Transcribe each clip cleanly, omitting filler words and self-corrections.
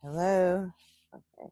Hello. Okay.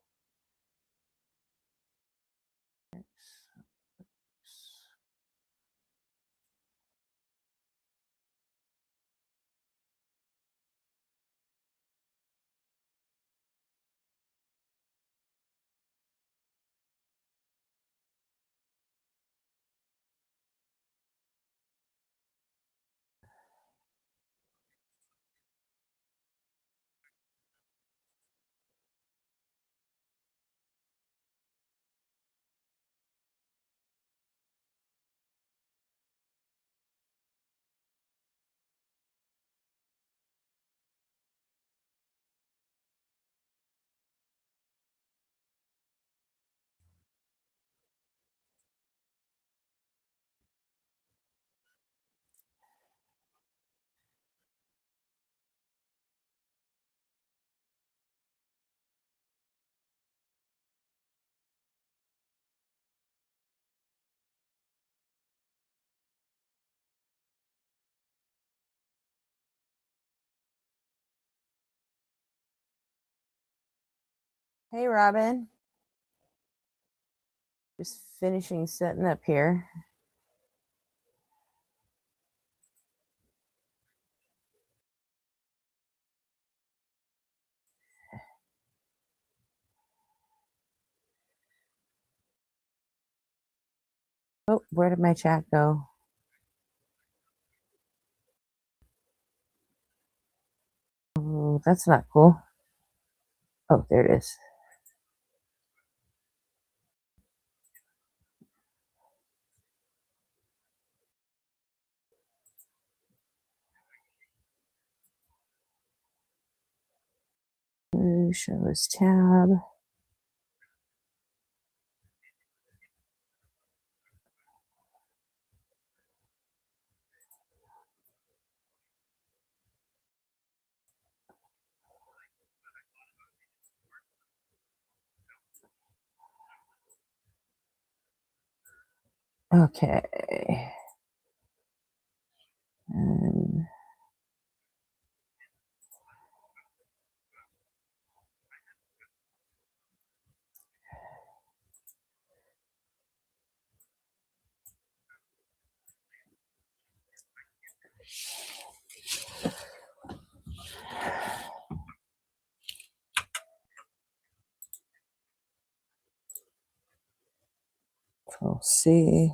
Hey, Robin. Just finishing setting up here. Oh, where did my chat go? Oh, that's not cool. Oh, there it is. Show this tab. Okay. And we'll see.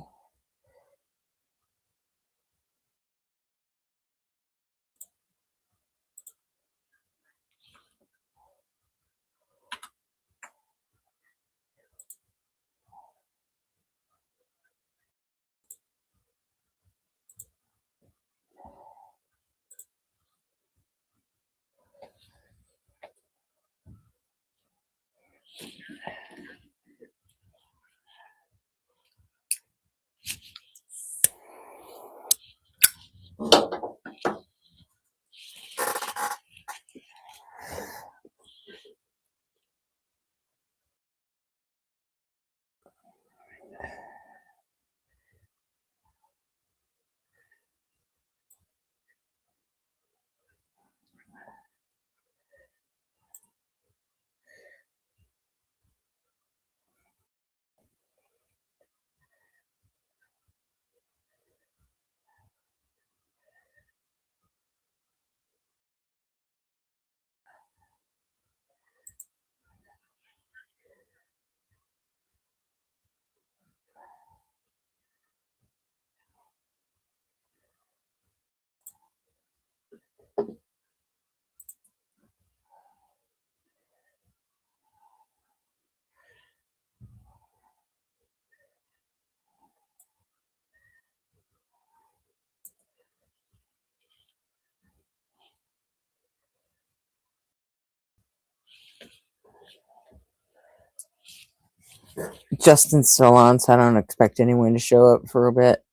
Justin's still on, so I don't expect anyone to show up for a bit.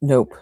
Nope.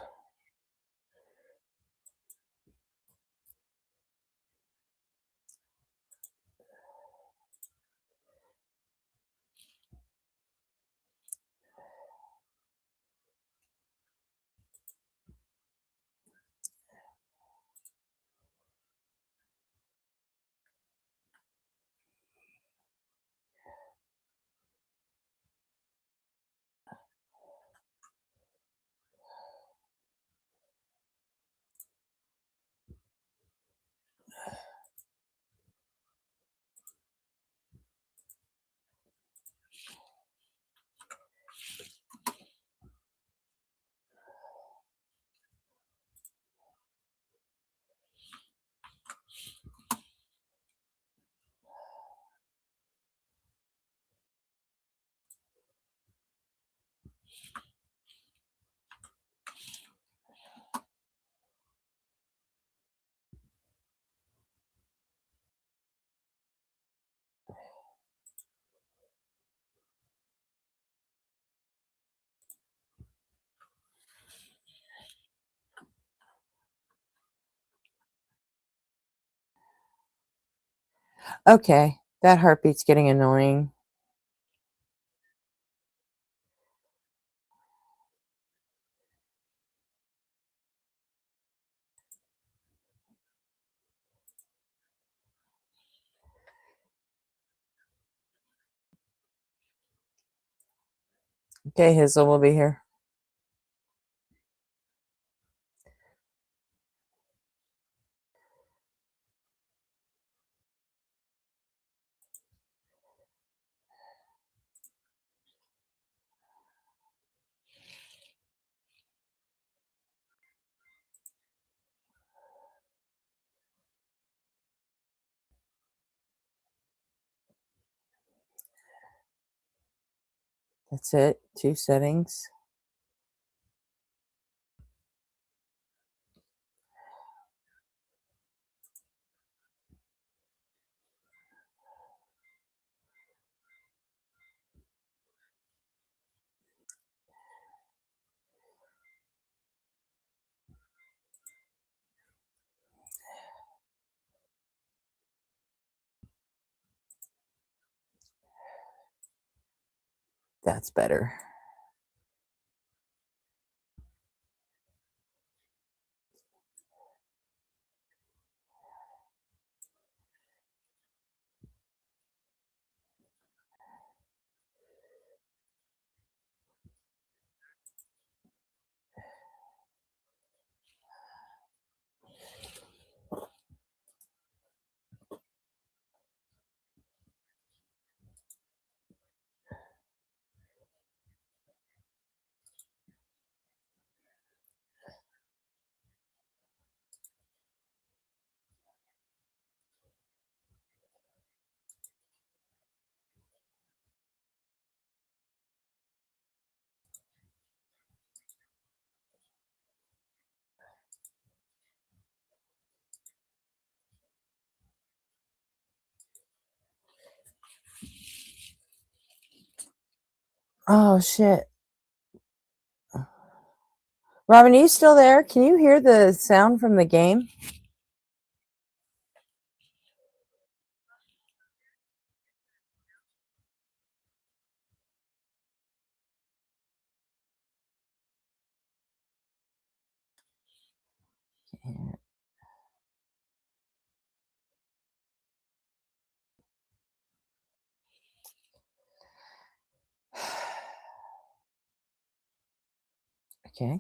Okay, that heartbeat's getting annoying. Okay, Hazel will be here. That's it. 2 settings. That's better. Oh, shit. Robin, are you still there? Can you hear the sound from the game? Okay.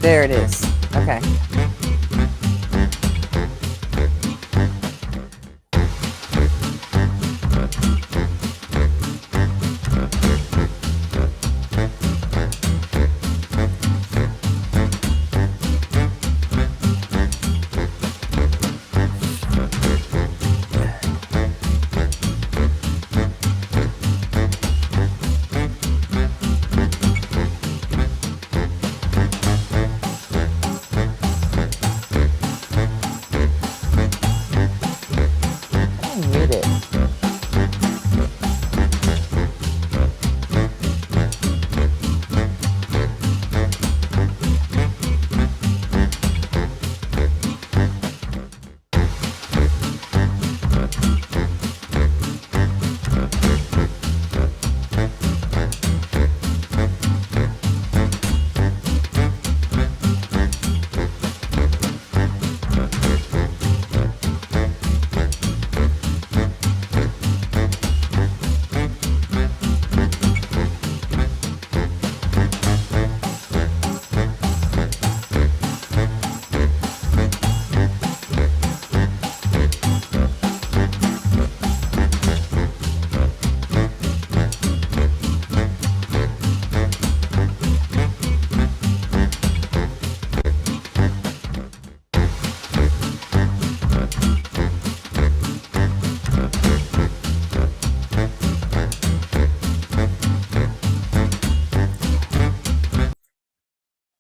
There it is. Okay.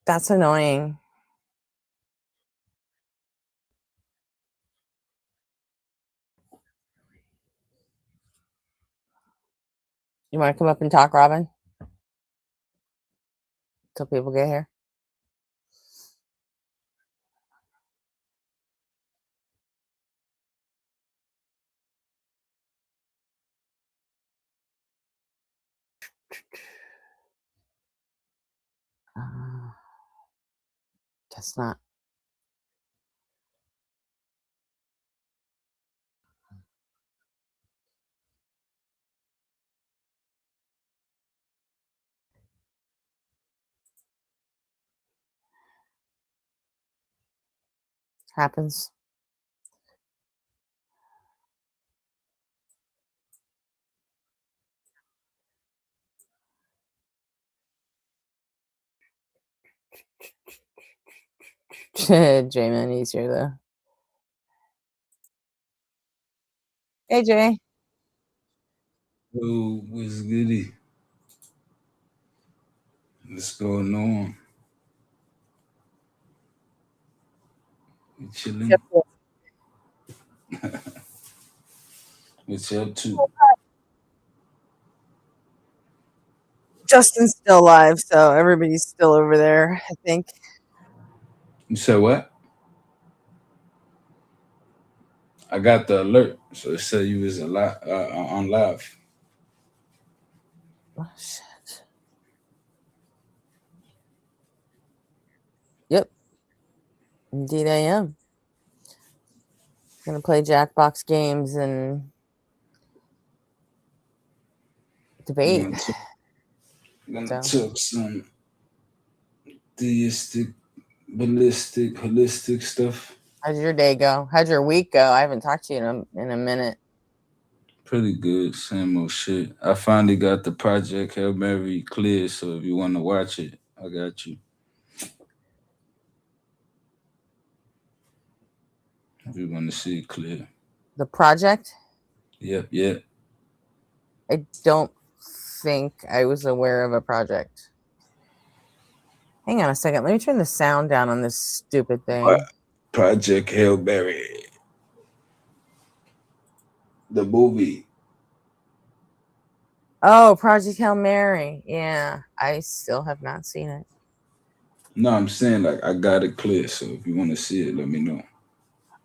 That's annoying. You want to come up and talk, Robin? Till people get here. Guess not. Happens. J-Man, he's here though. Hey, Jay. Yo, what's goody? What's going on? You chilling? What you up to? Justin's still alive, so everybody's still over there, I think. You said what? I got the alert, so it said you was alive, on live. Oh, shit. Yep. Indeed, I am. Gonna play Jackbox games and debate. Gonna talk some theistic, ballistic, holistic stuff. How'd your day go? How'd your week go? I haven't talked to you in a minute. Pretty good, same old shit. I finally got the Project Hail Mary clear, so if you want to watch it, I got you. If you want to see it clear. The project? Yep. I don't think I was aware of a project. Hang on a second. Let me turn the sound down on this stupid thing. Project Hail Mary. The movie. Oh, Project Hail Mary. Yeah, I still have not seen it. No, I'm saying like I got it clear, so if you want to see it, let me know.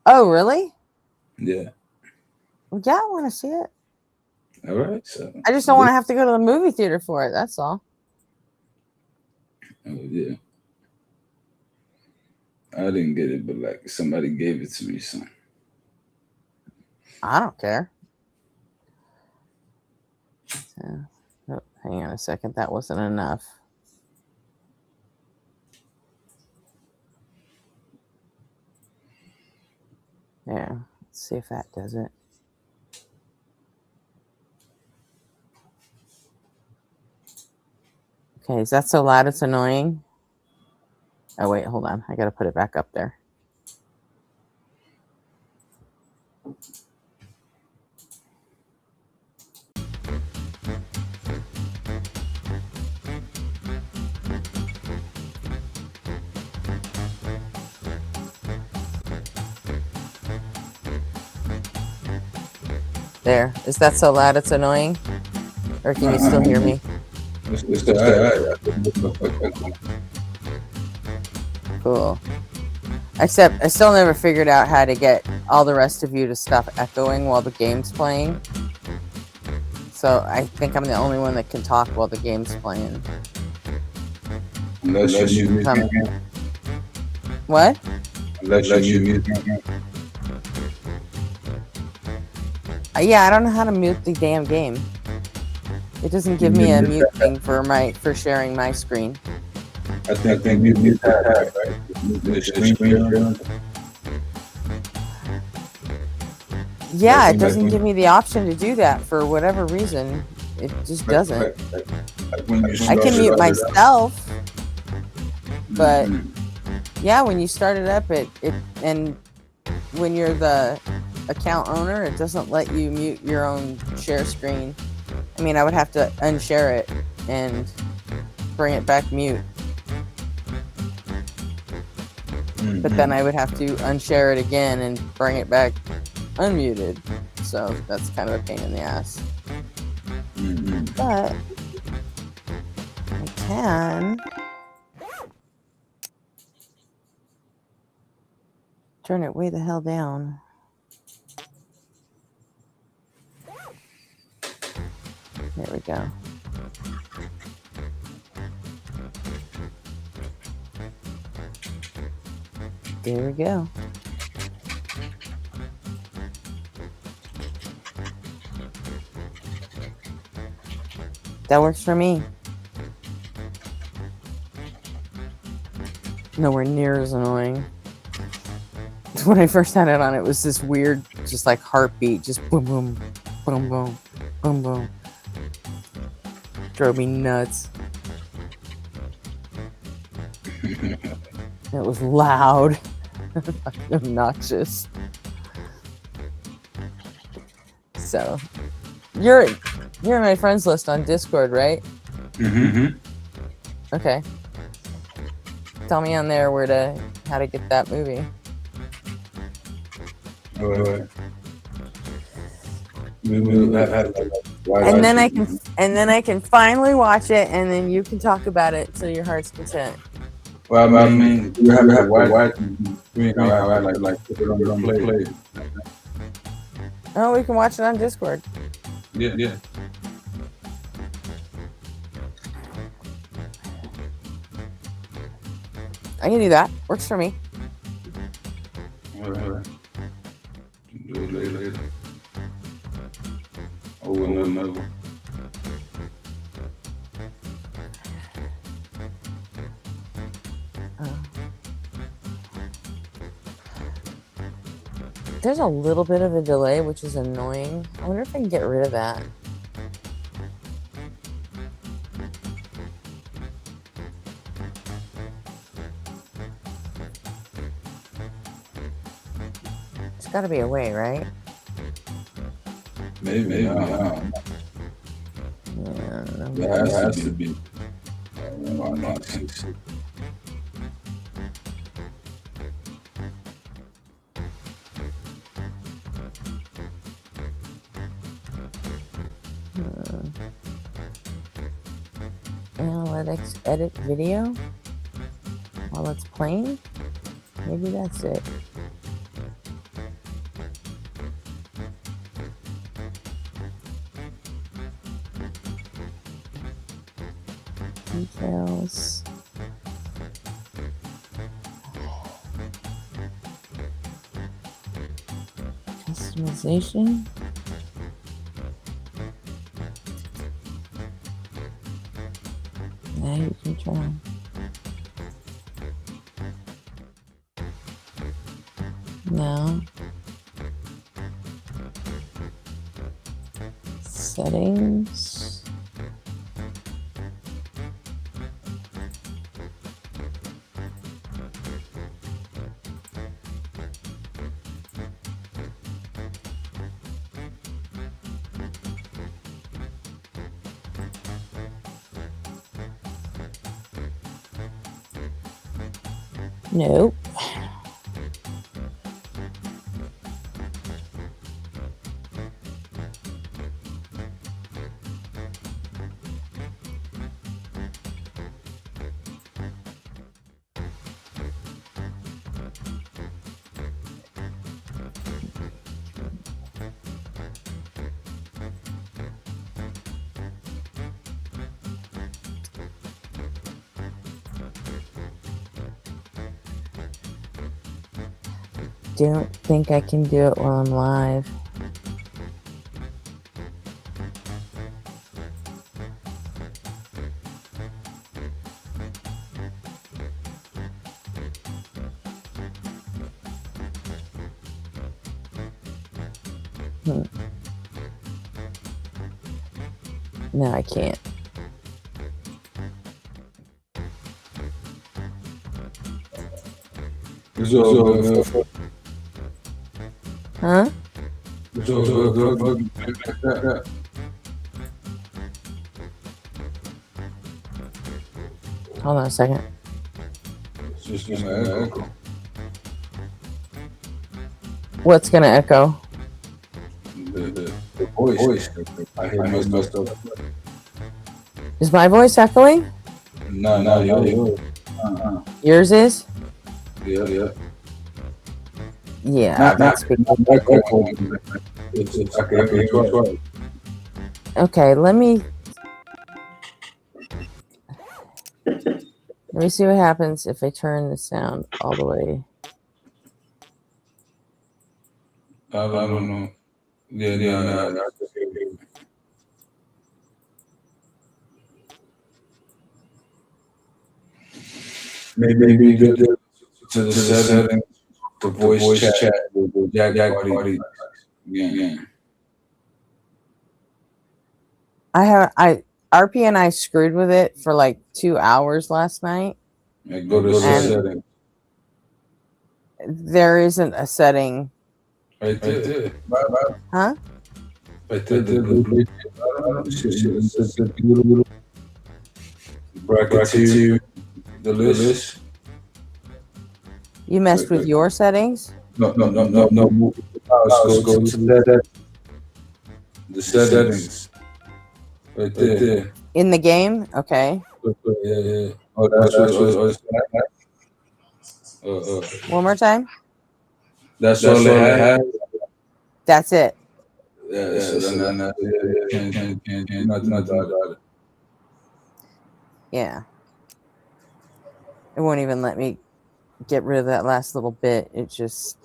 Oh, really? Yeah. Yeah, I want to see it. All right. So I just don't want to have to go to the movie theater for it. That's all. Oh yeah. I didn't get it, but like somebody gave it to me, so I don't care. Oh, hang on a second. That wasn't enough. Yeah. Let's see if that does it. Okay, is that so loud it's annoying? Oh, wait, hold on. I got to put it back up there. There. Is that so loud it's annoying? Or can you still hear me? Cool. Except I still never figured out how to get all the rest of you to stop echoing while the game's playing. So I think I'm the only one that can talk while the game's playing. Unless you mute. What? Unless you mute. Yeah, I don't know how to mute the damn game. It doesn't give me a mute thing for sharing my screen. I think you mute that, right? The screen. Yeah, it doesn't give me the option to do that for whatever reason. It just doesn't. I can mute myself, but yeah, when you start it up, it and when you're the account owner, it doesn't let you mute your own share screen. I mean, I would have to unshare it and bring it back mute. but then I would have to unshare it again and bring it back unmuted. So that's kind of a pain in the ass. But I can turn it way the hell down. There we go. There we go. That works for me. Nowhere near as annoying. When I first had it on, it was this weird, just like heartbeat, just boom, boom, boom, boom, boom, boom. Drove me nuts. It was loud. Obnoxious. So, you're in my friends list on Discord, right? Okay. Tell me on there how to get that movie. And then I can finally watch it, and then you can talk about it to your heart's content. Well, I mean, you have to watch it. I like put it on the play. Oh, we can watch it on Discord. Yeah. I can do that. Works for me. All right. Do it later. Oh, another. There's a little bit of a delay, which is annoying. I wonder if I can get rid of that. There's got to be a way, right? Maybe. I don't know. There has to be. Analytics edit video while it's playing. Maybe that's it. Details. Customization. Now you can try. No. Settings. Nope. Don't think I can do it while I'm live. No, I can't. Huh? Hold on a second. It's just my echo. What's gonna echo? The voice. I hear myself. Is my voice echoing? No, yours. Yours is? Yeah. Yeah, that's okay. Let me see what happens if I turn the sound all the way. I don't know. Yeah. Maybe go to the settings, the voice chat with Jackbox. Yeah. RP and I screwed with it for like 2 hours last night. Go to settings. There isn't a setting. Right there. Huh? Right there. Bracket to the list. You messed with your settings? No. Go to the settings. Right there. In the game? Okay. Yeah. Oh, that's what. One more time. That's all they have. That's it. Yeah. Can't nothing about it. Yeah. It won't even let me get rid of that last little bit. It's just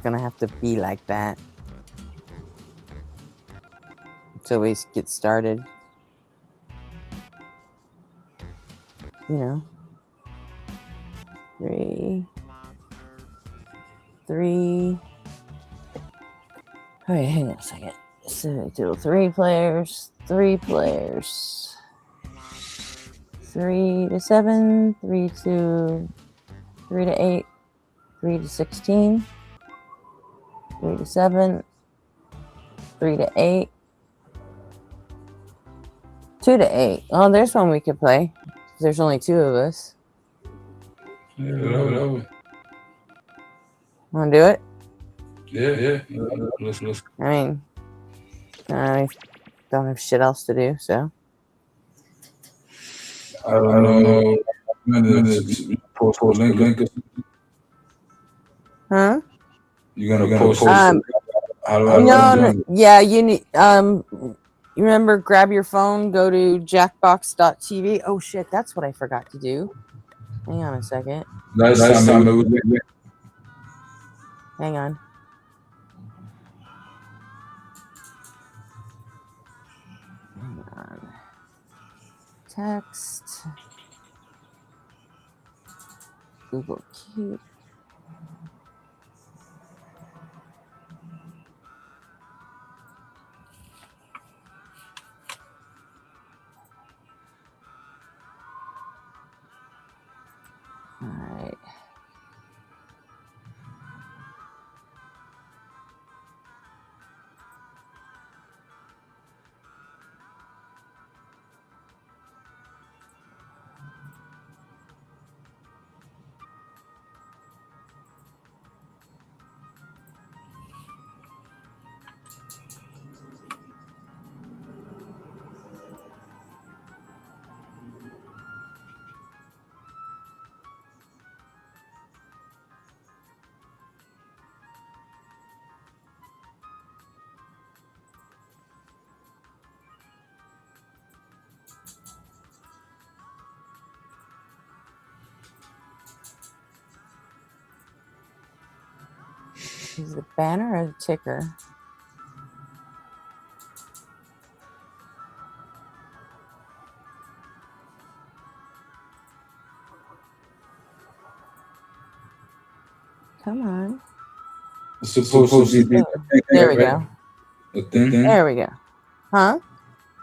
gonna have to be like that until we get started. You know. 3. Okay, hang on a second. So do 3 players. 3 players. 3 to 7. 3 to 8. 3 to 16. 3 to 7. 3 to 8. 2 to 8. Oh, there's one we could play. There's only 2 of us. Yeah. Want to do it? Yeah. Let's. I mean, I don't have shit else to do, so. I don't know. Post a link. Huh? You're gonna post it? No. Yeah, you need. You remember? Grab your phone. Go to Jackbox.tv. Oh shit, that's what I forgot to do. Hang on a second. Last time it was. Hang on. Text. Google Keep. All right. Is it a banner or a ticker? Come on. It's supposed to be. There we go. A thing? There we go. Huh?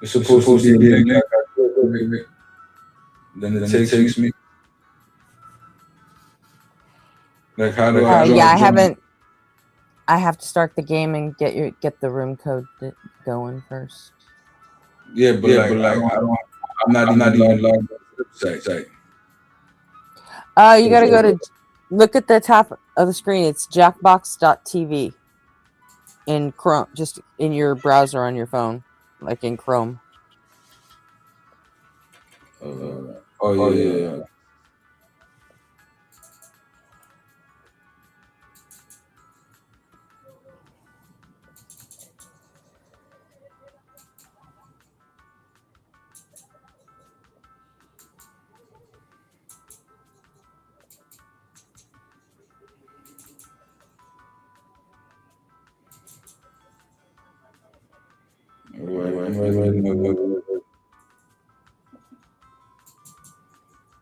It's supposed to be a link. Then it takes me. Like how do I? Yeah, I haven't. I have to start the game and get the room code going first. Yeah, but like I'm not even logged on the website. You gotta go to look at the top of the screen. It's jackbox.tv in Chrome, just in your browser on your phone, like in Chrome. Oh yeah.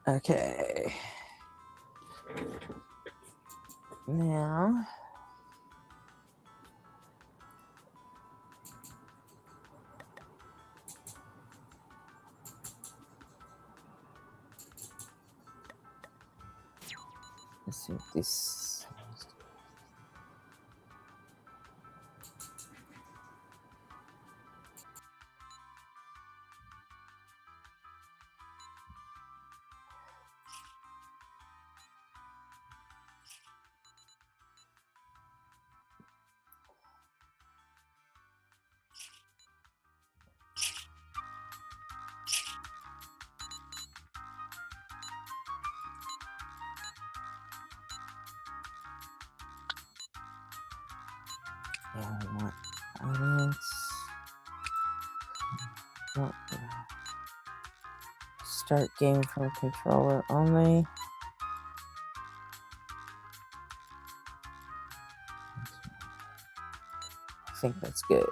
Okay. Now. Let's see if this. Yeah, we want audience. Start game from controller only. I think that's good.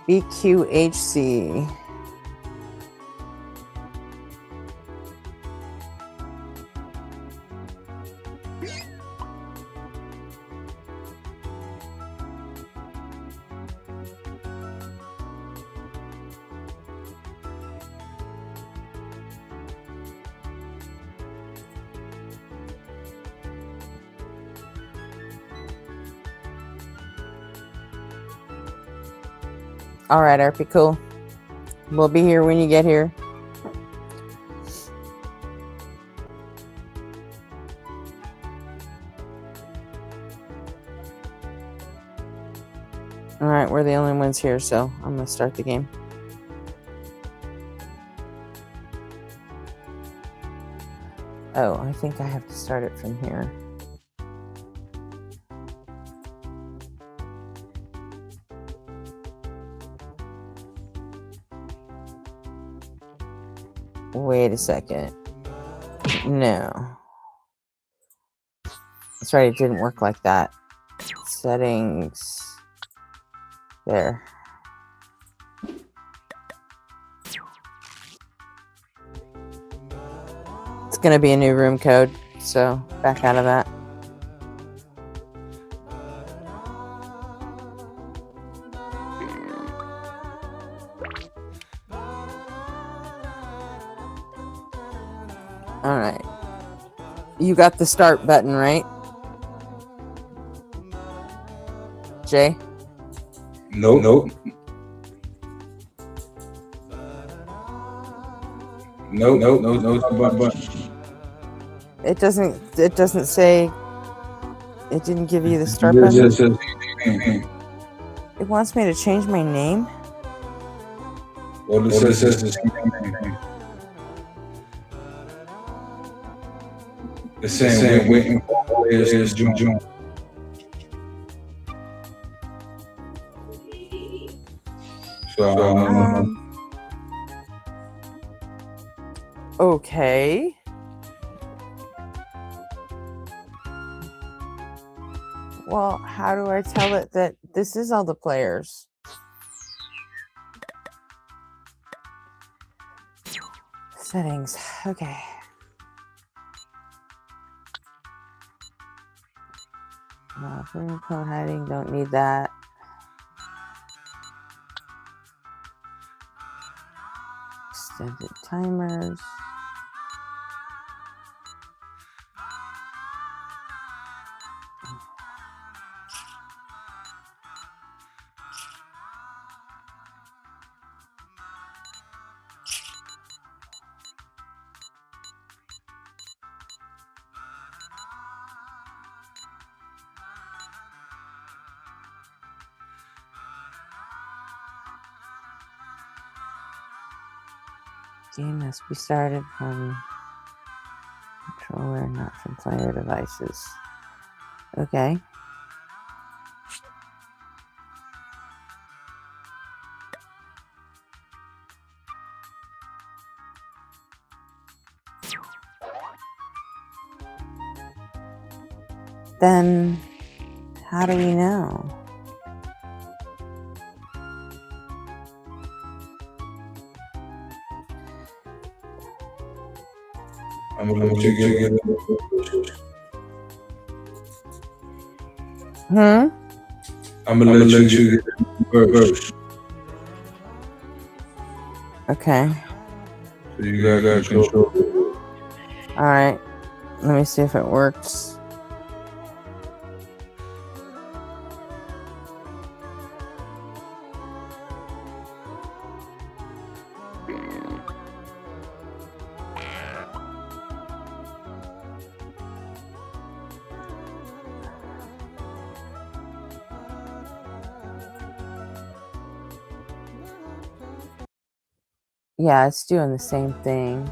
BQHC. All right, RP, cool. We'll be here when you get here. All right, we're the only ones here, so I'm going to start the game. Oh, I think I have to start it from here. Wait a second. No. That's right, it didn't work like that. Settings. There. It's going to be a new room code, so back out of that. All right. You got the start button, right? Jay? Nope. No. It doesn't say. It didn't give you the start button. It wants me to change my name. Well, it says the same thing. It's saying waiting for players to join. So okay. Well, how do I tell it that this is all the players? Settings. Okay. Room code hiding. Don't need that. Extended timers. Game must be started from controller, not from player devices. Okay. Then, how do we know? I'm gonna let you get it. I'm gonna let you get it first. Okay. So you got control. All right. Let me see if it works. Yeah, it's doing the same thing.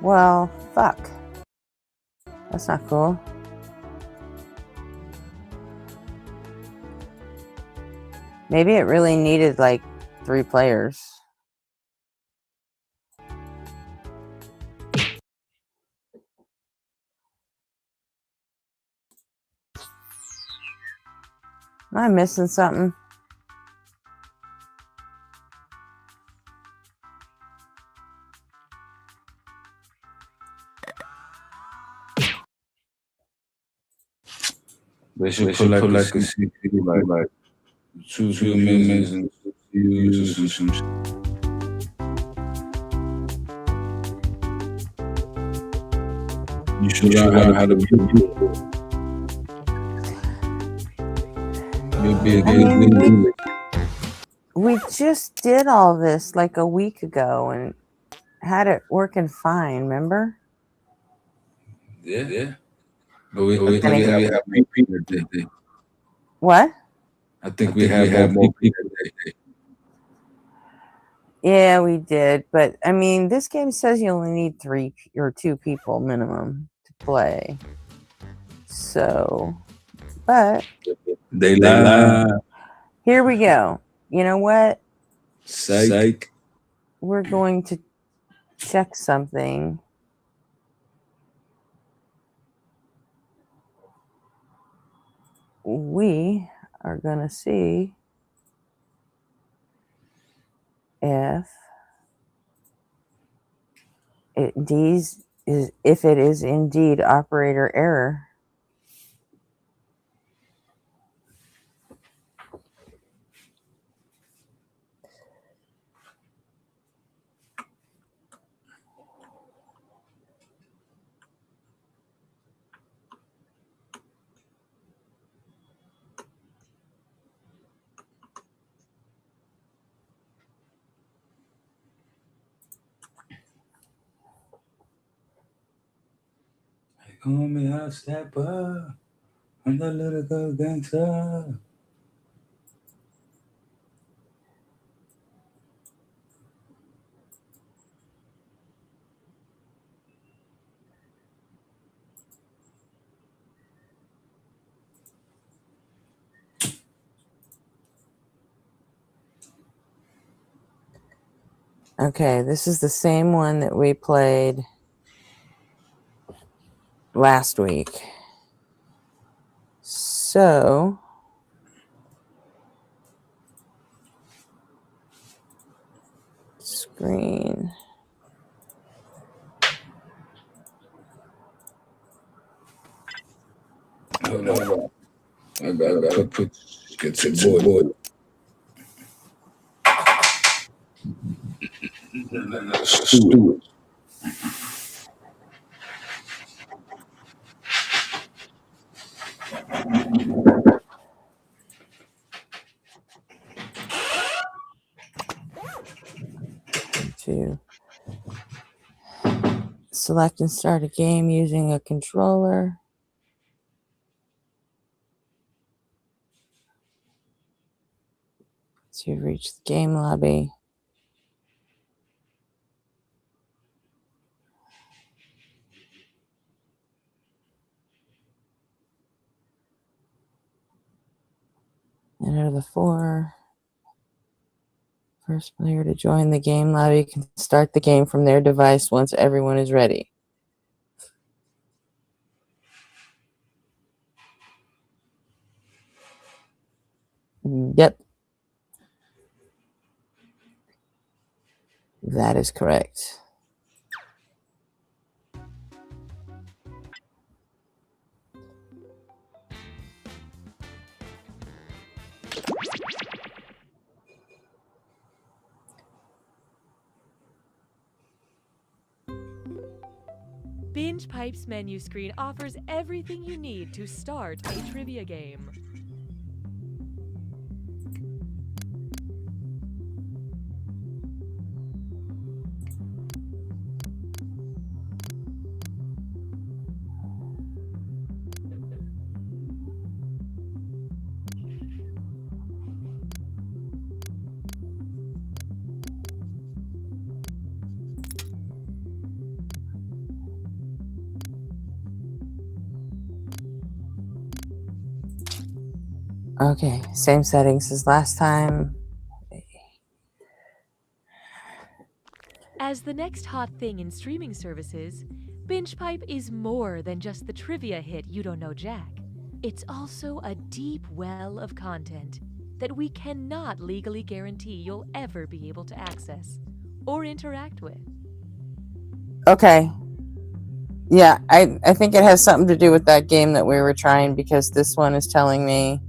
Well, fuck. That's not cool. Maybe it really needed like 3 players. Am I missing something? They should put like a CPU, like 2 minutes and use and some shit. You should learn how to build it. You'll be a good leader. We just did all this like a week ago and had it working fine, remember? Yeah. But we have more people today. What? I think we have more people today. Yeah, we did. But I mean, this game says you only need 3 or 2 people minimum to play. So, but They lie. Here we go. You know what? Psych. We're going to check something. We are going to see if it is indeed operator error. Call me out, stepper. I'm the little girl gangster. Okay, this is the same one that we played last week. So, screen. Hold on. I gotta get some board. Stewart. To select and start a game using a controller. So you've reached the game lobby. Enter the 4. First player to join the game lobby can start the game from their device once everyone is ready. Yep. That is correct. Binge Pipe's menu screen offers everything you need to start a trivia game. Okay, same settings as last time. As the next hot thing in streaming services, Binge Pipe is more than just the trivia hit You Don't Know Jack. It's also a deep well of content that we cannot legally guarantee you'll ever be able to access or interact with. Okay. Yeah, I think it has something to do with that game that we were trying, because this one is telling me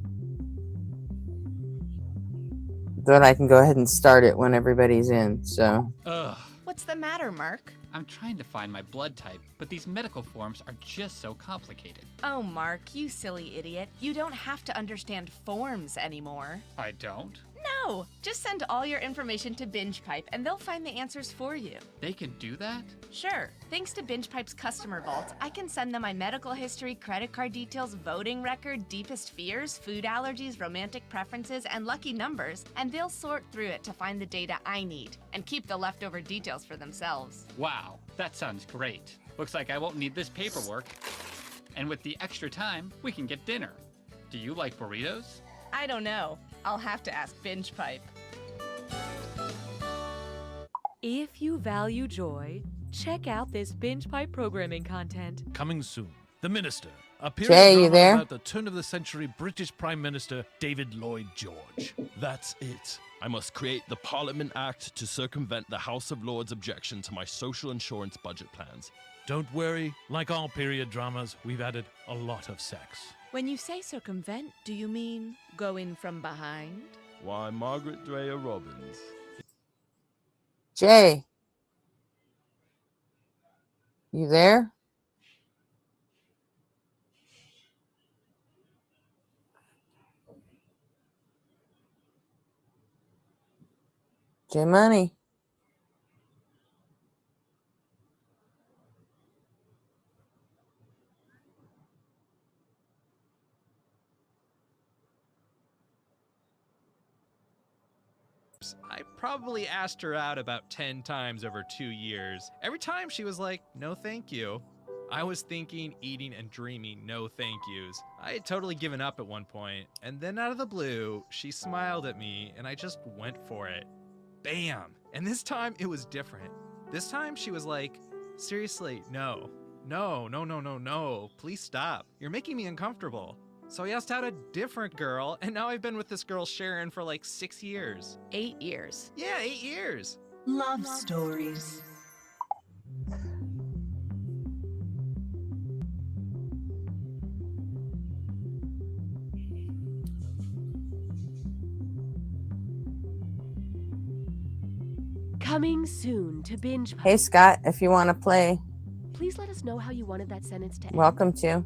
that I can go ahead and start it when everybody's in, so. Ugh. What's the matter, Mark? I'm trying to find my blood type, but these medical forms are just so complicated. Oh, Mark, you silly idiot. You don't have to understand forms anymore. I don't? No! Just send all your information to BingePipe and they'll find the answers for you. They can do that? Sure. Thanks to BingePipe's customer vault, I can send them my medical history, credit card details, voting record, deepest fears, food allergies, romantic preferences, and lucky numbers, and they'll sort through it to find the data I need and keep the leftover details for themselves. Wow, that sounds great. Looks like I won't need this paperwork. And with the extra time, we can get dinner. Do you like burritos? I don't know. I'll have to ask BingePipe. If you value joy, check out this Binge Pipe programming content. Coming soon, The Minister, a period Jay, you drama there? about the turn-of-the-century British Prime Minister David Lloyd George. That's it. I must create the Parliament Act to circumvent the House of Lords' objection to my social insurance budget plans. Don't worry, like all period dramas, we've added a lot of sex. When you say circumvent, do you mean go in from behind? Why, Margaret Dreyer Robbins. Jay, you there? Jay Money. I probably asked her out about 10 times over 2 years. Every time she was like, no thank you. I was thinking, eating, and dreaming no thank yous. I had totally given up at one point, and then out of the blue, she smiled at me, and I just went for it. Bam! And this time, it was different. This time, she was like, seriously, no. No, no, no, no, no. Please stop. You're making me uncomfortable. So I asked out a different girl, and now I've been with this girl Sharon for like 6 years. 8 years. Yeah, 8 years. Love stories. Coming soon to Binge Pipe. Hey, Scott, if you want to play, Please let us know how you wanted that sentence to end. welcome to.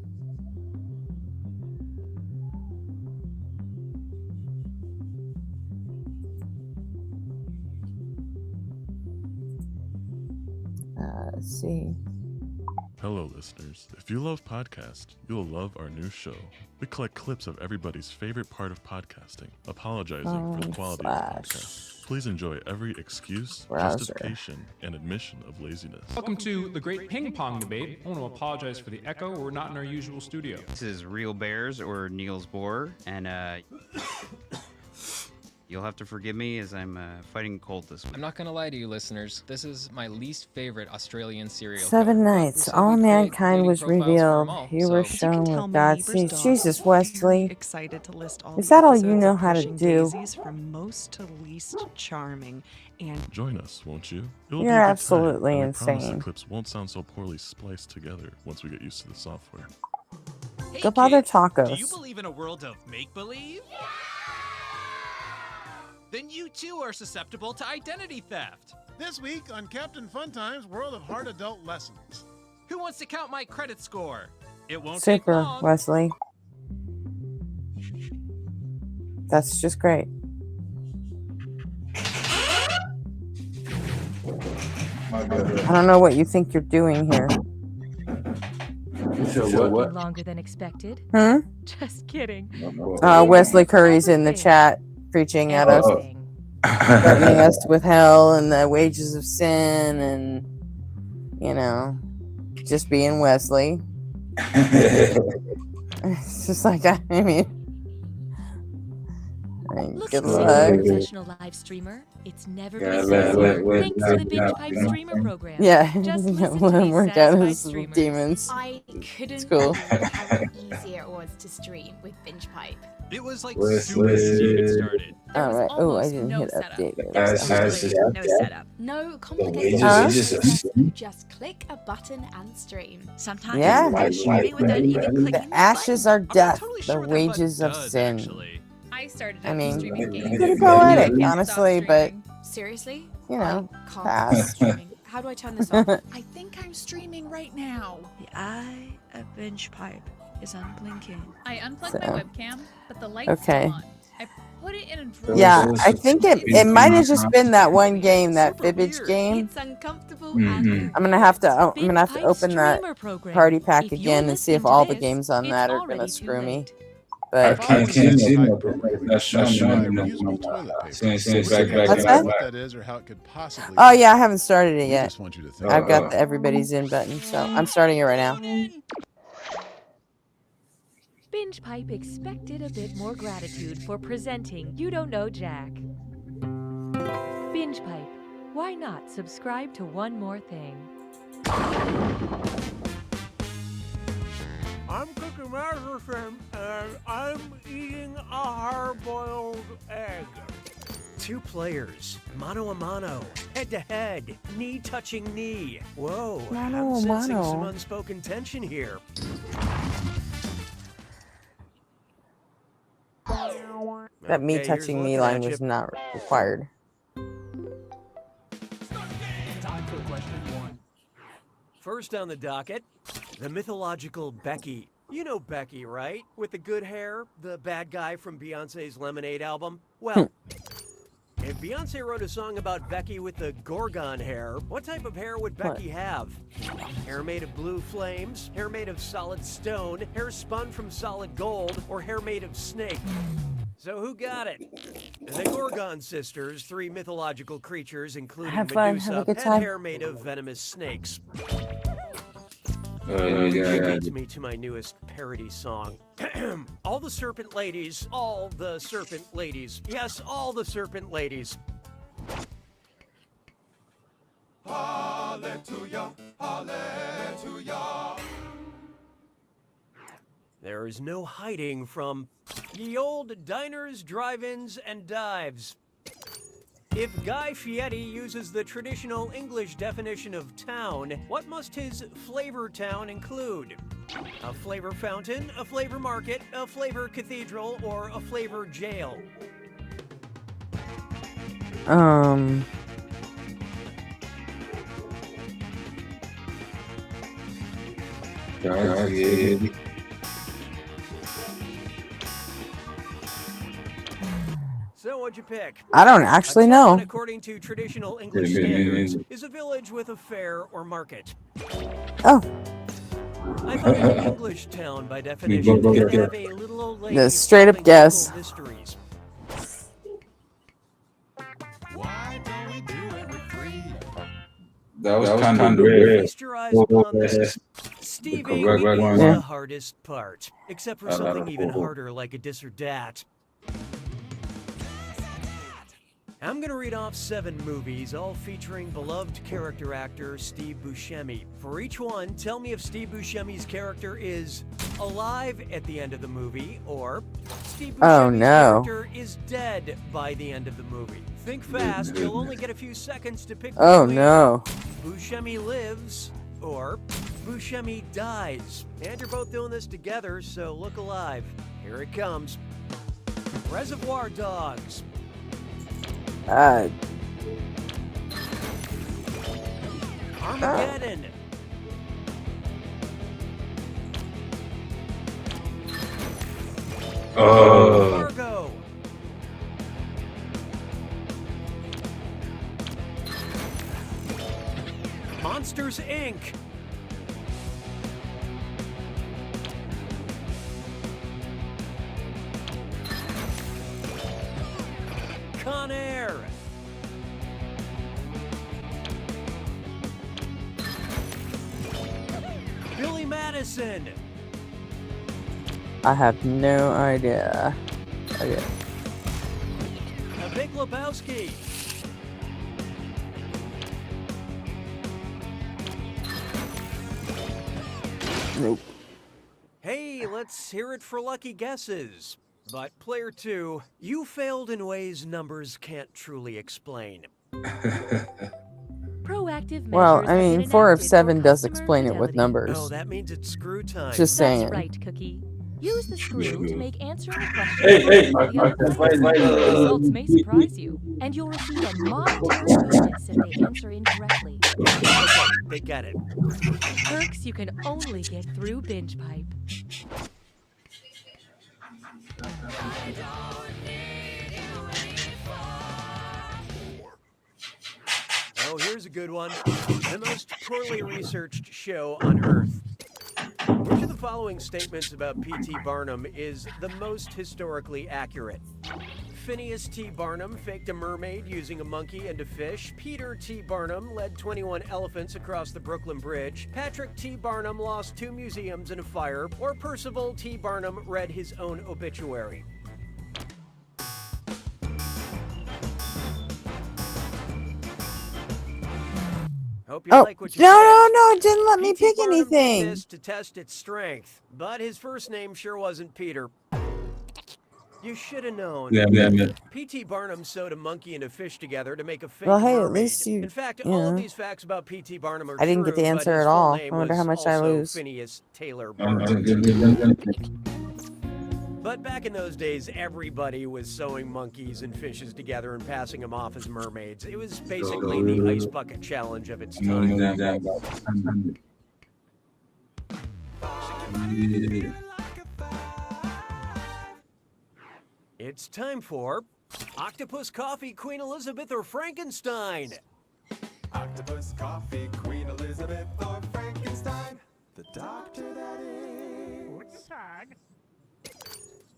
Let's see. Hello, listeners. If you love podcasts, you'll love our new show. We collect clips of everybody's favorite part of podcasting, apologizing for the quality of the podcast. Please enjoy every excuse, justification, and admission of laziness. Welcome to the Great Ping Pong Debate. I want to apologize for the echo. We're not in our usual studio. This is Real Bears or Niels Bohr, and you'll have to forgive me as I'm fighting cold this week. I'm not gonna lie to you, listeners. This is my least favorite Australian cereal. 7 nights, all mankind was revealed. You were shown what God sees. Jesus, Wesley. Excited to list all Is that all you know how to do? From most to least charming, and Join us, won't you? You're absolutely I promise insane. the clips won't sound so poorly spliced together once we get used to the software. Go buy their tacos. Do you believe in a world of make-believe? Then you too are susceptible to identity theft. This week on Captain Funtime's World of Hard Adult Lessons. Who wants to count my credit score? It won't take Super, long. Wesley. That's just great. I don't know what you think you're doing here. What? Longer than expected. Just kidding. Wesley Curry's in the chat preaching at us, threatening us with hell and the wages of sin, and just being Wesley. It's just like I mean, good luck. Professional live streamer. It's never been easier. Thanks to the Binge Pipe streamer program. Yeah, Just work out his demons. I couldn't It's cool. believe how easier it was to stream with Binge Pipe. It was like super easy to get started. All right. Oh, I didn't hit update. No setup. No complicated. You just click a button and stream. Sometimes streaming without even clicking The ashes are death. Totally The sure wages of does, sin. actually. I started I mean, streaming you games. could go at it, honestly, but Seriously? Can't pass. Streaming. How do I turn this off? I think I'm streaming right now. The eye of Binge Pipe is unblinking. I unplugged my webcam, but the light's Okay. on. I put it in a drawer. yeah, I think it might have just been that one game, that Fibbage game. It's uncomfortable I'm gonna have to open that party pack again and see if all the games on that are gonna screw me. I But can't see no that's showing me no What's that? that is or how it could possibly oh yeah, I haven't started it We yet. just want you to think I've got about the everybody's in button, so I'm starting it right now. Binge Pipe expected a bit more gratitude for presenting You Don't Know Jack. Binge Pipe, why not subscribe to One More Thing? I'm cooking master shrimp and I'm eating a hard-boiled egg. 2 players, mano a mano, head to head, knee touching knee. Whoa, Mano I'm a sensing mano. some unspoken tension here. That me Okay, touching here's me looking line at was you. not required. Time for question 1. First on the docket, the mythological Becky. You know Becky, right? With the good hair, the bad guy from Beyonce's Lemonade album? Well, if Beyonce wrote a song about Becky with the Gorgon hair, what type of hair would Becky have? Hair made of blue flames, hair made of solid stone, hair spun from solid gold, or hair made of snake? So who got it? The Gorgon sisters, 3 mythological creatures, including Have fun, Medusa, have a good had time. hair made of venomous snakes. yeah. Leads me to my newest parody song. All the serpent ladies, all the serpent ladies. Yes, all the serpent ladies. Hallelujah, hallelujah. There is no hiding from ye old diners, drive-ins, and dives. If Guy Fieri uses the traditional English definition of town, what must his flavor town include? A flavor fountain, a flavor market, a flavor cathedral, or a flavor jail? Yeah. So what'd you pick? I don't actually A know. town, according to traditional English standards, is a village with a fair or market. Oh. I thought an English town, by definition, is gonna have a little old lady The straight up solving guess. local mysteries. That was kind of rare. Feast your eyes upon this. Stevie is the hardest part, except for something even harder like a dis or dat. I'm going to read off 7 movies, all featuring beloved character actor Steve Buscemi. For each one, tell me if Steve Buscemi's character is alive at the end of the movie, or Steve Buscemi's character is dead by the end of the movie. Think fast, you'll only get a few seconds to pick between Buscemi lives or Buscemi dies. And you're both doing this together, so look alive. Here it comes. Reservoir Dogs. Armageddon. Fargo. Monsters, Inc. Con Air. Billy Madison. I have no idea. The Big Lebowski. Nope. Hey, let's hear it for lucky guesses. But player 2, you failed in ways numbers can't truly explain. Proactive Well, measures I have mean, been 4 of enacted 7 for does customer explain it with fidelity. numbers. Oh, that means it's screw time. Just saying. That's right, Cookie. Use the screw to make answering a question Hey, harder for the other player. The results may surprise you, and you'll receive a monetary bonus if they answer incorrectly. Okay, they get it. Perks you can only get through Binge Pipe. Oh, here's a good one. The most poorly researched show on Earth. Which of the following statements about P.T. Barnum is the most historically accurate? Phineas T. Barnum faked a mermaid using a monkey and a fish. Peter T. Barnum led 21 elephants across the Brooklyn Bridge. Patrick T. Barnum lost 2 museums in a fire. Or Percival T. Barnum read his own obituary. Hope you like what you No, it didn't let me pick anything. This to test its strength, but his first name sure wasn't Peter. You should have known. Yeah. P.T. Barnum sewed a monkey and a fish together to make a fake Well, hey, mermaid. at least you. In fact, you all of know. these facts about P.T. Barnum are I didn't get true, the but answer his at full all. I name wonder how was much I also lose. Phineas Taylor Barnum. But back in those days, everybody was sewing monkeys and fishes together and passing them off as mermaids. It was basically the ice bucket challenge of its time. It's time for Octopus Coffee, Queen Elizabeth, or Frankenstein. Octopus Coffee, Queen Elizabeth, or Frankenstein. The doctor that is.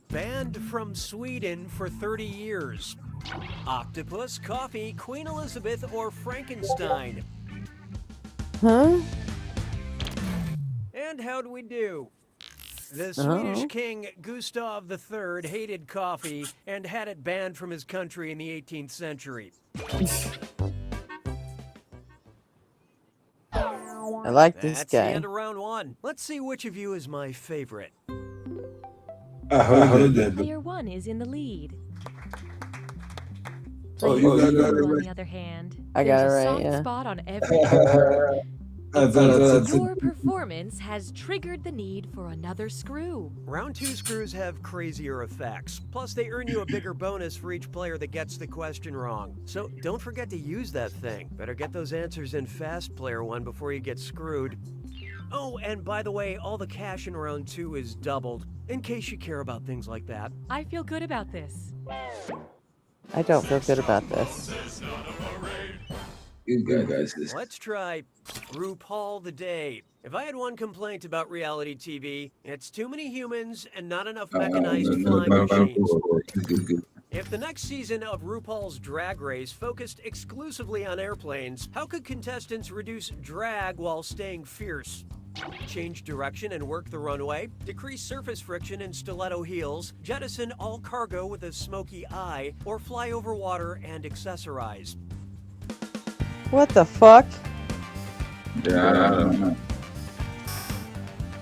Banned from Sweden for 30 years. Octopus, Coffee, Queen Elizabeth, or Frankenstein. Huh? And how'd we do? The Swedish king Gustav III hated coffee and had it banned from his country in the 18th century. I like this That's guy. the end of round 1. Let's see which of you is my favorite. Player 1 is in the lead. Player 2, on the other hand, I got there's it a right, soft yeah. spot on every Your performance has triggered the need for another screw. Round 2 screws have crazier effects. Plus, they earn you a bigger bonus for each player that gets the question wrong. So don't forget to use that thing. Better get those answers in fast, player 1, before you get screwed. Oh, and by the way, all the cash in round 2 is doubled, in case you care about things like that. I feel good about this. I don't feel good about this. You guys, this. Let's try RuPaul the Day. If I had one complaint about reality TV, it's too many humans and not enough mechanized flying machines. If the next season of RuPaul's Drag Race focused exclusively on airplanes, how could contestants reduce drag while staying fierce? Change direction and work the runway, decrease surface friction in stiletto heels, jettison all cargo with a smoky eye, or fly over water and accessorize. What the fuck? Yeah, I don't know.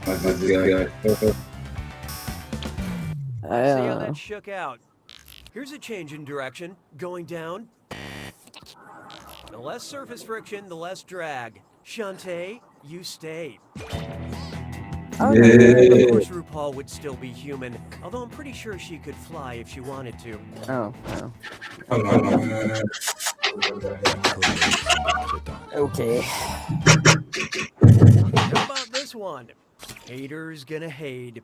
See how that shook out. Here's a change in direction. Going down. The less surface friction, the less drag. Shantae, you stay. Oh, yeah. Of course, RuPaul would still be human, although I'm pretty sure she could fly if she wanted to. Oh, no. Okay. How about this one? Haters gonna hate.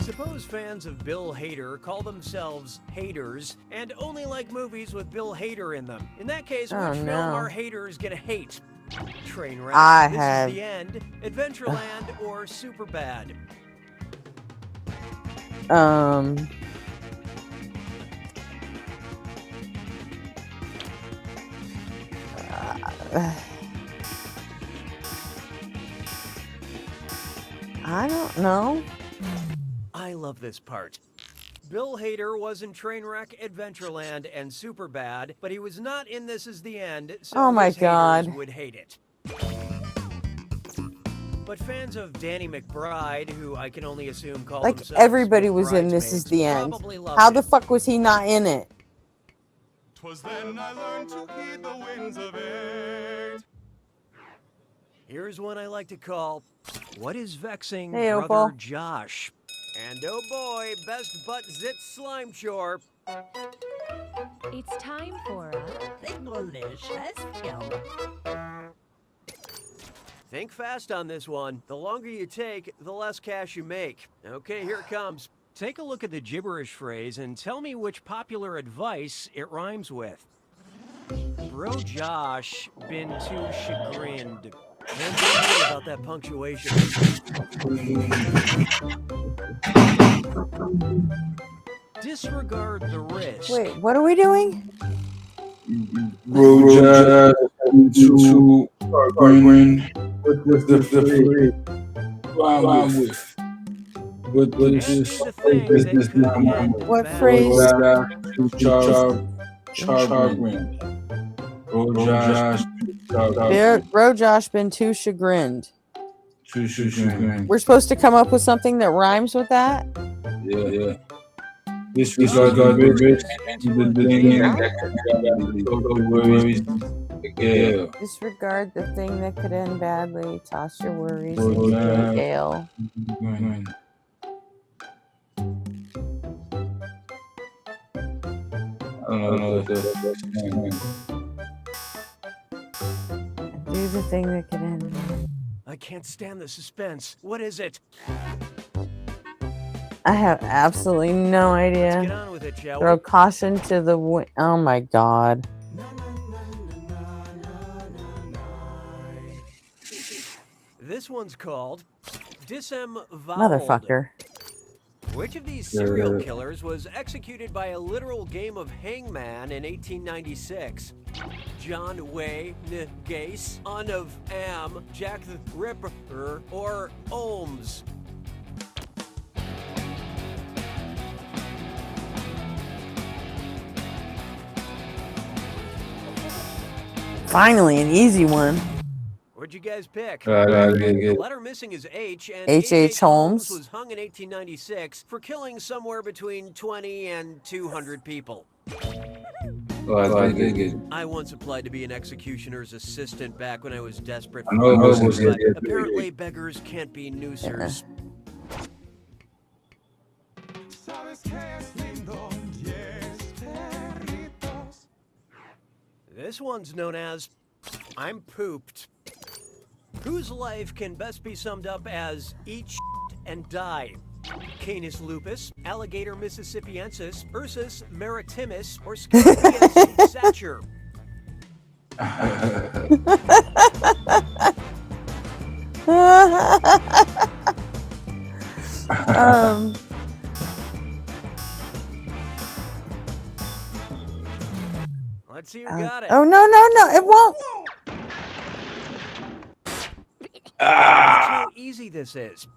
Suppose fans of Bill Hader call themselves haters and only like movies with Bill Hader in them. In that case, which film are haters gonna hate? Trainwreck, This Is the End, Adventureland, or Superbad? I don't know. I love this part. Bill Hader was in Trainwreck, Adventureland, and Superbad, but he was not in This Is the End, so Oh my his God. haters would hate it. But fans of Danny McBride, who I can only assume call Like themselves everybody was in This Is the End. probably loved How it. the fuck was he not in it? 'Twas then I learned to heed the winds of age. Here's one I like to call, What is Vexing Hey, Brother Opal. Josh? And oh boy, best butt zit slime chore. It's time for a delicious film. Think fast on this one. The longer you take, the less cash you make. Okay, here it comes. Take a look at the gibberish phrase and tell me which popular advice it rhymes with. Bro Josh been too chagrined. And don't worry about that punctuation. Disregard the risk. Wait, what are we doing? Roja to Green with the free. With this What phrase? Chagrin. Bro Josh been too chagrined. Too chagrin. We're supposed to come up with something that rhymes with that? Yeah. This is like a big Disregard the thing that could end badly. Toss your worries into the gale. I don't know. Do the thing that could end. I can't stand the suspense. What is it? I have absolutely no idea. Let's get on with it, shall Throw we? caution to the wind. Oh my God. This one's called Disemboweled. Motherfucker. Which of these serial killers was executed by a literal game of hangman in 1896? John Wayne Gacy, Son of Am, Jack the Ripper, or Holmes? Finally, an easy one. What'd you guys pick? The letter missing is H, and H.H. Holmes. was hung in 1896 for killing somewhere between 20 and 200 people. I once applied to be an executioner's assistant back when I was desperate for work, but apparently beggars can't be noosers. This one's known as I'm Pooped. Whose life can best be summed up as eat and die? Canis lupus, Alligator mississippiensis, Ursus maritimus, or Scarabæus sacer? Let's see who got it. Oh, no, it won't. That's how easy this is.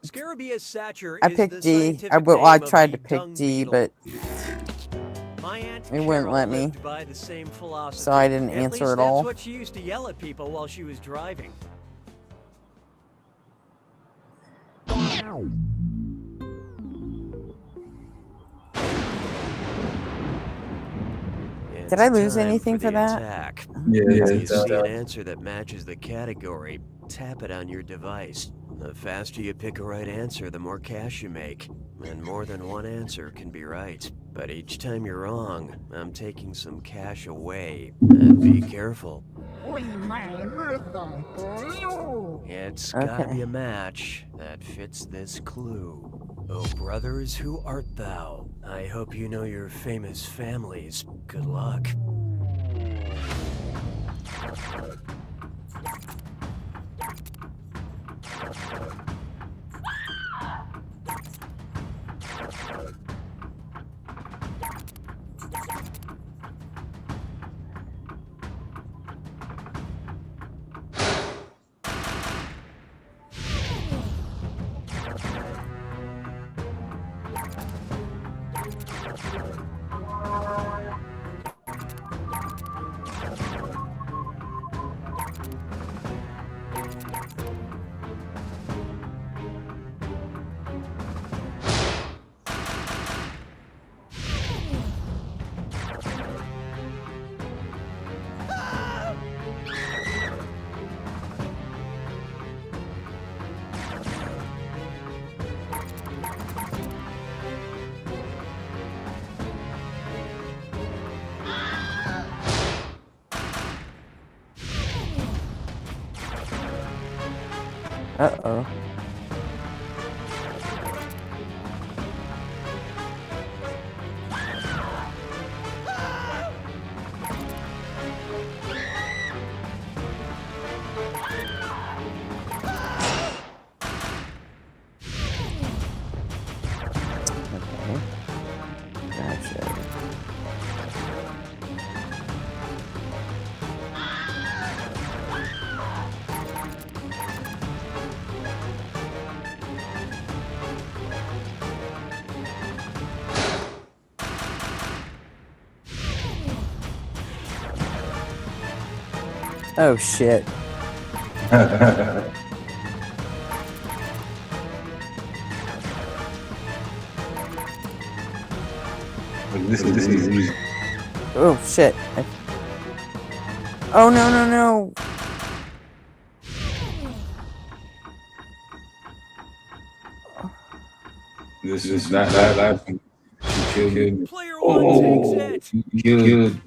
Scarabæus sacer I is picked the D. scientific I name tried of to the pick dung D, beetle. but My Aunt it wouldn't let me. lived by the same philosophy. So I didn't At answer least at all. That's what she used to yell at people while she was driving. Did I lose Time anything for the that? attack. Yeah, If you it's see an answer that matches the category, tap it on your device. The faster you pick a right answer, the more cash you make. And more than one answer can be right. But each time you're wrong, I'm taking some cash away. And be careful. It's gotta be a match that fits this clue. Oh, brothers, who art thou? I hope you know your famous families. Good luck. Uh-oh. Okay. Gotcha. Oh, shit. This is easy. Oh, shit. Oh, no. This is not laughing. She killed me. Player one takes it. You killed.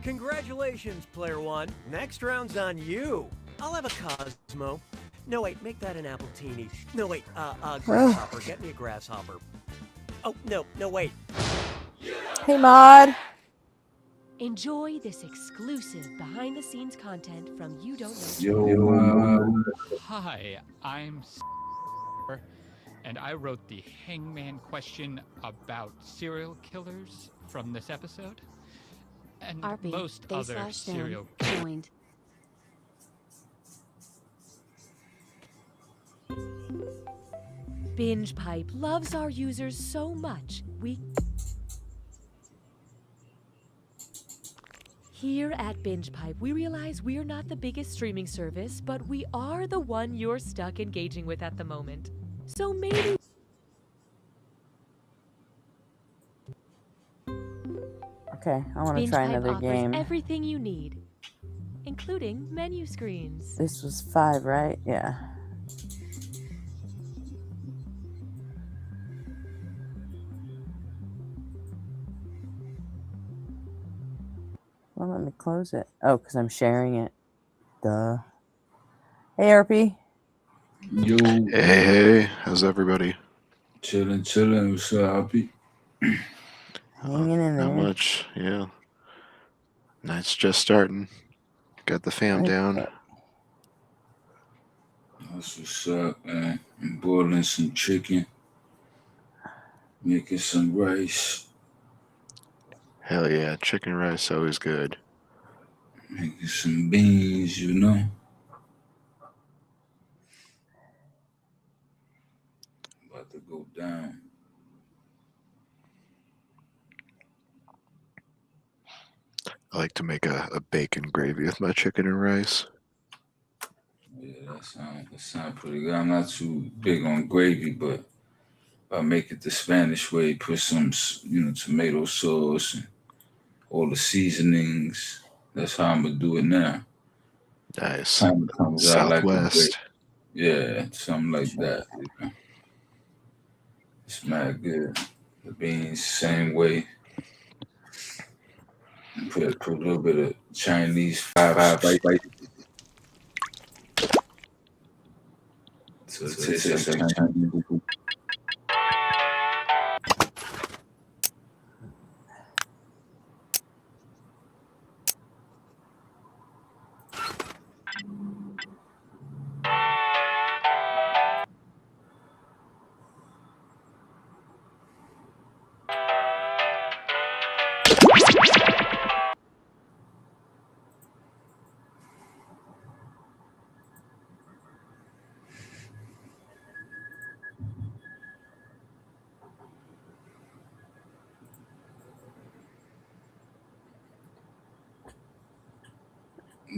Congratulations, player one. Next round's on you. I'll have a Cosmo. No, wait, make that an Appletini. No, wait, grasshopper. Get me a grasshopper. Oh, no, wait. Hey, Mod. Enjoy this exclusive behind-the-scenes content from You Don't Know. Yo, Hi, I'm and I wrote the hangman question about serial killers from this episode. And RP, most other serial joined. Binge Pipe loves our users so much, Here at Binge Pipe, we realize we're not the biggest streaming service, but we are the one you're stuck engaging with at the moment. So maybe... Okay, I want to Binge try Pipe another offers game. everything you need, including menu screens. This was 5, right? Yeah. Well, let me close it. Oh, because I'm sharing it. Duh. Hey, RP. Yo. Hey, how's everybody? Chilling. What's up, RP? Hanging in there. Not much, yeah. Night's just starting. Got the fam down. That's what's up, man. I'm boiling some chicken. Making some rice. Hell yeah, chicken rice always good. Making some beans, you know. About to go down. I like to make a bacon gravy with my chicken and rice. Yeah, that sound pretty good. I'm not too big on gravy, but I make it the Spanish way. Put some, tomato sauce and all the seasonings. That's how I'm gonna do it now. Nice. Comes out like a Southwest. yeah, something like that. You know? It's mad good. The beans, same way. Put a little bit of Chinese five spice. So it tastes like Chinese food.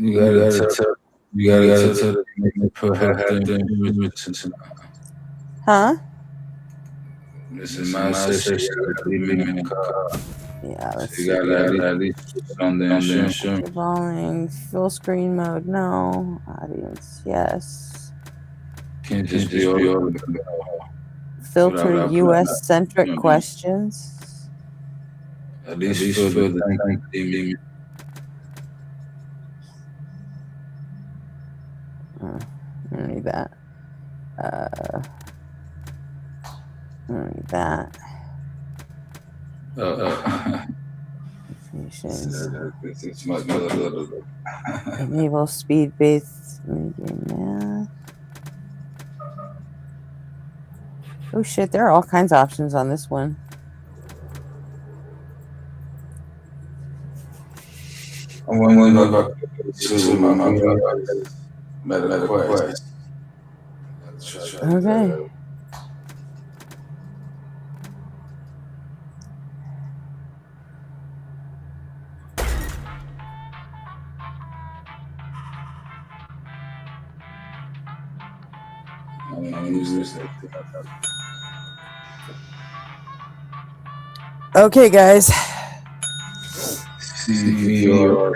You gotta tell the nigga put half the ingredients in. Huh? This is my session. In the car. Yeah, let's So you gotta at least put on the insurance. Volume, full screen mode, no. Audience, yes. Can't just be all Filter US centric questions. At least for the thing. I don't need that. I don't need that. Enable speed-based math. Oh shit, there are all kinds of options on this one. I wonder if my quest. Okay. Okay, guys. CVR.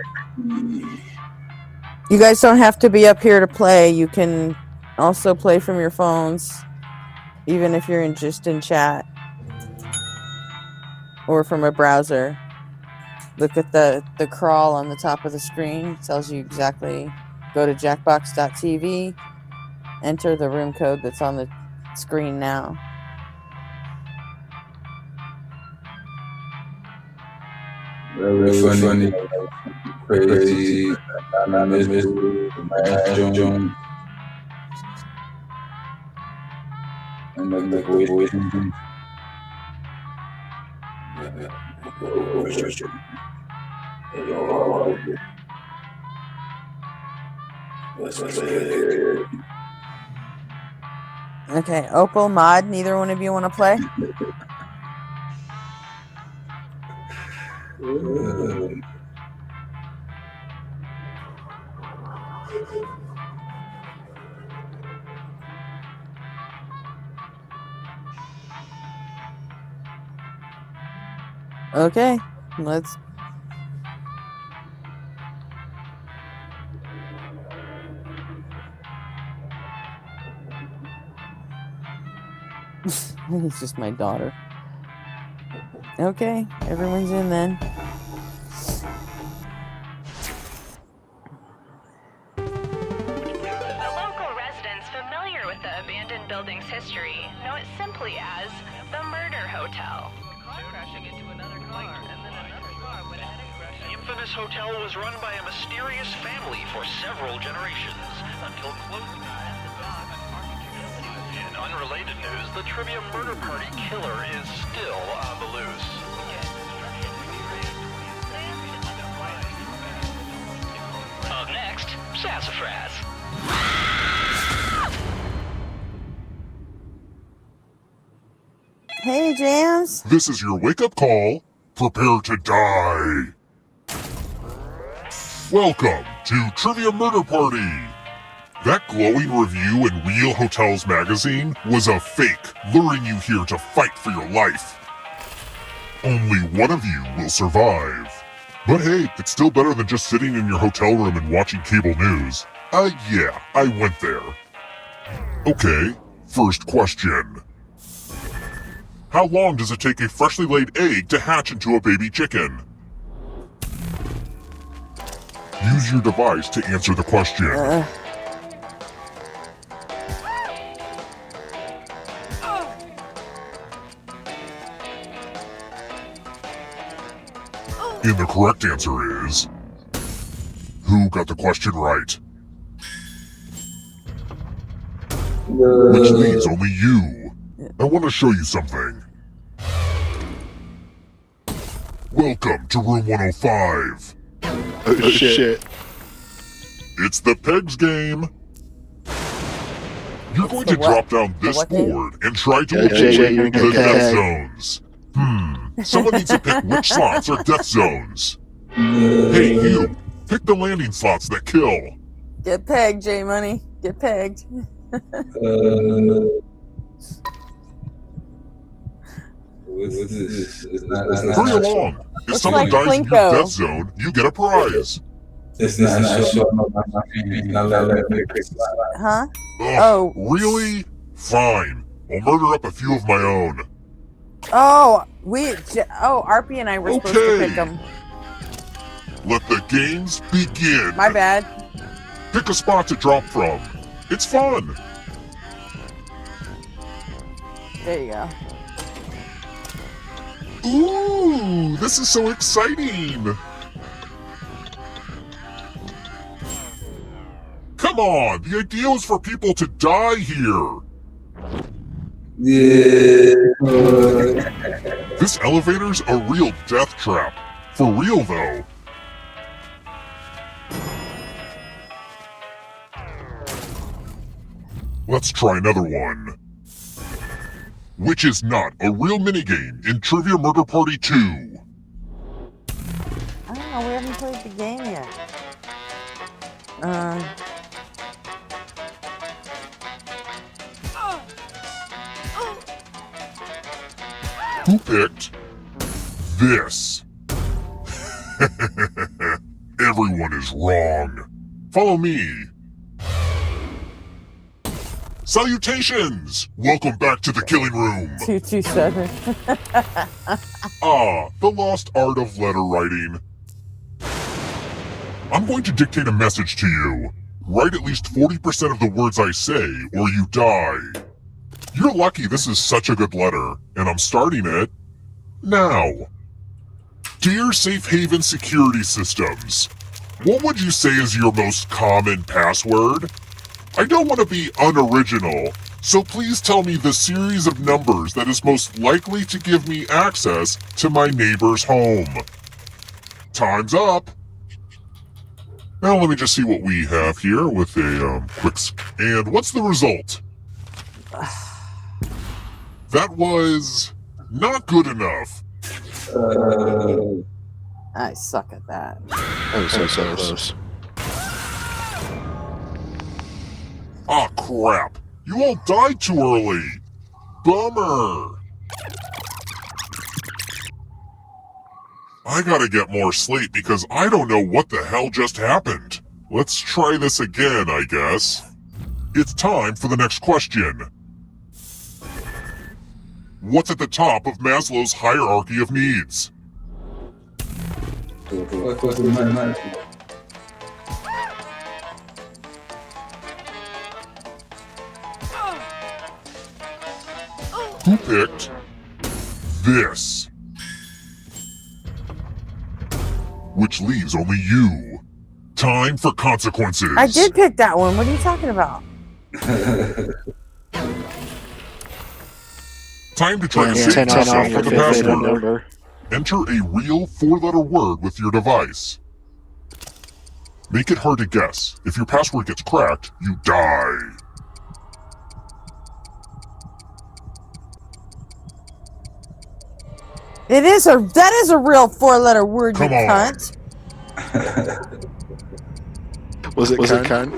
You guys don't have to be up here to play. You can also play from your phones, even if you're just in chat or from a browser. Look at the crawl on the top of the screen. It tells you exactly. Go to jackbox.tv, enter the room code that's on the screen now. Very funny, crazy, anonymous, Jones, and the voice. Okay, Opal, Mod, neither one of you want to play? Okay, let's. I think it's just my daughter. Okay, everyone's in then. building's history, know it simply as the Murder Hotel. The infamous hotel was run by a mysterious family for several generations until close. In unrelated news, the Trivia Murder Party killer is still on the loose. Up next, Sassafras. Hey, Jams. This is your wake-up call. Prepare to die. Welcome to Trivia Murder Party. That glowing review in Real Hotels magazine was a fake, luring you here to fight for your life. Only one of you will survive. But hey, it's still better than just sitting in your hotel room and watching cable news. Yeah, I went there. Okay, first question. How long does it take a freshly laid egg to hatch into a baby chicken? Use your device to answer the question. And the correct answer is... Who got the question right? Which means only you. I want to show you something. Welcome to room 105. Oh shit. It's the Pegs game. You're going to drop down this board and try to avoid the death zones. Someone needs to pick which slots are death zones. Hey, you! Pick the landing slots that kill. Get pegged, J-Money. Get pegged. Hurry along! If someone dies in your death zone, you get a prize. Huh? Ugh, really? Fine. I'll murder up a few of my own. Oh, RP and I were supposed to pick them. Let the games begin. My bad. Pick a spot to drop from. It's fun. There you go. Ooh, this is so exciting. Come on, the idea was for people to die here. Yeah. This elevator's a real death trap. For real, though. Let's try another one. Which is not a real minigame in Trivia Murder Party 2. I don't know, we haven't played the game yet. Who picked this? Everyone is wrong. Follow me. Salutations! Welcome back to the killing room. 227. The lost art of letter writing. I'm going to dictate a message to you. Write at least 40% of the words I say, or you die. You're lucky this is such a good letter, and I'm starting it now. Dear Safe Haven Security Systems, what would you say is your most common password? I don't want to be unoriginal, so please tell me the series of numbers that is most likely to give me access to my neighbor's home. Time's up. Now let me just see what we have here with a quick and what's the result? That was not good enough. I suck at that. Oh, so close. Ah, crap. You all died too early. Bummer. I gotta get more sleep because I don't know what the hell just happened. Let's try this again, I guess. It's time for the next question. What's at the top of Maslow's hierarchy of needs? Who picked this? Which leaves only you. Time for consequences. I did pick that one. What are you talking about? Time to try to save yourself for the password. Enter a real 4-letter word with your device. Make it hard to guess. If your password gets cracked, you die. That is a real 4-letter word, you cunt. Was it cunt?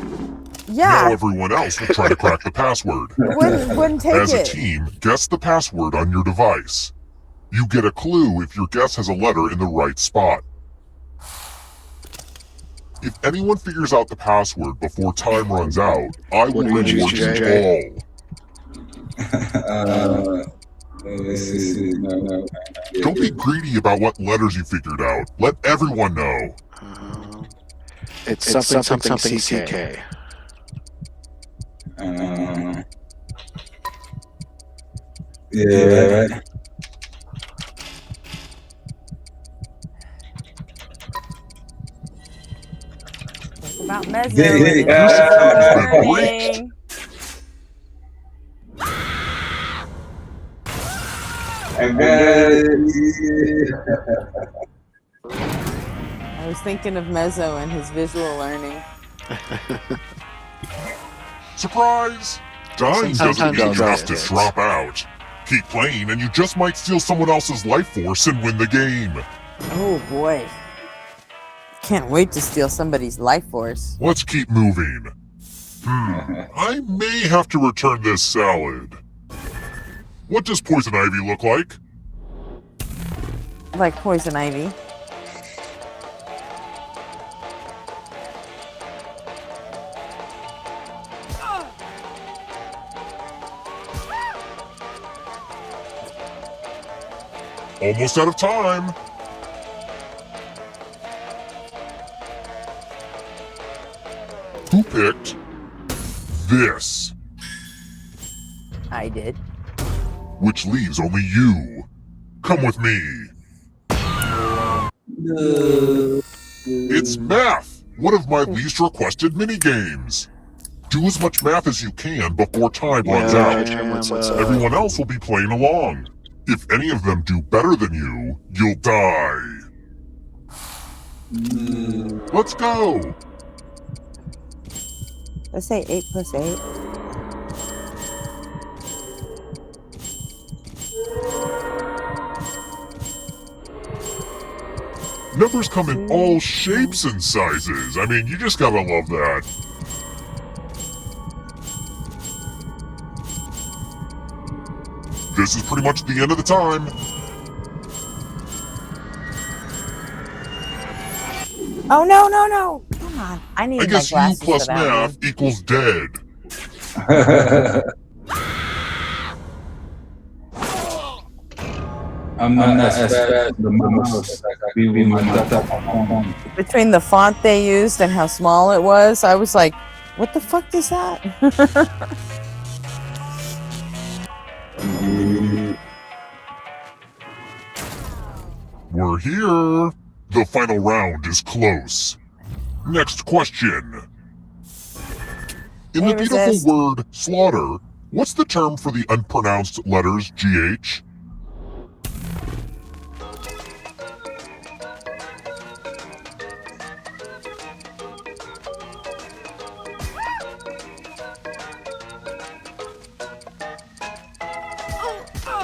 Yeah. Now everyone else will try to crack the password. Wouldn't take As a it. team, guess the password on your device. You get a clue if your guess has a letter in the right spot. If anyone figures out the password before time runs out, I will reward you all. Don't be greedy about what letters you figured out. Let everyone know. It's something CK. Yeah. Talk about Mezzo and learning. I was thinking of Mezzo and his visual learning. Surprise! Dying doesn't mean you have to drop out. Keep playing and you just might steal someone else's life force and win the game. Oh boy. Can't wait to steal somebody's life force. Let's keep moving. I may have to return this salad. What does Poison Ivy look like? Like Poison Ivy. Almost out of time. Who picked this? I did. Which leaves only you. Come with me. It's math, one of my least requested minigames. Do as much math as you can before time runs out. Everyone else will be playing along. If any of them do better than you, you'll die. Let's go. Let's say 8 plus 8. Numbers come in all shapes and sizes. I mean, you just gotta love that. This is pretty much the end of the time. Oh no, no, no! Come on. I need I guess my you glasses plus for that one. math equals dead. I'm not as fast as the mouse. Be with my phone. Between the font they used and how small it was, I was like, what the fuck is that? We're here. The final round is close. Next question. In the beautiful word slaughter, what's the term for the unpronounced letters GH?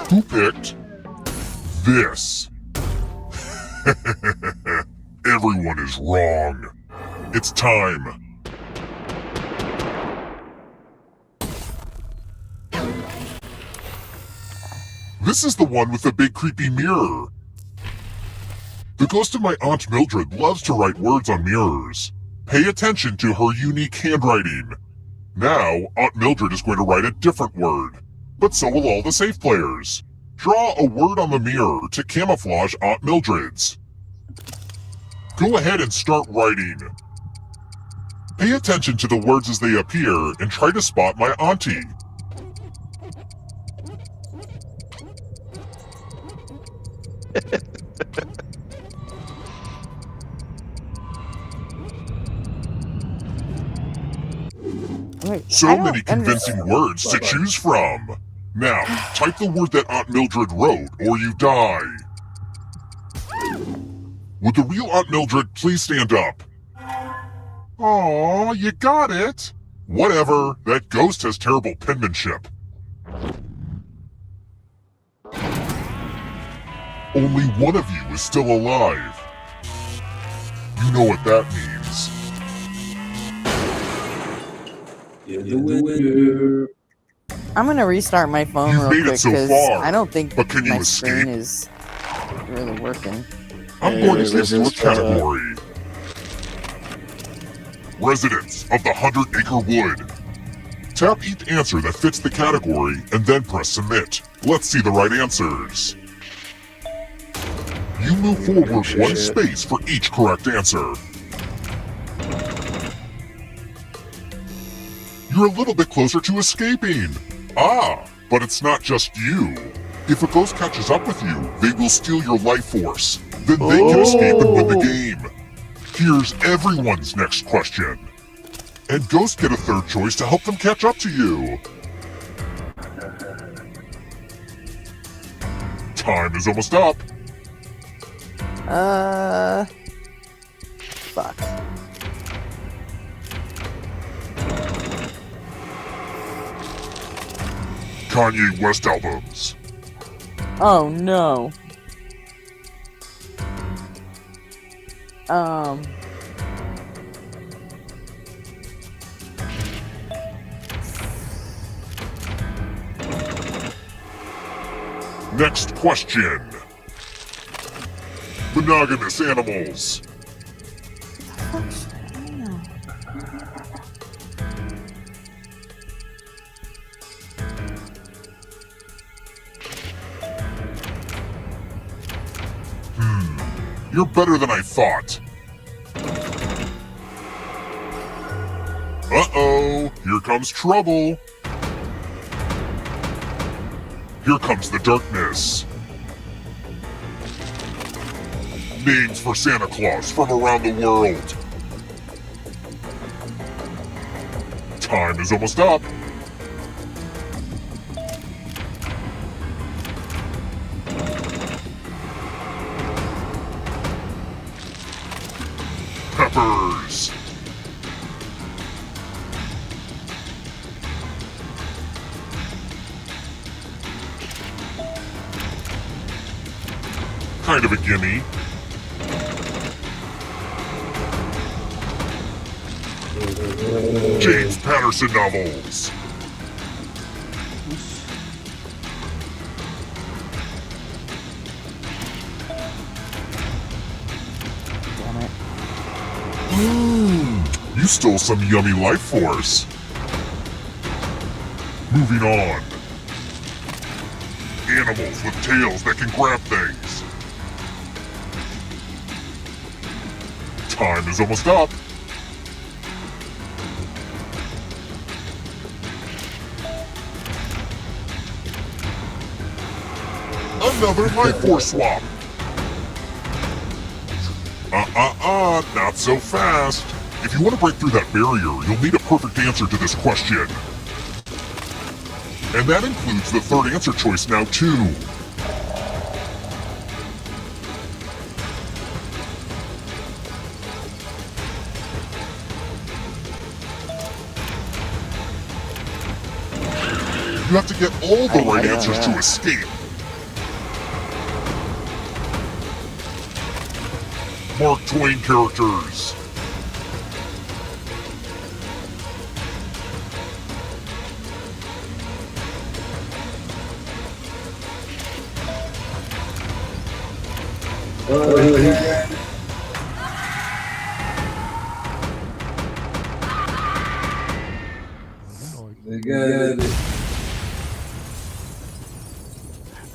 Who picked this? Everyone is wrong. It's time. This is the one with the big creepy mirror. The ghost of my Aunt Mildred loves to write words on mirrors. Pay attention to her unique handwriting. Now, Aunt Mildred is going to write a different word, but so will all the safe players. Draw a word on the mirror to camouflage Aunt Mildred's. Go ahead and start writing. Pay attention to the words as they appear and try to spot my auntie. Wait, So many convincing words to choose from. Now, type the word that Aunt Mildred wrote, or you die. Would the real Aunt Mildred please stand up? Aw, you got it. Whatever, that ghost has terrible penmanship. Only one of you is still alive. You know what that means. You're the winner. I'm gonna restart my phone You've real made quick it so because far, I don't think but can you my escape? screen is really working. I'm going to guess your category. Residents of the 100-acre wood. Tap each answer that fits the category and then press submit. Let's see the right answers. You move forward one space for each correct answer. You're a little bit closer to escaping. Ah, but it's not just you. If a ghost catches up with you, they will steal your life force. Then they can escape and win the game. Here's everyone's next question. And ghosts get a third choice to help them catch up to you. Time is almost up. Fuck. Kanye West albums. Oh no. Next question. Monogamous animals. You're better than I thought. Uh-oh, here comes trouble. Here comes the darkness. Names for Santa Claus from around the world. Time is almost up. Peppers. Kind of a gimme. James Patterson novels. You stole some yummy life force. Moving on. Animals with tails that can grab things. Time is almost up. Another life force swap. Not so fast. If you want to break through that barrier, you'll need a perfect answer to this question. And that includes the third answer choice now, too. You have to get all the right answers to escape. Mark Twain characters. They got it.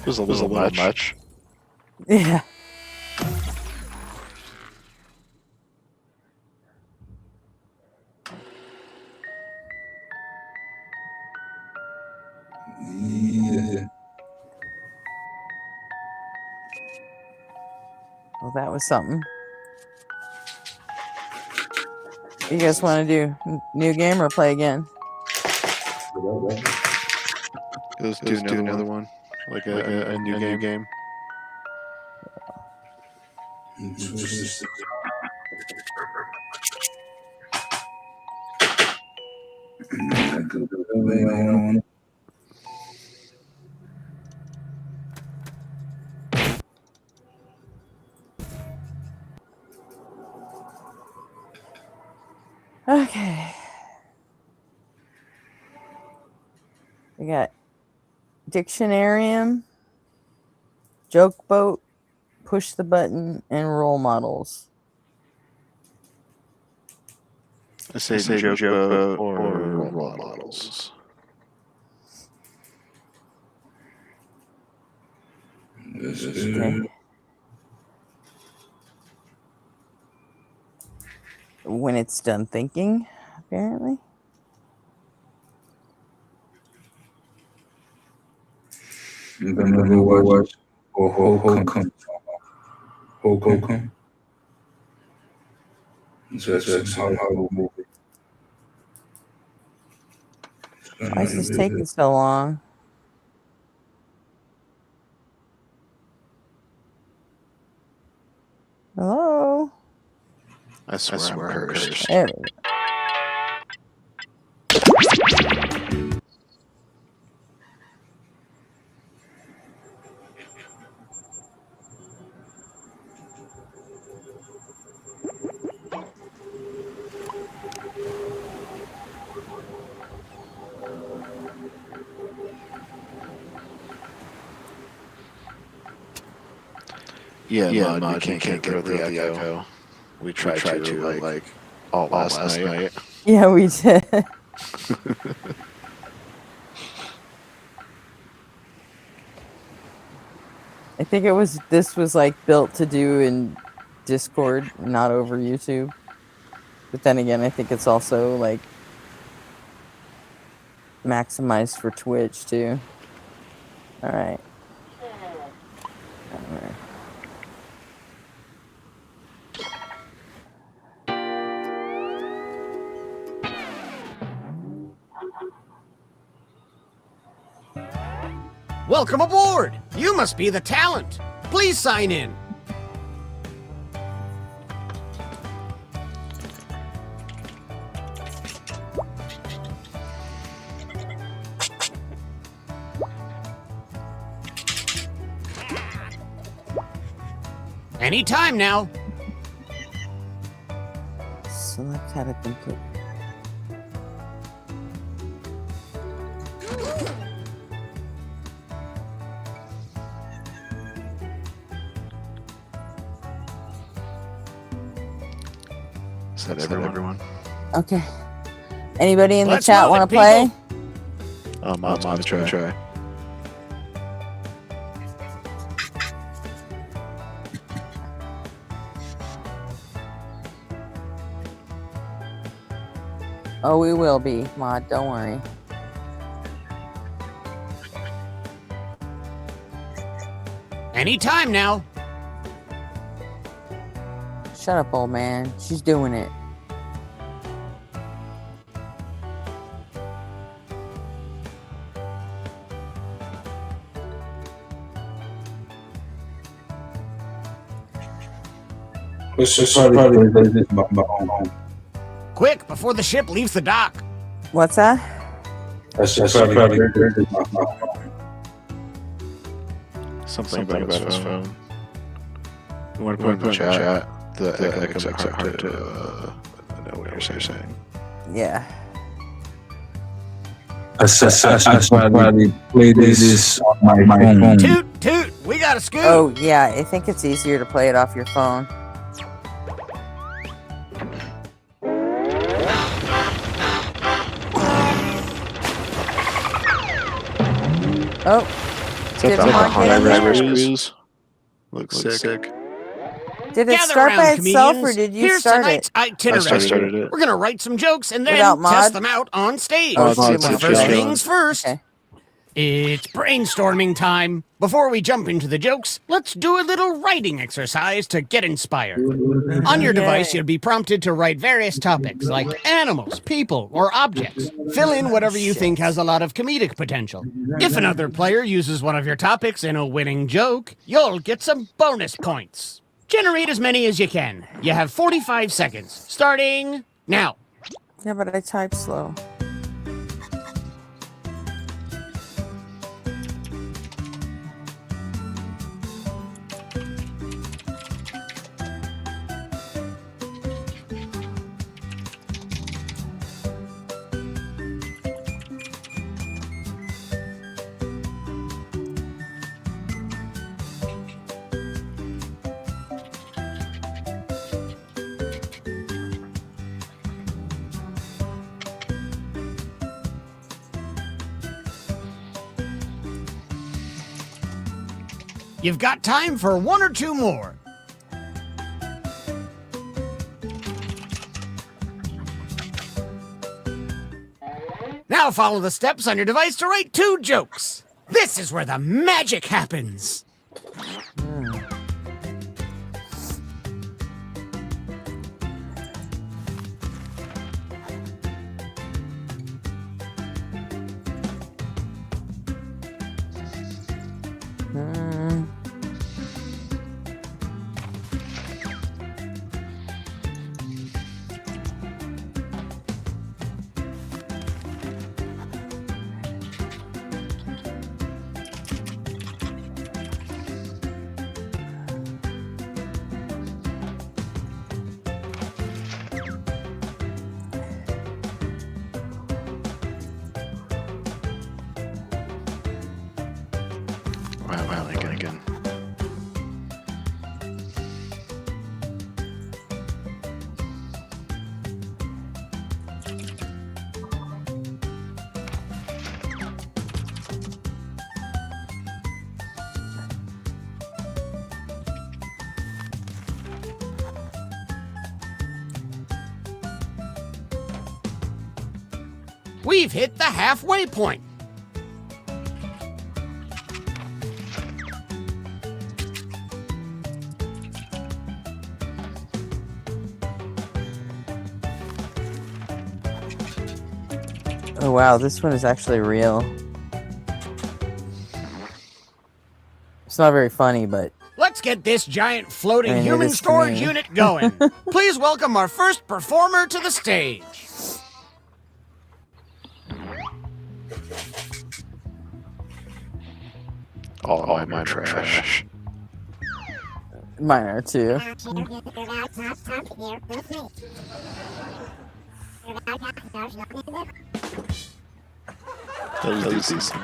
It was a little much. Yeah. Yeah. Well, that was something. You guys want to do new game or play again? Let's do another one. Like a new game. Okay. We got Dictionarium, Joke Boat, Push the Button, and Role Models. I say joke boat or role models. Okay. When it's done thinking, apparently. Remember what? Holcomb. That's how movie. Why is this taking so long? Hello? I swear I'm cursed. There we go. Yeah, Mod, you can't get through the echo. We tried to like all last night. Yeah, we did. I think this was like built to do in Discord, not over YouTube. But then again, I think it's also like maximized for Twitch too. All right. Welcome aboard! You must be the talent. Please sign in. Anytime now. Select how to complete. Is that everyone? Okay. Anybody in the Let's chat move want it, to play? Mod's try. Oh, we will be, Mod. Don't worry. Anytime now. Shut up, old man. She's doing it. Quick, before the ship leaves the dock. What's that? Something about his phone. You want to put in the chat? That makes it hard to know what you're saying. Yeah. I probably play this on my phone. Toot, toot, we got a scoop. Oh, yeah. I think it's easier to play it off your phone. Oh. Did someone get in? Looks sick. Did it Gather start by around, itself, or comedians. did you Here's start tonight's it? itinerary. I started it. We're gonna write some jokes and then Without test Mod? them out on stage. Oh, Mod's First things first. Okay. It's brainstorming time. Before we jump into the jokes, let's do a little writing exercise to get inspired. On your device, you'll be prompted to write various topics like animals, people, or objects. Fill in whatever you think has a lot of comedic potential. If another player uses one of your topics in a winning joke, you'll get some bonus points. Generate as many as you can. You have 45 seconds, starting now. Yeah, but I type slow. You've got time for one or two more. Now follow the steps on your device to write 2 jokes. This is where the magic happens. Wow, again. We've hit the halfway point. Oh wow, this one is actually real. It's not very funny, but Let's get this giant floating I mean, it human is to storage me. unit going. Please welcome our first performer to the stage. All my trash. mine are too. That was decent.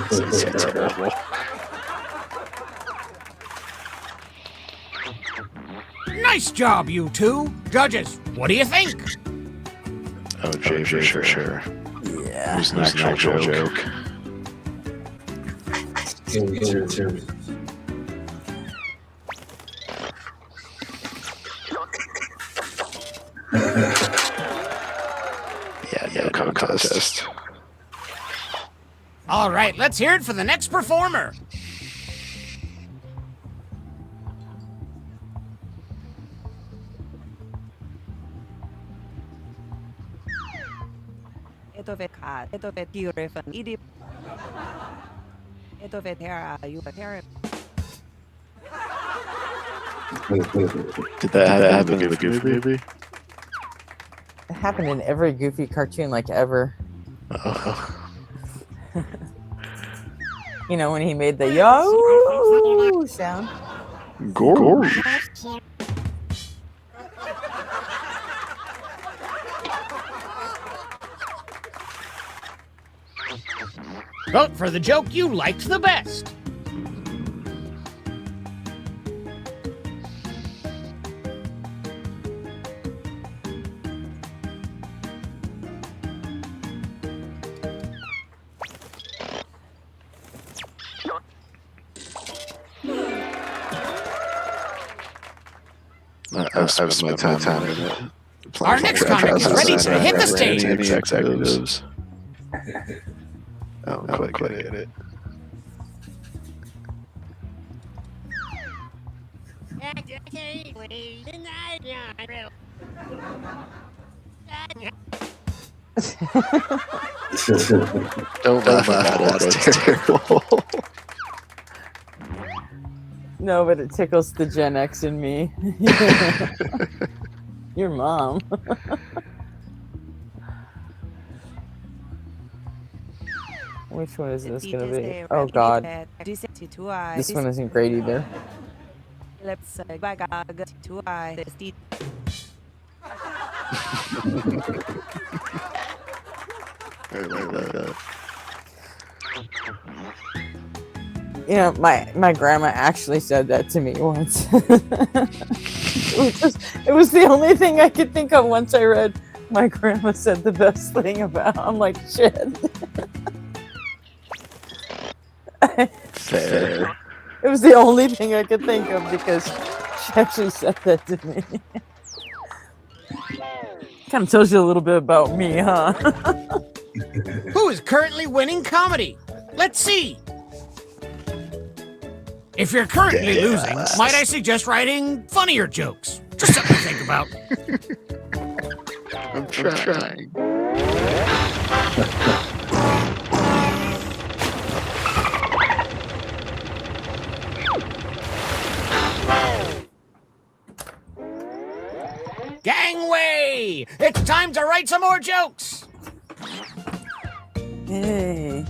This is terrible. Nice job, you two. Judges, what do you think? Oh, Jay, for sure. Yeah. It was an actual joke. Yeah, no contest. All right, let's hear it for the next performer. Did that happen in the Goofy movie? It happened in every Goofy cartoon, like ever. You know, when he made the yo sound. Gorge. Vote for the joke you liked the best. I've spent my time in it. Our next comic is ready to hit the stage. Any executives. I don't quite get it. Don't laugh at it, it's terrible. No, but it tickles the Gen X in me. Your mom. Which one is this gonna be? Oh god. This one isn't great either. You know, my grandma actually said that to me once. It was the only thing I could think of once I read my grandma said the best thing about. I'm like, shit. Fair. It was the only thing I could think of because she actually said that to me. Kind of tells you a little bit about me, huh? Who is currently winning comedy? Let's see. If you're currently losing, might I suggest writing funnier jokes? Just something to think about. I'm trying. Gangway! It's time to write some more jokes! Hey.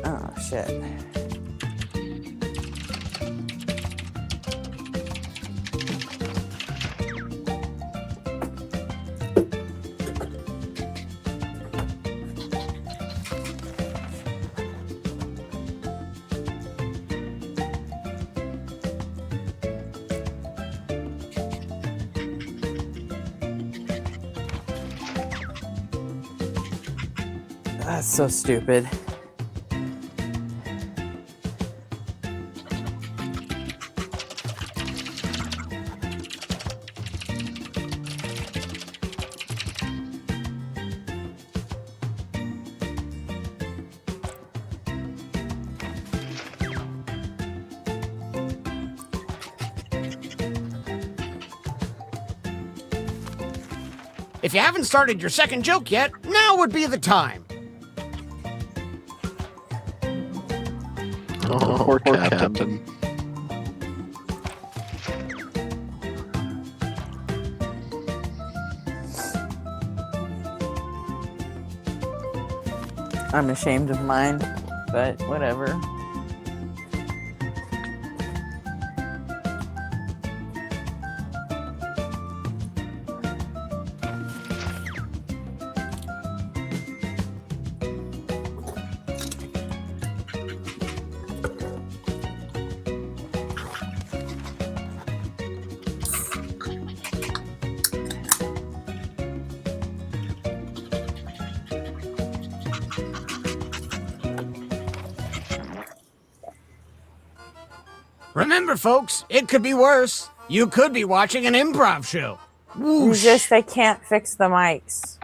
Oh, shit. That's so stupid. If you haven't started your second joke yet, now would be the time. Oh, poor Captain. I'm ashamed of mine, but whatever. Remember, folks, it could be worse. You could be watching an improv show. Whoosh. Just I can't fix the mics.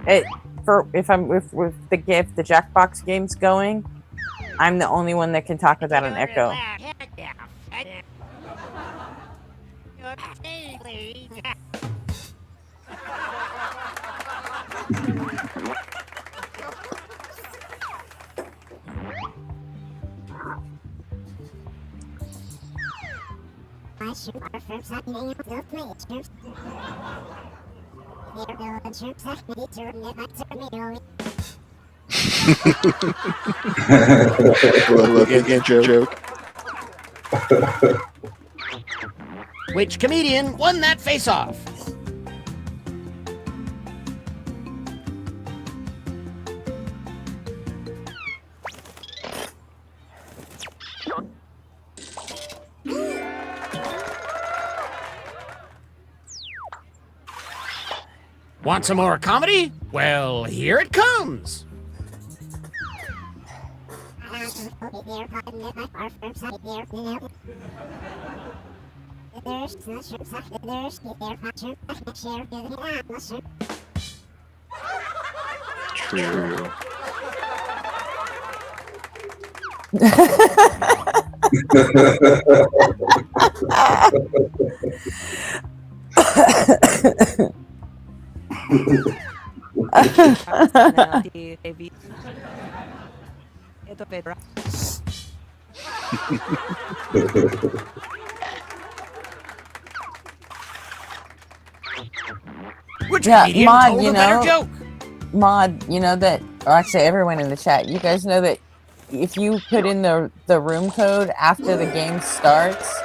If the Jackbox game's going, I'm the only one that can talk without an echo. Joke. Which comedian won that face-off? Want some more comedy? Well, here it comes. True. Which Yeah, comedian Mod, told you a better know, joke? Mod, you know that, or actually everyone in the chat, you guys know that if you put in the room code after the game starts,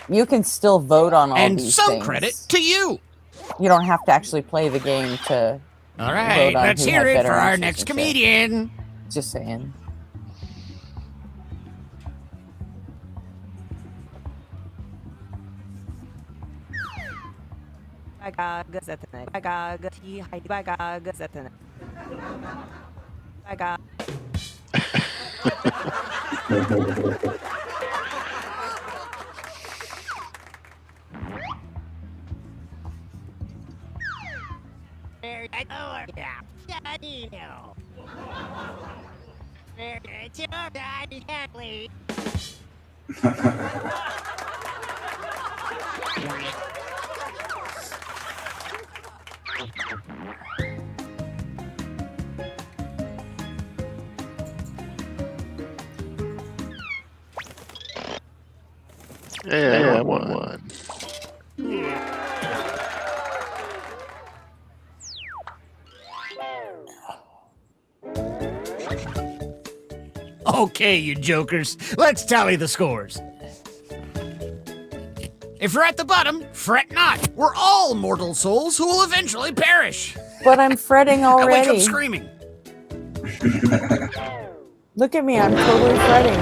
you can still vote on all And these some things. credit to you. You don't have to actually play the game to All vote right, on let's who hear had it better for our answers next and shit. comedian. Just saying. Yeah, I won one. Okay, you jokers, let's tally the scores. If you're at the bottom, fret not. We're all mortal souls who will eventually perish. But I'm fretting I wake up already. screaming. Look at me, I'm totally fretting.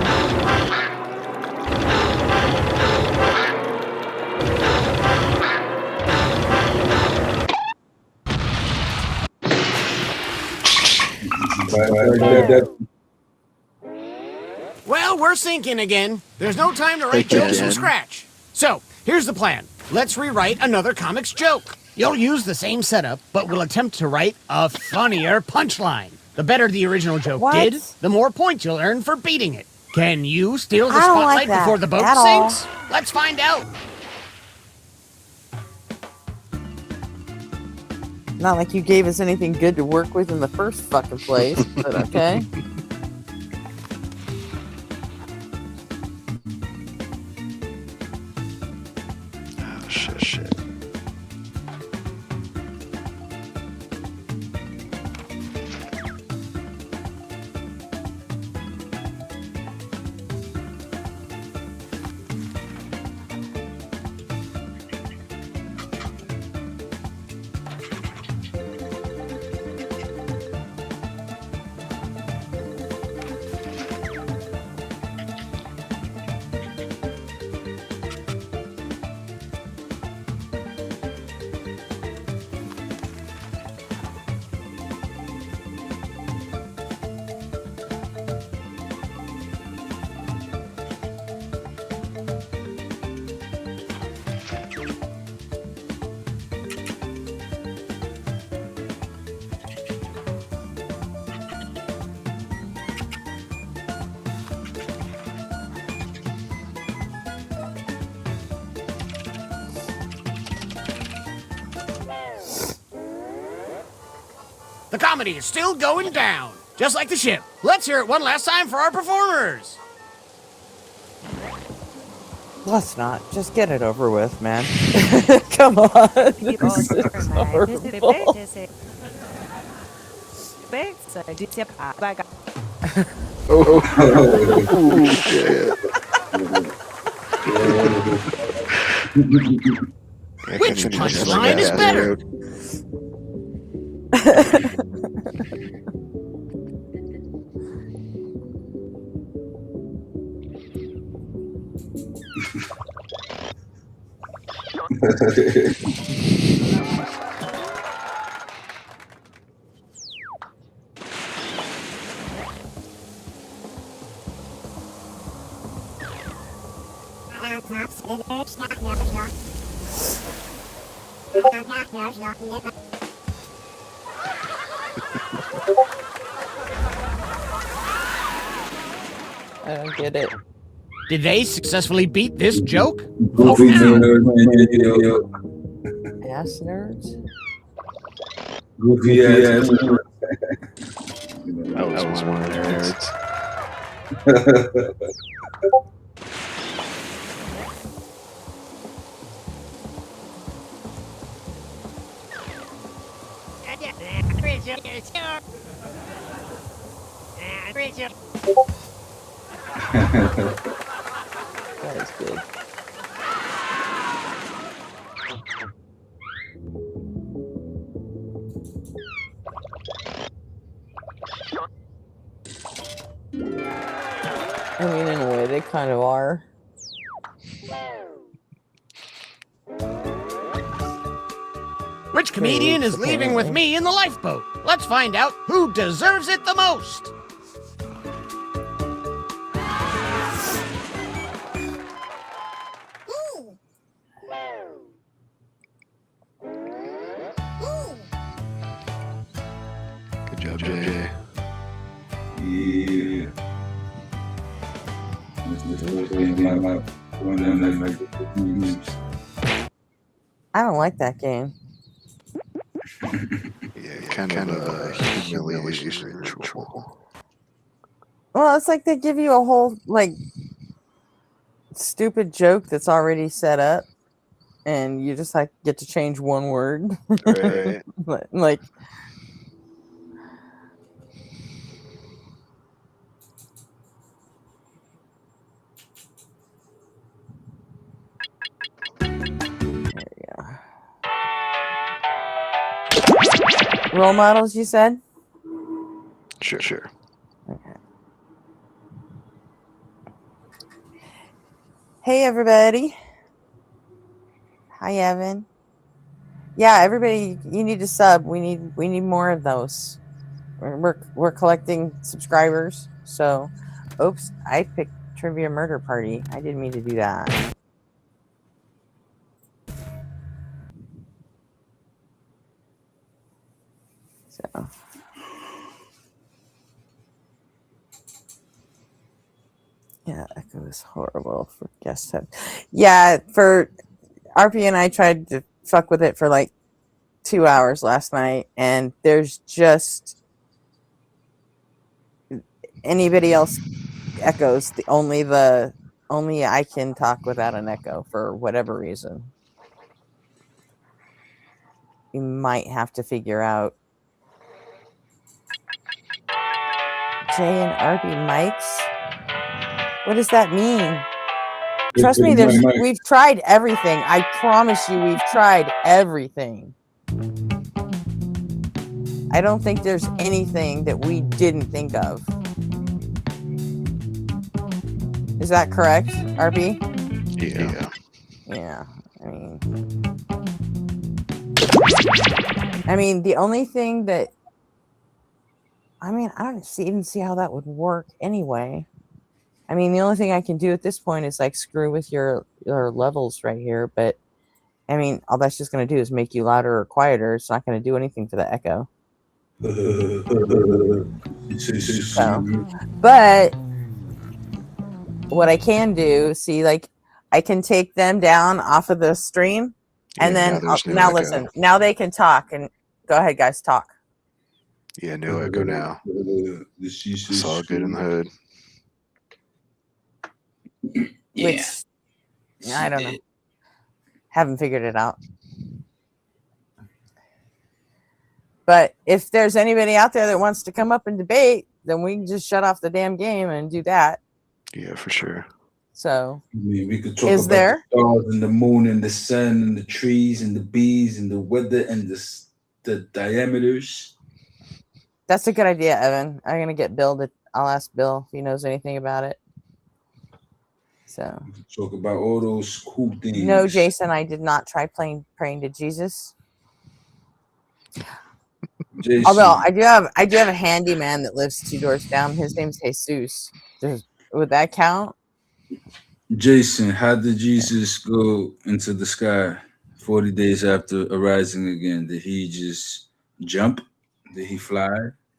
Well, we're sinking again. There's no time to write jokes from scratch. So, here's the plan. Let's rewrite another comics joke. You'll use the same setup, but we'll attempt to write a funnier punchline. The better the original joke did, the more points you'll earn for beating it. Can you steal the I don't spotlight like that before the boat at all. sinks? Let's find out. Not like you gave us anything good to work with in the first fucking place, but okay. Oh, shit. The comedy is still going down, just like the ship. Let's hear it one last time for our performers. Let's not. Just get it over with, man. Come on. This is horrible. Oh, shit. Which punchline is better? I don't get it. Did they successfully beat this joke? Goofy Vote Ass nerds? Goofy ass. That was one of the nerds. That is good. I mean, in a way, they kind of are. Which comedian is leaving with me in the lifeboat? Let's find out who deserves it the most. Good job, Jay. Yeah. I don't like that game. Yeah, kind of a humiliation ritual. Well, it's like they give you a whole, like, stupid joke that's already set up, and you just, like, get to change one word. Right. Like, there we go. Role models, you said? Sure. Okay. Hey, everybody. Hi, Evan. Yeah, everybody, you need to sub. We need more of those. We're collecting subscribers. So, oops, I picked Trivia Murder Party. I didn't mean to do that. So. Yeah, Echo is horrible for guest hub. Yeah, for RP and I tried to fuck with it for like 2 hours last night, and there's just anybody else echoes. Only I can talk without an echo for whatever reason. You might have to figure out. Jay and RP mics. What does that mean? Trust me, we've tried everything. I promise you, we've tried everything. I don't think there's anything that we didn't think of. Is that correct, RB? Yeah. I mean, the only thing that I don't even see how that would work anyway. I mean, the only thing I can do at this point is like screw with your levels right here, but I mean, all that's just going to do is make you louder or quieter. It's not going to do anything for the echo. So, but what I can do, see, like I can take them down off of the stream, and then now listen. Now they can talk, and go ahead, guys, talk. Yeah, no echo now. It's all good in the hood. Which I don't know. Haven't figured it out. But if there's anybody out there that wants to come up and debate, then we can just shut off the damn game and do that. Yeah, for sure. So, I mean, we could talk about the stars and the moon and the sun and the trees and the bees and the weather and the diameters. That's a good idea, Evan. I'm gonna get Bill I'll ask Bill if he knows anything about it. So we could talk about all those cool things. No, Jason, I did not try praying to Jesus. Jason. Although I do have a handyman that lives 2 doors down. His name's Jesus. Would that count? Jason, how did Jesus go into the sky 40 days after arising again? Did he just jump? Did he fly?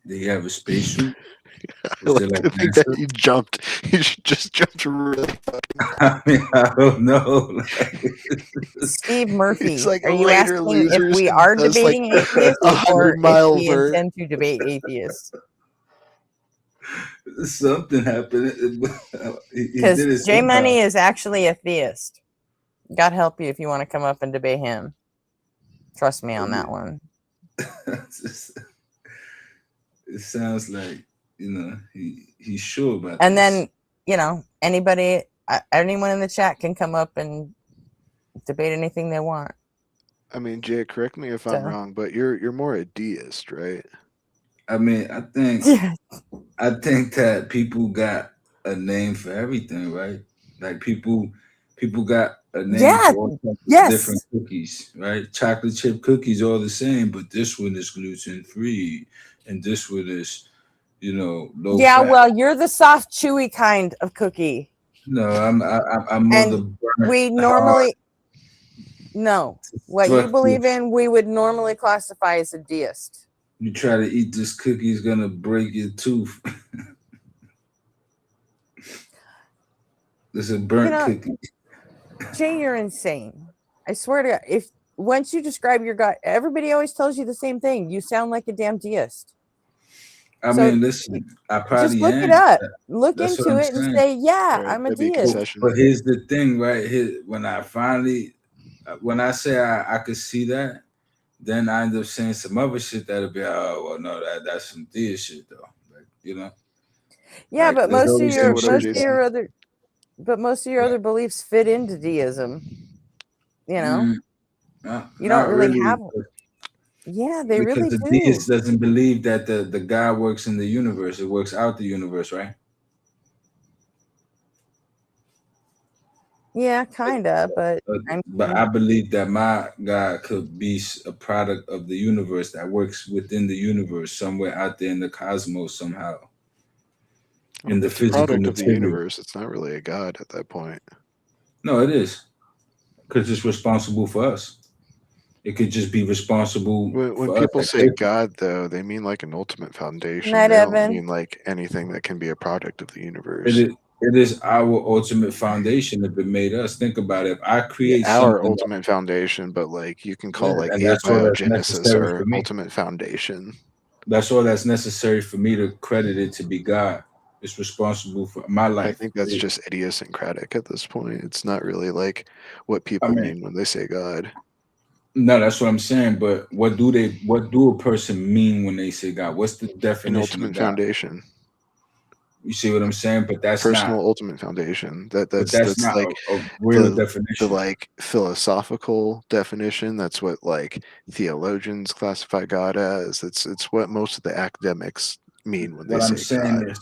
Did he have a spacesuit? I Was like it like to think that NASA? he jumped. He just jumped really fucking high. I mean, I don't know. Steve He's Murphy, like are a you later asking if losers we and are does like debating atheists a or if 100-mile we vert. intend to debate atheists? Something happened. He Because did it J somehow. Money is actually a theist. God help you if you want to come up and debate him. Trust me on that one. It sounds like, he's sure about And this. then, anybody, anyone in the chat can come up and debate anything they want. I mean, Jay, correct me if I'm So- wrong, but you're more a deist, right? I mean, I think that people got a name for everything, right? Like people got a name for all types of different cookies, right? Chocolate chip cookies all the same, but this one is gluten free, and this one is, low fat. Well, you're the soft, chewy kind of cookie. No, I'm more And the burnt, we normally what you believe in, we would normally classify as a deist. You try to eat this cookie, it's gonna break your tooth. It's a burnt cookie. Jay, you're insane. I swear to God, if once you describe your God, everybody always tells you the same thing. You sound like a damn deist. I mean, listen, I probably just look am. it up. Look That's into it and say, yeah, I'm a deist. But here's the thing, right? When I say I could see that, then I end up saying some other shit that'll be, oh, well, no, that's some deist shit, though. Like, Yeah, like, but most of your other Right. beliefs fit into deism. You don't not really have. Yeah, they because really the do. deist doesn't believe that the God works in the universe. It works out the universe, right? Yeah, kind of, but I believe that my God could be a product of the universe that works within the universe, somewhere out there in the cosmos somehow. In the It's a physical product of the material. universe. It's not really a god at that point. No, it is. Because it's responsible for us. It could just be responsible When for people us. say God, though, they mean like an ultimate foundation. Night, They don't Evan. mean like anything that can be a product of the universe. It is our ultimate foundation if it made us. Think about it. If I create Our something, ultimate foundation, but like you can call like and that's all that's abiogenesis necessary our for me. ultimate foundation. That's all that's necessary for me to credit it to be God. It's responsible for my life. I think that's just idiosyncratic at this point. It's not really like what people mean when they say God. No, that's what I'm saying. But what do a person mean when they say God? What's the definition An of ultimate God? foundation. You see what I'm saying? But that's personal not ultimate foundation. That's not like a real the definition. like philosophical definition. That's what like theologians classify God as. It's what most of the academics mean when they say God.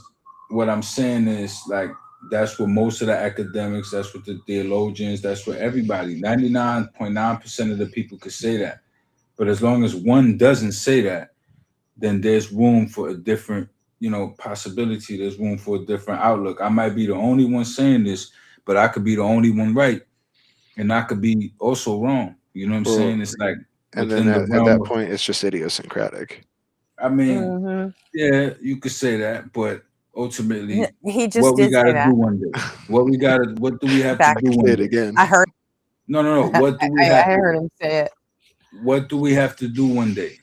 What I'm saying is like that's what most of the academics, that's what the theologians, that's what everybody, 99.9% of the people could say that. But as long as one doesn't say that, then there's room for a different, possibility. There's room for a different outlook. I might be the only one saying this, but I could be the only one right. And I could be also wrong. You know what I'm saying? It's like And then within the at that realm of, point, it's just idiosyncratic. I mean, yeah, you could say that, but ultimately, he just what we did got say to that. do one day? What do we have to do one day? Again. I heard. No. What do we I have? heard him say it. What do we have to do one day?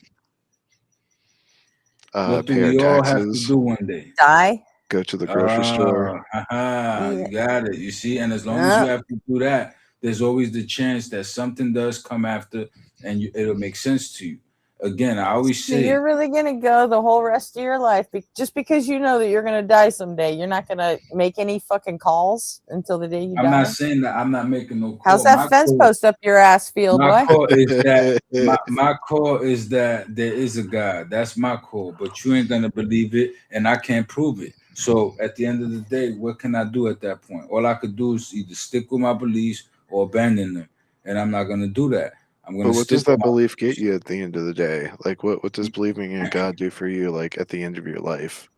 What do Pay we our all have to taxes. do one day? Die. Go to the grocery store. You got it. You see, and as long as you have to do that, there's always the chance that something does come after, and it'll make sense to you. Again, I always So say, you're really gonna go the whole rest of your life just because you know that you're gonna die someday. You're not gonna make any fucking calls until the day you die. I'm not saying that I'm not making no call. How's that fence post up your ass feel, My boy? call is that my call is that there is a God. That's my call, but you ain't gonna believe it, and I can't prove it. So at the end of the day, what can I do at that point? All I could do is either stick with my beliefs or abandon them, and I'm not gonna do that. I'm gonna. But what does stick with that belief get you at the end of the day? Like, what does believing in God do for you? Like at the end of your life?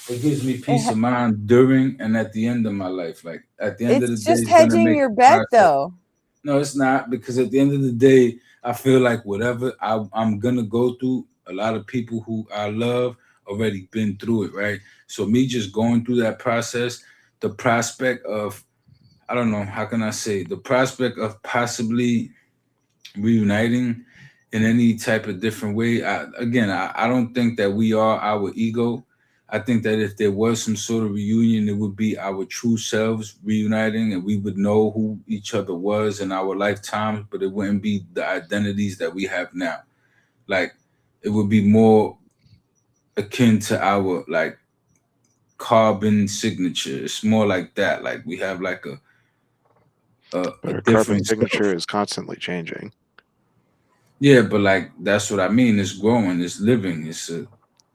It gives me peace of mind during and at the end of my life. Like at the end of the It's day, just it's gonna hedging make your the bet, process. though. No, it's not, because at the end of the day, I feel like whatever I'm gonna go through, a lot of people who I love already been through it, right? So me just going through that process, the prospect of, I don't know, how can I say, the prospect of possibly reuniting in any type of different way. I don't think that we are our ego. I think that if there was some sort of reunion, it would be our true selves reuniting, and we would know who each other was in our lifetimes, but it wouldn't be the identities that we have now. Like, it would be more akin to our like carbon signature. It's more like that. Like we have like a Our carbon different self. signature is constantly changing. Yeah, but like that's what I mean. It's growing, it's living, it's a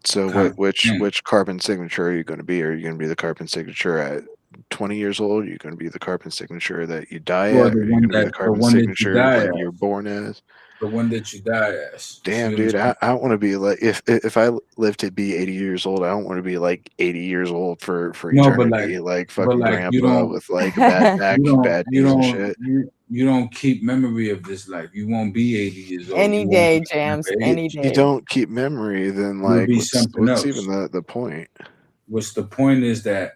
So which carbon signature are you going to be? Are you going to be the carbon signature at 20 years old? Are you going to be the carbon signature that you die Well, at? Or are you going to be the the carbon one that you signature die like as, you're born as? the one that you die as. You see Damn, what I'm dude, saying? I don't want to be like if I live to be 80 years old, I don't want to be like 80 years old for No, eternity, like fucking you grandpa don't with like a bad back, bad you knees and don't shit. you don't keep memory of this life. You won't be 80 years old. Any You won't day, be Jams. whatever Any age. You day. don't keep memory, then You'll like be something what's even else. the point? What's the point is that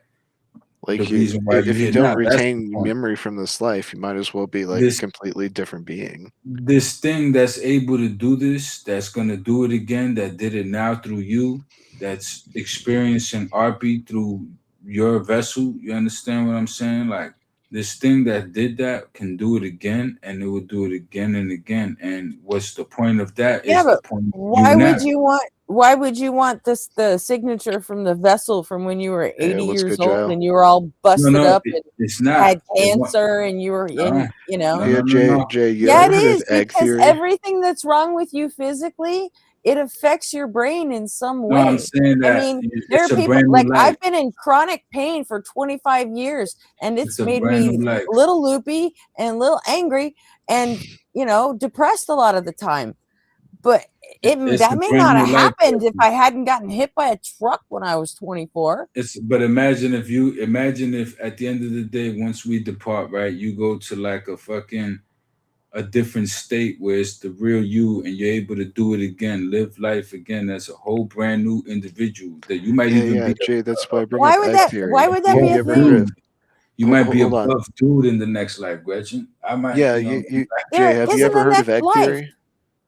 the Like reason why you're if you here don't now, that's the retain point. memory from this life, you might as well be like a This completely different being. this thing that's able to do this, that's gonna do it again, that did it now through you, that's experiencing RP through your vessel. You understand what I'm saying? Like this thing that did that can do it again, and it will do it again and again. And what's the point of that? Yeah, Is the but point of you why now. would you want? Why would you want the signature from the vessel from when you were Yeah, 80 what's years good, old Joe? and you were all busted No, up and it's not. had cancer and you were in, you know? Yeah, Jay, you Yeah, ever it heard of is, egg because theory? everything that's wrong with you physically, it affects your brain in some No, I'm way. saying I that mean, there are it's a people brand new like life. I've been in chronic pain for 25 years and It's it's a made brand me new life. a little loopy and a little angry and, depressed a lot of the time. But It's a that may brand not new have life. happened if I hadn't gotten hit by a truck when I was 24. But imagine if at the end of the day, once we depart, right, you go to like a different state where it's the real you and you're able to do it again, live life again as a whole brand new individual that you might even Yeah, be Jay, that's why I bring Why up would egg why theory. would that be You a ever heard thing? of you might be hold on. above dude in the next life, Gretchen. I might, Yeah, Jay, There have you isn't ever a heard of next egg life. theory?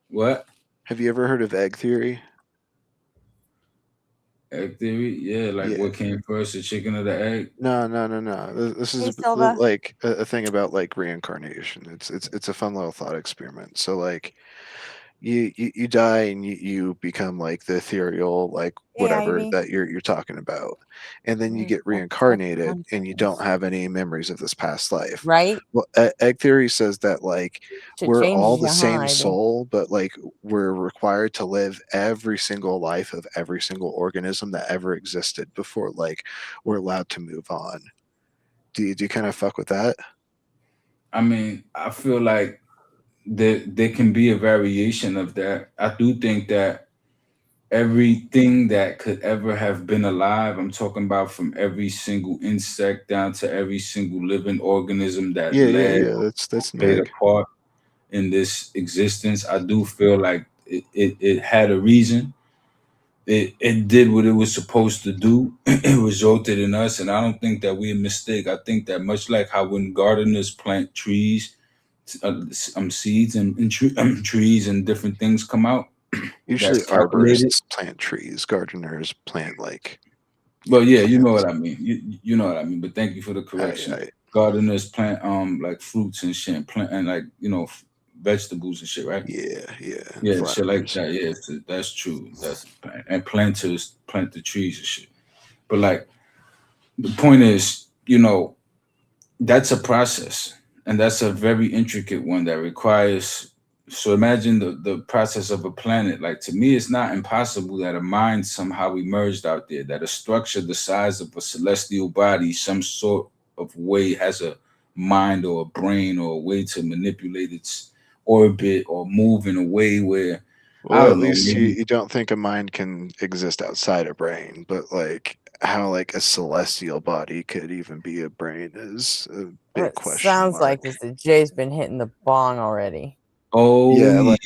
What? Have you ever heard of egg theory? Egg theory? Yeah, like Yeah. what came first, the chicken or the egg? No. This Hey, is Silva. like a thing about like reincarnation. It's a fun little thought experiment. So like you die and you become like the ethereal like Hey, whatever Ivy. that you're talking about, and then you Weird get sex reincarnated and you don't consciousness. have any memories of this past life. Right? Well, egg theory says that like Should we're change all the you, huh, same Ivy? soul, but like we're required to live every single life of every single organism that ever existed before like we're allowed to move on. Do you kind of fuck with that? I mean, I feel like there can be a variation of that. I do think that everything that could ever have been alive, I'm talking about from every single insect down to every single living organism that led Yeah. or That's an played a egg. part in this existence. I do feel like it had a reason. It did what it was supposed to do. It resulted in us, and I don't think that we a mistake. I think that much like how when gardeners plant trees, seeds and trees and different things come out, Usually that's calculated. arborists plant trees, gardeners plant like Well, yeah, you know plants. what I mean. You know what I mean. But thank you for the correction. I Gardeners plant like fruits and shit, and like vegetables and shit, right? Yeah, shit like flowers. that. Yeah, that's true. And planters plant the trees and shit. But like the point is, that's a process, and that's a very intricate one that requires. So imagine the process of a planet. Like to me, it's not impossible that a mind somehow emerged out there, that a structure the size of a celestial body, some sort of way has a mind or a brain or a way to manipulate its orbit or move in a way where I Well, at don't know, least maybe you don't think a mind can exist outside a brain, but like how like a celestial body could even be a brain is a big It question sounds mark. like this. That Jay's been hitting the bong already. Oh Yeah, like,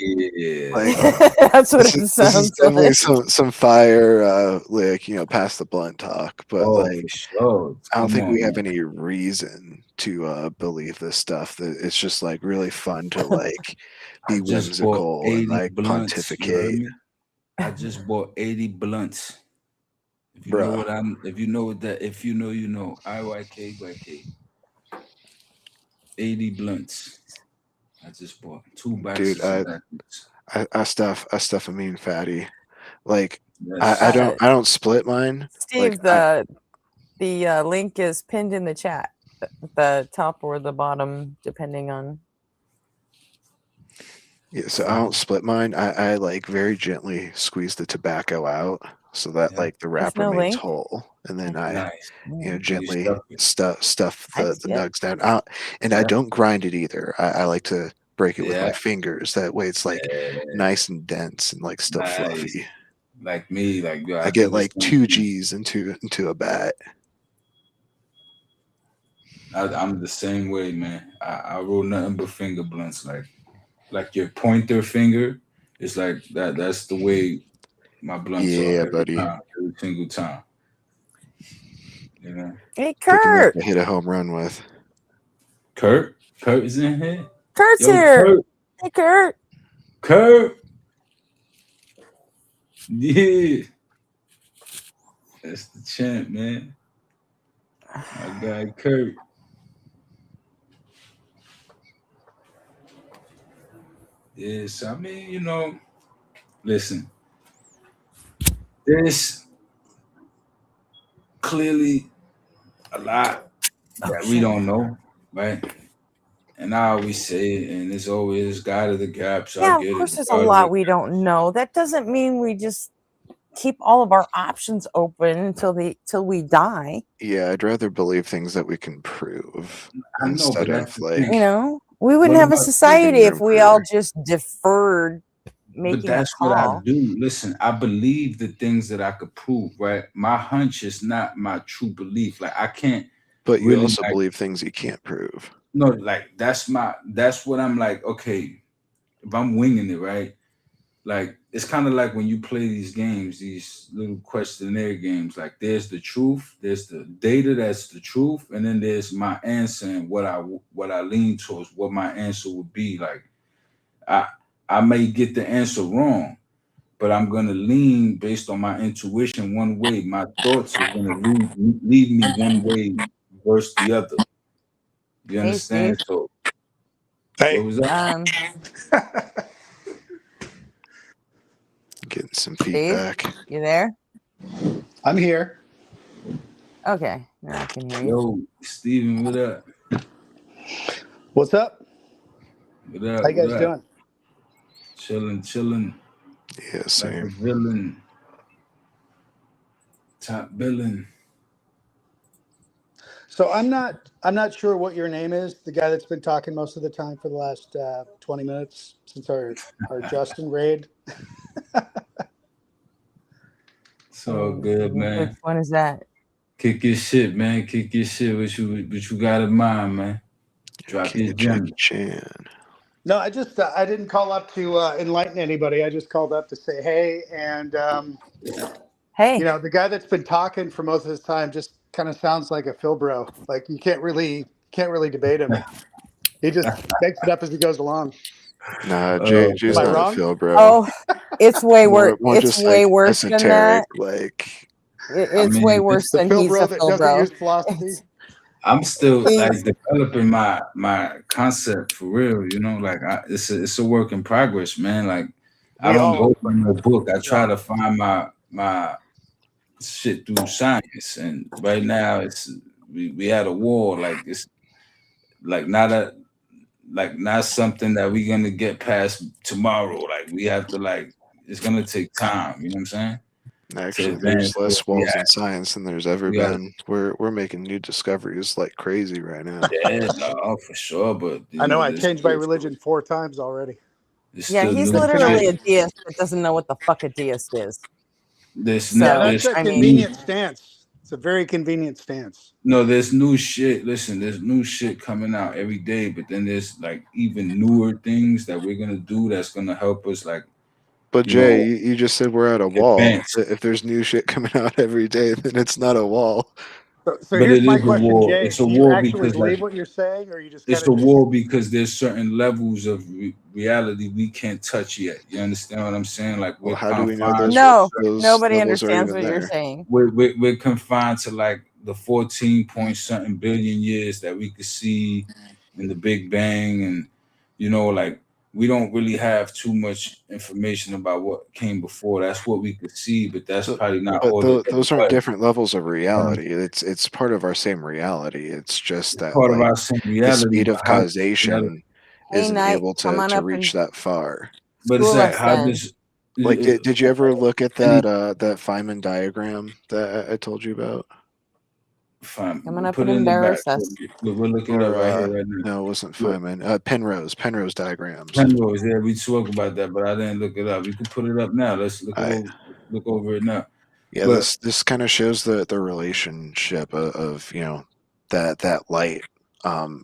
That's what it this sounds is definitely like. some fire, like past the blunt talk, but Oh, like, for sure. I don't Come think on, we have man. any reason to believe this stuff. That it's just like really fun to like I be just bought whimsical 80 and like blunts. You heard pontificate, me? I just bought 80 blunts. If you know Bruh. what if you know what that, if you know, you know. IYK. 80 blunts. I just bought 2 Dude. boxes of backwards. I stuff a mean fatty. Like Yes. I don't split mine. Like Steve, the link is pinned in the chat, the top or the bottom, depending on. Yeah, so I don't split mine. I like very gently squeeze the tobacco out so that like the There's wrap no remains link? whole, and then I Nice. gently stuff it. stuff I the see it. nugs down. And I don't grind it either. I like to break it with my Yeah. fingers. That way it's like nice and dense and like still Nice. fluffy. Like me, like yo, I do get the like same 2 thing. G's into a bat. I'm the same way, man. I roll nothing but finger blunts, like your pointer finger. It's like that. That's the way my blunts are Yeah, every buddy. time, every single time. You know. Hey, Pick him up Kurt. to hit a home run with. Kurt is in here. Kurt's Yo, here. Kurt. Hey, Kurt. Kurt. Yeah. That's the champ, man. My guy Kurt. Yes, I mean, you know, listen. There's clearly a lot that we don't know, right? And I always say it, and it's always God of the gaps. I Yeah, of get course it. there's a God of lot the we don't know. That doesn't mean we just keep all of our options open until we die. Yeah, I'd rather believe things that we can prove I know, but instead that's of the like, thing. You know, we wouldn't What have a about society living if room we all career. just deferred But making a that's what I call. do. Listen, I believe the things that I could prove, right? My hunch is not my true belief. Like I can't But you really also like believe things you can't prove. no, like that's what I'm like, okay, if I'm winging it, right? Like it's kind of like when you play these games, these little questionnaire games, like there's the truth, there's the data that's the truth, and then there's my answer and what I lean towards, what my answer would be. Like I may get the answer wrong, but I'm gonna lean based on my intuition one way. My thoughts are gonna lead me one way versus the other. You Hey, understand? Steve. So Hey. what was that? Getting some Steve, feedback. you there? I'm here. Okay, now I can hear you. Yo, Steven, what up? What's up? What up? How you guys what up? doing? Chilling. Yeah, Like a same. villain. Top billing. So I'm not sure what your name is. The guy that's been talking most of the time for the last 20 minutes since our Justin raid. It's all good, man. Which one is that? Kick your shit, man. Kick your shit. What you got in mind, man? Drop your gem. Jackie Chan. No, I didn't call up to enlighten anybody. I just called up to say hey, and hey, you know, the guy that's been talking for most of his time just kind of sounds like a Phil bro. Like you can't really debate him. He just makes it up as he goes along. Nah, Jay's Am I not wrong? a Phil bro. Oh, it's way worse. More It's just way like worse than that. esoteric, like It's way worse It's the than Phil he's bro a that Phil doesn't bro. use philosophy. I'm still He's- like developing my concept for real, you know. Like it's a work in progress, man. Like I don't go from a book. I try to find my shit through science, and right now it's we at a war. Like it's like not something that we're gonna get past tomorrow. Like we have to it's gonna take time. You know what I'm saying? actually there's less walls in science than there's ever been. We're making new discoveries like crazy right now. Yeah, no, for sure. But I know I changed my religion 4 times already. Yeah, he's literally a deist that doesn't know what the fuck a deist is. That's a convenient stance. It's a very convenient stance. No, there's new shit. Listen, there's new shit coming out every day, but then there's like even newer things that we're gonna do that's gonna help us, like. But Jay, you just said we're at a wall. Advance. If there's new shit coming out every day, then it's not a wall. So But here's it my is a question, war. Jay. It's a Do you war actually because, believe like, what you're saying, or are you just it's kind a of war because there's certain levels of reality we can't touch yet. You understand what I'm saying? Like, we're Well, how do we know confined. those Nobody levels are understands even what you're there? saying. We're confined to like the 14 point something billion years that we could see in the Big Bang, and like we don't really have too much information about what came before. That's what we could see, but that's probably not But all. those aren't different levels of reality. It's part of our same reality. It's just that part of like our same the reality. speed of but how- causation Hey, isn't Knight, able come on to up reach and that far. But it's school like us how then. does Like, did you ever look at that that Feynman diagram that I told you about? Fine. Come on up Put and it in the back. embarrass us. We're looking it up right here, right now. No, it wasn't Look. Feynman. Penrose diagrams. Penrose, yeah, we spoke about that, but I didn't look it up. You can put it up now. Let's look over it now. Yeah, But this kind of shows the relationship of that light from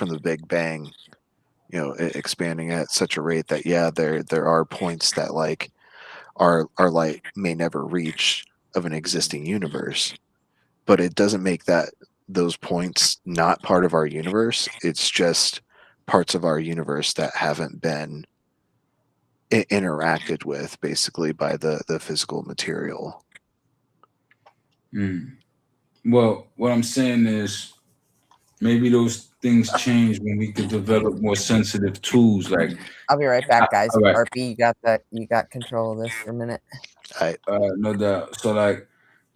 the Big Bang, expanding at such a rate that there are points that like our light may never reach of an existing universe, but it doesn't make those points not part of our universe. It's just parts of our universe that haven't been interacted with basically by the physical material. Well, what I'm saying is maybe those things change when we could develop more sensitive tools. Like, I'll be right back, guys. all right. RP, you got control of this for a minute. No doubt. So like,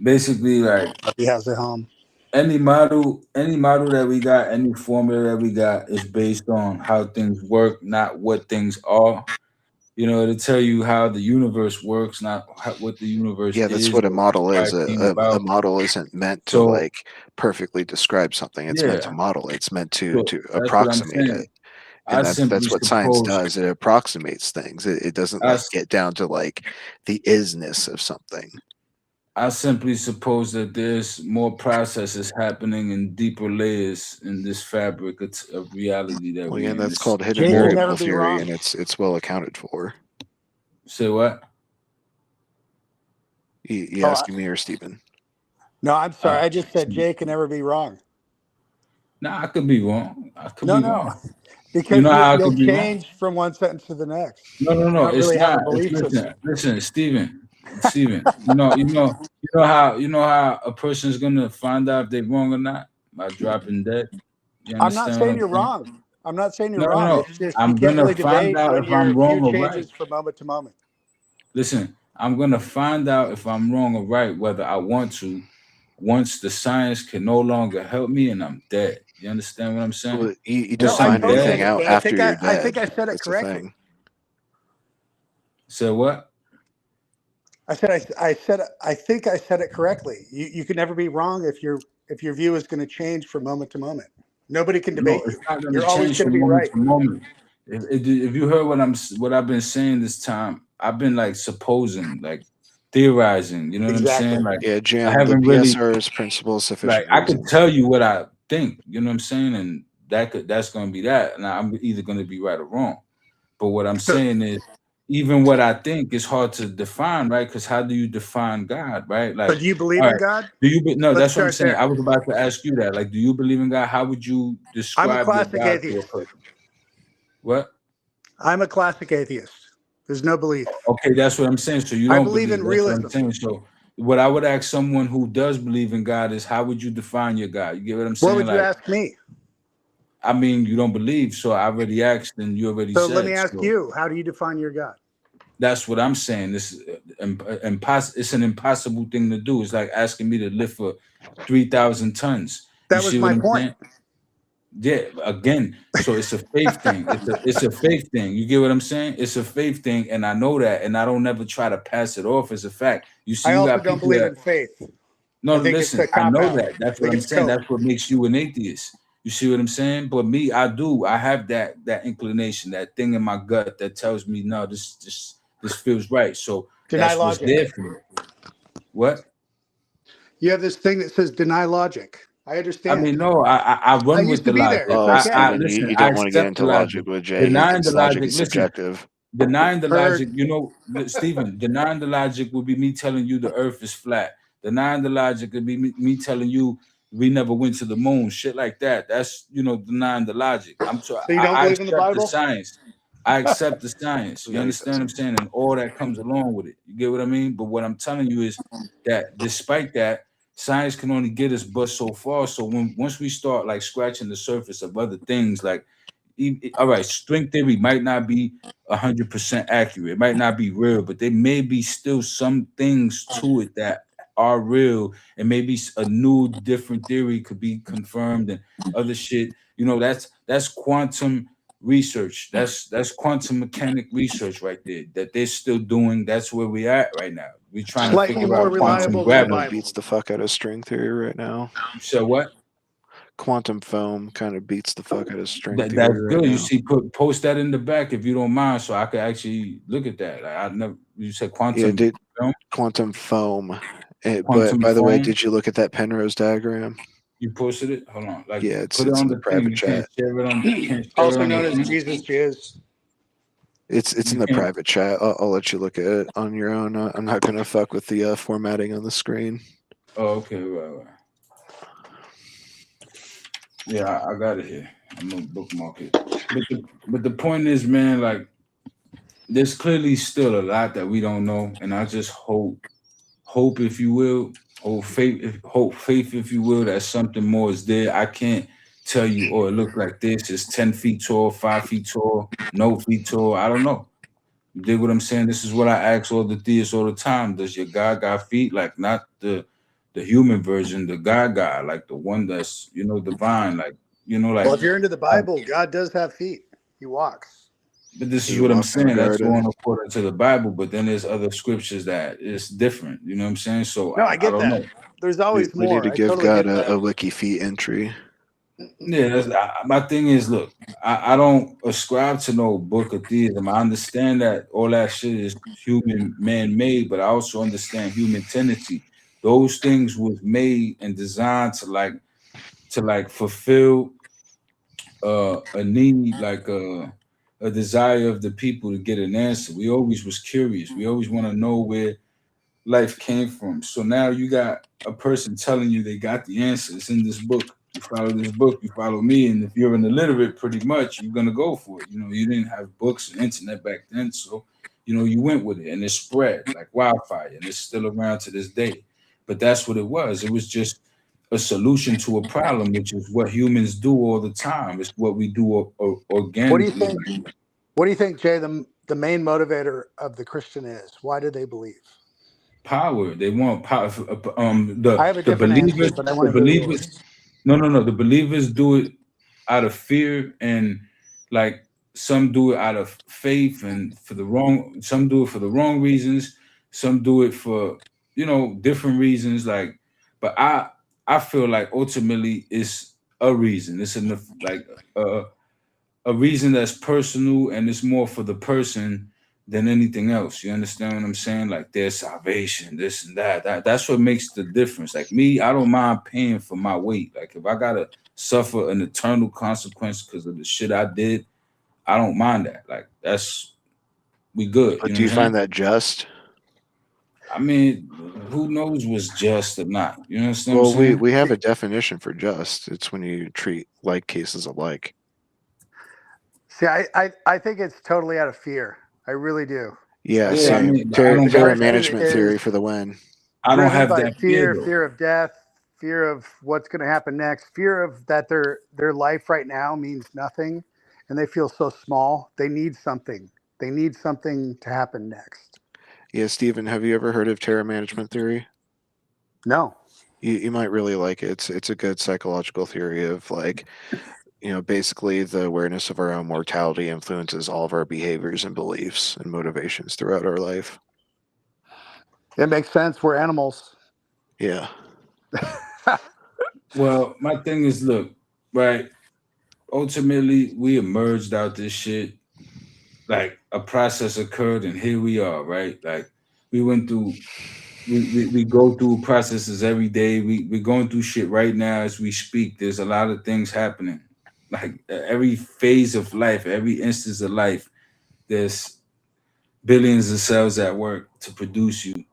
basically, like, he has the home. Any model that we got, any formula that we got is based on how things work, not what things are. To tell you how the universe works, not what the universe is. Yeah, that's what a model is. why it came A about. model isn't meant to So- like perfectly describe something. It's meant to Yeah. model. It's meant So to that's what I'm approximate saying. it. I And that's simply what science suppose- does. It approximates things. It doesn't I like s- get down to like the isness of something. I simply suppose that there's more processes happening in deeper layers in this fabric of reality that Well, we yeah, in. that's It's called hidden Jay can never variable be theory, wrong. and it's well accounted for. Say what? You asking me or Stephen? No, I'm sorry. I just said Jay can never be wrong. Nah, I could be wrong. I could No, be no, wrong. because how I you'll could be wrong? change from one sentence to the next. No, You don't it's really have not. a belief system. Listen, Steven. You know how a person's gonna find out if they're wrong or not? By dropping dead. You I'm not understand saying what you're I'm saying? wrong. I'm not saying you're No, wrong. no. It's just I'm you can't gonna really find debate out when if I'm your wrong view or right. changes from moment to moment. Listen, I'm gonna find out if I'm wrong or right, whether I want to, once the science can no longer help me and I'm dead. You understand what I'm saying? Well, you Once don't I'm find totally anything dead- out understand. after you're dead. I think I said it That's the correctly. thing. Say what? I think I said it correctly. You can never be wrong if your view is going to change from moment to moment. Nobody can debate No, it's you. not gonna You're always change going to from be moment right. to moment. If you heard what I've been saying this time, I've been like supposing, like theorizing. You know what I'm saying? Like Yeah, I Jim, the haven't really PSR's principle of like sufficient I reason. could tell you what I think. You know what I'm saying? And that's gonna be that. Now I'm either gonna be right or wrong. But what I'm saying is, even what I think is hard to define, right? Because how do you define God, right? Like, So do you believe all in right, God? No, Let's that's what I'm start saying. there. I was about to ask you that. Like, do you believe in God? How would you I'm a describe your classic God to a atheist. person? What? I'm a classic atheist. There's no belief. Okay, that's what I'm saying. So you I don't believe in That's what I'm realism. saying. So what I would ask someone who does believe in God is, how would you define your God? You get what I'm saying? What would you Like, ask me? I mean, you don't believe, so I already asked and you already So said. let me ask so you, how do you define your God? That's what I'm saying. This is it's an impossible thing to do. It's like asking me to lift for 3,000 tons. That You was see what my I'm point. saying? Yeah, again. So it's a faith thing. It's a faith thing. You get what I'm saying? It's a faith thing, and I know that, and I don't never try to pass it off as a fact. You see, I you also got don't people believe that in faith. no, I think it's listen, a I know cop-out. that. That's I what think I'm it's saying. cope. That's what makes you an atheist. You see what I'm saying? But me, I do. I have that inclination, that thing in my gut that tells me, no, this feels right. So Deny that's what's logic. there for me. What? You have this thing that says deny logic. I understand. I mean, no, I run used with to the be logic. there. It's okay. I Steven, listen. you I don't want to get accept into the logic logic. with Jay. Denying the Logic logic. is Listen, subjective. denying the Heard. logic. You know, Stephen. Denying the logic would be me telling you the Earth is flat. Denying the logic would be me telling you we never went to the moon. Shit like that. That's denying the logic. So you don't I believe in the accept the Bible? science. I accept the science. You No, he understand what I'm doesn't. saying? And all that comes along with it. You get what I mean? But what I'm telling you is that despite that, science can only get us but so far. So once we start like scratching the surface of other things, like all right, string theory might not be 100% accurate. It might not be real, but there may be still some things to it that are real, and maybe a new, different theory could be confirmed and other shit. That's quantum research. That's quantum mechanic research right there that they're still doing. That's where we're at right now. We're trying to Slightly figure more out quantum reliable than the gravity. Bible. Beats the fuck out of string theory right now. So what? Quantum foam kind of beats the fuck out of string That's theory right good. now. You see, post that in the back if you don't mind, so I could actually look at that. Like, I never. You said quantum. Quantum foam. But Quantum by the way, foam? did you look at that Penrose diagram? You posted it. Hold on. Like, Yeah, it's put it on in the the thing. private You can't chat. share it on. Can't share Also it on known the as thing? Jesus Jizz. It's in the private chat. I'll let you look at it on your own. I'm not gonna fuck with the formatting on the screen. Oh, okay, right. Yeah, I got it here. I'm gonna bookmark it. But the point is, man, like, there's clearly still a lot that we don't know, and I just hope, if you will, faith, if you will, that something more is there. I can't tell you, it look like this. It's 10 feet tall, 5 feet tall, no feet tall. I don't know. You dig what I'm saying? This is what I ask all the theists all the time. Does your God got feet? Like, not the human version, the God, like the one that's divine, like like. Well, if you're into the Bible, God does have feet. He walks. But this is He what I'm walked in the saying. That's garden. going according to the Bible. But then there's other scriptures that is different. You know what I'm saying? So No, I get don't that. know. There's always We need more. to I give totally God get that. a wiki feet entry. Yeah, my thing is, look, I don't ascribe to no book of theism. I understand that all that shit is human man-made, but I also understand human tendency. Those things was made and designed to fulfill a need, like a desire of the people to get an answer. We always was curious. We always want to know where life came from. So now you got a person telling you they got the answers in this book. You follow this book, you follow me, and if you're an illiterate, pretty much you're gonna go for it. You didn't have books and internet back then, so you went with it, and it spread like wildfire, and it's still around to this day. But that's what it was. It was just a solution to a problem, which is what humans do all the time. It's what we do organically. What do you think? What do you think, Jay? The main motivator of the Christian is? Why do they believe? Power. They want power. I have a The different believers. answer, but I want The to hear believers. yours. No. The believers do it out of fear, and like some do it out of faith, and for the wrong. Some do it for the wrong reasons. Some do it for different reasons. Like, but I feel like ultimately it's a reason. It's enough, like a reason that's personal, and it's more for the person than anything else. You understand what I'm saying? Like, their salvation, this and that. That's what makes the difference. Like me, I don't mind paying for my weight. Like, if I gotta suffer an eternal consequence because of the shit I did, I don't mind that. Like, we good. But You know do you what I'm find saying? that just? I mean, who knows what's just or not? You understand Well, what I'm saying? we have a definition for just. It's when you treat like cases alike. See, I think it's totally out of fear. I really do. Yeah, I same. mean, I don't Terror got management that. theory for the win. I don't Driven have by that fear, fear, though. fear of death, fear of what's going to happen next, fear of that their life right now means nothing, and they feel so small. They need something. They need something to happen next. Yeah, Stephen, have you ever heard of terror management theory? No. You might really like it. It's a good psychological theory of, like, basically the awareness of our own mortality influences all of our behaviors and beliefs and motivations throughout our life. It makes sense. We're animals. Yeah. Well, my thing is, look, right? Ultimately, we emerged out this shit. Like, a process occurred, and here we are, right? Like, we went through we go through processes every day. We're going through shit right now as we speak. There's a lot of things happening. Like every phase of life, every instance of life, there's billions of cells at work to produce you.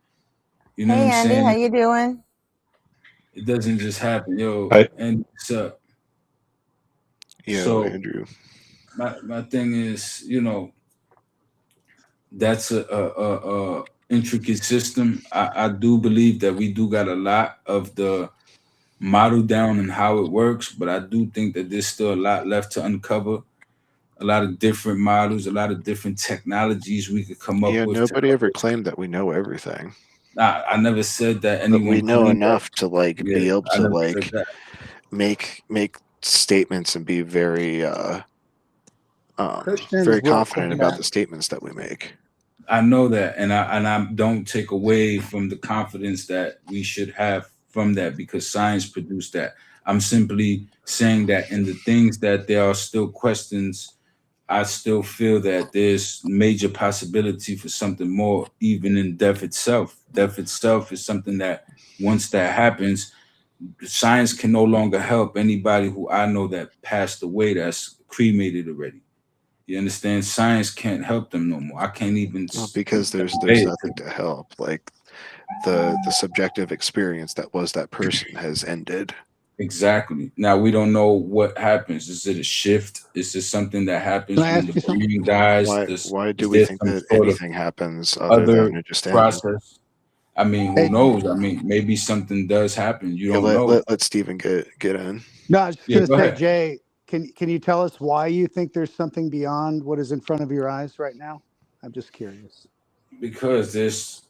You know what Hey I'm Andy, how saying? you doing? It doesn't just happen, yo. And what's up? Yo, So Andrew. my thing is, that's a intricate system. I do believe that we do got a lot of the model down and how it works, but I do think that there's still a lot left to uncover. A lot of different models, a lot of different technologies we could come up Yeah, with. nobody ever claimed that we know everything. I never said that But we anyone know claimed that. enough to like Yeah, be able I to never said like that. make statements and be very Christians very will confident claim about that. the statements that we make. I know that, and I don't take away from the confidence that we should have from that because science produced that. I'm simply saying that in the things that there are still questions, I still feel that there's major possibility for something more, even in death itself. Death itself is something that once that happens, science can no longer help anybody who I know that passed away that's cremated already. You understand? Science can't help them no more. I can't even Well, because there's convey it to nothing them. to help. Like the subjective experience that was that person has ended. Exactly. Now we don't know what happens. Is it a shift? Is this something that Can happens I when ask the you something? brain dies? Why Is do we there think some that sort of anything happens other other than it just ends? process? I mean, who Hey, knows? I mean, maybe something does happen. You Yeah, don't know. let Steven get in. no, I was just Yeah, going to go say, ahead. Jay, can you tell us why you think there's something beyond what is in front of your eyes right now? I'm just curious. Because there's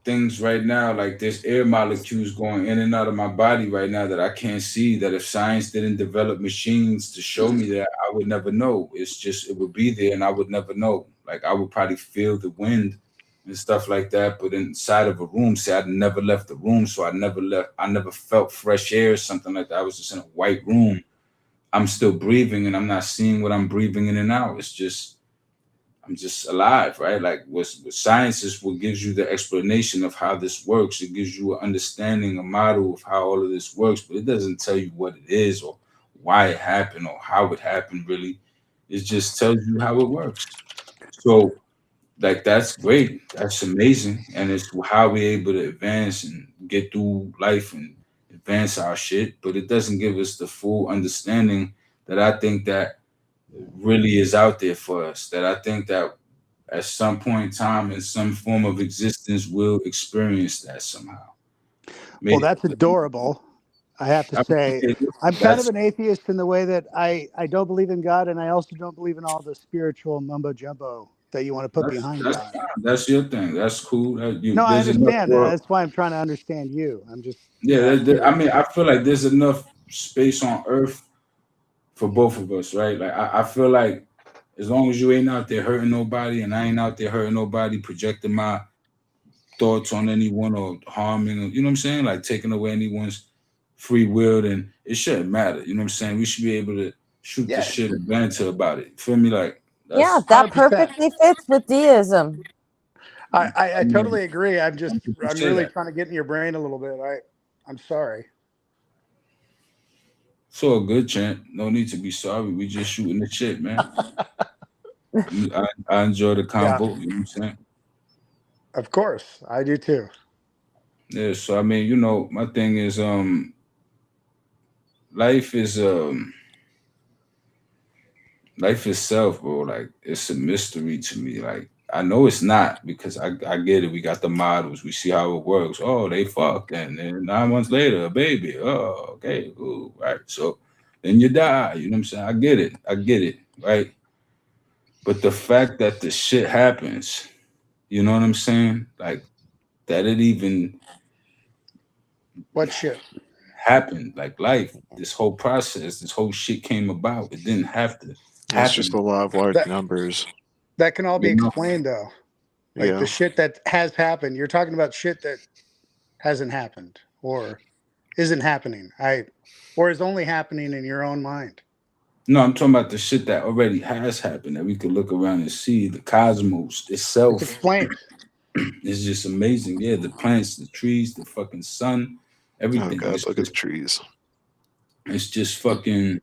things right now, like there's air molecules going in and out of my body right now that I can't see. That if science didn't develop machines to show me that, I would never know. It's just it would be there and I would never know. Like I would probably feel the wind and stuff like that, but inside of a room, say I'd never left the room, so I never felt fresh air or something like that. I was just in a white room. I'm still breathing and I'm not seeing what I'm breathing in and out. It's just I'm just alive, right? Like what science is what gives you the explanation of how this works. It gives you an understanding, a model of how all of this works, but it doesn't tell you what it is or why it happened or how it happened really. It just tells you how it works. So like that's great. That's amazing. And it's how we're able to advance and get through life and advance our shit. But it doesn't give us the full understanding that I think that really is out there for us. That I think that at some point in time, in some form of existence, we'll experience that somehow. Well, Maybe that's adorable. I have to I say, mean, I'm kind of that's an atheist in the way that I don't believe in God, and I also don't believe in all the spiritual mumbo jumbo that you want to put behind that's God. fine. That's your thing. That's cool. No, I There's enough understand. work. That's why I'm trying to understand you. I'm just, Yeah, I'm I curious. mean, I feel like there's enough space on Earth for both of us, right? Like I feel like as long as you ain't out there hurting nobody, and I ain't out there hurting nobody, projecting my thoughts on anyone or harming, you know what I'm saying? Like taking away anyone's free will, then it shouldn't matter. You know what I'm saying? We should be able to shoot the Yeah, shit and banter about it. Feel me? Like Yeah, that's that 100%. perfectly fits with deism. I mean, totally agree. some people I'm say really that. trying to get in your brain a little bit. I'm sorry. It's all good, champ. No need to be sorry. We just shooting the shit, man. I enjoy the Yeah, combo, you know what I'm saying? of course. I do too. Yeah, so I mean, my thing is life is life itself, bro, like it's a mystery to me. Like I know it's not because I get it. We got the models. We see how it works. Oh, they fucked, and then 9 months later, a baby. Oh, okay, cool, right. So then you die. You know what I'm saying? I get it. I get it, right. But the fact that the shit happens, you know what I'm saying? Like that it even What shit? happened. Like life, this whole process, this whole shit came about. It didn't have to It's just happen. the law of large That numbers. that can all be You know? explained though. Like the Yeah. shit that has happened. You're talking about shit that hasn't happened or isn't happening. Or is only happening in your own mind. No, I'm talking about the shit that already has happened that we could look around and see the cosmos It's itself. explained. It's just amazing. Yeah, the plants, the trees, the fucking sun, everything. Oh God, It's look at just, the trees. it's just fucking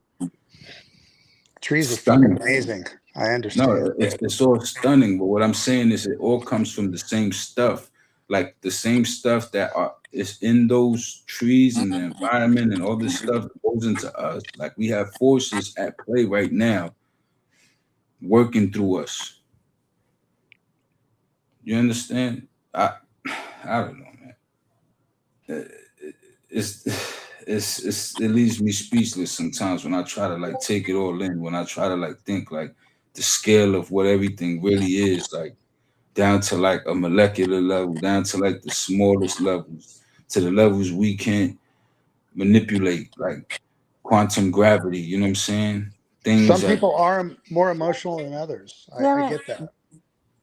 Trees are fucking stunning. amazing. I No, understand. it's all stunning. But what I'm saying is, it all comes from the same stuff, like the same stuff that is in those trees and the environment and all this stuff goes into us. Like we have forces at play right now, working through us. You understand? I don't know, man. It's it leaves me speechless sometimes when I try to like take it all in. When I try to like think like the scale of what everything really is, like down to like a molecular level, down to like the smallest levels, to the levels we can't manipulate, like quantum gravity. You know what I'm saying? Things Some that people are more emotional than others. Damn I it. get that.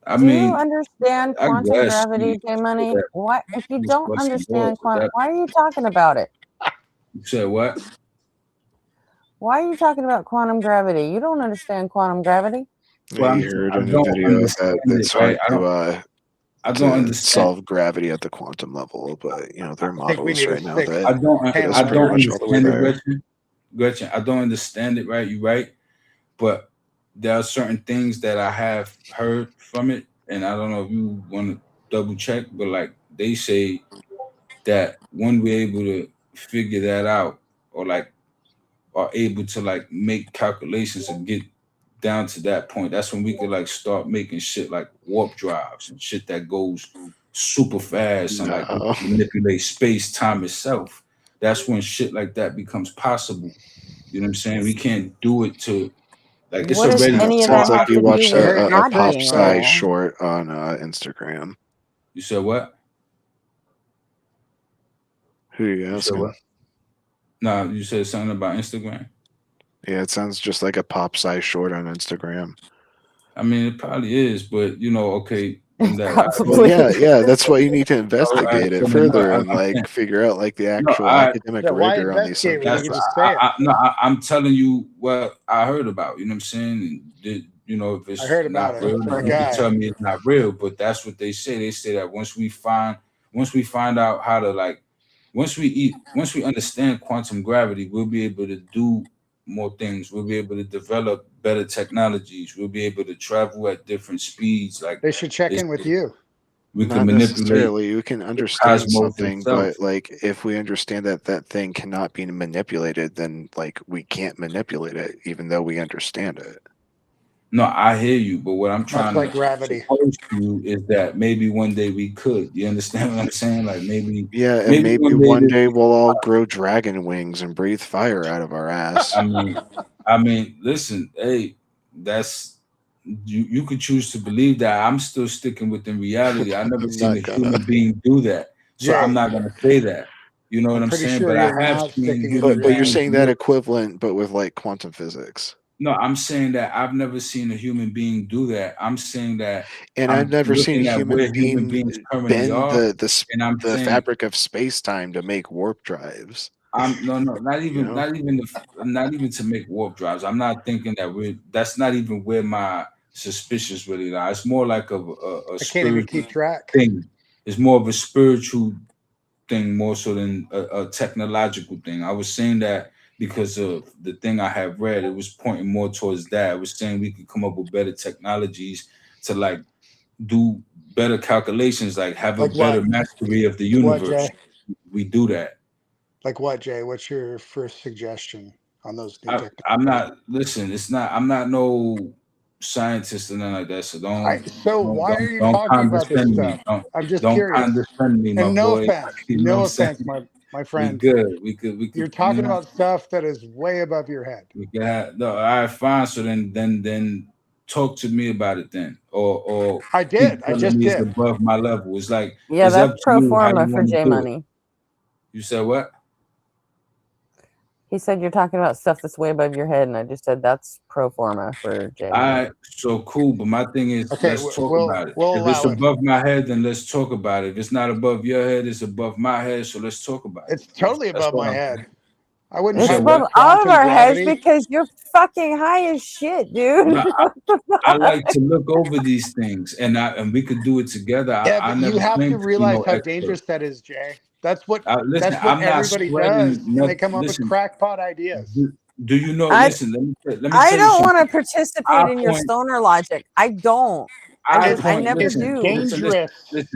I Do you mean, understand I quantum guess gravity, J Money? that Why, if you it's don't busting balls, understand but quantum, that why are you talking about it? you said what? Why are you talking about quantum gravity? You don't understand quantum gravity. Well, You heard I in a don't video that understand it, it's right? hard to I don't to understand. solve gravity at the quantum level, but you know there are I think we models need a right now six that get us I panel pretty don't here. much all the way understand it, there. Gretchen. I don't understand it, right? You're right, but there are certain things that I have heard from it, and I don't know if you want to double check, but like they say that when we're able to figure that out, or like are able to like make calculations and get down to that point, that's when we could like start making shit like warp drives and shit that goes super fast and like we No, can manipulate space time itself. That's when shit like that becomes possible. You know what I'm saying? We can't do it to like it's What does already any of sounds that like have you to do watched with it a not pop being size real? short on Instagram. You said what? Who are you You said asking? what? No, you said something about Instagram. Yeah, it sounds just like a pop size short on Instagram. I mean, it probably is, but you know, okay, in that Well, Probably. yeah, that's why you need to all right, investigate it so no, further and I'm like saying, figure out like the no, actual I academic Yeah, why rigor on these investigate when you that's can subjects. just say it? no, I'm telling you what I heard about. You know what I'm saying? And you know, if I it's heard about not it. real, My then you can guy. tell me it's not real. But that's what they say. They say that once we find out how to like, once we understand quantum gravity, we'll be able to do more things. We'll be able to develop better technologies. We'll be able to travel at different speeds. Like They should check it's, in with you. we can Not manipulate necessarily. You can the understand cosmos something, itself. but like if we understand that that thing cannot be manipulated, then like we can't manipulate it, even though we understand it. No, I hear you, but what I'm Much trying like to gravity. propose to you is that maybe one day we could. You understand what I'm saying? Like maybe, Yeah, and maybe maybe one day one this. day we'll all grow dragon wings and breathe fire out of our ass. I mean, listen, hey, that's you could choose to believe that. I'm still sticking within reality. I've never I'm seen a not gonna. human being do that, so I'm Jay, not gonna say that. You know what I'm I'm pretty saying? sure But I you're have not seen sticking with human But you're beings saying reality. that do it. equivalent, but with like quantum physics. No, I'm saying that I've never seen a human being do that. I'm saying that And I've I'm never seen a looking at human where human being beings currently bend are, and I'm the saying fabric of space time to make warp drives. I'm no, You know, not even to make warp drives. I'm not thinking that that's not even where my suspicions really lie. It's more like a I can't even spiritual keep track. thing. It's more of a spiritual thing more so than a technological thing. I was saying that because of the thing I have read, it was pointing more towards that. It was saying we could come up with better technologies to like do better calculations, like have a Like better what? mastery of the Like what, universe. Jay? We do that. Like what, Jay? What's your first suggestion on those new I'm technologies? not listen. It's not. I'm not no scientist or nothing like that. So So why are you don't talking about this condescend me. stuff? I'm just Don't curious. condescend me, my And no boy. offense, You know what no I'm offense, saying? my We friend. good. We You're could. You talking know. about stuff that is way above your head. We could have. No, all right, fine. So then talk to me about it then, or I keep did. I telling just me it's did. above my level. It's like Yeah, it's that's up to pro you how forma you for want to J do it. Money. You said what? He said you're talking about stuff that's way above your head, and I just said that's pro forma for J All Money. right, so cool. But my thing is, Okay, let's talk about it. we'll If it's allow it. above my head, then let's talk about it. If it's not above your head, it's above my head. So let's talk about it. It's totally That's above what my I'm head. saying. I wouldn't It's have above the all of quantum our heads gravity. because you're fucking high as shit, dude. No, What the I fuck? like to look over these things, and we could do it together. Yeah, I but you never have to claim to be realize no how expert. dangerous that is, Jay. That's what Listen, I'm not everybody does, spreading and they nothing. come up with Listen, crackpot ideas. do you know? I Listen, let me I tell you don't want to something. participate in your Point. stoner logic. I don't. I never It's do. Listen.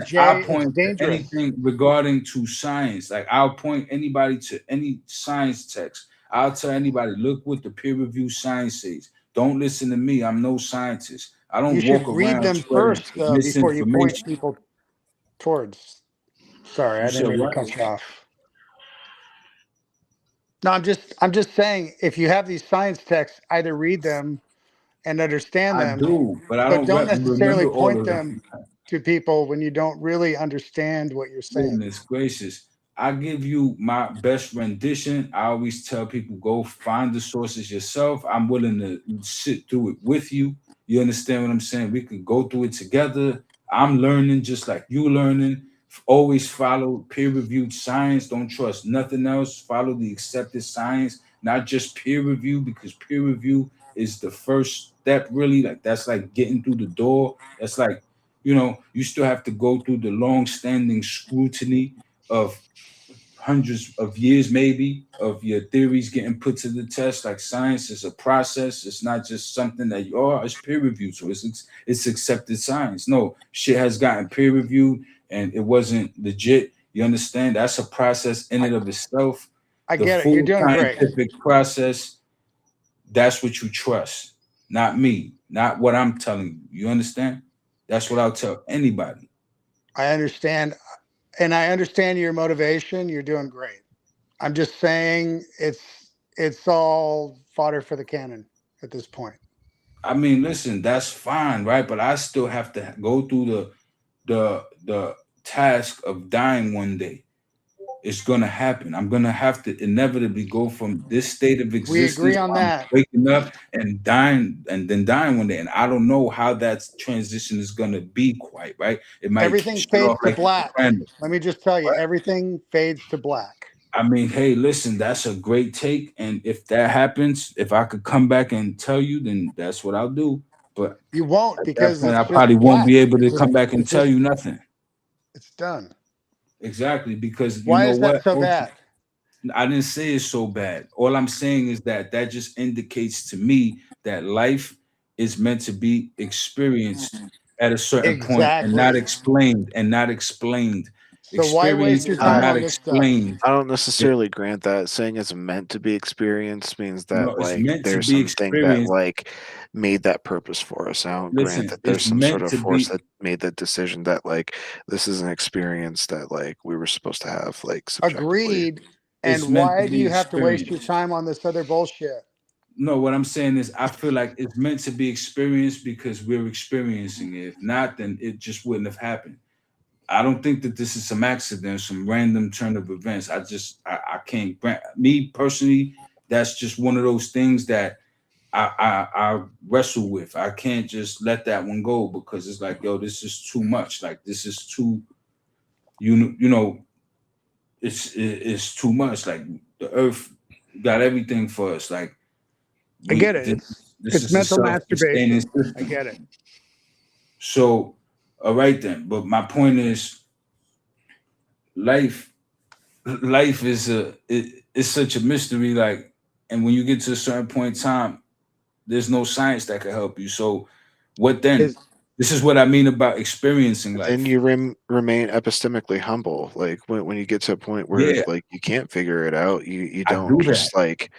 Jay. I'll It's point to dangerous. anything regarding to science. Like I'll point anybody to any science text. I'll tell anybody, look what the peer-reviewed science says. Don't listen to me. I'm no scientist. I You don't should walk read around them spreading first, before you point misinformation. people towards. Sorry, You I didn't said mean to what? cut you off. No, I'm just saying, if you have these science texts, either read them and understand I them, do, but I but don't don't necessarily remember all point of them them. to people when you don't really understand what you're saying. Goodness gracious. I give you my best rendition. I always tell people go find the sources yourself. I'm willing to sit through it with you. You understand what I'm saying? We could go through it together. I'm learning just like you learning. Always follow peer-reviewed science. Don't trust nothing else. Follow the accepted science, not just peer review, because peer review is the first step, really. Like that's like getting through the door. That's like, you still have to go through the long-standing scrutiny of hundreds of years, maybe, of your theories getting put to the test. Like science is a process. It's not just something that it's peer reviewed, so it's accepted science. No, shit has gotten peer reviewed and it wasn't legit. You understand? That's a process in and of itself. I The get it. You're full doing great. scientific process, that's what you trust, not me, not what I'm telling you. You understand? That's what I'll tell anybody. I understand, and I understand your motivation. You're doing great. I'm just saying it's all fodder for the cannon at this point. I mean, listen, that's fine, right? But I still have to go through the task of dying one day. It's gonna happen. I'm gonna have to inevitably go from this state of We existence, agree on I'm that. waking up and dying, and then dying one day. And I don't know how that transition is gonna be quite, right? It might Everything start fades off to like black. random. Let me just tell you, everything fades to black. I mean, hey, listen, that's a great take. And if that happens, if I could come back and tell you, then that's what I'll do. But You won't, at that because point, it's I just probably won't black. be able to It's come back and tell just you nothing. it's done. Exactly, because you Why know is that what? so bad? I didn't say it's so bad. All I'm saying is that just indicates to me that life is meant to be experienced at a certain point and not Exactly. explained and not explained. So why waste Experienced your and time not on this stuff? explained. I don't necessarily grant that. Saying it's meant to be experienced means No, that it's like meant to there's be something that experienced. like made that purpose for us. I don't grant Listen, that there's it's some sort meant of to force be. that made the decision that like this is an experience that like we were supposed to have like subjectively. Agreed. It's And meant to why do be you have to waste your experienced. time on this other bullshit? No, what I'm saying is I feel like it's meant to be experienced because we're experiencing it. If not, then it just wouldn't have happened. I don't think that this is some accident, some random turn of events. I can't grant me personally. That's just one of those things that I wrestle with. I can't just let that one go because it's like, yo, this is too much. Like this is too, you know, it's too much. Like the earth got everything for us. Like I get it. this It's is a mental self-sustaining masturbation. system. I get it. So, all right then. But my point is, life is it's such a mystery. Like, and when you get to a certain point in time, there's no science that can help you. So, what then? This is what I mean about experiencing life. Then you remain epistemically humble. Like when you get to a point where like you can't figure it out, you don't just like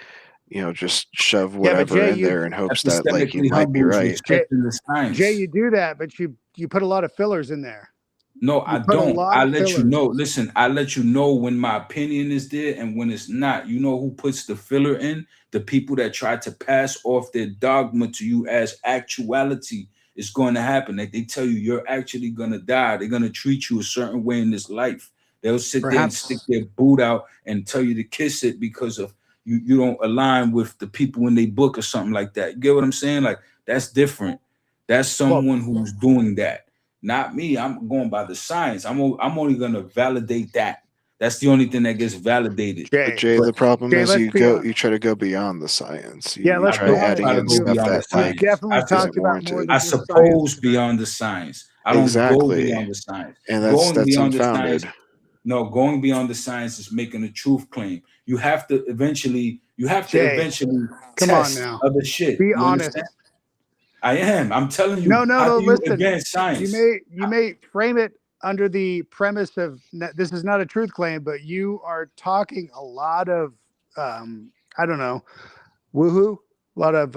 just shove whatever Jay, in there in hopes that like you Epistemically might be humble is right. respecting the science. Jay, you do that, but you put a lot of fillers in there. No, You I put a don't. lot I of let you fillers. know. Listen, I let you know when my opinion is there and when it's not. You know who puts the filler in? The people that try to pass off their dogma to you as actuality is going to happen. Like they tell you you're actually going to die. They're going to treat you a certain way in this life. They'll sit there and stick their boot out and tell you to kiss it because of you don't align with the people in their book or something like that. You get what I'm saying? Like that's different. That's someone who's doing that. Not me. I'm going by the science. I'm only going to validate that. That's the only thing that gets validated. Jay, Jay, the problem Jay, is let's be honest. you try to go beyond the science. Yeah, You let's try be adding honest. in Go stuff beyond the that You like science. definitely talked isn't about more warranted. than I just science. suppose beyond the science. I don't go Exactly. beyond the science. And Going that's beyond the science. unfounded. No, going beyond the science is making a truth claim. You have to eventually Jay, come on test now. other shit. Be You honest. understand? I am. I'm telling you. No, How do you listen. advance science? You may frame it under the premise of this is not a truth claim, but you are talking a lot of I don't know, woohoo, a lot of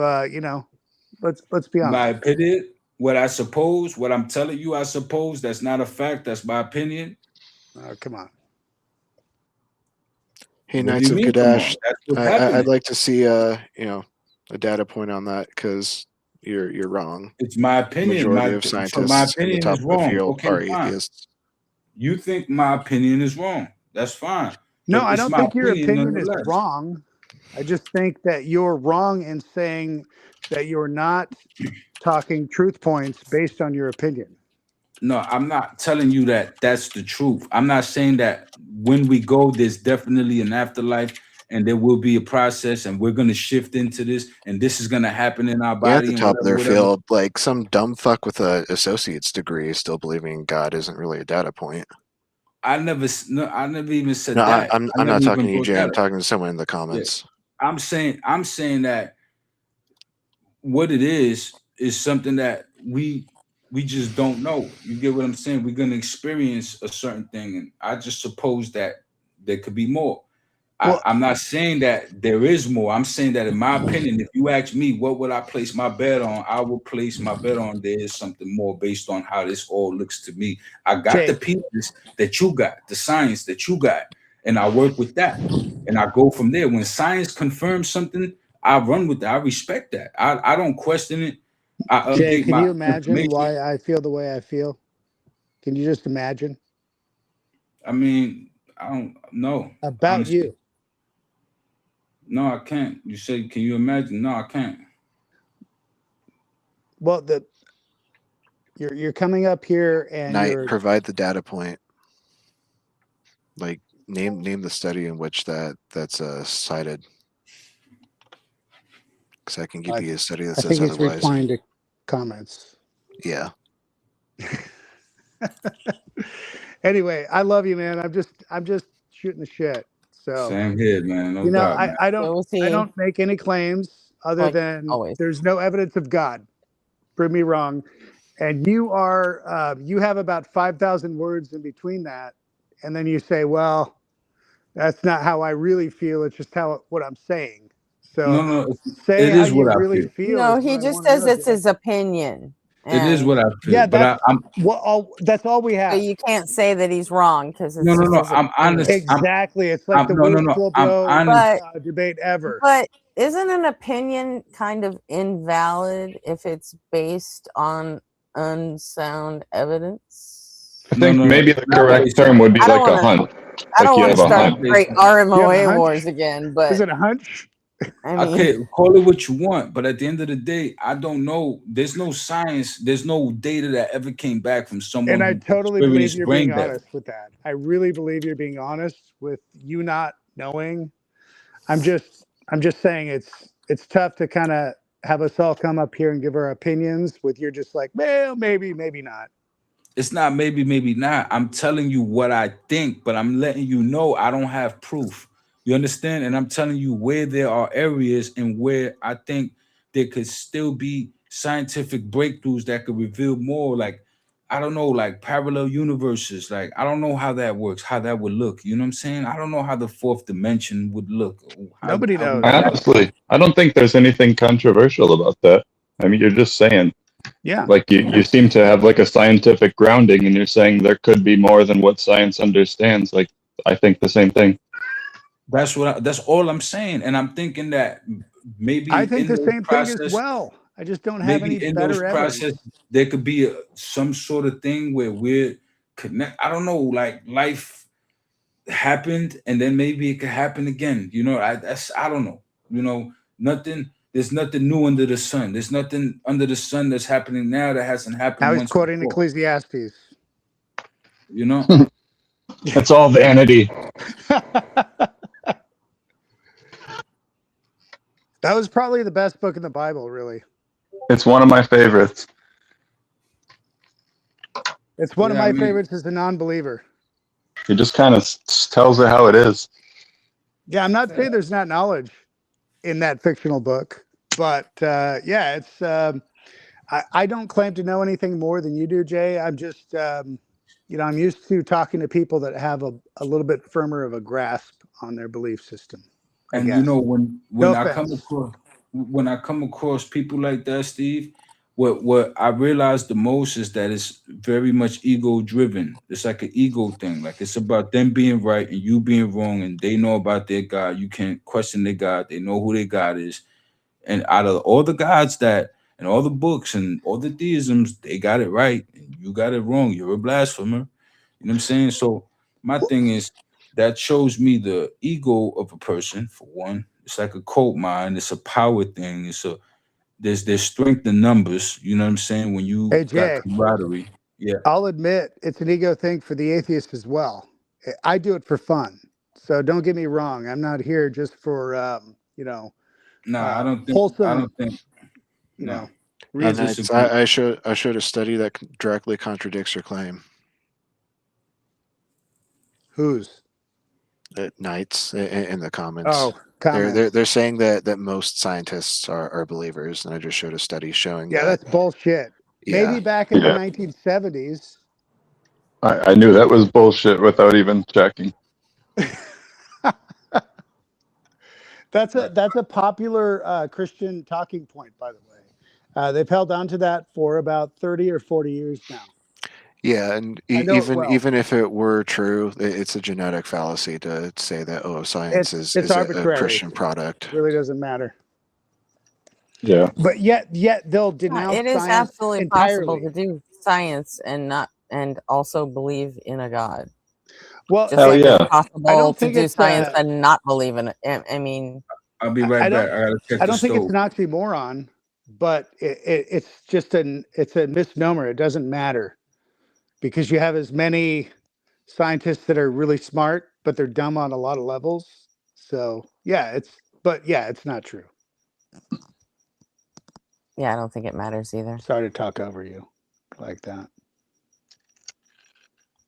let's be honest. My opinion, what I suppose, what I'm telling you, I suppose that's not a fact. That's my opinion. Come on. Hey, What do Knights you of mean, come on? Kadash, That's what's happening. I'd like to see a data point on that because you're wrong. It's my opinion. Majority My of so scientists my in the opinion top is of the wrong. field Okay, are fine. atheists. You think my opinion is wrong. That's fine. No, But I it's don't my think your opinion is nonetheless. wrong. I just think that you're wrong in saying that you're not talking truth points based on your opinion. No, I'm not telling you that that's the truth. I'm not saying that when we go, there's definitely an afterlife and there will be a process and we're going to shift into this and this is going to happen in our Yeah, body at the and top of their whatever. field, like some dumb fuck with a associate's degree still believing in God isn't really a data point. I never even said No, that. I'm I not never talking even to you, brought Jay. that I'm up. talking to someone in the comments. I'm saying that what it is something that we just don't know. You get what I'm saying? We're gonna experience a certain thing, and I just suppose that there could be more. I'm not saying that there is more. I'm saying that in my opinion, if you ask me what would I place my bet on, I will place my bet on there is something more based on how this all looks to me. I got the pieces that you got, the science that you got, and I work with that. And I go from there. When science confirms something, I run with that. I respect that. I don't question it. I Jay, update can my you imagine information. why I feel the way I feel? Can you just imagine? I mean, I don't know. About honestly. you. No, I can't. You say, can you imagine? No, I can't. Well, you're coming up here and Knight, provide the data point. Like name the study in which that's cited. Because I can give you a study that I says think he's otherwise. replying to comments. Yeah. Anyway, I love you, man. I'm just shooting the shit. So Same here, man. No you know, doubt, man. I don't make any claims other Like than always. there's no evidence of God. Prove me wrong. And you are you have about 5,000 words in between that, and then you say, well, that's not how I really feel. It's just what I'm saying. So No, say it how is you what I really feel. feel. No, is he what I just wanna says know, it's Jay. his opinion. It is and what I feel. Yeah, but I'm that's all we have. So you can't say that he's wrong because it's no. just his I'm honest. opinion. Exactly. It's like the No. worst full I'm blow honest. debate ever. But isn't an opinion kind of invalid if it's based on unsound evidence? I think maybe the correct term would be I don't like a wanna- hunch. I don't Like you want to have a start hunch. great You have a RMOA hunch? wars again, but Is it a hunch? I mean, Okay, call it what you want, but at the end of the day, I don't know. There's no science, there's no data that ever came back from someone And I who totally believe experienced you're brain being damage. honest with that. I really believe you're being honest with you not knowing. I'm just saying it's tough to kind of have us all come up here and give our opinions with you're just like, well, maybe not. It's not maybe not. I'm telling you what I think, but I'm letting you know I don't have proof. You understand? And I'm telling you where there are areas and where I think there could still be scientific breakthroughs that could reveal more. Like, I don't know, like parallel universes. Like, I don't know how that works, how that would look. You know what I'm saying? I don't know how the fourth dimension would look. Nobody knows. Honestly, I don't think there's anything controversial about that. I mean, you're just saying. Yeah. Like you seem to have like a scientific grounding and you're saying there could be more than what science understands. Like I think the same thing. That's all I'm saying. And I'm thinking that maybe I think in the those same thing process, as well. I just don't have maybe any in those better evidence. process there could be some sort of thing where we're connect. I don't know, like life happened and then maybe it could happen again. You know, I don't know. You know, there's nothing new under the sun. There's nothing under the sun that's happening now that hasn't happened Now he's once quoting before. Ecclesiastes. You know? It's all vanity. That was probably the best book in the Bible, really. It's one of my favorites. It's one of my favorites as a non-believer. It just kind of tells it how it is. Yeah, I'm not saying there's not knowledge in that fictional book, but yeah, it's. I don't claim to know anything more than you do, Jay. I'm just, I'm used to talking to people that have a little bit firmer of a grasp on their belief system. And you know, when I come across people like that, Steve, what I realize the most is that it's very much ego driven. It's like an ego thing. Like it's about them being right and you being wrong, and they know about their God. You can't question their God. They know who their God is. And out of all the gods and all the books and all the theisms, they got it right and you got it wrong. You're a blasphemer. You know what I'm saying? So my thing is that shows me the ego of a person, for one. It's like a cult mind. It's a power thing. There's strength in numbers. You know what I'm saying? When you Hey, got Jay, camaraderie. Yeah. I'll admit it's an ego thing for the atheist as well. I do it for fun. So don't get me wrong. I'm not here just for, Nah, I don't wholesome, no. reasons. I showed a study that directly contradicts your claim. Whose? Knights in the comments. Oh, comments. They're saying that most scientists are believers, and I just showed a study showing Yeah, that. that's bullshit. Yeah. Maybe back in the 1970s. I knew that was bullshit without even checking. That's a popular Christian talking point, by the way. They've held on to that for about 30 or 40 years now. Yeah, and even if it were true, it's a genetic fallacy to say that science is arbitrary. a Christian product. It really doesn't matter. Yeah. But yet they'll denounce it is science absolutely entirely. possible to do science and also believe in a God. Well, just like it's possible to do science it's and not believe in it. I mean, I'll be right back. I don't think it's an oxymoron, but it's just it's a misnomer. It doesn't matter because you have as many scientists that are really smart, but they're dumb on a lot of levels. So it's not true. Yeah, I don't think it matters either. Sorry to talk over you like that.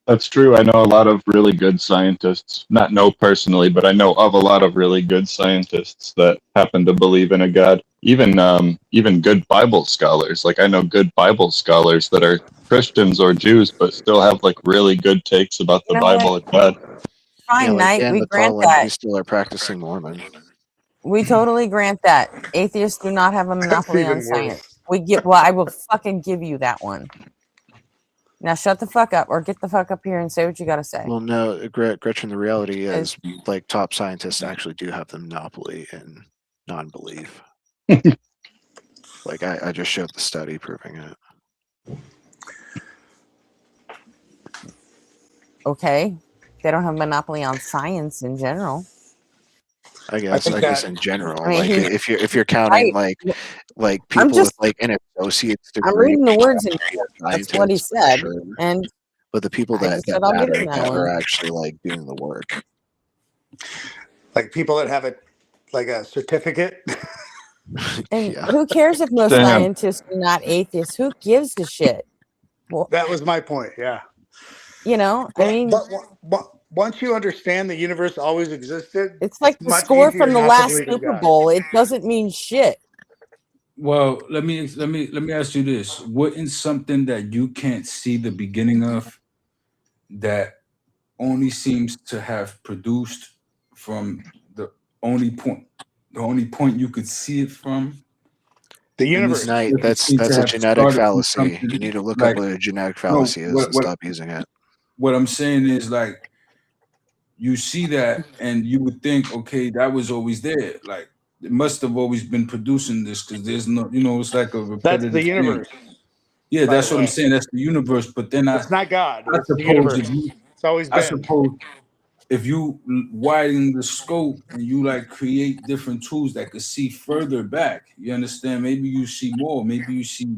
That's true. I know a lot of really good scientists. Not know personally, but I know of a lot of really good scientists that happen to believe in a God. Even good Bible scholars. Like I know good Bible scholars that are Christians or Jews, but still have like really good takes about the Bible and God. Fine, Knight. We grant that. We still are practicing Mormon. We totally grant that. Atheists do not have a monopoly on science. I will fucking give you that one. Now shut the fuck up or get the fuck up here and say what you gotta say. Well, no, Gretchen, the reality is like top scientists actually do have the monopoly in non-belief. Like I just showed the study proving it. Okay. They don't have a monopoly on science in general. I guess in general, I mean, like if you're counting like people with like an associate's degree. I'm reading the words in here. That's what he said. Sure. And but the people that matter are actually like doing the work. Like people that have a certificate. And who cares if most scientists are not atheists? Who gives a shit? Well, that was my point. Yeah. I mean, but once you understand the universe always existed, it's like the score from the last Super Bowl. It doesn't mean shit. Well, let me ask you this: wouldn't something that you can't see the beginning of, that only seems to have produced from the only point you could see it from, the universe? That's a genetic fallacy. You need to look up what a genetic fallacy is and stop using it. What I'm saying is, like, you see that and you would think, okay, that was always there. Like, it must have always been producing this because there's no, it's like a repetitive That's the universe. thing. Yeah, that's what I'm saying. That's the universe. But then it's not God. I suppose it's always been. I suppose if you widen the scope and you like create different tools that could see further back, you understand? Maybe you see more. Maybe you see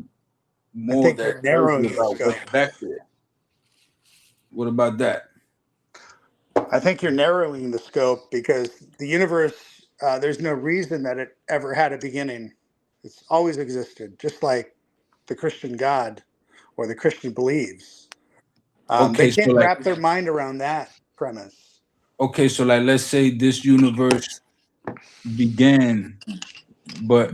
more that tells you about what's back there. What about that? I think you're narrowing the scope because the universe, there's no reason that it ever had a beginning. It's always existed, just like the Christian God or the Christian beliefs. They Okay, so can't like, wrap their mind around that premise. okay, so like, let's say this universe began, but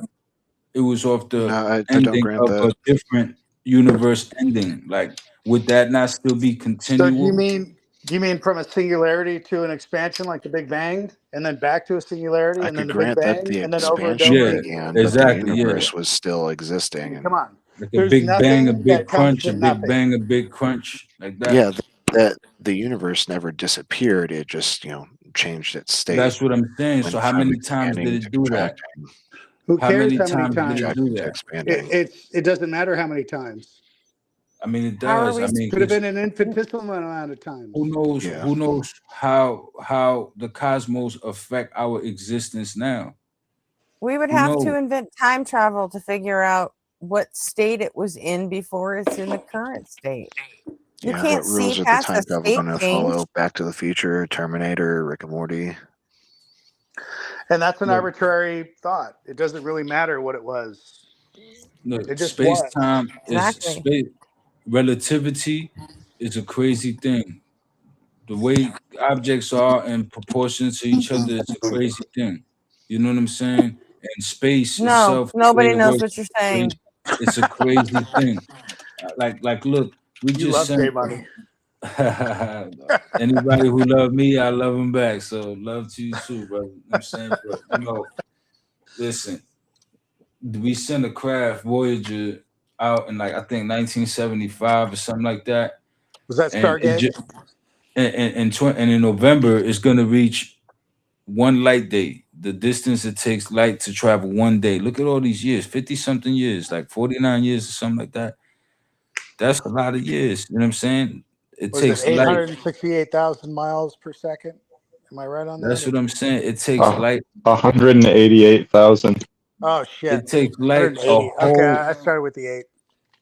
it was off the No, I don't ending grant of that. a different universe ending. Like, would that not still be So do you continual? mean from a singularity to an expansion like the Big Bang, and then back to a singularity, I and then could the Big grant that Bang, the and then over and expansion over? Yeah, began, but the exactly. Yeah, universe was still existing. Come And on. like a There's big bang, a nothing big that comes crunch, a from big nothing. bang, a big crunch, like that. yeah, that the universe never disappeared. It just changed its state. That's what I'm saying. Went So how from many times did expanding it to do that? contracting, Who How cares many how many times did it times? do contracting to that? expanding. It doesn't matter how many times. I mean, it How are does. we? I mean, Could have 'cause been an infinitesimal amount of times. who knows? Yeah. Who knows how the cosmos affect our existence now? We would Who have to knows? invent time travel to figure out what state it was in before it's in the current state. You Yeah, can't what see rules are the past time a travel state going to change. follow? Back to the Future, Terminator, Rick and Morty. And that's an Look, arbitrary thought. It doesn't really matter what it was. look, It just space was. time is Exactly. space. Relativity is a crazy thing. The way objects are in proportion to each other is a crazy thing. You know what I'm saying? And space No, itself, the way nobody it knows works, what you're is crazy. saying. It's a crazy thing. Like, look, we You just love sent. J Money. Anybody who love me, I love them back. So love to you too, brother. You know what I'm saying, but listen, we sent a craft Voyager out in, like, I think 1975 or something like that, Was that and Stargate? and in November it's gonna reach one light day. The distance it takes light to travel one day. Look at all these years, 50 something years, like 49 years or something like that. That's a lot of years. You know what I'm saying? It Was it takes light. 868,000 miles per second? Am I right on That's that? what I'm saying. It takes light. 188,000. Oh shit. It takes light a 180. Okay, whole. I started with the 8.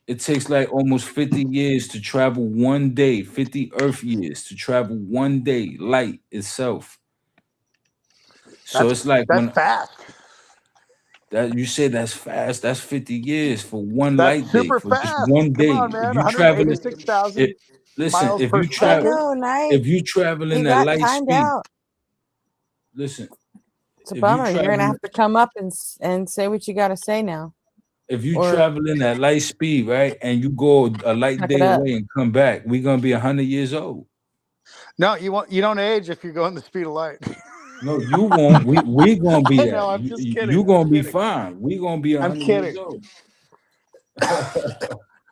It takes like almost 50 years to travel one day, 50 Earth years to travel one day, light itself. So it's like That's when fast. that you say that's fast, that's 50 years for one That's light day, super for just fast. one Come day. on, man. 186,000 Listen, miles per I second. know, Knight. if you travel in You that got light timed speed, out. listen, It's a if you bummer. You're travel gonna have to come up and say what you got to say now. if you Or travel in that light speed, right, and you go a light suck day it up. away and come back, we're gonna be 100 years old. No, you don't age if you're going the speed of light. No, you won't. We gonna be I that. know, I'm just kidding. You I'm gonna be kidding. fine. We gonna be I'm 100 years kidding. old.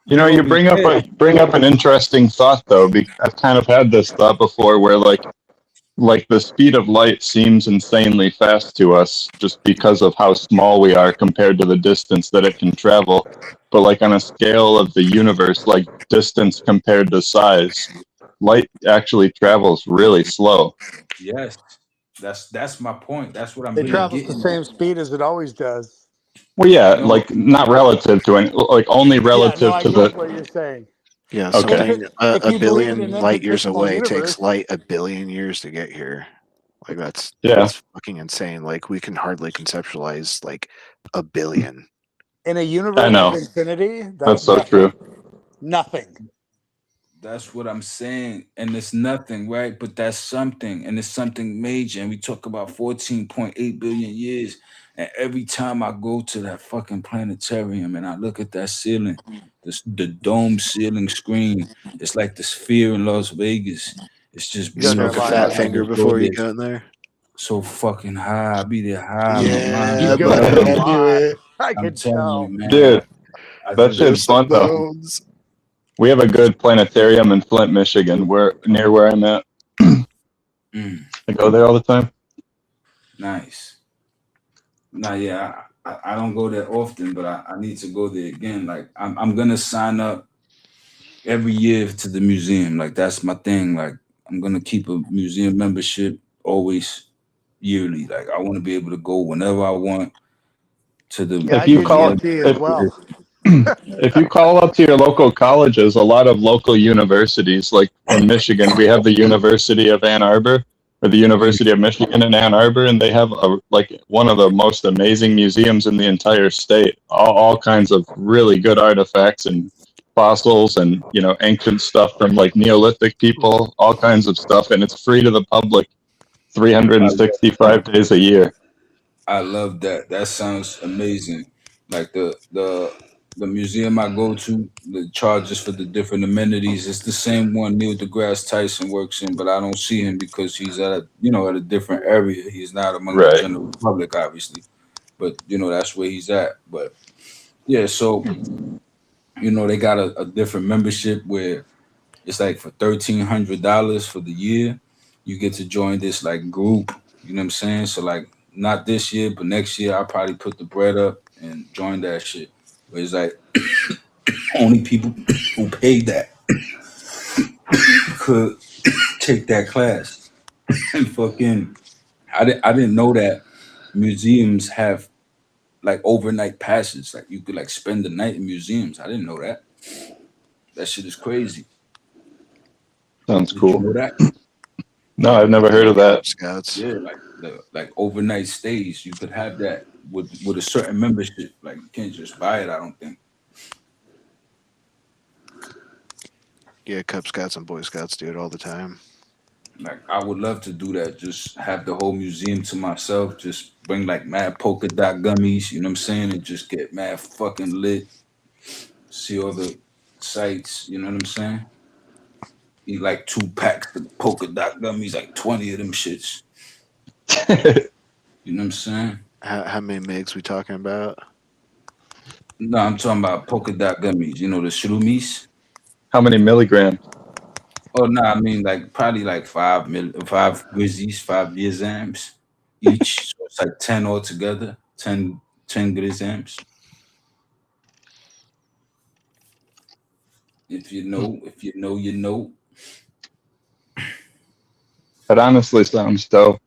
You know, We you gonna be bring dead. up an interesting thought though. I've kind of had this thought before, where like the speed of light seems insanely fast to us just because of how small we are compared to the distance that it can travel. But like on a scale of the universe, like distance compared to size, light actually travels really slow. Yes, that's my point. That's what I'm It really travels the getting same at. speed as it always does. Well, yeah, No, like not relative to any, like only Yeah, no, relative I to get the. what you're saying. Yeah, Okay. something If a you believe in billion an light years infinitesimal away universe, takes light a billion years to get here. Like Yeah. that's fucking insane. Like we can hardly conceptualize like a billion. in a I universe of know. infinity, That's that's so nothing. true. Nothing. that's what I'm saying. And it's nothing, right? But that's something, and it's something major. And we talk about 14.8 billion years. And every time I go to that fucking planetarium and I look at that ceiling, the dome ceiling screen, it's like the sphere in Las Vegas. It's just You smoke a beautiful. fat I finger just go before you there go in there. so fucking high. I be there high. My mind. You Yeah, go there a buddy, I I'm knew lot. it. I I'm can telling you, tell. man. Dude, I that just shit's There's some fun though. bones. We have a good planetarium in Flint, Michigan, near where I'm at. I go there all the time. nice. Nah, yeah, I don't go there often, but I need to go there again. Like I'm gonna sign up every year to the museum. Like that's my thing. Like I'm gonna keep a museum membership always yearly. Like I want to be able to go whenever I want to the Yeah, I If you do call DMT as well. if you call up to your local colleges, a lot of local universities, like in Michigan, we have the University of Ann Arbor. or the University of Michigan in Ann Arbor, and they have one of the most amazing museums in the entire state. All kinds of really good artifacts and fossils, and ancient stuff from like Neolithic people, all kinds of stuff, and it's free to the public, 365 days a year. I love that. That sounds amazing. Like the museum I go to, the charges for the different amenities, it's the same one Neil deGrasse Tyson works in, but I don't see him because he's at a different area. He's not among the general public, obviously. But that's where he's at. But yeah, so they got a different membership where it's like for $1,300 for the year, you get to join this like group. You know what I'm saying? So like not this year, but next year I'll probably put the bread up and join that shit. Where it's like only people who paid that could take that class. And fucking I didn't know that museums have like overnight passes. Like you could like spend the night in museums. I didn't know that. That shit is crazy. Sounds Did cool. you know that? No, I've never heard of that. Scouts. Yeah, like overnight stays. You could have that with a certain membership. Like you can't just buy it, I don't think. Yeah, Cub Scouts and Boy Scouts do it all the time. Like I would love to do that. Just have the whole museum to myself. Just bring like mad polka dot gummies, you know what I'm saying? And just get mad fucking lit. See all the sights, you know what I'm saying? Eat like 2 packs of polka dot gummies, like 20 of them shits. You know what I'm saying? How many megs we talking about? No, I'm talking about polka dot gummies. You know the shroomies? How many milligrams? Oh no, I mean like probably like 5 grizzlies, 5 grizams each. So it's like 10 altogether. 10 grizams. If you know, you know. That honestly sounds dope.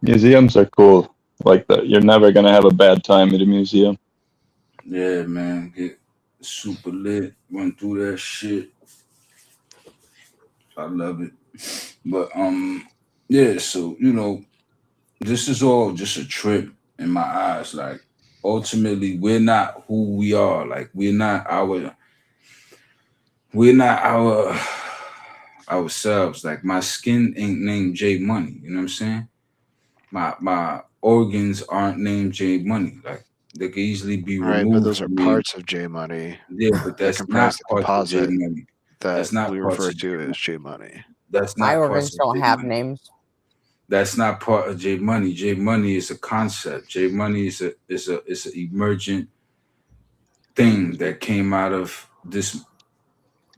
Museums are cool. Like that, you're never gonna have a bad time at a museum. Yeah, man, get super lit, run through that shit. I love it. But yeah, so this is all just a trip in my eyes. Like ultimately, we're not who we are. Like we're not ourselves. Like my skin ain't named J Money. You know what I'm saying? My organs aren't named J Money. Like they can easily be removed. Right, but those are from me. parts of J Money. Yeah, but that's not the part of J composite Money. that That's not we parts refer of to as J Money. That's not My parts organs of don't J have Money. names. That's not part of J Money. J Money is a concept. J Money is an emergent thing that came out of this.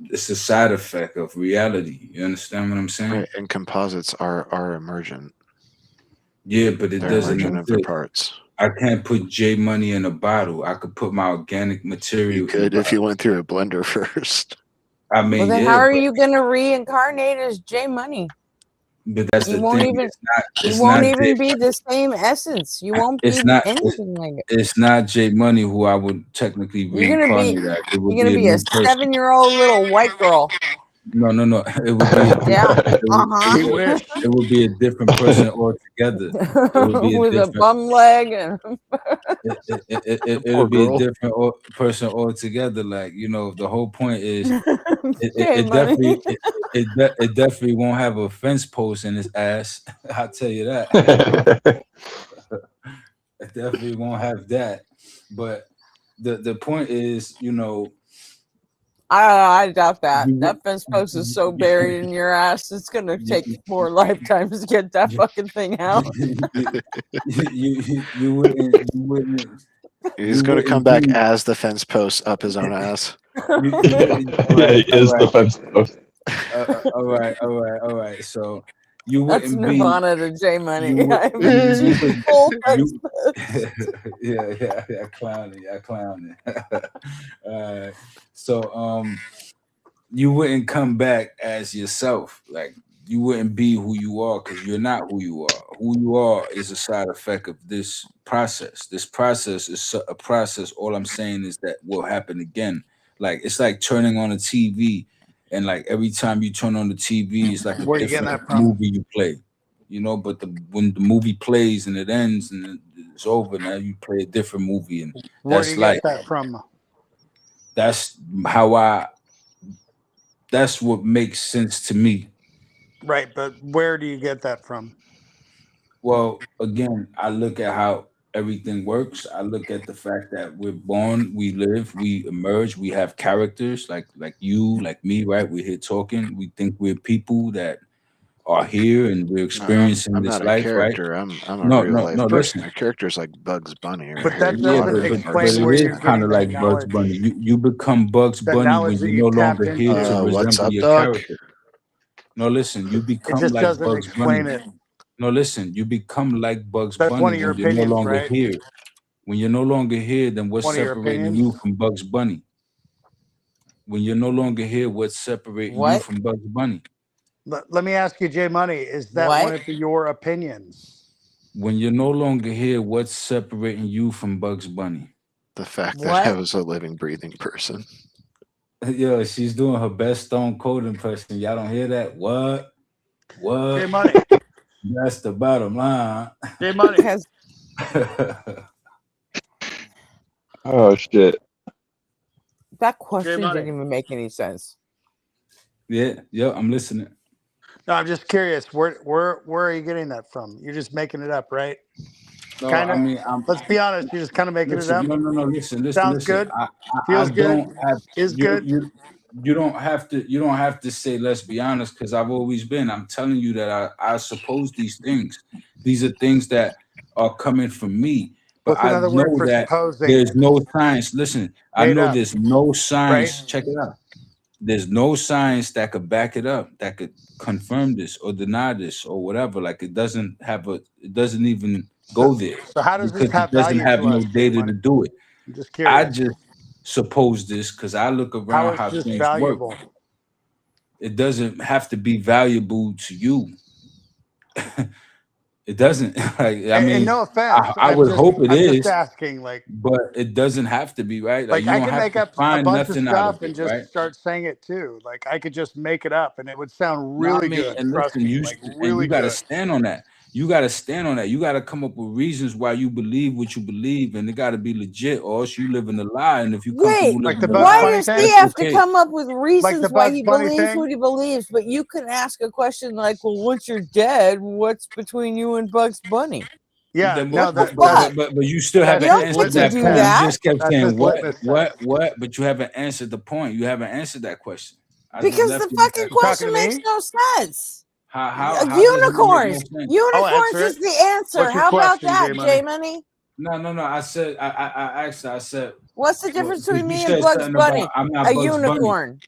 It's a side effect of reality. You understand what I'm saying? Right, and composites are emergent. Yeah, but it They're doesn't emergent of their exist. parts. I can't put J Money in a bottle. I could put my organic material. You could in a if you bottle. went through a blender first. I mean, Well, then yeah, how are but, you going to reincarnate as J Money? but that's You the won't thing. even. It's You won't not even J. be the same essence. You won't be It's not. anything like it. It's not J Money who I would technically You're gonna be. reincarnate as. It would You're gonna be a be a new person. 7-year-old little white girl. No. It would be a Yeah. it would be a different person altogether. It would be a With a different. bum leg and. It would be a different person altogether. Like the whole point is it definitely it definitely won't have a fence post in his ass. I'll tell you that. It definitely won't have that. But the point is, I doubt that. That fence post is so buried in your ass. It's gonna take 4 lifetimes to get that fucking thing out. You wouldn't. He's going to come back as the fence post up his own ass. It is the fence post. All right. So you That's wouldn't be Nirvana to J Money. Yeah, clowning. So you wouldn't come back as yourself. Like you wouldn't be who you are because you're not who you are. Who you are is a side effect of this process. This process is a process. All I'm saying is that will happen again. Like it's like turning on a TV, and like every time you turn on the TV, it's like a Where you getting different that from? movie you play. you know. But when the movie plays and it ends and it's over, now you play a different movie, and Where do that's you like get that from? that's how that's what makes sense to me. Right, but where do you get that from? Well, again, I look at how everything works. I look at the fact that we're born, we live, we emerge, we have characters like you, like me, right? We're here talking. We think we're people that are here and we're experiencing I'm this not a life, right? character. I'm a No, real no, life no. person. Listen, A character's like Bugs Bunny right But here. that You yeah, want to doesn't make a but explain person where it you're is kind getting of stand. that like Bugs knowledge. Bunny. You become Bugs That Bunny knowledge when that you're no you've tapped longer here into. to What's resemble up, your Doc? character. No, listen, you It become just like doesn't Bugs Bunny. explain it. No, listen, you become like Bugs That's one Bunny of your when you're no opinions, longer right? here. When you're no longer here, then what's One of your separating opinions. you from Bugs Bunny? When you're no longer here, what's separating you What? from Bugs Bunny? Let me ask you, J Money, is that one What? of your opinions? When you're no longer here, what's separating you from Bugs Bunny? The fact that I What? was a living, breathing person. Yo, she's doing her best Stone Cold impression. Y'all don't hear that? What? J What? Money. That's the bottom line. J Money. Because Oh shit. that J question Money. didn't even make any sense. Yeah, I'm listening. No, I'm just curious. Where are you getting that from? You're just making it up, right? No, Kind I of. mean, Let's be honest. You're just kind of making it up. listen. No. Listen. Sounds good. I Feels don't good. have Is good. you don't have to say let's be honest, because I've always been. I'm telling you that I suppose these things. These are things that are coming from me. But What's I another word know for that supposing? there's no science. Listen, I Made know up, there's no right? science. Check it out. There's no science that could back it up, that could confirm this or deny this or whatever. Like it doesn't even go there So how does because this it have doesn't value have to no us, J data Money? to do it. I'm just I curious. just suppose this because I look How around is how this things work. valuable? It doesn't have to be valuable to you. It doesn't. Like I And mean, no offense, I would hope it I'm just is, asking. Like but it doesn't have to be, right? Like you I don't can have make to up a find bunch of nothing out of stuff it, and right? just start saying it too. Like I could just make it up and it would sound No, I really mean, good. and Trust listen, me, like and you really got to good. stand on that. You got to stand on that. You got to come up with reasons why you believe what you believe, and it got to be legit, or else you live in a lie. And if you're comfortable Wait, Like the living in a Bugs lie, why Bunny does thing. he that's have to okay. come up with Like the reasons why Bugs he Bunny believes thing. what he believes? But you can ask a question like, well, once you're dead, what's between you and Bugs Bunny? Yeah, no, What the that fuck? But you still that's You haven't don't his get answered to litmus that do point. You test. that just kept That's saying his litmus test. what, but you haven't answered the point. You haven't answered that question. I just because the left you with fucking that You talking question to question. makes me? no sense. How does it not make no Unicorns. sense? I'll Unicorns answer is it. the answer. What's your How about question, that, J J Money? Money? No. I said I asked her. I said, What's the well, difference 'cause between you me and said Bugs something Bunny? about I'm A not Bugs Bunny. unicorn.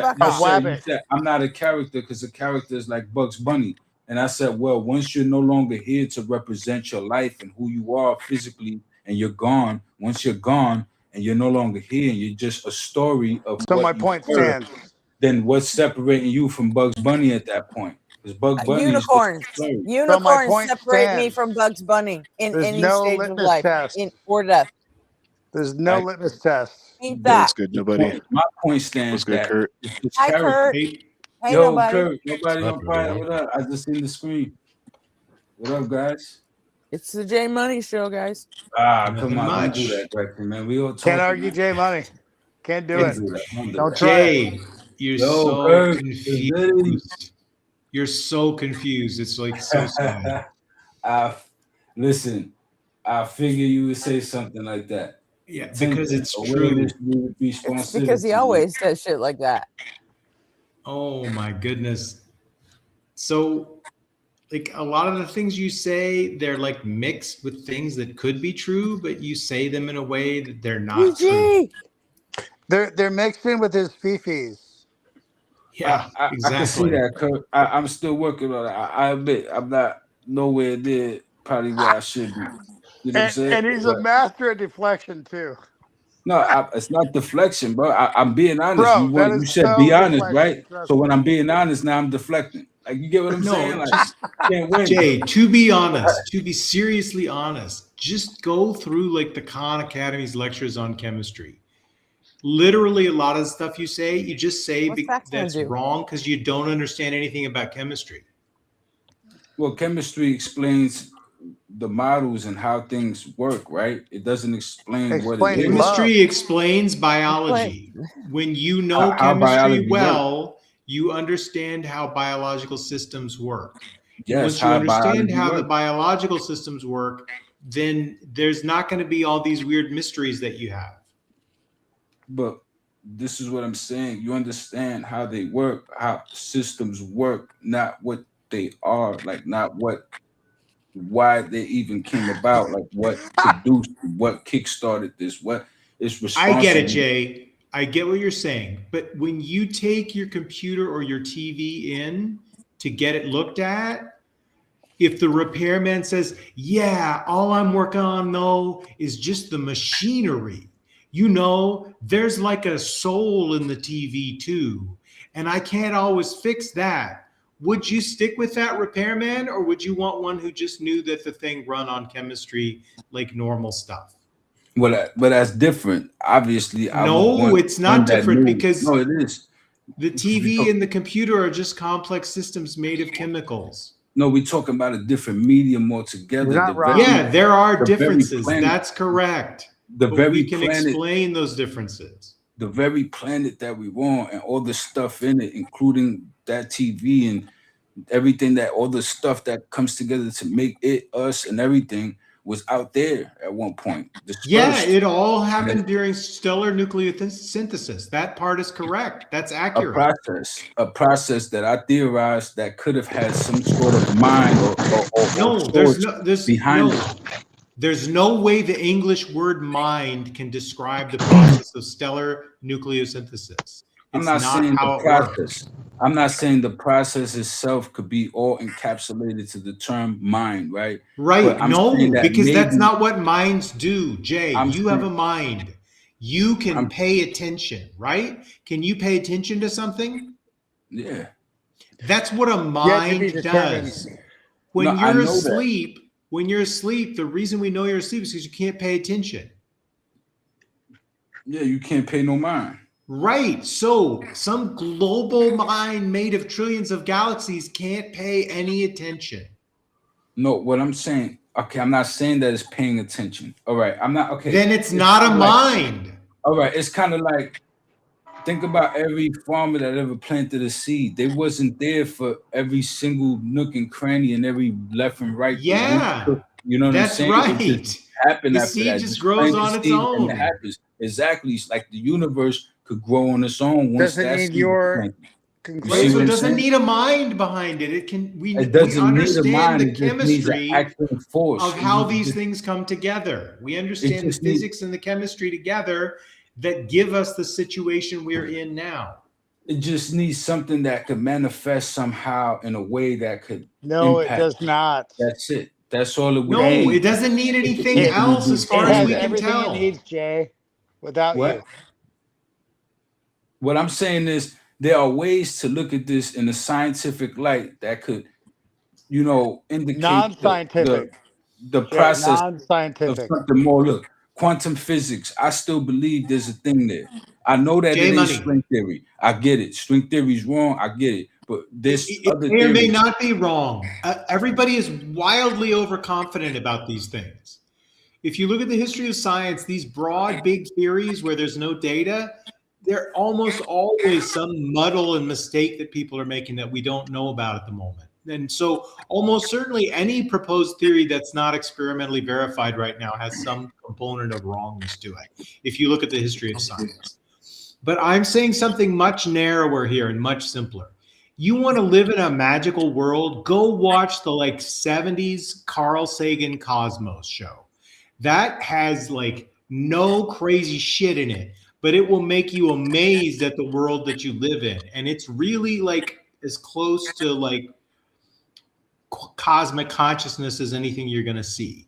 Fuck A off. You wabbit. said I'm not a character because a character is like Bugs Bunny. And I said, well, once you're no longer here to represent your life and who you are physically, and you're gone, once you're gone and you're no longer here, and you're just a story of So my what you point were, stands. then what's separating you from Bugs Bunny at that point? Because Bugs Bunny is just Unicorns. a story. So my Unicorns point separate me stands. from Bugs Bunny in There's any no stage of litmus life, test. in or death. There's no Right? litmus test. Ain't Yo, that? what's good, nobody? My point What's stands good, that Kurt? it's this Hi, character. Kurt. Hey, Yo, nobody. Kurt, nobody What's on up, fire. everybody? What up? I just seen the screen. What up, guys? It's the J Money Show, guys. Come on, don't do that, Gretchen, man. We all Can't talking, argue man. J Money. Can't do Don't it. do that. Don't do Don't that. try it. Jay, you're Yo, so Kurt, confused. You're so confused. It's like so sad. Listen, I figure you would say something like that. Yeah, because it's A true. willingness to be It's because he always says shit like that. Oh my goodness. So, like a lot of the things you say, they're like mixed with things that could be true, but you say them in a way that they're not true. They're mixed in with his fifis. Yeah, I can see exactly. that, Kurt. I'm still working on it. I admit I'm not nowhere near probably where I should be. You know what I'm saying? And he's a master at deflection too. No, it's not deflection, bro. I'm being honest. Bro, that You is said so be honest, deflection, right? trust So me. when I'm being honest, now I'm deflecting. Like you get what I'm saying? No, Like just can't win. Jay, to be honest, to be seriously honest, just go through like the Khan Academy's lectures on chemistry. Literally, a lot of the stuff you say, you just say What's that gonna that's do? wrong because you don't understand anything about chemistry. Well, chemistry explains the models and how things work, right? It doesn't explain what it is. Chemistry explains biology. When you know How chemistry biology well, you understand how biological systems work. And Yes, once you how understand biology how the works. biological systems work, then there's not going to be all these weird mysteries that you have. But this is what I'm saying. You understand how they work, how systems work, not what they are, like not why they even came about, like what produced, what kickstarted this, what is responsible. I get it, Jay. I get what you're saying. But when you take your computer or your TV in to get it looked at, if the repairman says, yeah, all I'm working on though is just the machinery, there's like a soul in the TV too, and I can't always fix that. Would you stick with that repairman, or would you want one who just knew that the thing run on chemistry like normal stuff? Well, but that's different. Obviously, No, it's not different because no, it is. The TV and the computer are just complex systems made of chemicals. No, we're talking about a different medium altogether. Yeah, there are differences. That's correct. But we can explain those differences. The very planet that we want and all the stuff in it, including that TV and everything, that all the stuff that comes together to make it us and everything, was out there at one point. Yeah, it all happened during stellar nucleosynthesis. That part is correct. That's accurate. A process that I theorized that could have had some sort of mind behind it. There's no way the English word mind can describe the process of stellar nucleosynthesis. I'm not saying the process. I'm not saying the process itself could be all encapsulated to the term mind, right? Right. No, because that's not what minds do, Jay. You have a mind. You can pay attention, right? Can you pay attention to something? Yeah. That's what a mind does. When you're asleep, the reason we know you're asleep is because you can't pay attention. Yeah, you can't pay no mind. Right. So some global mind made of trillions of galaxies can't pay any attention. No, what I'm saying, okay, I'm not saying that it's paying attention. All right. I'm not, okay. Then it's not a mind. All right. It's kind of like, think about every farmer that ever planted a seed. They wasn't there for every single nook and cranny and every left and right. Yeah. You know what I'm saying? That's right. It just happened the after seed that. just grows on its own. It happens. Exactly. It's like the universe could grow on its own. Doesn't need your conclusion. So it doesn't need a mind behind it. It can. We understand the chemistry of how these things come together. We understand the physics and the chemistry together that give us the situation we're in now. It just needs something that could manifest somehow in a way that could. No, impact. It does not. That's it. That's all it would. No, it doesn't need anything else as far as we can tell. Everything it needs, Jay. Without you. What I'm saying is there are ways to look at this in a scientific light that could, indicate non-scientific the process non-scientific of something more. Look, quantum physics. I still believe there's a thing there. I know that it is string theory. I get it. String theory is wrong. I get it. But this other may or may not be wrong. Everybody is wildly overconfident about these things. If you look at the history of science, these broad, big theories where there's no data, there almost always some muddle and mistake that people are making that we don't know about at the moment. And so almost certainly any proposed theory that's not experimentally verified right now has some component of wrongness to it, if you look at the history of science. But I'm saying something much narrower here and much simpler. You want to live in a magical world, go watch the 70s Carl Sagan Cosmos show. That has no crazy shit in it, but it will make you amazed at the world that you live in. And it's really as close to cosmic consciousness as anything you're going to see.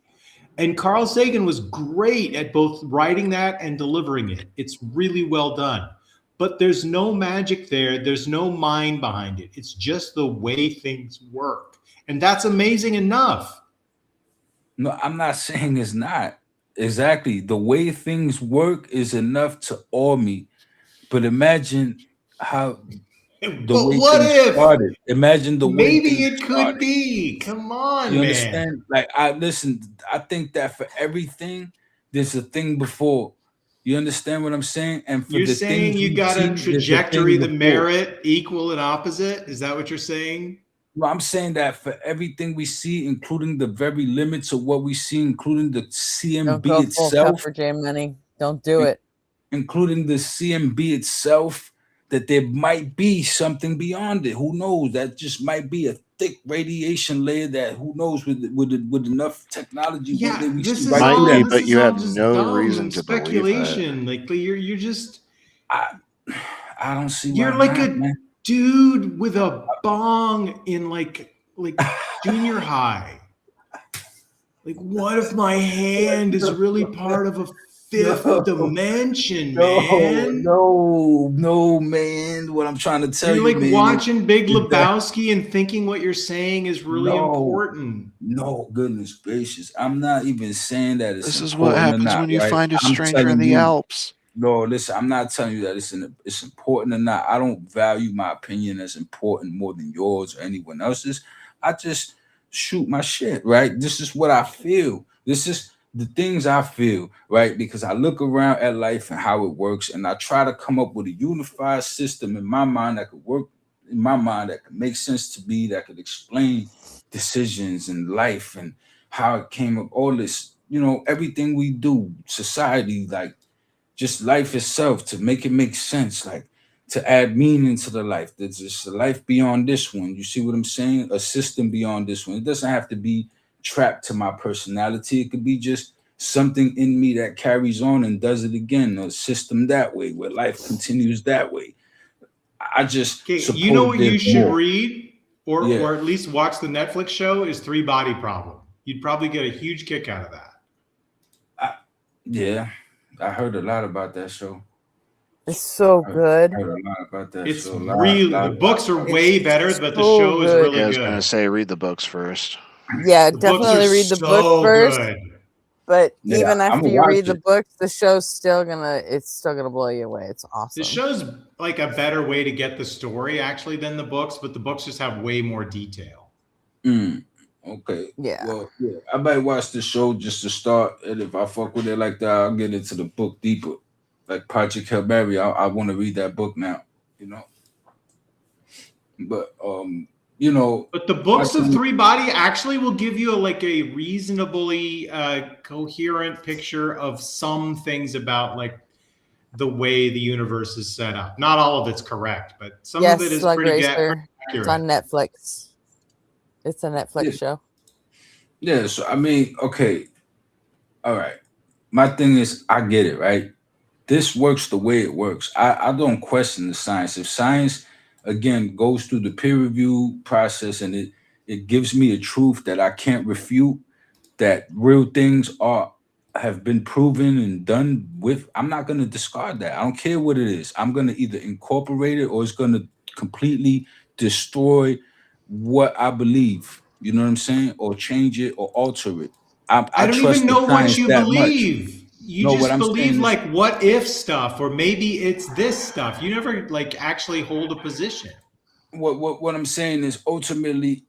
And Carl Sagan was great at both writing that and delivering it. It's really well done. But there's no magic there. There's no mind behind it. It's just the way things work. And that's amazing enough. No, I'm not saying it's not. Exactly. The way things work is enough to awe me. But imagine how But what if? Started. Imagine the way Maybe things it could started. be. Come on, You man. understand? Like I think that for everything, there's a thing before. You understand what I'm saying? And for You're the saying things you we got see, a there's a trajectory, thing the before. merit, equal and opposite? Is that what you're saying? Well, I'm saying that for everything we see, including the very limits of what we see, including the Don't CMB go full itself, cover J money. Don't do it. including the CMB itself, that there might be something beyond it. Who knows? That just might be a thick radiation layer that who knows with enough technology one day we this see is right through all. that. This but is you all have just no dumb reason to believe that. speculation. Like you're just. I don't see. You're why like not, a man. dude with a bong in like junior high. Like, what if my hand is really part of a fifth dimension, man? No, man. What I'm trying to tell You're you, like man, watching Big is that Lebowski and thinking what you're saying is really important. No, goodness gracious. I'm not even saying that it's This is what important or happens not, when you right? find a I'm stranger in telling the you. Alps. No, listen, I'm not telling you that it's important or not. I don't value my opinion as important more than yours or anyone else's. I just shoot my shit, right? This is what I feel. This is the things I feel, right? Because I look around at life and how it works, and I try to come up with a unified system in my mind that could work in my mind that could make sense to me, that could explain decisions in life and how it came up, all this, everything we do, society, like just life itself, to make it make sense, like to add meaning to the life. There's just a life beyond this one. You see what I'm saying? A system beyond this one. It doesn't have to be trapped to my personality. It could be just something in me that carries on and does it again. A system that way, where life continues that way. I just You know what you should more. read, Yeah. or at least watch the Netflix show, is Three Body Problem. You'd probably get a huge kick out of that. Yeah, I heard a lot about that show. It's so good. I heard a lot about that It's show. the books are way better, but the so show is good. really I was good. gonna say read the books first. Yeah, The books definitely are read the so book first. good. But Yeah, even after I'ma you watch read the it. books, the show's still gonna blow you away. It's awesome. The show's like a better way to get the story actually than the books, but the books just have way more detail. Okay. Yeah. Well, yeah, I might watch the show just to start, and if I fuck with it like that, I'll get into the book deeper. Like Project Hail Mary, I want to read that book now. But But the books of Three Body actually will give you a reasonably coherent picture of some things about like the way the universe is set up. Not all of it's correct, but some of it is Slug pretty Racer. It's on accurate. Netflix. It's a Netflix show. Yeah, so I mean, okay, all right. My thing is, I get it, right? This works the way it works. I don't question the science. If science, again, goes through the peer review process and it gives me a truth that I can't refute, that real things have been proven and done with, I'm not going to discard that. I don't care what it is. I'm going to either incorporate it or it's going to completely destroy what I believe. You know what I'm saying? Or change it or alter it. I don't trust even the know what science you that much. believe. You No, what just I'm believe saying is, like what if stuff, or maybe it's this stuff. You never like actually hold a position. what I'm saying is ultimately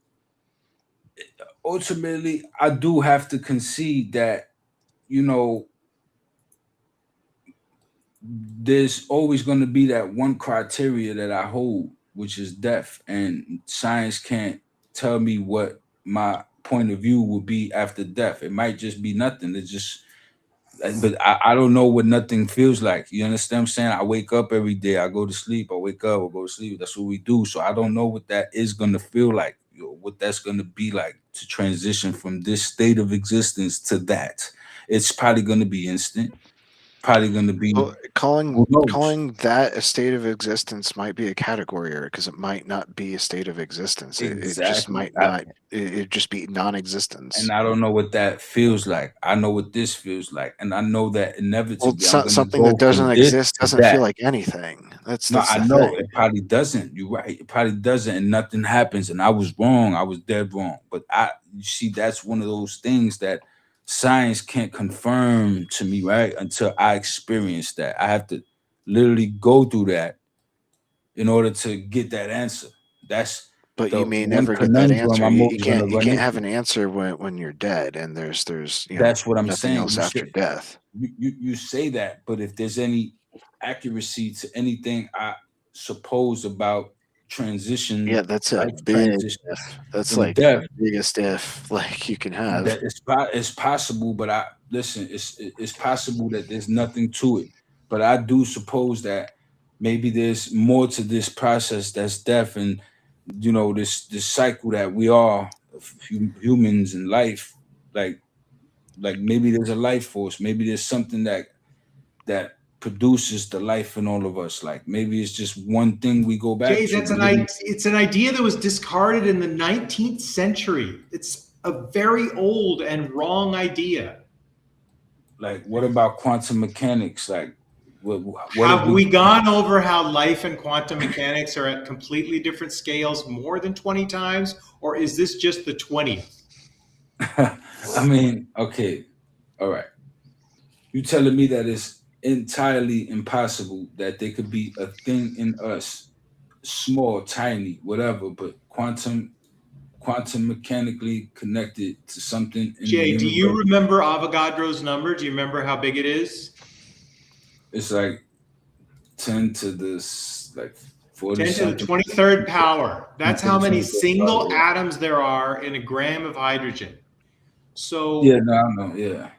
I do have to concede that, there's always going to be that one criteria that I hold, which is death, and science can't tell me what my point of view will be after death. It might just be nothing. It's just, but I don't know what nothing feels like. You understand what I'm saying? I wake up every day, I go to sleep, I wake up, I go to sleep. That's what we do. So I don't know what that is going to feel like, what that's going to be like to transition from this state of existence to that. It's probably going to be instant. Probably going to be, Well, who knows? calling that a state of existence might be a category error because it might not be a state of existence. It just might not. It just be non-existence. And I don't know what that feels like. I know what this feels like, and I know that inevitably I'm going to something go that doesn't from this exist to doesn't that. feel like anything. That's No, I the know thing. it probably doesn't. You're right. It probably doesn't, and nothing happens. And I was wrong. I was dead wrong. But you see, that's one of those things that science can't confirm to me, right? Until I experience that. I have to literally go through that in order to get that answer. That's But the you may one never get that conundrum answer. I'm You always gonna can't run have into. an answer when you're dead, and there's That's what I'm nothing saying. else after death. You say that, but if there's any accuracy to anything I suppose about transition, Yeah, that's a life big transition if. That's from like death, the biggest if like you can have. that it's possible, but it's possible that there's nothing to it. But I do suppose that maybe there's more to this process that's death, and this cycle that we are humans in life, like maybe there's a life force, maybe there's something that produces the life in all of us. Like maybe it's just one thing we go back Jay, to. it's an idea that was discarded in the 19th century. It's a very old and wrong idea. Like, what about quantum mechanics? Like, what have we gone over how life and quantum mechanics are at completely different scales more than 20 times, or is this just the 20th? I mean, okay, all right. You telling me that it's entirely impossible that there could be a thing in us, small, tiny, whatever, but quantum mechanically connected to something in Jay, the do universe? you remember Avogadro's number? Do you remember how big it is? It's like 10 to the 40 10 to the 23rd power. That's how many single atoms there are in a gram of hydrogen. So yeah, no, yeah.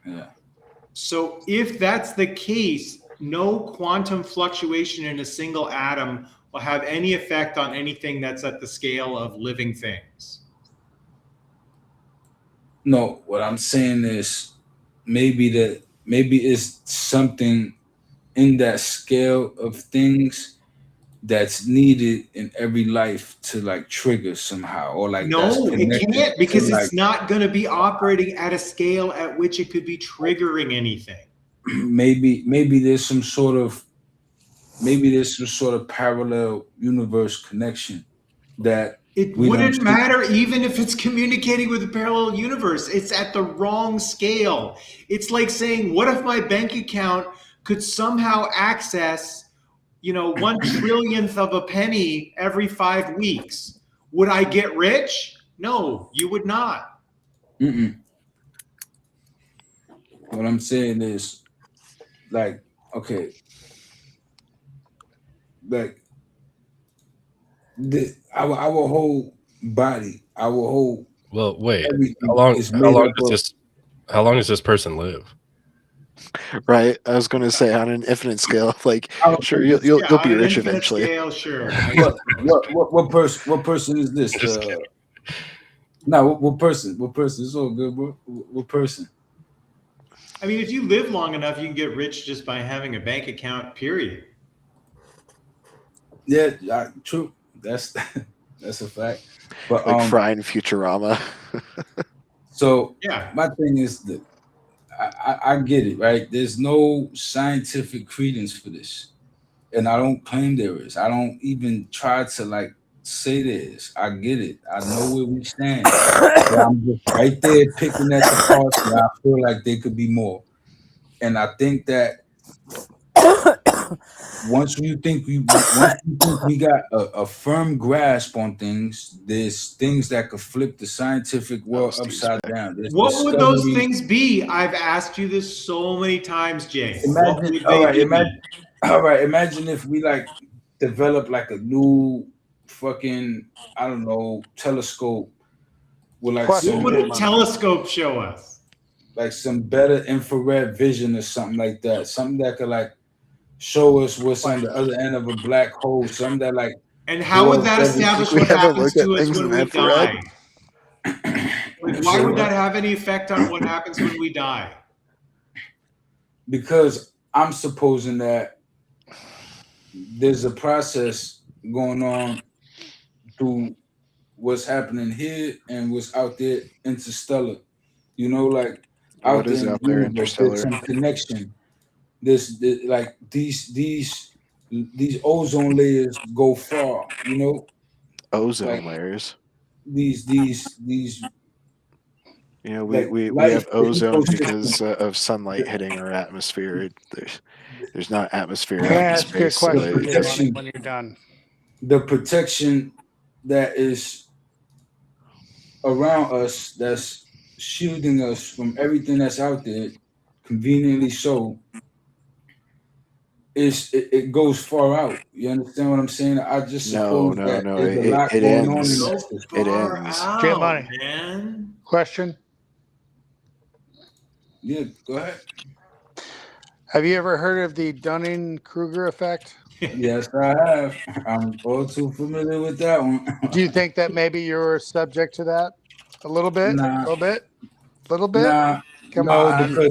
So if that's the case, no quantum fluctuation in a single atom will have any effect on anything that's at the scale of living things. No, what I'm saying is maybe it's something in that scale of things that's needed in every life to like trigger somehow, or like no, it can't, because to, it's not going to be operating at a scale at which it could be triggering anything. Maybe there's some sort of parallel universe connection that it wouldn't matter even if it's communicating with a parallel universe. It's at the wrong scale. It's like saying, what if my bank account could somehow access 1 trillionth of a penny every 5 weeks? Would I get rich? No, you would not. What I'm saying is, like, okay, like our whole body, our whole wait, how long does this person live? Right, I was going to say on an infinite scale, like sure you'll be rich eventually. Scale, sure. What person is this? What person? It's all good, bro. What person? I mean, if you live long enough, you can get rich just by having a bank account. Period. Yeah, true. That's a fact. But like Fry in Futurama. So yeah, my thing is that I get it, right? There's no scientific credence for this, and I don't claim there is. I don't even try to like say there is. I get it. I know where we stand. I'm just right there picking at the parts where I feel like there could be more, and I think that once you think we got a firm grasp on things, there's things that could flip the scientific world upside down. What would those things be? I've asked you this so many times, Jay. Imagine if we like develop like a new fucking, I don't know, telescope with like what would a telescope show us? Like some better infrared vision or something like that. Something that could like show us what's on the other end of a black hole. Something that like. And how would that establish what happens to us when we die? Like, why would that have any effect on what happens when we die? Because I'm supposing that there's a process going on through what's happening here and what's out there interstellar. Like out there interstellar, there's some connection. There's like these ozone layers go far. Ozone layers. These. We have ozone because of sunlight hitting our atmosphere. There's not atmosphere. Ask your question when you're done. the protection that is around us, that's shielding us from everything that's out there, conveniently so, it goes far out. You understand what I'm saying? I just No, suppose no, that no. there's a lot It going on in ends. that system. It ends. J Money. Man. Question. Yeah, go ahead. Have you ever heard of the Dunning-Kruger effect? Yes, I have. I'm all too familiar with that one. Do you think that maybe you're subject to that? A little bit? Nah. A little bit? Little bit? Nah, Come no, on.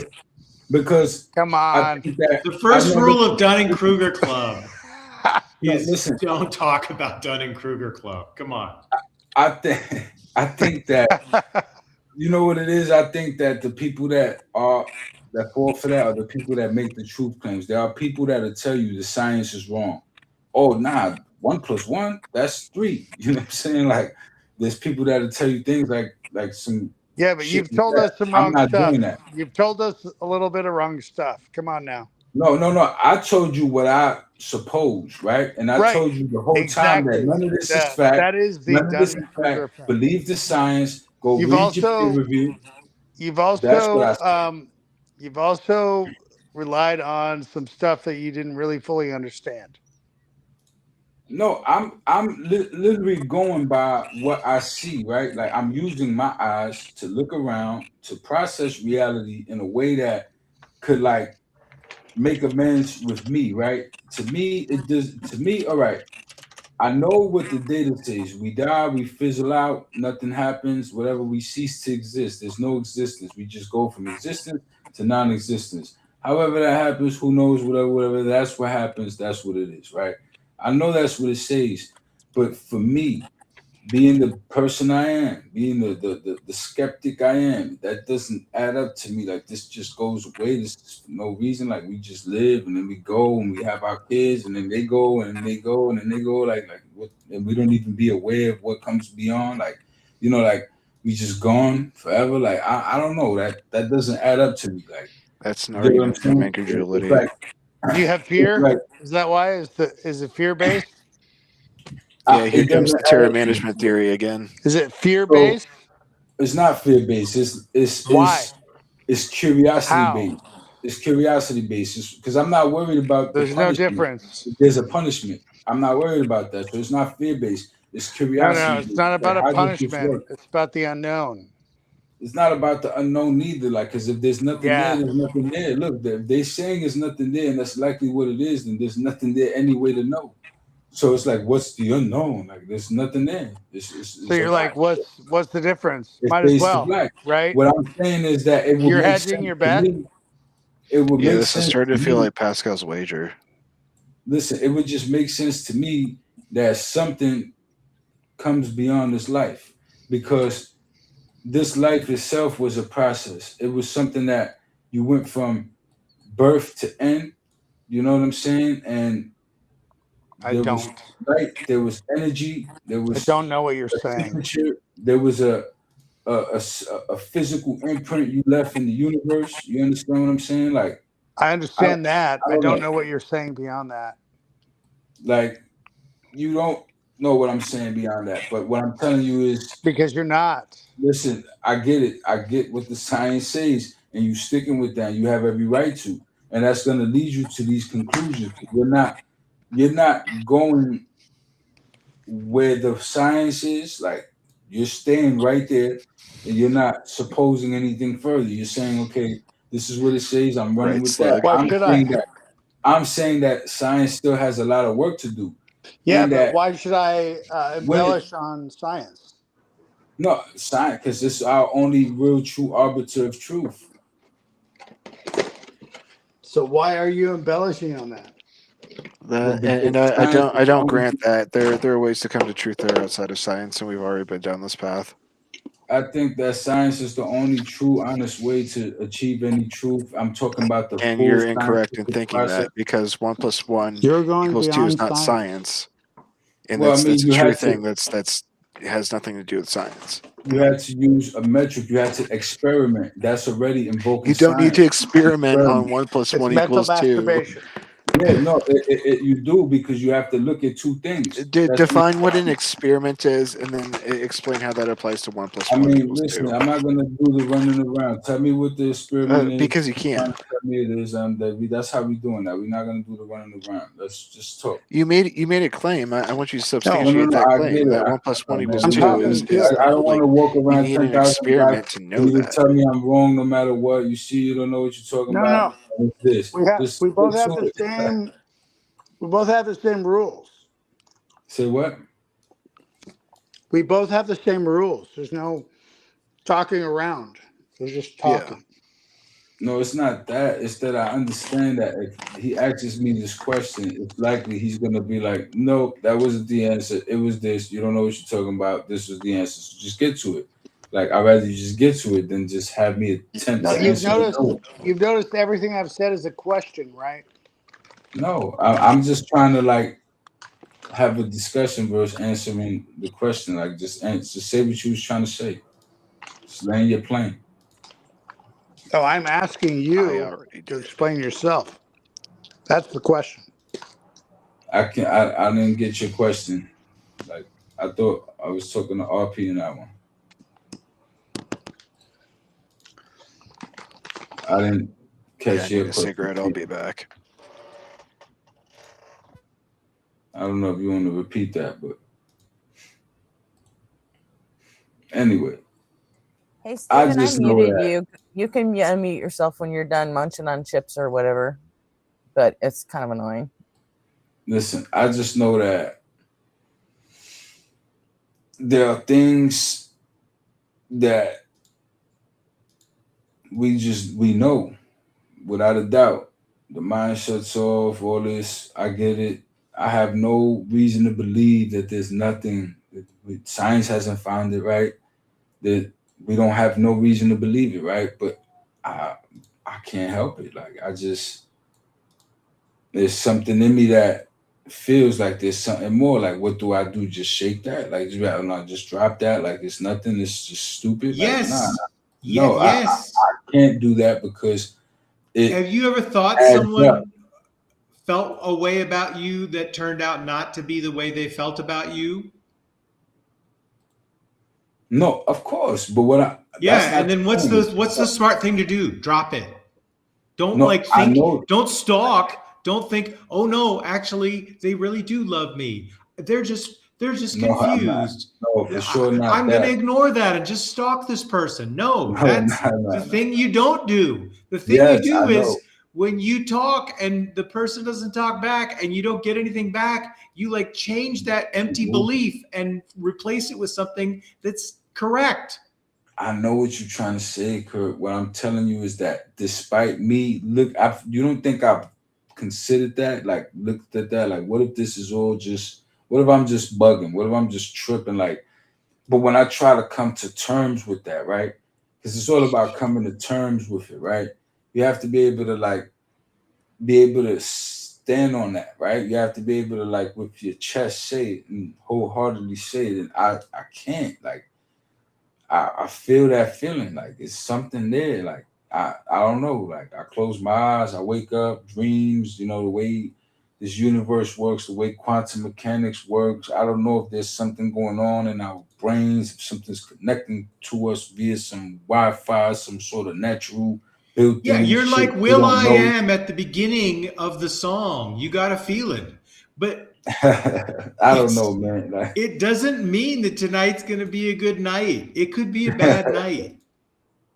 because Come I on. think that The first I rule of Dunning-Kruger Club No, is listen. don't talk about Dunning-Kruger Club. Come on. I think that you know what it is. I think that the people that fall for that are the people that make the truth claims. There are people that'll tell you the science is wrong. Oh, nah, 1 + 1, that's 3. You know what I'm saying? Like, there's people that'll tell you things like some. Yeah, but shit you've like told that. us some I'm wrong not stuff. doing that. You've told us a little bit of wrong stuff. Come on now. No. I told you what I suppose, right? And I Right. told you the whole time that Exactly. none of this is That- fact. that is the None of this is Dunning-Kruger fact. effect. Believe the science. Go You've read your peer also review. you've That's what I also said. you've also relied on some stuff that you didn't really fully understand. No, I'm literally going by what I see, right? Like I'm using my eyes to look around to process reality in a way that could like make amends with me, right? To me, it does. To me, all right. I know what the data says. We die, we fizzle out, nothing happens, whatever, we cease to exist. There's no existence. We just go from existence to non-existence. However that happens, who knows, whatever, that's what happens, that's what it is, right? I know that's what it says. But for me, being the person I am, being the skeptic I am, that doesn't add up to me. Like this just goes away. This is for no reason. Like we just live and then we go and we have our kids and then they go and they go and then they go. Like what, and we don't even be aware of what comes beyond. Like, you know, like we just gone forever. Like I don't know. That doesn't add up to me. Like That's an you know what I'm argument from saying? incredulity. It's like, Do you have fear? like, Is that why? Is it fear based? Yeah, here it comes doesn't the add terror up to me. management theory again. Is it fear So, based? it's not fear based. Why? It's curiosity How? based. It's curiosity based. Because I'm not worried about the There's no punishment. difference. If there's a punishment, I'm not worried about that. So it's not fear based. It's curiosity. No, it's not about Like, a how does this punishment. work? It's about the unknown. It's not about the unknown neither. Like, because if there's nothing Yeah. there, there's nothing there. Look, if they're saying there's nothing there, and that's likely what it is, then there's nothing there anyway to know. So it's like, what's the unknown? Like, there's nothing there. So you're like, what's the difference? It's Might as face to well, black. right? What I'm saying is that it would You're make hedging sense your to bet. me. It would Yeah, make this is sense starting to feel me. like Pascal's wager. Listen, it would just make sense to me that something comes beyond this life because this life itself was a process. It was something that you went from birth to end. You know what I'm saying? And I was don't. light, there was energy, there I was don't know what you're a saying. temperature, there was a physical imprint you left in the universe. You understand what I'm saying? Like I understand that. I don't know. know what you're saying beyond that. Like you don't know what I'm saying beyond that. But what I'm telling you is because you're not. Listen, I get it. I get what the science says, and you sticking with that. You have every right to, and that's going to lead you to these conclusions. You're not going where the science is. Like you're staying right there, and you're not supposing anything further. You're saying, okay, this is what it says. I'm running Right, with slug. that. Why should I? I'm saying that science still has a lot of work to do. Yeah, and but that why should I embellish on science? No, science, because it's our only real true arbiter of truth. So why are you embellishing on that? I don't grant that. There are ways to come to truth that are outside of science, and we've already been down this path. I think that science is the only true, honest way to achieve any truth. I'm talking about the And full you're incorrect in scientific thinking process. that because 1 + 1 You're going equals 2 is beyond not science. science. And Well, I that's mean, a you true had to- thing. That's it has nothing to do with science. You had to use a metric. You had to experiment. That's already invoking You don't need to science. experiment on 1 + 1 mental equals 2. masturbation. Yeah, no, you do, because you have to look at two things. Define what an experiment is, and then explain how that applies to 1 + 1 I mean, equals listen, 2. I'm not gonna do the running around. Tell me what the experiment is. Because you can't. Tell me it is. That's how we doing that. We're not gonna do the running around. Let's just talk. You made a claim. I want you to substantiate that I claim. get it. That 1 + 1 equals I'm 2 is I don't want to walk you around need an 10,000 experiment guys to for know you to that. tell me I'm wrong no matter what. You see, you don't know what you're talking about. No. It's this. We both have to the it. same. We both have the same rules. Say what? We both have the same rules. There's no talking around. There's just talking. No, it's not that. It's that I understand that if he asks me this question, it's likely he's gonna be like, "Nope, that wasn't the answer. It was this. You don't know what you're talking about. This was the answer. So just get to it." Like, I'd rather you just get to it than just have me attempt No, to answer. you've noticed everything I've said is a question, right? No, I'm just trying to like have a discussion versus answering the question. Like, just say what you was trying to say. Just land your plane. So I'm asking you to explain yourself. That's the question. I didn't get your question. Like, I thought I was talking to RP in that one. I didn't catch your I need a question. cigarette. I'll be back. I don't know if you want to repeat that, but anyway. Hey, Steven, I muted you. You can unmute yourself when you're done munching on chips or whatever, but it's kind of annoying. Listen, I just know that there are things that we know without a doubt. The mind shuts off, all this. I get it. I have no reason to believe that there's nothing. Science hasn't found it, right? That we don't have no reason to believe it, right? But I can't help it. Like, there's something in me that feels like there's something more. Like, what do I do? Just shake that? Like, just drop that? Like, it's nothing. It's just stupid. Yes. Like, no, yes. I can't do that because Have you ever thought someone felt a way about you that turned out not to be the way they felt about you? No, of course. But and then what's the smart thing to do? Drop it. Don't don't stalk. Don't think, oh no, actually they really do love me. They're just confused. No, for sure not. I'm going to ignore that and just stalk this person. No, that's the thing you don't do. The thing you do is when you talk and the person doesn't talk back and you don't get anything back, you like change that empty belief and replace it with something that's correct. I know what you're trying to say, Kurt. What I'm telling you is that despite me, you don't think I've considered that? Like, looked at that? Like, what if this is all just, what if I'm just bugging? What if I'm just tripping? Like, but when I try to come to terms with that, right? Because it's all about coming to terms with it, right? You have to be able to stand on that, right? You have to be able to, like, with your chest say it and wholeheartedly say it. And I can't, like, I feel that feeling. Like, it's something there. Like, I don't know. Like, I close my eyes, I wake up, dreams, the way this universe works, the way quantum mechanics works. I don't know if there's something going on in our brains, if something's connecting to us via some Wi-Fi, some sort of natural built-in. Yeah, you're like will.i.am at the beginning of the song. You got to feel it. But I don't know, man. Like, it doesn't mean that tonight's going to be a good night. It could be a bad night.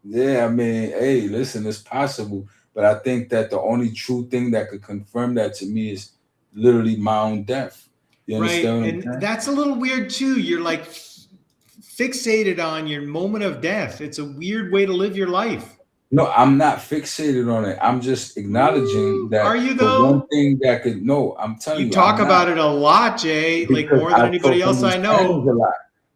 Yeah, I mean, hey, listen, it's possible. But I think that the only true thing that could confirm that to me is literally my own death. You understand what I'm saying? And that's a little weird too. You're like fixated on your moment of death. It's a weird way to live your life. No, I'm not fixated on it. I'm just acknowledging that. Are you the though? one thing that could, no, I'm telling you. You talk about it a lot, Jay, like more than anybody else I know.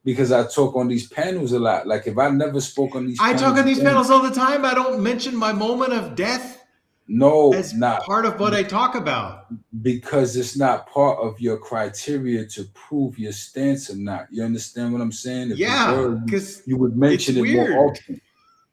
Because I talk on these panels a lot. Like, if I never spoke on these panels. I talk on these panels all the time. I don't mention my moment of death. No, as not part of what I talk about. Because it's not part of your criteria to prove your stance or not. You understand what I'm saying? If because you would mention it more often.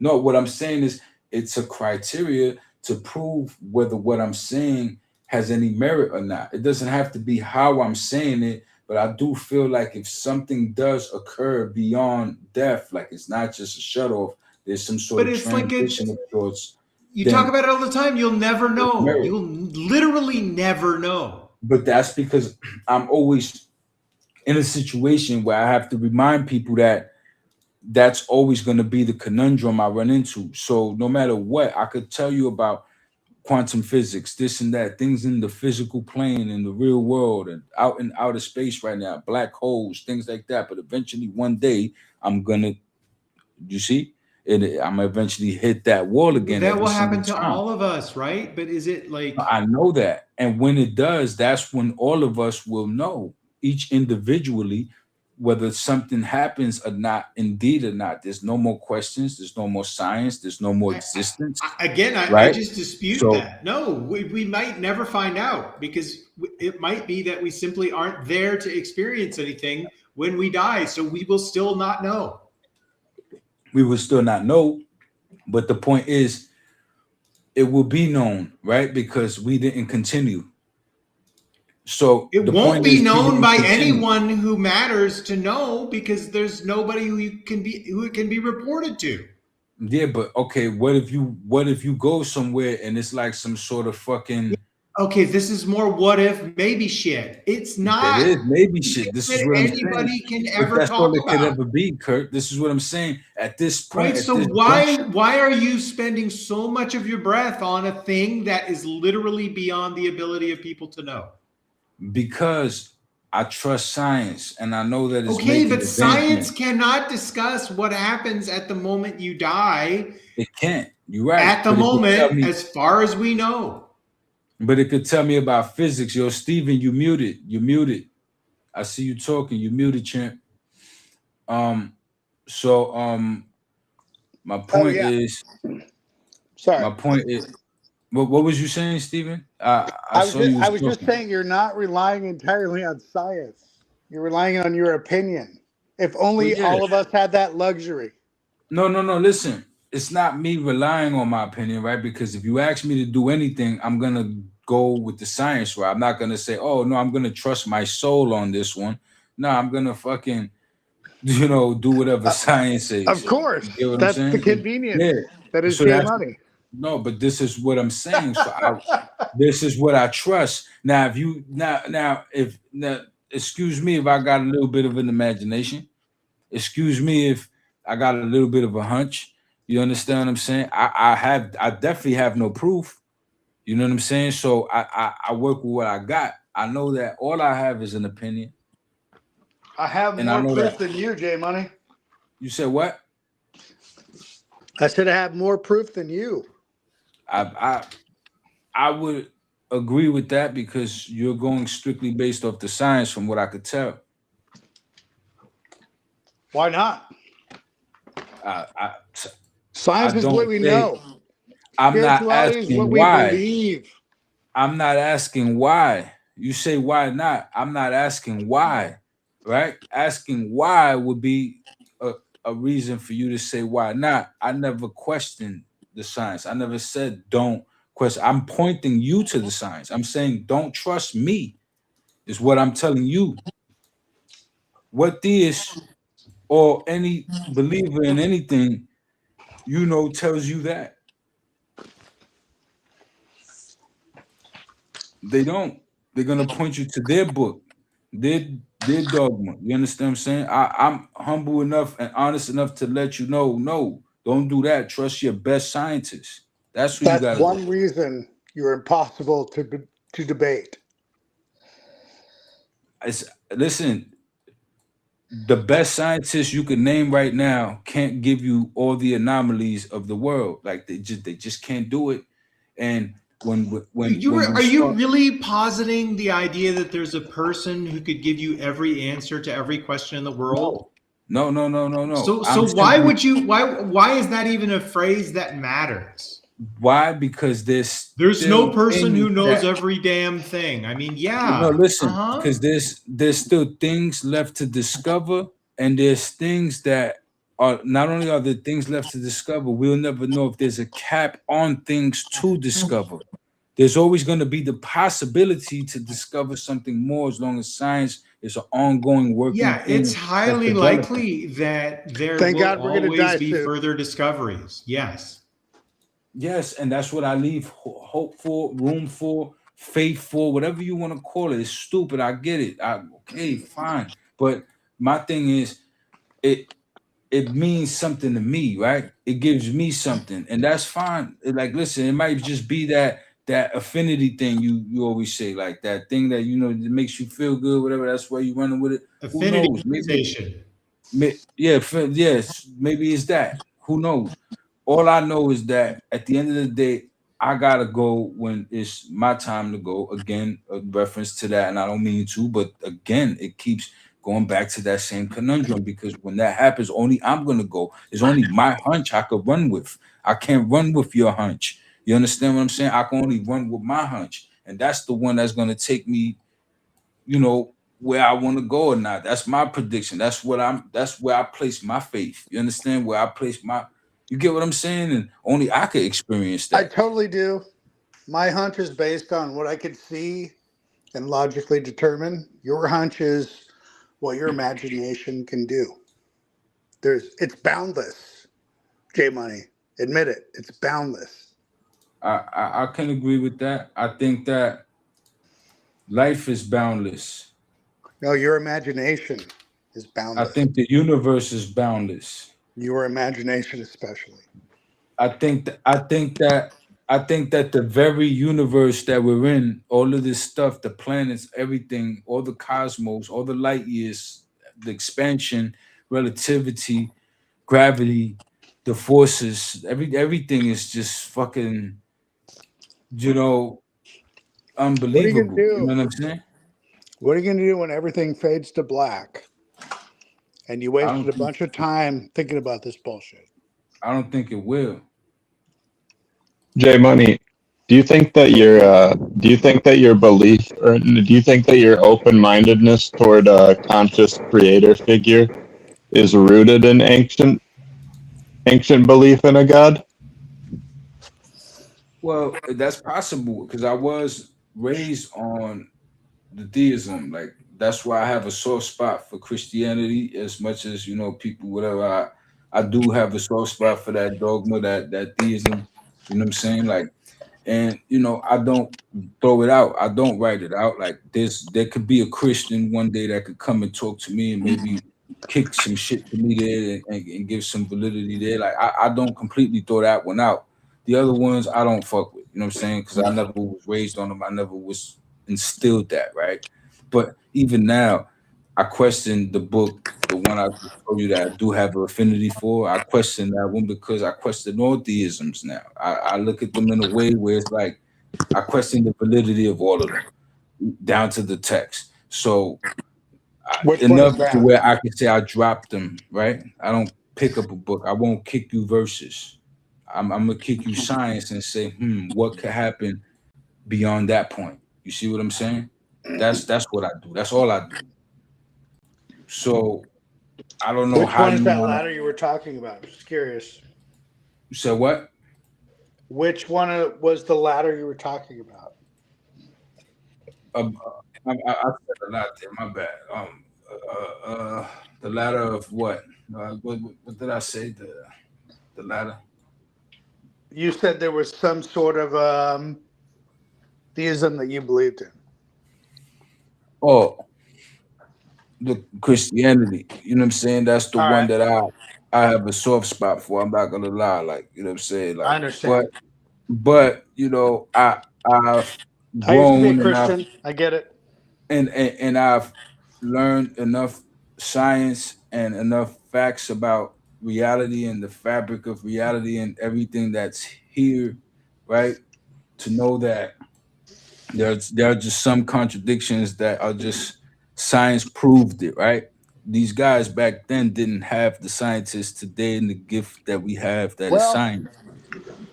No, what I'm saying is it's a criteria to prove whether what I'm saying has any merit or not. It doesn't have to be how I'm saying it, but I do feel like if something does occur beyond death, like it's not just a shut off, there's some sort of transition of sorts. You talk about it all the time. You'll never know. Merit. You'll literally never know. But that's because I'm always in a situation where I have to remind people that that's always going to be the conundrum I run into. So no matter what, I could tell you about quantum physics, this and that, things in the physical plane, in the real world, and out in outer space right now, black holes, things like that. But eventually, one day, I'm gonna, you see, and I'm gonna eventually hit that wall again. That will happen to all of us, right? But is it like? I know that, and when it does, that's when all of us will know, each individually, whether something happens or not, indeed or not. There's no more questions. There's no more science. There's no more existence. I just dispute that. No, we might never find out, because it might be that we simply aren't there to experience anything when we die. So we will still not know. We will still not know. But the point is, it will be known, right? Because we didn't continue. So it won't be known by anyone who matters to know, because there's nobody who it can be reported to. Yeah, but okay, what if you go somewhere and it's like some sort of fucking okay, this is more what if maybe shit. It's not. It is maybe shit. This is what I'm saying. Anybody can But ever that's talk all it about. could ever be, Kurt. This is what I'm saying. At this point, Right. So why are you spending so much of your breath on a thing that is literally beyond the ability of people to know? Because I trust science, and I know that it's okay, but advancement. science cannot discuss what happens at the moment you die. It can't. You're right. At the moment, as far as we know. But it could tell me about physics. Yo, Steven, you muted. You muted. I see you talking. You muted, champ. My point is. Sorry. My point is. What was you saying, Steven? I was just saying you're not relying entirely on science. You're relying on your opinion. If only all of us had that luxury. No. Listen, it's not me relying on my opinion, right? Because if you ask me to do anything, I'm going to go with the science route. I'm not going to say, oh, no, I'm going to trust my soul on this one. No, I'm going to fucking, do whatever science says. Of course. You know That's the convenience. Yeah. That is your money. No, but this is what I'm saying. So this is what I trust. Now, if you excuse me if I got a little bit of an imagination. Excuse me if I got a little bit of a hunch. You understand what I'm saying? I definitely have no proof. You know what I'm saying? So I work with what I got. I know that all I have is an opinion. I have more proof than you, J Money. You said what? I said I have more proof than you. I would agree with that, because you're going strictly based off the science from what I could tell. Why not? Science is what we know. I'm not asking why. I'm not asking why. You say why not? I'm not asking why, right? Asking why would be a reason for you to say why not. I never questioned the science. I never said don't question. I'm pointing you to the science. I'm saying don't trust me, is what I'm telling you. What theist or any believer in anything, tells you that. They don't. They're gonna point you to their book, their dogma. You understand what I'm saying? I'm humble enough and honest enough to let you know, no, don't do that. Trust your best scientists. That's who you got. That's one reason you're impossible to debate. Listen, the best scientists you can name right now can't give you all the anomalies of the world. Like they just can't do it. And are you really positing the idea that there's a person who could give you every answer to every question in the world? No. So why is that even a phrase that matters? Why? Because there's no person who knows every damn thing. I mean, yeah. No, listen, because there's still things left to discover, and there's things that are not only are there things left to discover, we'll never know if there's a cap on things to discover. there's always going to be the possibility to discover something more as long as science is an ongoing working thing. It's highly likely that there Thank will God we're gonna always die be soon. further discoveries. Yes. Yes, and that's what I leave hope for, room for, faith for, whatever you want to call it. It's stupid. I get it. Okay, fine. But my thing is, it means something to me, right? It gives me something, and that's fine. Like, listen, it might just be that affinity thing you always say, like that thing that that makes you feel good, whatever. That's why you running with it. Affinity Who knows? sensation. Yes, maybe it's that. Who knows? All I know is that at the end of the day, I gotta go when it's my time to go. Again, a reference to that, and I don't mean to, but again, it keeps going back to that same conundrum because when that happens, only I'm gonna go. It's only my hunch I could run with. I can't run with your hunch. You understand what I'm saying? I can only run with my hunch, and that's the one that's gonna take me, where I want to go or not. That's my prediction. That's where I place my faith. You understand? Where I place you get what I'm saying? And only I could experience that. I totally do. My hunch is based on what I could see and logically determine. Your hunch is what your imagination can do. It's boundless. J Money, admit it. It's boundless. I can agree with that. I think that life is boundless. No, your imagination is boundless. I think the universe is boundless. Your imagination especially. I think that the very universe that we're in, all of this stuff, the planets, everything, all the cosmos, all the light years, the expansion, relativity, gravity, the forces, everything is just fucking, unbelievable. Do? You know what I'm saying? What are you going to do when everything fades to black and you wasted a bunch of time thinking about this bullshit? I don't think it will. J Money, do you think that your belief, or do you think that your open-mindedness toward a conscious creator figure is rooted in ancient belief in a god? Well, that's possible because I was raised on the theism. Like that's why I have a soft spot for Christianity as much as people, whatever. I do have a soft spot for that dogma, that theism. You know what I'm saying? Like, and I don't throw it out. I don't write it out. Like there could be a Christian one day that could come and talk to me and maybe kick some shit to me there and give some validity there. Like I don't completely throw that one out. The other ones I don't fuck with. You know what I'm saying? Because I never was raised on them. I never was instilled that, right? But even now, I question the book, the one I just told you that I do have an affinity for. I question that one because I question all theisms now. I look at them in a way where it's like I question the validity of all of them, down to the text. So enough to where I can say I dropped them, right? I don't pick up a book. I won't kick you verses. I'm gonna kick you science and say, what could happen beyond that point? You see what I'm saying? That's what I do. That's all I do. So I don't know Which how one is you that wanna... ladder you were talking about? Just curious. You said what? Which one was the ladder you were talking about? I said a lot there. My bad. The ladder of what? What did I say? The ladder. You said there was some sort of theism that you believed in. Oh, the Christianity. You know what I'm saying? That's the one that I have a soft spot for. I'm not gonna lie. Like, you know what I'm saying? Like, I understand. But I've grown. I used to be a Christian. I get it. And I've learned enough science and enough facts about reality and the fabric of reality and everything that's here, right? To know that there are just some contradictions that are just science proved it, right? These guys back then didn't have the scientists today and the gift that we have that is science.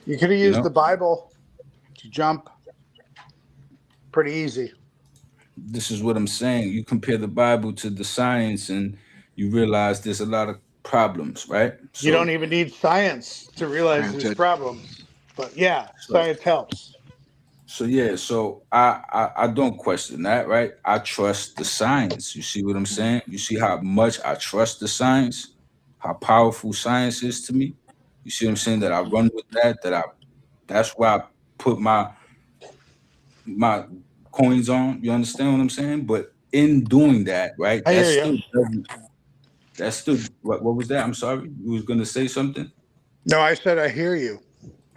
You could have used the Bible to jump pretty easy. This is what I'm saying. You compare the Bible to the science and you realize there's a lot of problems, right? So, you don't even need science to realize there's problems. But yeah, science helps. So yeah, so I don't question that, right? I trust the science. You see what I'm saying? You see how much I trust the science, how powerful science is to me. You see what I'm saying? That I run with that. That's where I put my coins on. You understand what I'm saying? But in doing that, right? I hear you. That's still what was that? I'm sorry. You was gonna say something? No, I said I hear you.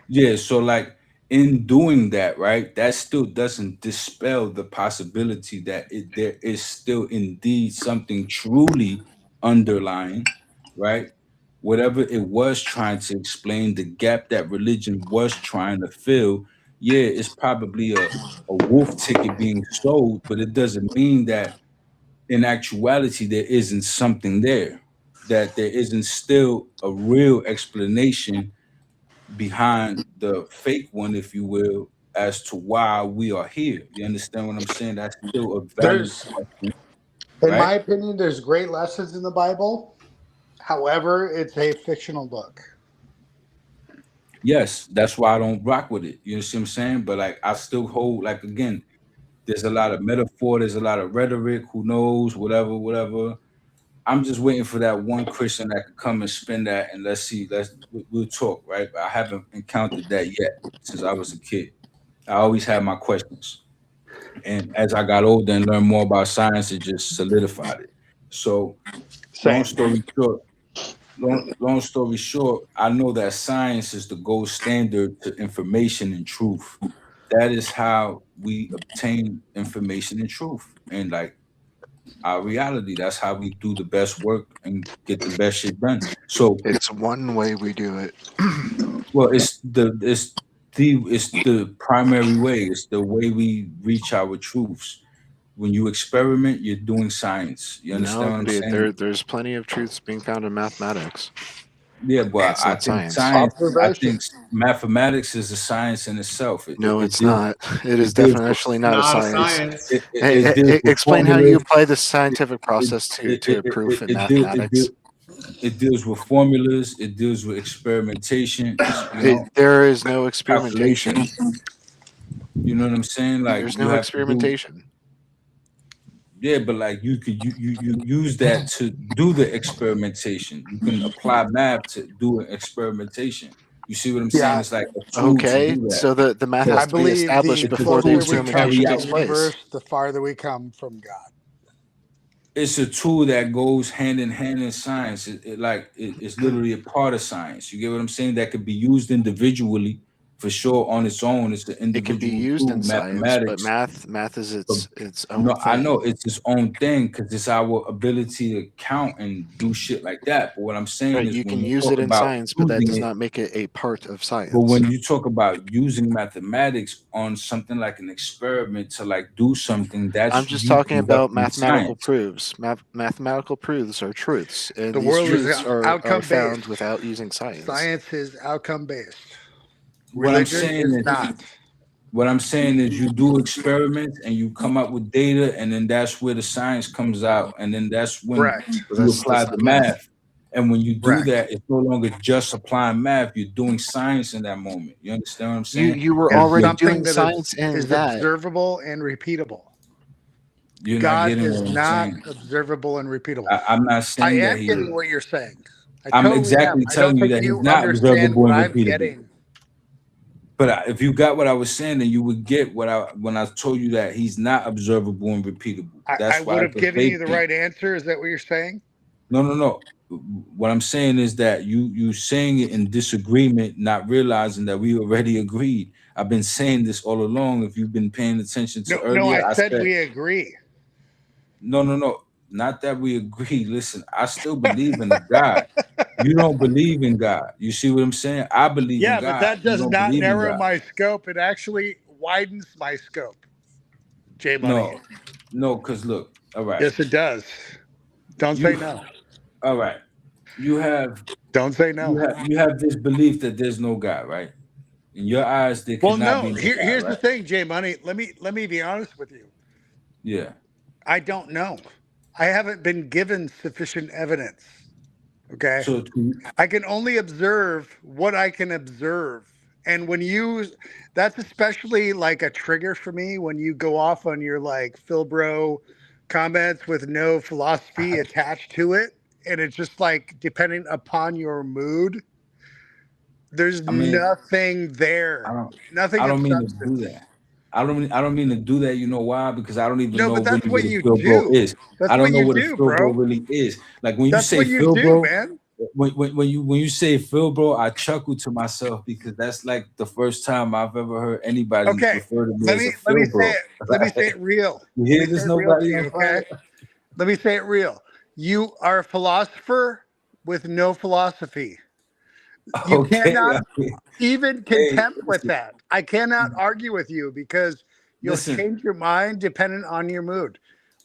Yeah, so like in doing that, right, that still doesn't dispel the possibility that there is still indeed something truly underlying, right? Whatever it was trying to explain, the gap that religion was trying to fill, yeah, it's probably a wolf ticket being sold, but it doesn't mean that in actuality there isn't something there, that there isn't still a real explanation behind the fake one, if you will, as to why we are here. You understand what I'm saying? That's still a valid There's, question, in right? my opinion, there's great lessons in the Bible. However, it's a fictional book. Yes, that's why I don't rock with it. You see what I'm saying? But like I still hold, like, again, there's a lot of metaphor, there's a lot of rhetoric, who knows, whatever, whatever. I'm just waiting for that one Christian that could come and spin that, and let's see, we'll talk, right? But I haven't encountered that yet since I was a kid. I always had my questions. And as I got older and learned more about science, it just solidified it. So, long Same. story short, long story short, I know that science is the gold standard to information and truth. That is how we obtain information and truth, and like our reality. That's how we do the best work and get the best shit done. So, It's one way we do it. well, it's the primary way. It's the way we reach our truths. When you experiment, you're doing science. You understand No, what I'm dude, saying? there's plenty of truths being found in mathematics. Yeah, but It's I not think science. Observation. mathematics is a science in itself. No, It it's deals not. It is it deals with definitionally not a Not a science. science. it deals with Explain how you formulas. apply the scientific process to a proof in mathematics. It deals with formulas. It deals with experimentation. There is no experimentation. Calculation. You know what I'm saying? Like There's you no have to do. experimentation. Yeah, but like you use that to do the experimentation. You can apply math to do an experimentation. You see what I'm saying? Yeah. It's like a tool to Okay, do that. so the math So has I to be believe established the it's a before the tool closer to we come carry experimentation to the takes out. place. universe, the farther we come from God. It's a tool that goes hand in hand in science. It's literally a part of science. You get what I'm saying? That could be used individually for sure on its own. It's an It can be individual used tool. in science, but Mathematics. math is But its no, own I know thing. it's its own thing because it's our ability to count and do shit like that. But what I'm saying Right, is you when can you use talk it in about science, but that using does it, not make it a part of but science. when you talk about using mathematics on something like an experiment to like do something, I'm that's just you talking about conducting mathematical science. proofs. Mathematical proofs are truths, and The these world is truths are outcome found based. without using science. Science is outcome based. What I'm Religion saying is is not. What I'm saying is you do experiments and you come up with data, and then that's where the science comes out, and then that's when Correct. But you apply that's the not math. math. And when you do Correct. that, it's no longer just applying math, you're doing science in that moment. You understand what I'm saying? You were It's already something doing that science in is that. observable and repeatable. You're not God getting is what I'm not saying. observable and repeatable. I'm not I saying that am he getting is. what you're saying. I I'm totally am. exactly I don't telling you think that he's you not understand observable what and I'm repeatable. getting. But if you got what I was saying, then you would get when I told you that he's not observable and repeatable. I That's why would it's have a given you faith the thing. right answer. Is that what you're saying? No. What I'm saying is that you saying it in disagreement, not realizing that we already agreed. I've been saying this all along. If you've been paying attention to No, earlier, I I said said we agree. no. Not that we agree. Listen, I still believe in a God. You don't believe in God. You see what I'm saying? I believe in Yeah, but God. that You does don't not believe in narrow God. my scope. It actually widens my scope. J Money. No, because look, all right. Yes, it does. Don't say no. All right. You have Don't say no. you have this belief that there's no God, right? In your eyes, there Well, cannot be no. no God, Here's the right? thing, J Money. Let me be honest with you. Yeah. I don't know. I haven't been given sufficient evidence. Okay. So I can only observe what I can observe. And that's especially like a trigger for me when you go off on your like Phil Bro comments with no philosophy attached to it. And it's just like depending upon your mood, there's nothing there. Nothing I of don't mean to substance. do that. I don't mean to do that. You know why? Because I don't even No, know but that's really what what a you Philbro do. is. That's I don't what know you what a do, Philbro bro. really is. Like when you That's say what you do, Philbro, man. when you say Philbro, I chuckle to myself because that's like the first time I've ever heard anybody Okay, refer to me let as me a let me say Philbro. it. Let me say it real. You Let hear me this? say it real to Nobody you, on okay? fire. Let me say it real. You are a philosopher with no philosophy. You Okay. cannot even Hey, contempt with that. I cannot argue with you because you'll listen. change your mind dependent on your mood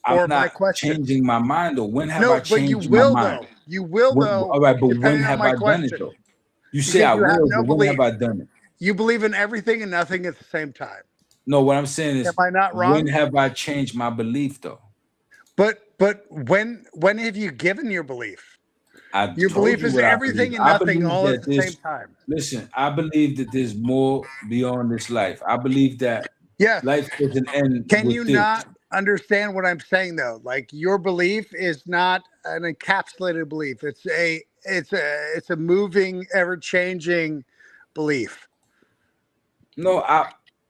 I'm or my not questions. changing my mind though. When have I No, but you changed my will mind? though. You will though, All right, but when depending on have my I done it question. though? You say Because I you have will, no but when have belief. I done it? You believe in everything and nothing at the same time. No, what I'm saying Am is, I not when wrong? have I changed my belief though? But when have you given your belief? I Your told belief you is what I believe. everything and I nothing believe all at that the same there's time. listen, I believe that there's more beyond this life. I believe that Yes. life doesn't end Can you with this. not understand what I'm saying though? Like your belief is not an encapsulated belief. It's a moving, ever changing belief. No,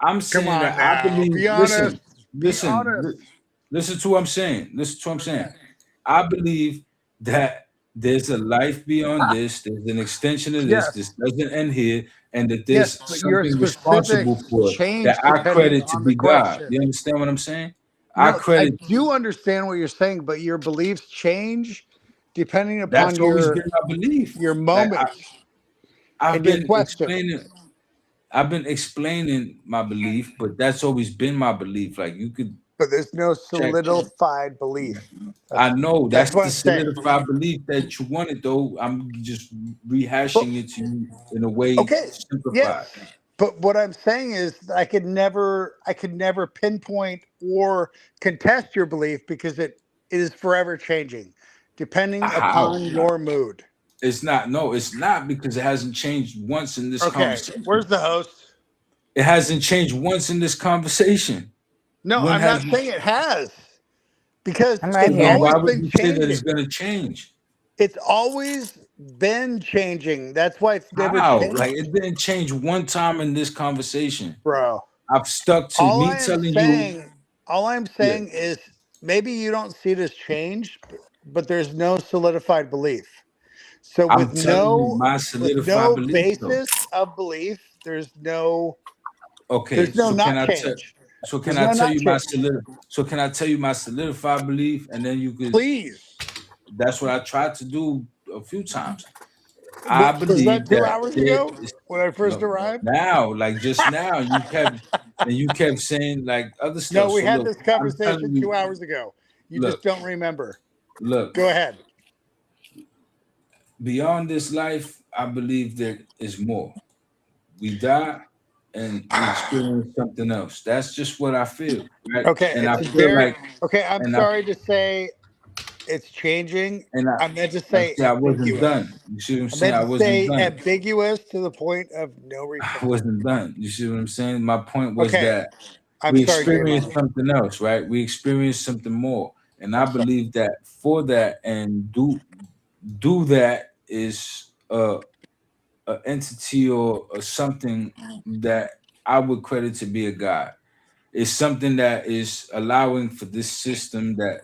I'm Come saying on that I now. believe. Be honest. Be honest. Listen to what I'm saying. Listen to what I'm saying. I believe that there's a life beyond this. There's an extension of this. Yes. This doesn't end here, and that Yes, there's but your something responsible specifics for it that change I depending credit to on the be God. question. You understand what I'm saying? I No, I credit. do understand what you're saying, but your beliefs change depending upon That's always been my belief. your Like moments I've and your been question. explaining. I've been explaining my belief, but that's always been my belief. Like you could But there's no check. solidified belief. I know That's that's what the I'm saying. solidified belief that you wanted, though. I'm just But, rehashing it to you in a way okay, simplified. yes. But what I'm saying is I could never pinpoint or contest your belief because it is forever changing depending How? upon your mood. It's not. No, it's not because it hasn't changed once in this Okay, conversation. where's the host? It hasn't changed once in this conversation. No, When I'm has not saying it has because I'm right it's here. why always would been you say that it's changing. going to change? It's always been changing. That's why it's never How? Like changed, it didn't change one time in this conversation. bro. I've stuck to All me I am telling you. saying, all I'm Yeah, saying is maybe you don't see it as change, but there's no solidified belief. So I'm telling you my solidified belief, though. basis of belief, Okay, there's no so can not I tell? change. So can There's I no tell not you my change. solid? So can I tell you my solidified belief, and then you could. Please. That's what I tried to do a few times. I Was that believe 2 hours there ago is when I first no arrived? now, like just now, you kept saying like other No, stuff. we So had look, this I'm conversation telling 2 hours you, ago. You just look, don't remember. look. Go ahead. Beyond this life, I believe there is more. We die and we experience something else. That's just what I feel, right? Okay, And I it's a feel very like, okay. I'm and I sorry to say it's changing. and I meant to I say say I wasn't ambiguous. done. You see what I'm I saying? meant I to wasn't say done. ambiguous to the point of no I return. wasn't done. You see what I'm saying? My point was Okay, that I'm we sorry, experienced J-Lo. something else, right? We experienced something more. And I I'm sorry. believe that for that and do that is a entity or something that I would credit to be a God. It's something that is allowing for this system that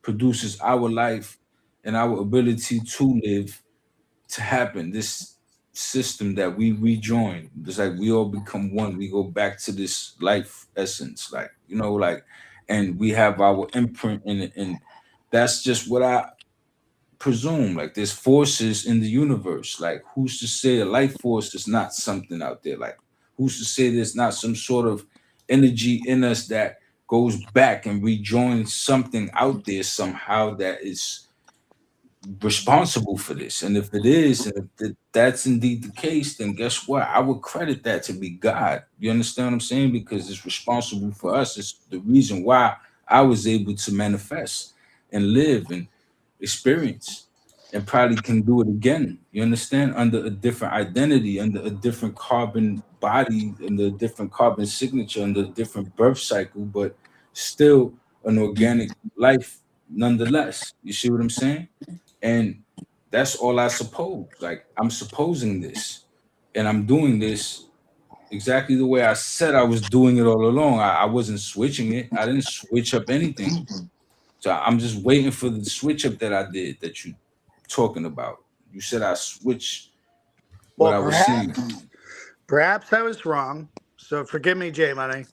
produces our life and our ability to live to happen. This system that we rejoin, it's like we all become one. We go back to this life essence, like like, and we have our imprint in it, and that's just what I presume. Like there's forces in the universe. Like who's to say a life force is not something out there? Like who's to say there's not some sort of energy in us that goes back and rejoins something out there somehow that is responsible for this? And if it is, and if that's indeed the case, then guess what? I would credit that to be God. You understand what I'm saying? Because it's responsible for us. It's the reason why I was able to manifest and live and experience. and probably can do it again. You understand? Under a different identity, under a different carbon body, under a different carbon signature, under a different birth cycle, but still an organic life nonetheless. You see what I'm saying? And that's all I suppose. Like, I'm supposing this, and I'm doing this exactly the way I said I was doing it all along. I wasn't switching it. I didn't switch up anything. So I'm just waiting for the switch up that I did that you talking about. You said I switched what I was saying. Perhaps I was wrong. So forgive me, J Money.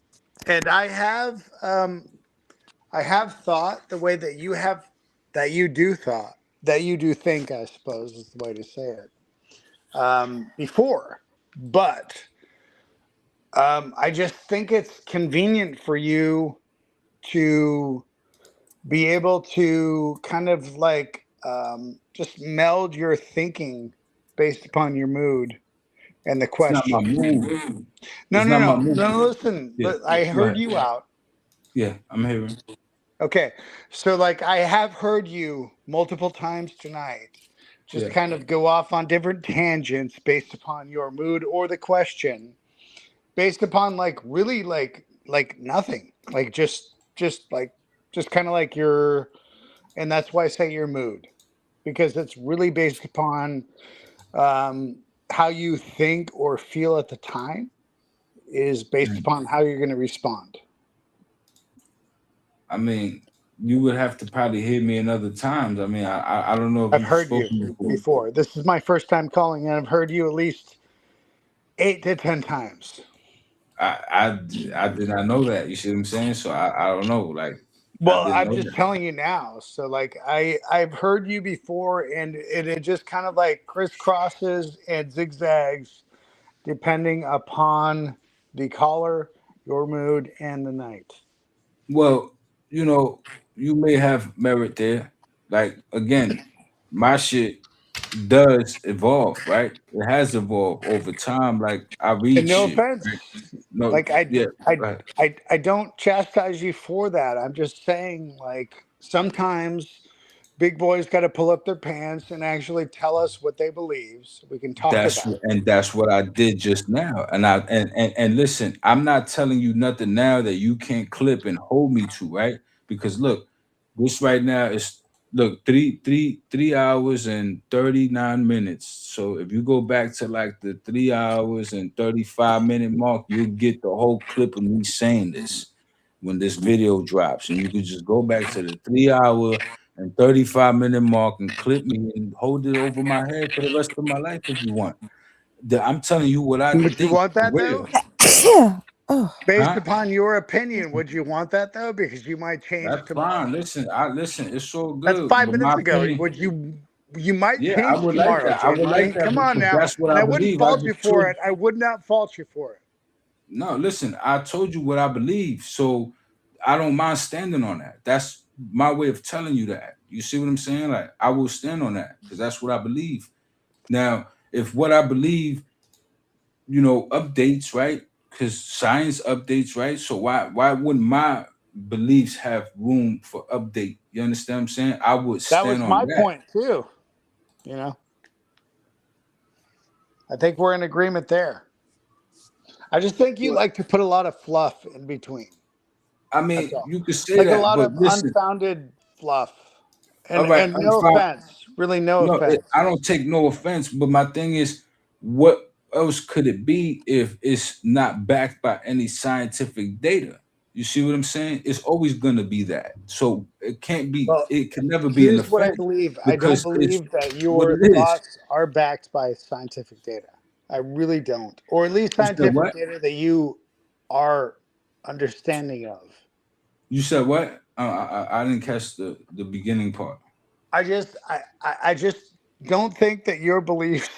And I have thought the way that you do think, I suppose is the way to say it, before. But I just think it's convenient for you to be able to kind of like just meld your thinking based upon your mood and the question. It's not my mood. No, listen, Yeah, I go heard ahead. you out. Yeah, I'm hearing. Okay, so like I have heard you multiple times tonight just kind of go off on different tangents based upon your mood or the question, based upon like really like nothing, like just kind of like your, and that's why I say your mood, because it's really based upon how you think or feel at the time is based upon how you're going to respond. I mean, you would have to probably hear me in other times. I mean, I don't know if I've you've heard spoken you before. This is my first time calling, and I've heard you at least 8 to 10 times. I did not know that. You see what I'm saying? So I don't know. Like, Well, I I'm didn't know just that. telling you now. So like I've heard you before, and it just kind of like crisscrosses and zigzags depending upon the caller, your mood, and the night. Well, you know, you may have merit there. Like, again, my shit does evolve, right? It has evolved over time. Like, I read And no shit. offense, Right? No, like I yeah. I Go ahead. I don't chastise you for that. I'm just saying, like, sometimes big boys got to pull up their pants and actually tell us what they believe so we can talk about it. And that's what I did just now. And listen, I'm not telling you nothing now that you can't clip and hold me to, right? Because look, this right now is look 3 hours and 39 minutes. So if you go back to like the 3 hours and 35-minute mark, you'll get the whole clip of me saying this when this video drops. And you could just go back to the 3 hour and 35-minute mark and clip me and hold it over my head for the rest of my life if you want. I'm telling you what I Would you think. want that Real. though? Based Huh? upon your opinion, would you want that though? Because you might change That's tomorrow. fine. Listen, it's so That's good. 5 But my minutes ago. opinion, Would you might yeah, I change would like tomorrow, that. I Jay would like Money. that Come on because now. that's what And I I wouldn't believe. I fault you just for told it. I would not fault you for it. no, listen, I told you what I believe. So I don't mind standing on that. That's my way of telling you that. You see what I'm saying? Like, I will stand on that because that's what I believe. Now, if what I believe, updates, right? Because science updates, right? So why wouldn't my beliefs have room for update? You understand what I'm saying? I would That stand was on my that. point too. You know, I think we're in agreement there. I just think you like to put a lot of fluff in between. I That's mean, all. you could say Like a that, lot but of listen, unfounded fluff. all And right, no offense, really no no, offense. I don't take no offense, but my thing is, what else could it be if it's not backed by any scientific data? You see what I'm saying? It's always going to be that. So it can't be. Well, It can never be an here's what I effect believe. I don't because it's believe that what your it is. thoughts are backed by scientific data. I really don't. Or at least You said scientific what? data that you are understanding of. You said what? I didn't catch the beginning part. I just don't think that your beliefs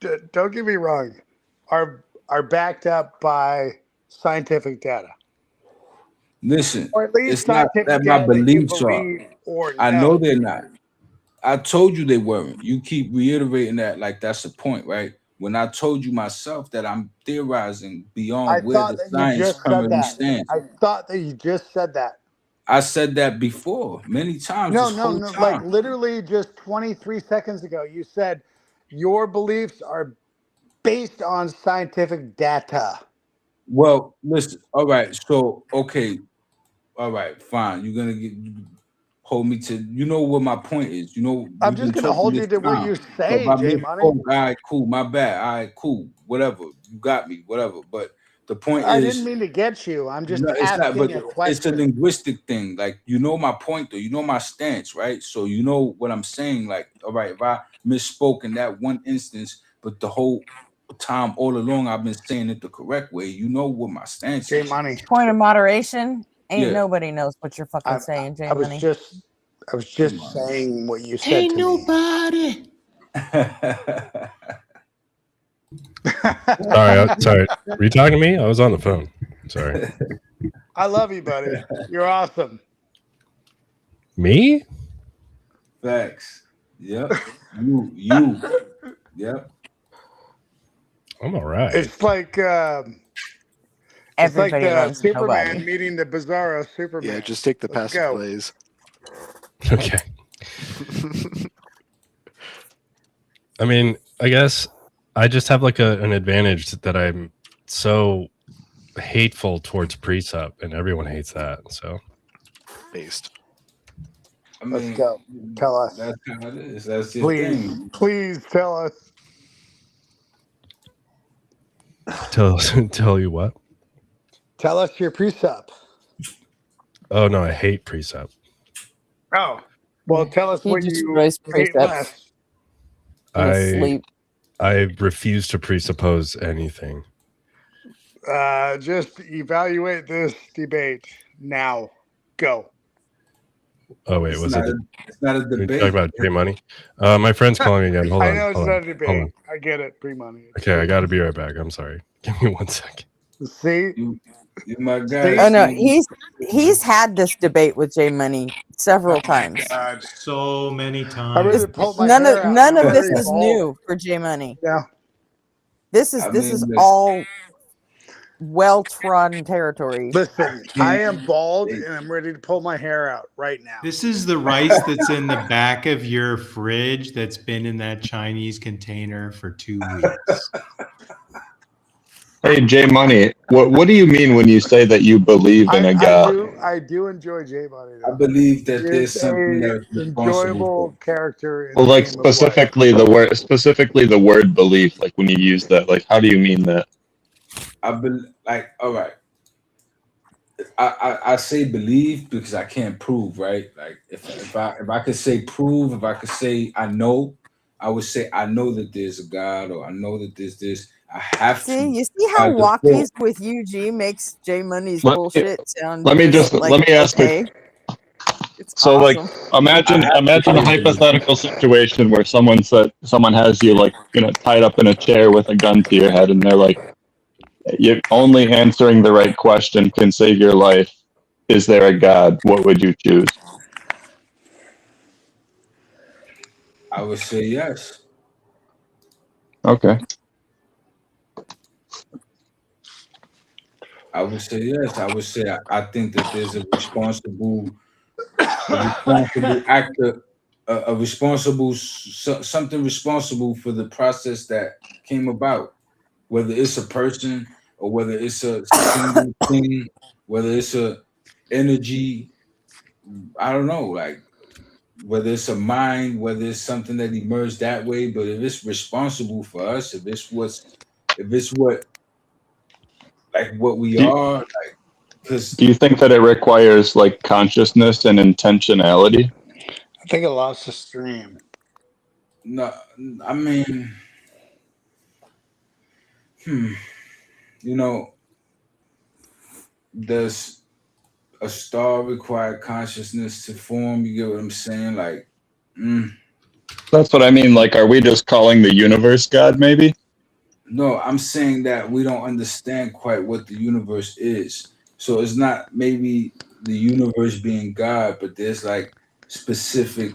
don't get me wrong, are backed up by scientific data. Listen, Or at least it's not scientific that my data that you beliefs are. believe or I know. know they're not. I told you they weren't. You keep reiterating that like that's the point, right? When I told you myself that I'm theorizing I beyond where thought the that you science just said currently that. stands. I thought that you just said that. I said that before many times. No, this no, whole no. time. Like literally just 23 seconds ago, you said your beliefs are based on scientific data. Well, listen. All right. So, okay. All right. Fine. You're gonna hold me to. You know what my point is. You know I'm we've just been gonna talking hold this you to what time. you So if say, I J misspoke, Money. all right, cool. My bad. All right, cool. Whatever. You got me. Whatever. But the point I didn't is, mean to get you. I'm just no, it's not. But asking a it's a question. linguistic thing. Like you know my point, though. You know my stance, right? So you know what I'm saying. Like, all right, if I misspoke in that one instance, but the whole time all along I've been saying it the correct way. You know what my stance J is. Money. Point of moderation. Ain't Yeah. nobody knows what you're fucking saying, J I was Money. just Come on. saying what you said to me. nobody. Sorry. Were you talking to me? I was on the phone. Sorry. I love you, buddy. You're awesome. Me? Facts. Yep. You. Yep. I'm all right. It's like Everybody the loves Superman nobody. meeting the Bizarro Superman. Yeah, just take the Let's passive go. plays. Okay. I mean, I guess I just have like an advantage that I'm so hateful towards precept, and everyone hates that. So Based. I mean, Let's go. Tell us. That's how it is. That's your thing. Please tell us. tell you what? Tell us your precept. Oh no, I hate precept. Oh, well, tell us He what just you destroys hate precepts. less. I refuse to presuppose anything. Just evaluate this debate now. Go. Oh wait, It's was not it? It's not a Are you debate. talking about J Money? My friend's calling again. Hold on. I know it's hold not on, a hold debate. on. I get it. Pre-money. Okay, I got to be right back. I'm sorry. Give me 1 second. See? You my guy. Oh no, he's had this debate with J Money several times. God. So many I times. really pulled my None hair of out. none I'm of this very is bald. new for J Money. Yeah. This is all well trodden territory. Listen, I am bald and I'm ready to pull my hair out right now. This is the rice that's in the back of your fridge that's been in that Chinese container for 2 weeks. Hey, J Money, what do you mean when you say that you believe in a God? I do enjoy J Money. I believe that He there's is something a that's responsible enjoyable for. character in Well, the like game of life. specifically the word belief. Like when you use that, like how do you mean that? I all right. I say believe because I can't prove, right? Like if I could say prove, if I could say I know, I would say I know that there's a God, or I know that there's this. I have to. You see how walkies with UG makes J Money's bullshit sound Let me ask okay. So awesome. like imagine a hypothetical situation where someone has you like tied up in a chair with a gun to your head, and they're like, you only answering the right question can save your life. Is there a God? What would you choose? I would say yes. Okay. I would say yes. I would say I think that there's a responsible actor, something responsible for the process that came about, whether it's a person or whether it's a single thing, whether it's a energy. I don't know, like whether it's a mind, whether it's something that emerged that way. But if it's responsible for us, if it's what we are, like, because Do you think that it requires like consciousness and intentionality? I think I lost the stream. no, I mean, does a star require consciousness to form? You get what I'm saying? Like, That's what I mean. Like, are we just calling the universe God? Maybe. no, I'm saying that we don't understand quite what the universe is. So it's not maybe the universe being God, but there's like specific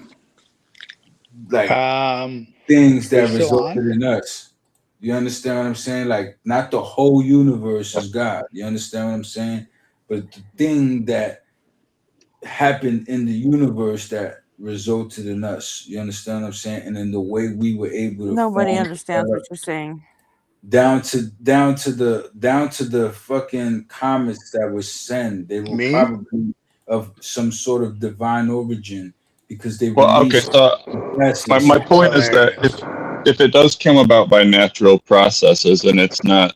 things that resulted in us. You understand what I'm saying? Like, not the whole universe is God. You understand what I'm saying? But the thing that happened in the universe that resulted in us. You understand what I'm saying? And in the way we were able to Nobody form understands what you're saying. down to the fucking comets that were sent. They were Me? probably of some sort of divine origin because they Well, okay, released so my point is that if it does come about by natural processes and it's not,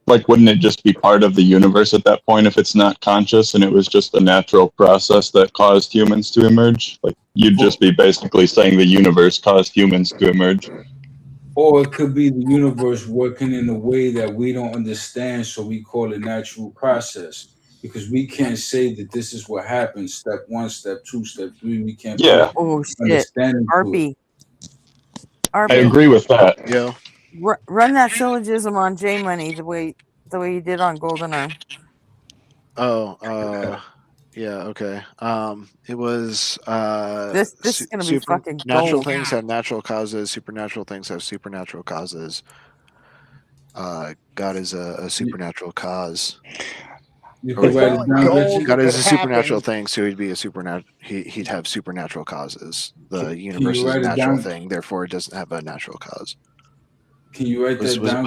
like, wouldn't it just be part of the universe at that point if it's not conscious and it was just a natural process that caused humans to emerge? Like, you'd just be basically saying the universe caused humans to emerge. Or it could be the universe working in a way that we don't understand, so we call it natural process. Because we can't say that this is what happens, step 1, step 2, step 3. We can't Yeah. put Oh shit. understanding to it. RP. I agree with that. Yo. Run that syllogism on J Money the way you did on GoldenEye. Yeah, okay. It was This is gonna be fucking natural gold. things have natural causes, supernatural things have supernatural causes. God is a supernatural cause. You can write it down, Richard. God is a supernatural thing, so he'd be a he'd have supernatural causes. The universe is a write it natural down? thing, therefore it doesn't have a natural cause. Can you write that down?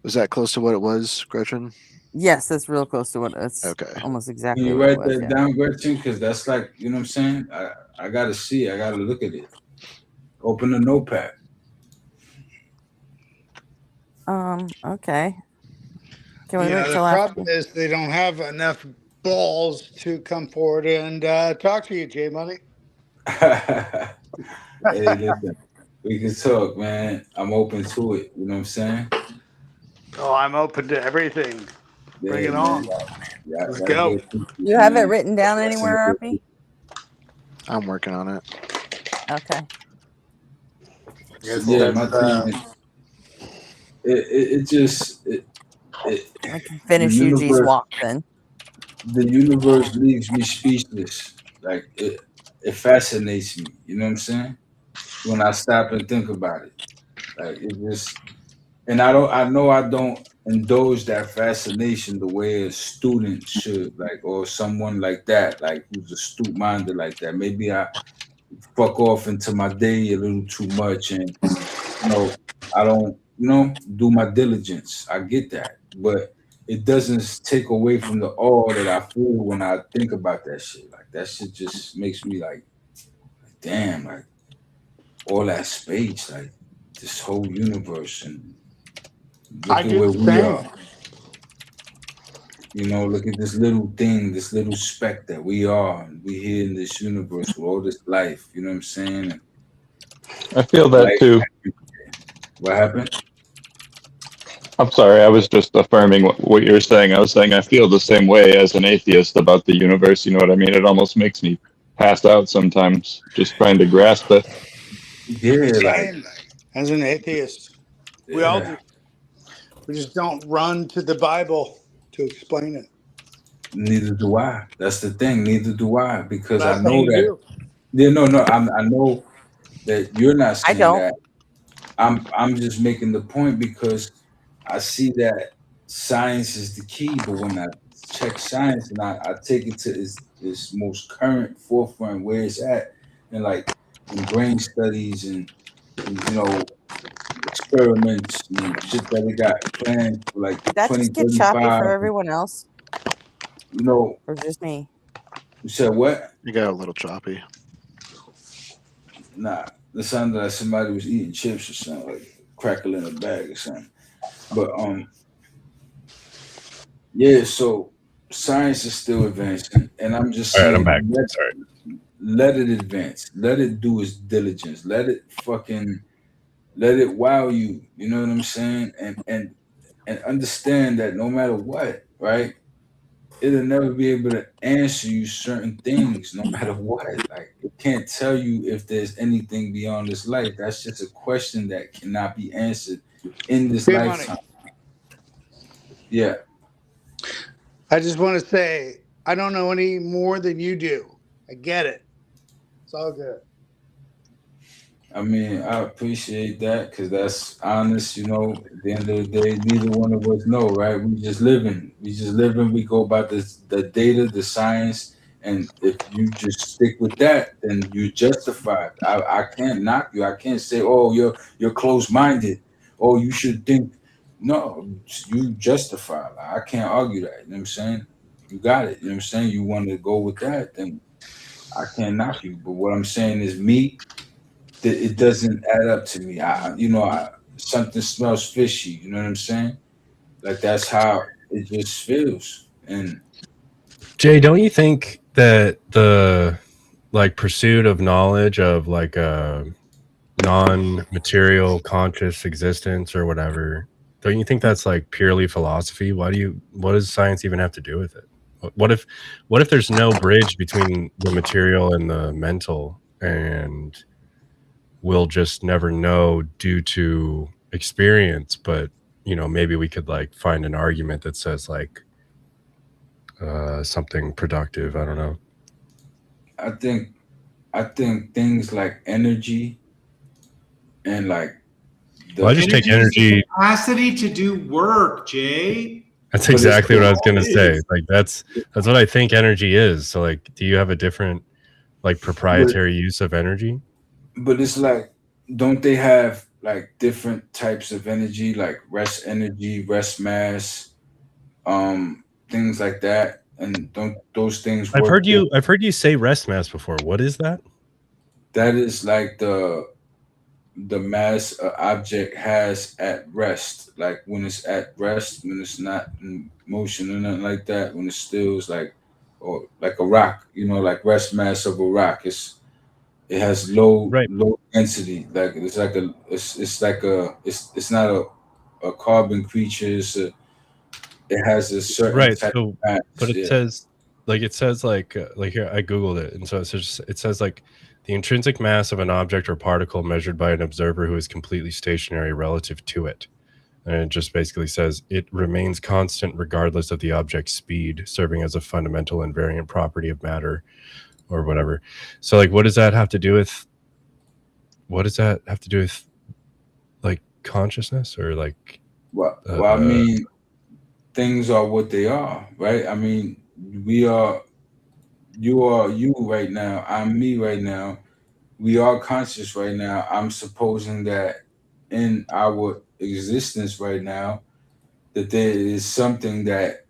Was that close to what it was, Gretchen? Yes, that's real close to what it's okay. Almost Can exactly you what it write was. that down, Gretchen? Because that's like, you know what I'm saying? I gotta see. I gotta look at it. Open the notepad. Okay. Can we wait The till after? problem is they don't have enough balls to come forward and talk to you, J Money. Hey, listen, we can talk, man. I'm open to it. You know what I'm saying? Oh, I'm open to everything. Bring it on. Yeah, Let's go. You have it written down anywhere, RP? I'm working on it. Okay. Yeah, my thing. It just I can finish Yuji's walk then. The universe leaves me speechless. Like it fascinates me. You know what I'm saying? When I stop and think about it, like it just, and I know I don't indulge that fascination the way a student should, like, or someone like that, like who's astute minded like that. Maybe I fuck off into my day a little too much, and I don't, do my diligence. I get that, but it doesn't take away from the awe that I feel when I think about that shit. Like that shit just makes me like, damn, like all that space, like this whole universe, and look at where we are. Look at this little thing, this little speck that we are, and we here in this universe with all this life. You know what I'm saying? And I feel that too. What happened? I'm sorry, I was just affirming what you're saying. I was saying I feel the same way as an atheist about the universe. You know what I mean? It almost makes me pass out sometimes just trying to grasp it. Yeah, Same. As an atheist, we all do. We just don't run to the Bible to explain it. Neither do I. That's the thing. Neither do I, because That's I know what you that. do. Yeah, no. I know that you're not saying don't. that. I'm just making the point because I see that science is the key, but when I check science and I take it to its most current forefront where it's at, and like in brain studies and experiments and shit that we got planned for like Did that just get choppy 2035. for everyone else? Or just me? You said what? You got a little choppy. Nah, it sounded like somebody was eating chips or something, like crackling a bag or something. But yeah. So science is still advancing, and I'm just saying, I'm back. Sorry. Let it advance. Let it do its diligence. Let it wow you. You know what I'm saying? And understand that no matter what, right? It'll never be able to answer you certain things, no matter what. Like it can't tell you if there's anything beyond this life. That's just a question that cannot be answered in this Hey, lifetime. Money. Yeah. I just want to say, I don't know any more than you do. I get it. It's all good. I mean, I appreciate that because that's honest. At the end of the day, neither one of us know, right? We just living. We go about the data, the science, And if you just stick with that, then you justify it. I can't knock you. I can't say, oh, you're closed-minded. Oh, you should think. No, you justify it. I can't argue that. You know what I'm saying? You got it. You know what I'm saying? You want to go with that, then I can't knock you. But what I'm saying is it doesn't add up to me. Something smells fishy. You know what I'm saying? Like that's how it just feels. And Jay, don't you think that the like pursuit of knowledge of like a non-material conscious existence or whatever, don't you think that's like purely philosophy? What does science even have to do with it? What if there's no bridge between the material and the mental, and we'll just never know due to experience? But maybe we could like find an argument that says like something productive. I don't know. I think things like energy and like I just take energy. Capacity to do work, Jay. That's exactly what I was going to say. Like that's what I think energy is. So like, do you have a different like proprietary use of energy? But it's like, don't they have like different types of energy, like rest energy, rest mass, things like that? And don't those things work? I've heard you say rest mass before. What is that? That is like the mass object has at rest, like when it's at rest, when it's not in motion or nothing like that, when it still is like, or like a rock, like rest mass of a rock. It has low density, like it's not a carbon creature. It has a certain type of mass. But it says like here I googled it, and so it says like the intrinsic mass of an object or particle measured by an observer who is completely stationary relative to it. And it just basically says it remains constant regardless of the object's speed, serving as a fundamental invariant property of matter or whatever. So like, what does that have to do with like consciousness or like? Well, I mean, things are what they are, right? I mean, you are you right now. I'm me right now. We are conscious right now. I'm supposing that in our existence right now, that there is something that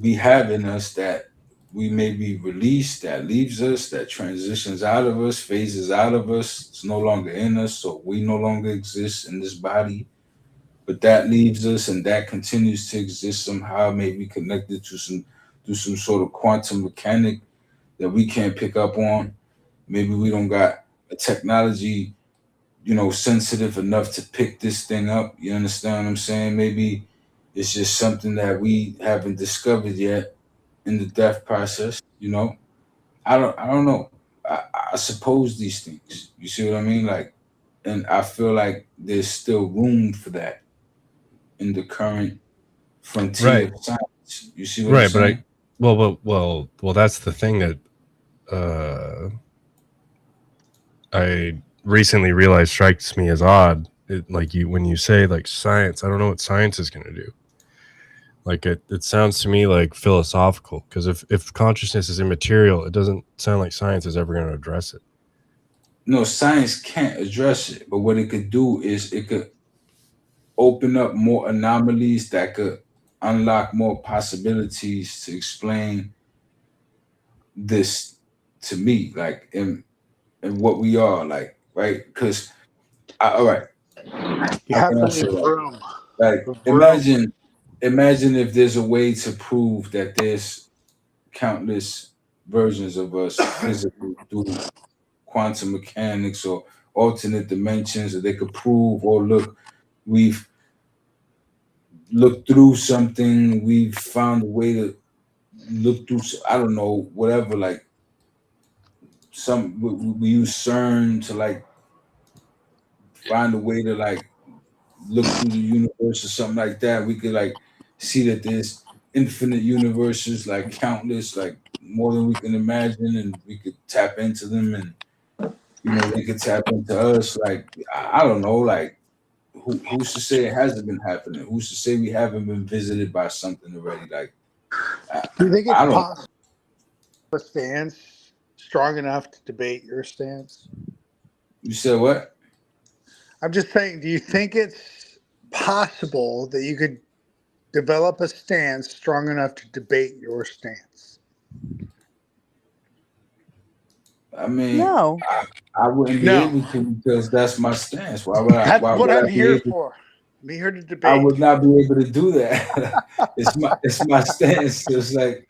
we have in us that we may be released, that leaves us, that transitions out of us, phases out of us. It's no longer in us, so we no longer exist in this body. But that leaves us, and that continues to exist somehow, maybe connected to some sort of quantum mechanic that we can't pick up on. Maybe we don't got a technology, sensitive enough to pick this thing up. You understand what I'm saying? Maybe it's just something that we haven't discovered yet in the death process. I don't know. I suppose these things. You see what I mean? Like, and I feel like there's still room for that in the current frontier of science. You see what I'm saying? Well, that's the thing that I recently realized strikes me as odd. When you say like science, I don't know what science is going to do. Like it sounds to me like philosophical, because if consciousness is immaterial, it doesn't sound like science is ever going to address it. No, science can't address it, but what it could do is it could open up more anomalies that could unlock more possibilities to explain this to me, like in what we are, like, right? Because all right, you have to leave room. Like imagine if there's a way to prove that there's countless versions of us physically through quantum mechanics or alternate dimensions, that they could prove, or look, we've looked through something, we've found a way to look through, I don't know, whatever, like we use CERN to like find a way to like look through the universe or something like that. We could like see that there's infinite universes, like countless, like more than we can imagine, and we could tap into them, and they could tap into us. Like I don't know, like who's to say it hasn't been happening? Who's to say we haven't been visited by something already? Like do you think it's possible? a stance strong enough to debate your stance? You said what? I'm just saying, do you think it's possible that you could develop a stance strong enough to debate your stance? I mean, No. I wouldn't be able to because that's my stance. Why would I? That's Why what would I'm I be here able? for. I'm here to debate. I would not be able to do that. it's my stance. So it's like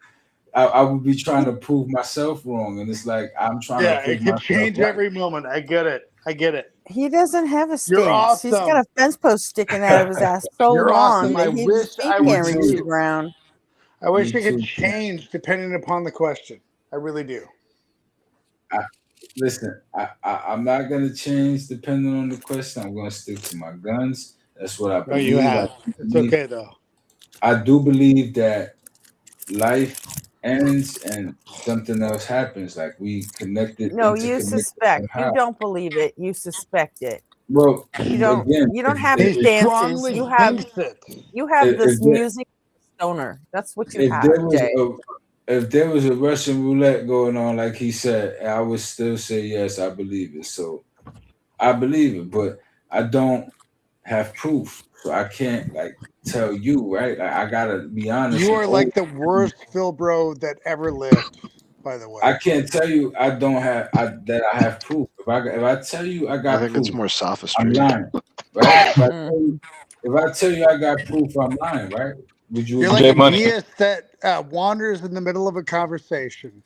I would be trying to prove myself wrong, and it's like I'm trying to Yeah, prove it could myself change right. every moment. I get it. I get it. He doesn't have a You're stance. He's got awesome. a fence post sticking out of his ass so You're long awesome. that I his wish feet I can't was reach the you. ground. I wish Me it could too. change depending upon the question. I really do. Listen, I'm not gonna change depending on the question. I'm gonna stick to my guns. That's what I No, believe. you have. It's okay though. I do believe that life ends and something else happens. Like we connected, No, you interconnected suspect. You somehow. don't believe it. You suspect it. Well, You don't. again, You don't have He stances. strongly You have. thinks it. You have this if there, music stoner. That's what you if there have, was Jay. if there was a Russian roulette going on, like he said, I would still say yes. I believe it. So I believe it, but I don't have proof, so I can't like tell you, right? Like, I gotta be honest. You And are like the worst Phil bro that ever lived, by the way. I can't tell you I don't have that I have proof. If I tell you I I got think proof, it's more I'm sophistry. lying, right? If I tell you I got proof, I'm lying, right? Would you You're agree? like a Money. deist that wanders in the middle of a conversation.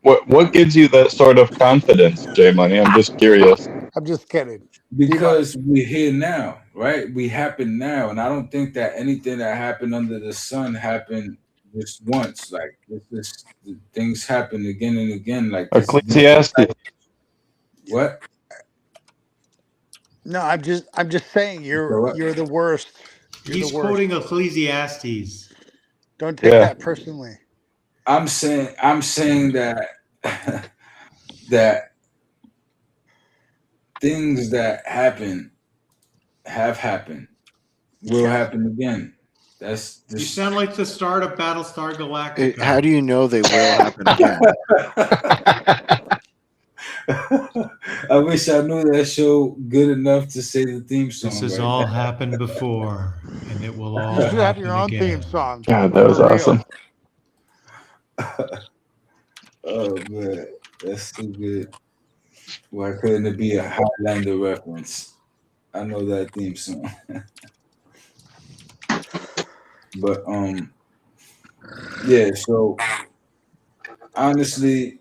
What gives you that sort of confidence, J Money? I'm just curious. I'm just kidding. Because we're here now, right? We happen now, and I don't think that anything that happened under the sun happened just once. Like it's just things happen again and again. Like this. Ecclesiastes. What? No, I'm just saying you're the worst. You're He's the worst. quoting Ecclesiastes. Don't take that personally. I'm saying that that things that happen have happened will happen again. That's You sound like the start of Battlestar Galactica. How do you know they will happen again? I wish I knew that show good enough to say the theme song. This has right all now. happened before, and it will all You should have happen your own again. theme song. God, that was For real. awesome. Oh man, that's too good. Why couldn't it be a Highlander reference? I know that theme song. But yeah, so honestly,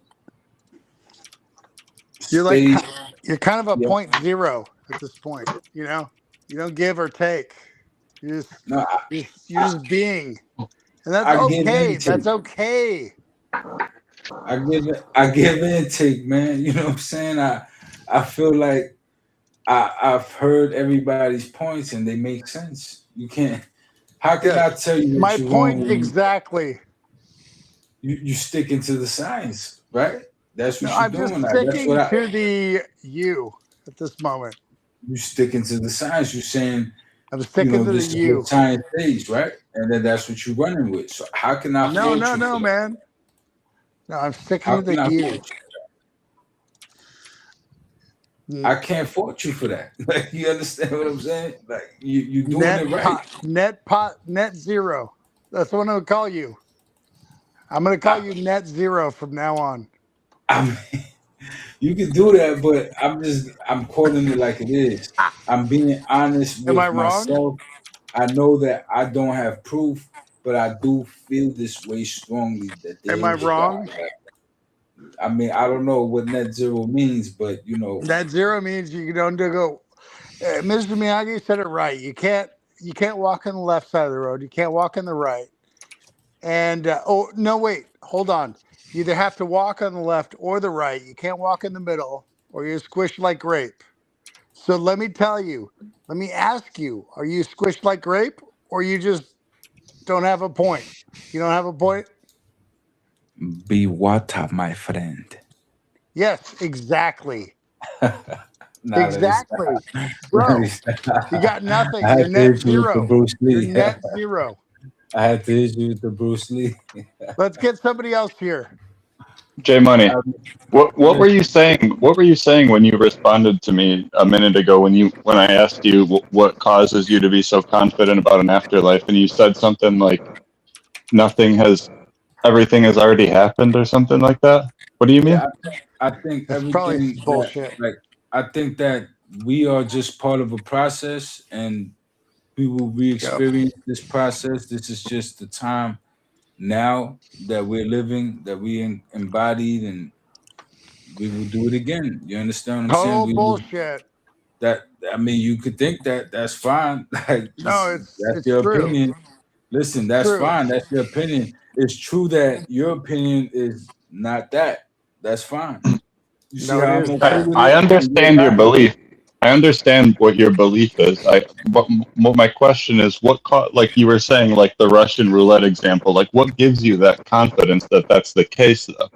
You're kind of a 0.0 at this point. You know, you don't give or take. You're just being, and that's okay. That's okay. I give and take, man. You know what I'm saying? I feel like I've heard everybody's points and they make sense. You can't. How can I tell you My what you point want? exactly. You sticking to the science, right? That's what No, you're I'm doing. just That's sticking what to the you at this moment. You sticking to the science. You're saying I'm sticking to this the is you. what science says, right? And then that's what you're running with. So how can I fault you? No, for man. No, I'm sticking How to the can I you. fault you? I can't fault you for that. Like, you understand what I'm saying? Like you doing it right. Net zero. That's what I'm gonna call you. I'm gonna call you net zero from now on. I mean, you can do that, but I'm quoting it like it is. I'm being honest Am with I wrong? myself. I know that I don't have proof, but I do feel this way strongly that there Am I is a wrong? God. I mean, I don't know what net zero means, but Net zero means you don't go. Mr. Miyagi said it right. You can't walk on the left side of the road. You can't walk on the right. And oh no, wait, hold on. You either have to walk on the left or the right. You can't walk in the middle, or you're squished like grape. So let me tell you. Let me ask you: are you squished like grape, or you just don't have a point? You don't have a point? Be water, my friend. Yes, exactly. Nah, Exactly, bro. You got nothing. I You're had to net hit you with the zero. Bruce Lee. You're net zero. I had to hit you with the Bruce Lee. Let's get somebody else here. J Money, what were you saying? What were you saying when you responded to me a minute ago when I asked you what causes you to be so confident about an afterlife, and you said something like everything has already happened or something like that? What do you mean? Yeah, I think That's probably everything that bullshit. like I think that we are just part of a process, and we will re-experience this process. This is just the time now that we're living, that we embodied, and we will do it again. You understand what I'm saying? Total bullshit. That I mean, you could think that that's fine. Like No, that's it's your true. opinion. Listen, that's True. fine. That's your opinion. It's true that your opinion is not that. That's fine. You see No, it how I'm is okay that. with I it, and you're understand your not? belief. I understand what your belief is. But my question is, like you were saying, like the Russian roulette example, like what gives you that confidence that that's the case, though?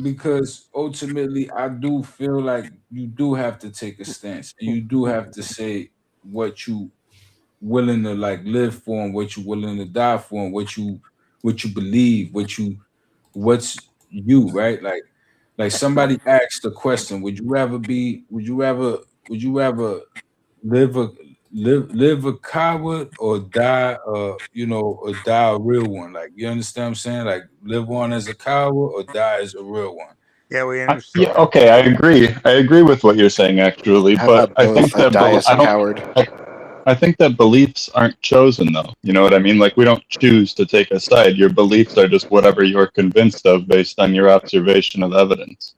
Because ultimately, I do feel like you do have to take a stance, and you do have to say what you willing to like live for, and what you willing to die for, and what you believe, what's you, right? Like somebody asked the question, would you rather live a live a coward or die or die a real one? Like, you understand what I'm saying? Like, live on as a coward or die as a real one. Yeah, we Yeah, understand. okay, I agree. I agree with what you're saying, actually, How but about both? Die as a coward. I think that beliefs aren't chosen, though. You know what I mean? Like we don't choose to take a side. Your beliefs are just whatever you're convinced of based on your observation of evidence.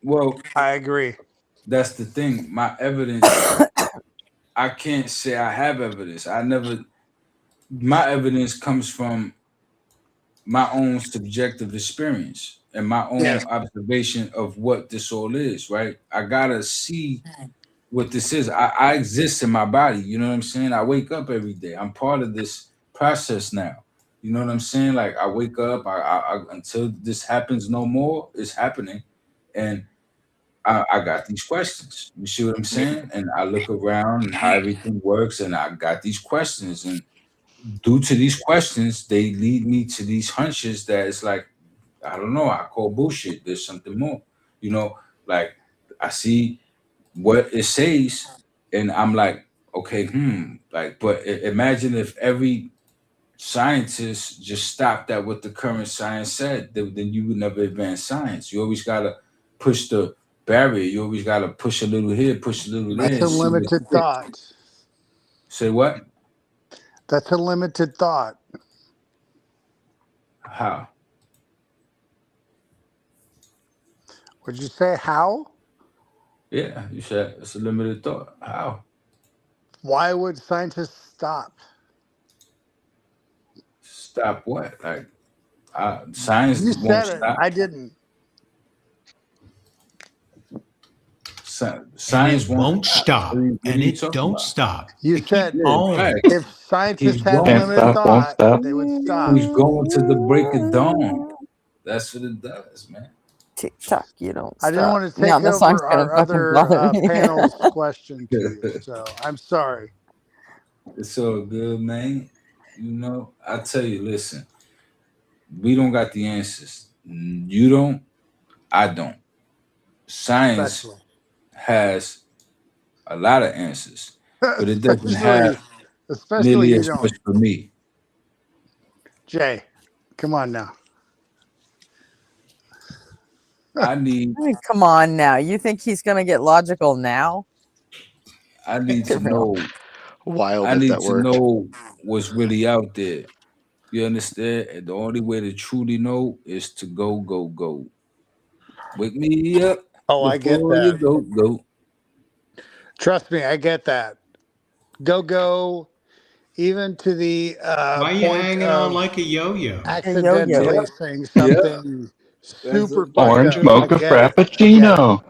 Well, I agree. that's the thing. My evidence, I can't say I have evidence. My evidence comes from my own subjective experience and my Yes. own observation of what this all is, right? I gotta see what this is. I exist in my body. You know what I'm saying? I wake up every day. I'm part of this process now. You know what I'm saying? Like I wake up, until this happens no more, it's happening. And I got these questions. You see what I'm saying? And I look around and how everything works, and I got these questions. And due to these questions, they lead me to these hunches that it's like, I don't know, I call bullshit. There's something more. You know, like I see what it says, and I'm like, okay, like, but imagine if every scientist just stopped at what the current science said, then you would never advance science. You always gotta push the barrier. You always gotta push a little here, push a little there, That's a and see what limited sticks. thought. Say what? That's a limited thought. How? Would you say how? Yeah, you said it's a limited thought. How? Why would scientists stop? Stop what? Like, science You won't said it. stop. I didn't. Science won't stop, What are and you it talking don't about? stop. You It keep said on. if scientists Keeps had going. Can't limited stop, won't thought, stop. they would stop. Keeps going to the break of dawn. That's what it does, man. Tick tock, you don't I didn't stop. want to No, take the song's over gonna our fucking other bother me. panel's question to you, so I'm sorry. It's all good, man. You know, I tell you, listen, we don't got the answers. You don't, I don't. Science Especially, has a lot of answers, but it doesn't have especially nearly you as much don't. for me. Jay, come on now. I need I mean, come on now. You think he's gonna get logical now? I need to Real. know Wild I if need that to worked. know what's really out there. You understand? And the only way to truly know is to go, go, go. Wake me up Oh, I get before you that. go. Trust me, I get that. Go, even to the Why you point hanging on of like a yo-yo? A yo-yo. accidentally saying Yeah. something That's super a fucked fact. Orange up. I mocha get it. I get it. frappuccino.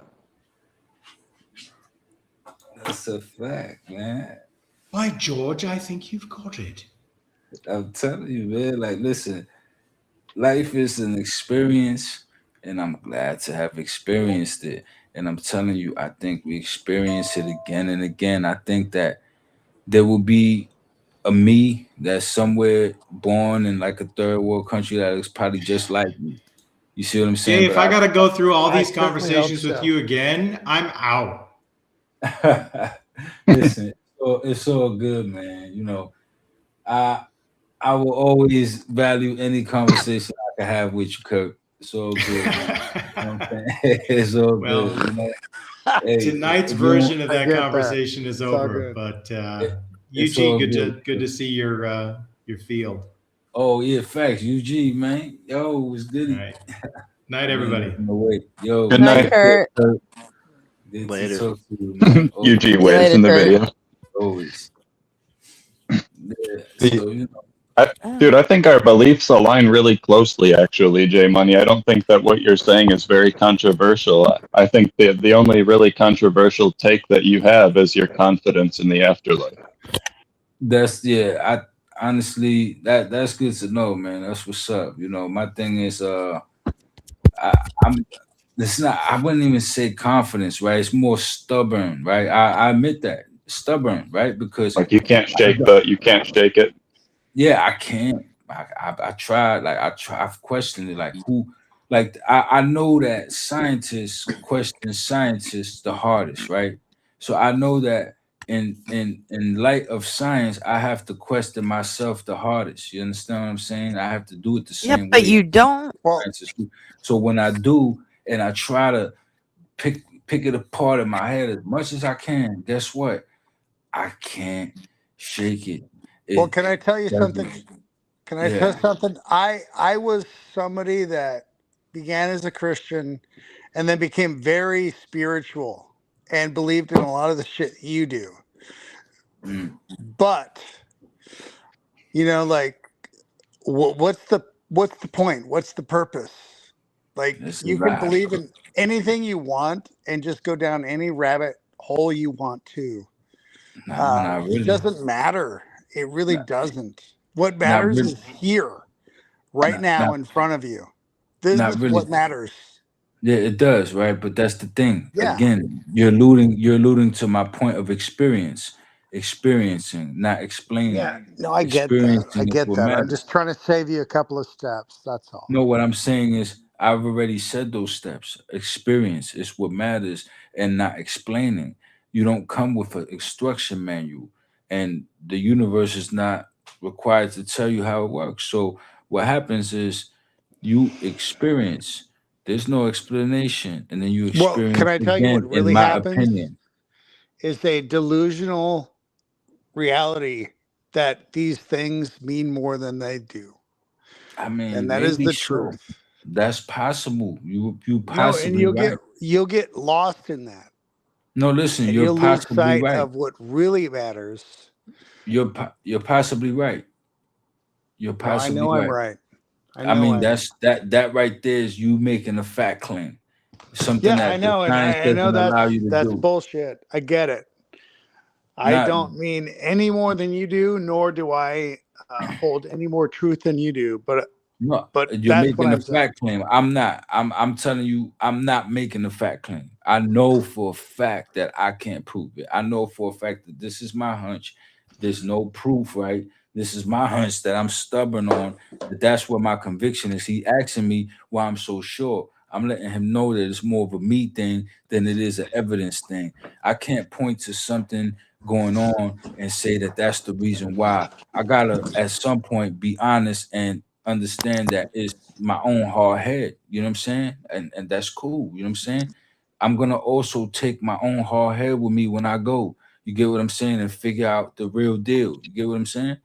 That's a fact, man. By George, I think you've got it. I'm telling you, man. Like, listen, life is an experience, and I'm glad to have experienced it. And I'm telling you, I think we experience it again and again. I think that there will be a me that's somewhere born in like a third world country that is probably just like me. You see what I'm saying? Jay, if I got to go through all I these certainly hope conversations with so. you again, I'm out. Listen, it's all good, man. You know, I will always value any conversation I can have with you, Kirk. It's all good, man. You know what I'm saying? It's all Well, good. You know, hey, tonight's if you don't- version of I that get that. conversation is It's all over. good. But it's UG, all good to see your field. Oh yeah, facts. UG, man. Yo, what's good? All right. Night, everybody. Yo, Good Night, night. Kurt. Good Later. to talk to you, man. UG See you waves later, in the Kurt. video. Always. Yeah, The- so you know. Dude, I think our beliefs align really closely, actually, J Money. I don't think that what you're saying is very controversial. I think the only really controversial take that you have is your confidence in the afterlife. I honestly that's good to know, man. That's what's up. You know, my thing is I'm it's not I wouldn't even say confidence, right? It's more stubborn, right? I admit that. Stubborn, right? Because Like you can't shake it. yeah, I can't. I tried. I've questioned it. Like who? Like I know that scientists question scientists the hardest, right? So I know that in light of science, I have to question myself the hardest. You understand what I'm saying? I have to do it the Yeah, same but way you don't. scientists do. So when I do, and I try to pick it apart in my head as much as I can, guess what? I can't shake it. Well, can I tell you doesn't- something? Can I tell you something? I was somebody that began as a Christian and then became very spiritual and believed in a lot of the shit you do. But you know, like, what's the point? What's the purpose? Like, It's a you can lie. believe in anything you want and just go down any rabbit hole you want to. Not It really. doesn't matter. It really doesn't. What Not matters really. is here, right now, Not, in front of you. This not is really. what matters. Yeah, it does, right? But that's the thing. Yeah. Again, you're alluding to my point of experiencing, not explaining. Yeah. No, I get that. I Experiencing is get what that. I'm matters. just trying to save you a couple of steps. That's all. No, what I'm saying is I've already said those steps. Experience is what matters and not explaining. You don't come with an instruction manual, and the universe is not required to tell you how it works. So what happens is you experience. There's no explanation, and then you Well, can experience I tell you again, what in really my happens? opinion. Is a delusional reality that these things mean more than they do. I mean, And that is maybe the so. truth. That's possible. You No, and possibly right. you'll get lost in that. No, listen, And you're you'll lose possibly sight right. of what really matters. You're possibly right. You're Well, I possibly know I'm right. right. I mean, that's that right there is you making a fact claim. Something Yeah, I that the know, and science I know doesn't allow you to that's do. bullshit. I get it. I Not don't mean any more than you do, nor do I hold any more truth than you do. But no, but you're that's what making a I'm saying. fact claim. I'm not. I'm telling you, I'm not making a fact claim. I know for a fact that I can't prove it. I know for a fact that this is my hunch. There's no proof, right? This is my hunch that I'm stubborn on. That's where my conviction is. He asking me why I'm so sure. I'm letting him know that it's more of a me thing than it is an evidence thing. I can't point to something going on and say that that's the reason why. I gotta at some point be honest and understand that it's my own hard head. You know what I'm saying? And that's cool. You know what I'm saying? I'm gonna also take my own hard head with me when I go. You get what I'm saying? And figure out the real deal. You get what I'm saying?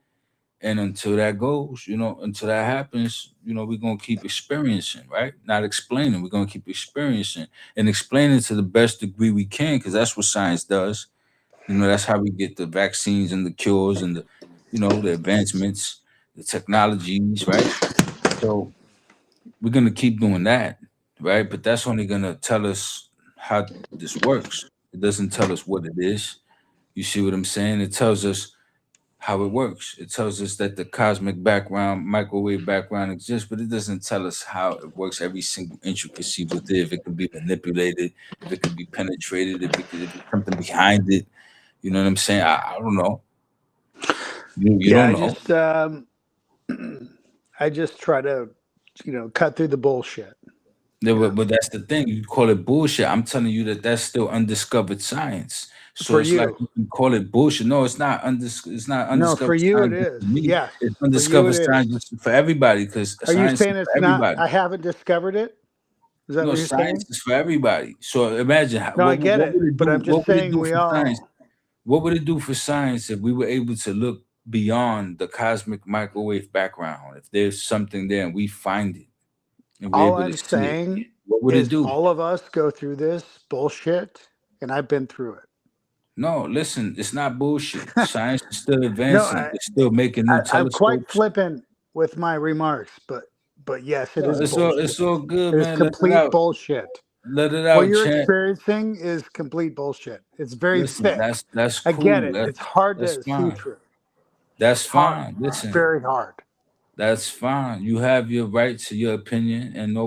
And until that goes, until that happens, we're gonna keep experiencing, right? Not explaining. We're gonna keep experiencing and explaining to the best degree we can, because that's what science does. That's how we get the vaccines and the cures and the advancements, the technologies, right? So we're gonna keep doing that, right? But that's only gonna tell us how this works. It doesn't tell us what it is. You see what I'm saying? It tells us how it works. It tells us that the cosmic background, microwave background exists, but it doesn't tell us how it works, every single intricacy with it, if it can be manipulated, if it can be penetrated, if there's something behind it. You know what I'm saying? I don't know. You don't know. I just try to, cut through the bullshit. Yeah, but that's the thing. You call it bullshit. I'm telling you that that's still undiscovered science. So For it's like you. you can call it bullshit. No, it's not. It's not No, for undiscovered you it science is. for me. Yes, It's for you undiscovered it is. science for everybody because Are you science is saying for it's not? everybody. I haven't discovered it. Is that No, what you're saying? science is for everybody. So imagine No, I what get would it, it but do? I'm just What would it saying do we for science? all. What would it do for science if we were able to look beyond the cosmic microwave background? If there's something there and we find it and we're All able to I'm see it, saying what would it is do? all of us go through this bullshit, and I've been through it. No, listen, it's not bullshit. Science is still No, advancing. It's still making new I'm quite telescopes. flippant with my remarks, but yes, it No, is it's bullshit. all good, It is man. Let it complete out. bullshit. Let it What out, you're champ. experiencing is complete bullshit. It's very Listen, thick. that's I get cool. it. It's hard That's to see fine. through. That's Hard. fine. Listen, Very hard. that's fine. You have your right to your opinion, and no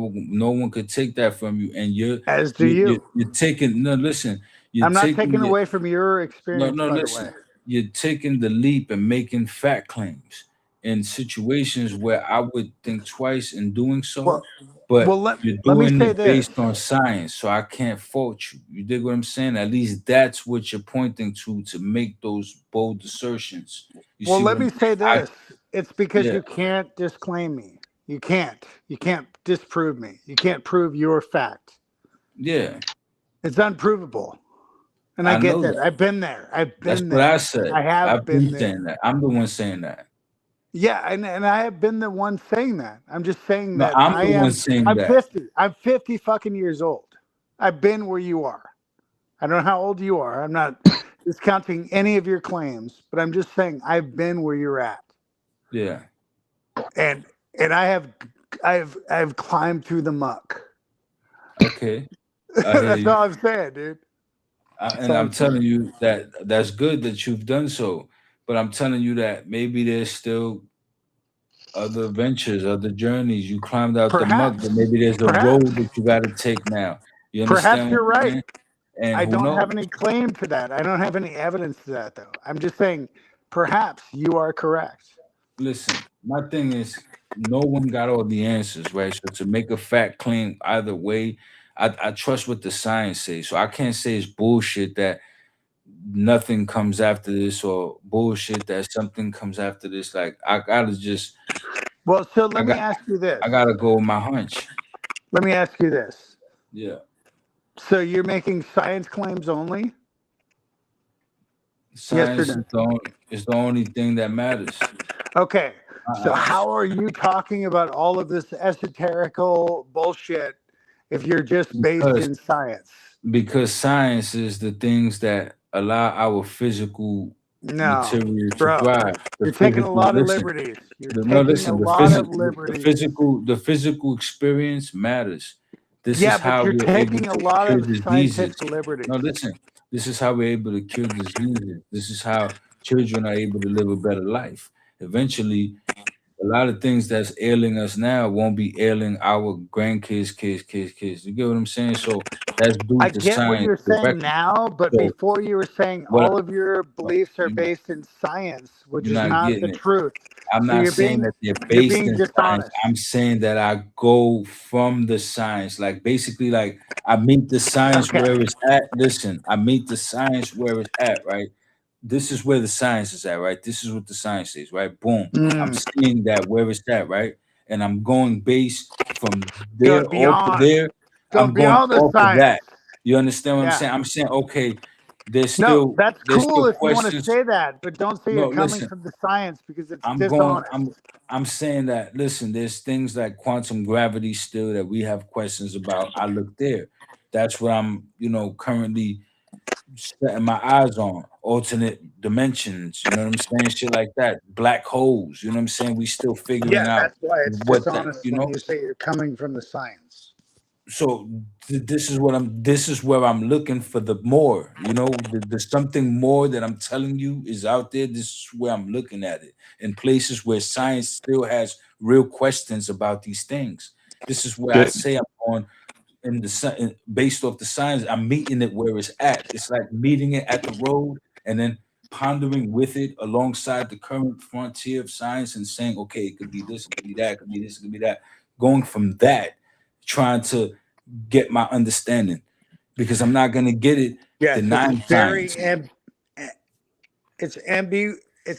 one could take that from you. And As do you. you're taking no. Listen, you're I'm not taking taking your away from your experience, no. by the Listen, way. you're taking the leap and making fact claims in situations where I would think twice in doing so. But you're let me doing say it this. based on science, so I can't fault you. You dig what I'm saying? At least that's what you're pointing to make those bold assertions. You Well, see let what I'm me say saying? this. It's because Yeah. you can't disclaim me. You can't. You can't disprove me. You can't prove your fact. Yeah. It's unprovable. And I I get know that. that. I've been there. I've That's been what I there. said. I have I've been been there. saying that. I'm the one saying that. Yeah, and I have been the one saying that. I'm just saying No, that I'm the one saying I'm that. 50. I'm 50 fucking years old. I've been where you are. I don't know how old you are. I'm not discounting any of your claims, but I'm just saying I've been where you're at. Yeah. And I've climbed through the muck. Okay. I hear That's you. all I'm saying, dude. And I'm telling you that's good that you've done so. But I'm telling you that maybe there's still other ventures, other journeys. You climbed out the muck, but maybe there's a road that you got to take now. You Perhaps understand you're what I'm right. saying? And I who don't knows? have any claim to that. I don't have any evidence to that, though. I'm just saying perhaps you are correct. Listen, my thing is no one got all the answers, right? So to make a fact claim either way, I trust what the science says. So I can't say it's bullshit that nothing comes after this or bullshit that something comes after this. Like I gotta just Well, so let me ask you this. I gotta go with my hunch. Let me ask you this. Yeah. So you're making science claims only? Science Yes or is the only thing that matters. Okay. So how are you talking about all of this esoterical bullshit if you're just based in science? Because science is the things that allow our physical material to thrive. You're taking a lot of liberties. The physical experience matters. This Yeah, is but how you're we're able taking a to lot cure of diseases. scientific liberties. No, listen. This is how we're able to cure diseases. This is how children are able to live a better life. Eventually, a lot of things that's ailing us now won't be ailing our grandkids, kids. You get what I'm saying? So that's due I to get what science you're saying directly. now, but So before you were saying what all of your beliefs are based in science, which you're is not not the getting it. truth. I'm So not saying that they're you're based being in science. dishonest. I'm saying that I go from the science. Like basically, like I meet the science where it's at. Listen, I meet the science where it's at, right? This is where the science is at, right? This is what the science says, right? Boom. I'm seeing that where it's at, right? And I'm going based from there off of there. I'm going beyond the off of science. that. You understand what I'm Yeah. saying? I'm saying, okay, there's No, still that's cool if you want to questions. say that, but don't say No, you're coming listen. from the science because it's I'm dishonest. saying that listen, there's things like quantum gravity still that we have questions about. I look there. That's what I'm, currently setting my eyes on. Alternate dimensions, you know what I'm saying? Shit like that. Black holes, you know what I'm saying? We still figuring Yeah, out that's why it's what that, dishonest when you say you're coming from the science. So this is where I'm looking for the more, there's something more that I'm telling you is out there. This is where I'm looking at it in places where science still has real questions about these things. This is where I say I'm on based off the science. I'm meeting it where it's at. It's like meeting it at the road and then pondering with it alongside the current frontier of science and saying, okay, it could be this, it could be that, it could be this, it could be that. Going from that, trying to get my understanding, because I'm not gonna get it the 9 times. It's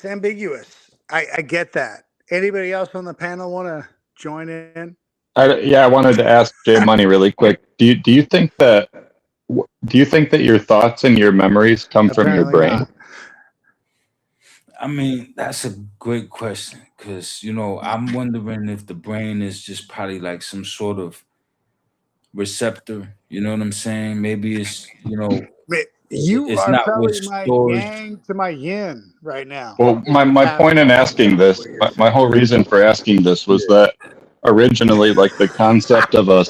ambiguous. I get that. Anybody else on the panel want to join in? I wanted to ask Jay Money really quick. Do you think that your thoughts and your memories come from your brain? Not. I mean, that's a great question, because I'm wondering if the brain is just probably like some sort of receptor. You know what I'm saying? Maybe it's You it's are not probably what's my stored. yang to my yin right now. Well, my point in asking this, my whole reason for asking this was that originally, like the concept of a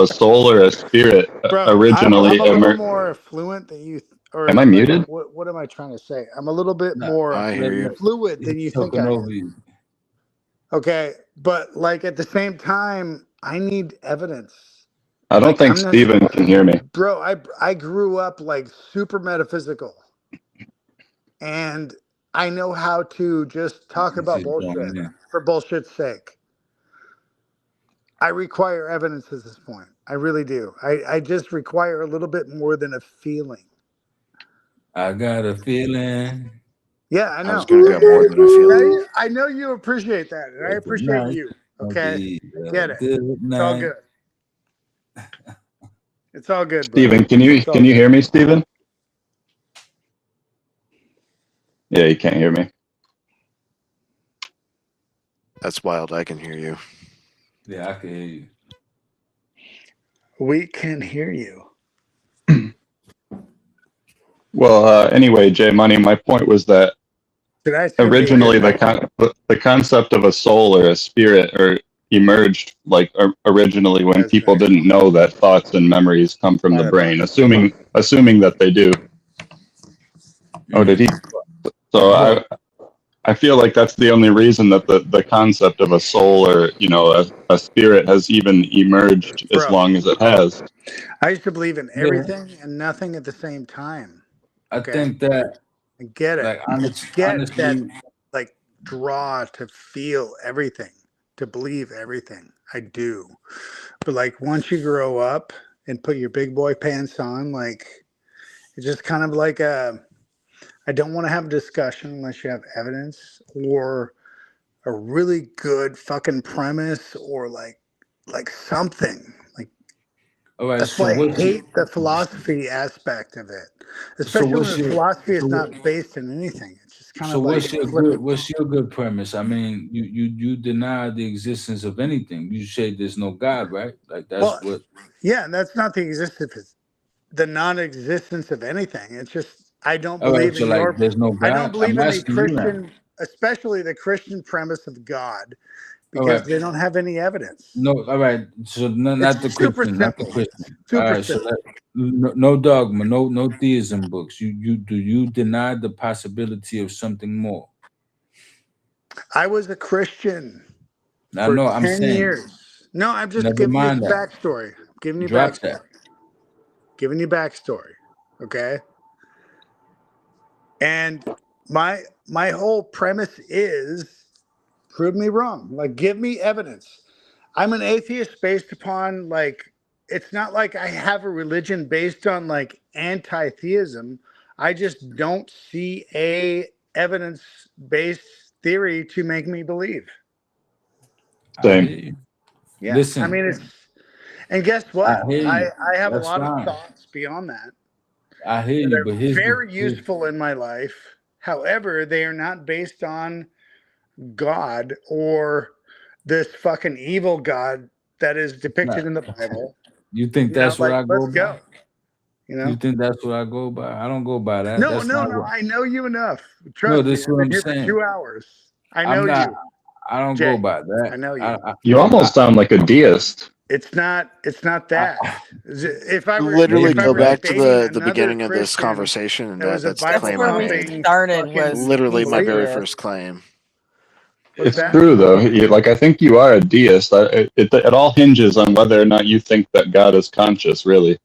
soul or a spirit originally I'm a little more fluent than you. Or Am I muted? What am I trying to say? I'm a little bit more I hear you. fluid than you think I am. Okay, but like at the same time, I need evidence. I don't think Steven can hear me. Bro, I grew up like super metaphysical. And I know how to just talk about bullshit for bullshit's sake. I require evidence at this point. I really do. I just require a little bit more than a feeling. I got a feeling. Yeah, I know. I was going to go more than a feeling. I know you appreciate that, and I appreciate you. Okay, get it. It's all good. It's all good, bro. Steven, can you hear me, Steven? Yeah, you can't hear me. That's wild. I can hear you. Yeah, I can hear you. We can hear you. Well, anyway, Jay Money, my point was that originally the concept of a soul or a spirit emerged like originally when people didn't know that thoughts and memories come from the brain, assuming that they do. Oh, did he? So I feel like that's the only reason that the concept of a soul or a spirit has even emerged as long as it has. I used to believe in everything and nothing at the same time. I think that I get it. Like honestly, that like draw to feel everything, to believe everything. I do. But like once you grow up and put your big boy pants on, like it's just kind of like I don't want to have a discussion unless you have evidence or a really good fucking premise or like something. Like that's why I hate the philosophy aspect of it. Especially when the philosophy is not based in anything. It's just kind of like what's your good premise? I mean, you deny the existence of anything. You say there's no God, right? Like that's what. Yeah, that's not the existence, the non-existence of anything. It's just I don't believe in your. There's no God. I don't believe in the Christian, especially the Christian premise of God, because they don't have any evidence. No, all right. So not the Christian, not the Christian. All right, so no dogma, no theism books. You deny the possibility of something more? I was a Christian I for know. 10 I'm saying. years. No, I'm just giving you the backstory. I'm giving you backstory. Giving you backstory. Okay. And my whole premise is prove me wrong. Like, give me evidence. I'm an atheist based upon like, it's not like I have a religion based on like anti-theism. I just don't see a evidence-based theory to make me believe. Same. Yeah. Listen, I mean, it's, and guess what? I have That's a lot fine. of thoughts beyond that. I hear you, but they're very useful in my life. However, they are not based on God or this fucking evil God that is depicted in the Bible. You think that's what I go let's by? go. You know? You think that's what I go by? I don't go by that. No, That's no, not no. what- I know you enough. Trust me. this is I've what been I'm here saying. for 2 hours. I know I'm not, you. I don't Jay, go by that. I know you. You almost sound like a deist. It's not that. If I were Literally go back to dating the another beginning of this Christian conversation, and that was a that's the claim I Bible made. thumping started fucking was Literally my very believer. first claim. What's It's that? true though. Like I think you are a deist. It all hinges on whether or not you think that God is conscious. Really.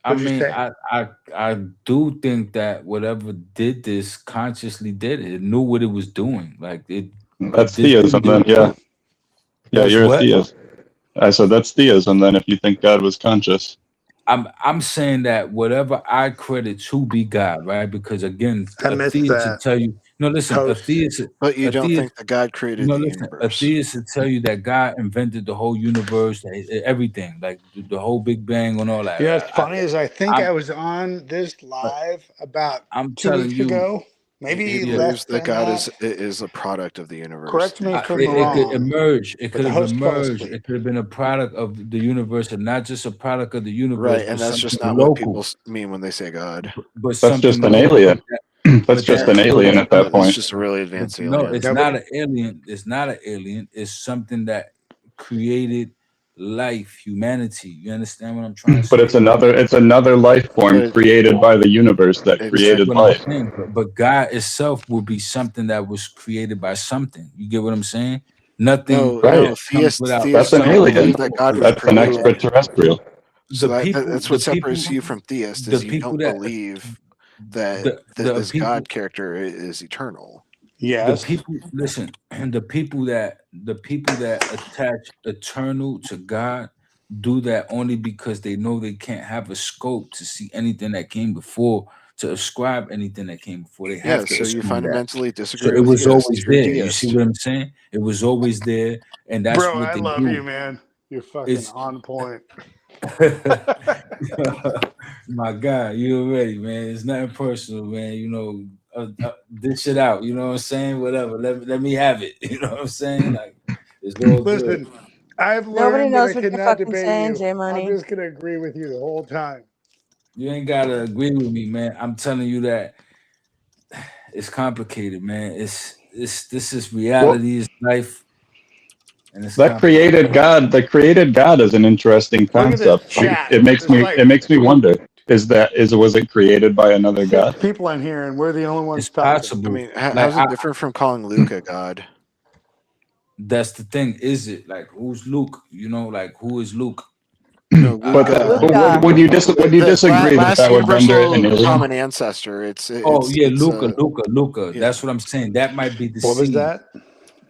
I mean, I do think that whatever did this consciously did it. It knew what it was doing. Like That's theism, then. Yeah, That's you're what? a theist. I said that's theism. Then, if you think God was conscious, I'm saying that whatever I credit to be God, right? Because again, I a missed theist that. would tell you. No, listen, a Host. theist. But you A don't theist. think that God created No, the listen. A universe? theist would tell you that God invented the whole universe, everything, like the whole Big Bang and all that. You know, what's funny is I think I'm, I was on this live about I'm 2 telling weeks you, ago, maybe He yeah. less believes that than God that. is a product of the universe. Correct me if I'm It could wrong, emerge. It but could the have host fell emerged. asleep. It could have been a product of the universe, and not just a product of the universe, Right, but and that's something just not what people local. mean when they say God. But that's just something an local. alien. That's just an alien at that That's point. just a really advanced No, alien. it's not an alien. It's not an alien. It's something that created life, humanity. You understand what I'm trying to But say? it's another life form But created by the universe that That's created what I'm life. saying. But God itself will be something that was created by something. You get what I'm saying? Nothing Right. comes without That's theists an don't something. alien. believe that God was That's an created. extraterrestrial. So The people, that's the what people, separates you from theists the is you people don't that believe that the this people God character is eternal. the Yes. people listen, and the people that attach eternal to God do that only because they know they can't have a scope to see anything that came before, to ascribe anything that came before. They Yeah, have to so you assume that. fundamentally So disagree it with was theists. always You're a there. You see deist. what I'm saying? It was always there, and that's Bro, what I they love you, do. man. You're fucking It's on point. my God, you already, man. It's nothing personal, man. This shit out. You know what I'm saying? Whatever. Let me have it. You know what I'm saying? Like, it's all good. Listen, I've Nobody learned that I knows what you're cannot fucking debate saying, you. J I'm Money. just gonna agree with you the whole time. You ain't gotta agree with me, man. I'm telling you that it's complicated, man. This is Well, reality, it's life, and it's that complicated. created God is an interesting Look at this concept. chat. It makes There's me like it makes me wonder: was it created by another 6 God? people in here, and we're the only ones It's talking. I possible. mean, Like how's it different from calling Luke a god? that's the thing. Is it like who's Luke? Like who is Luke? No, But Luca. would you disagree that last that would render it universal an alien? common ancestor. Oh yeah, Luca. Yeah, That's what I'm saying. That might be the What was seed. that?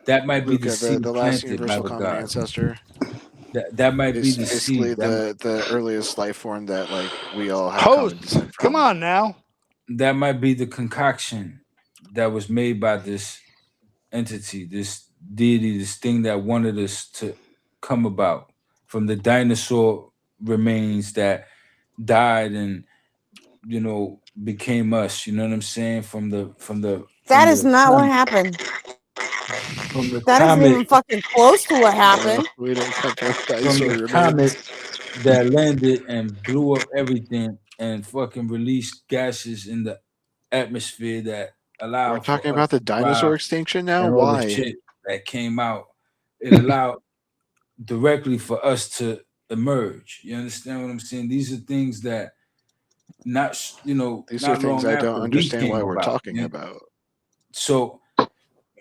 That might be the Luca, seed the last planted by universal the common God. ancestor. That might be It's the basically seed. the earliest life form that we all have common Hosts, descent come from. on now. That might be the concoction that was made by this entity, this deity, this thing that wanted us to come about from the dinosaur remains that died and became us. You know what I'm saying? That is not what happened. From the That isn't comet even fucking close to what No, happened. we didn't come from from dinosaur the remains. comet that landed and blew up everything and fucking released gases in the atmosphere that We're allowed talking for us about the to thrive dinosaur extinction now. and all the Why? shit that came out. It allowed directly for us to emerge. You understand what I'm saying? These are things that These are not things long I don't after we understand came why we're about. talking about. So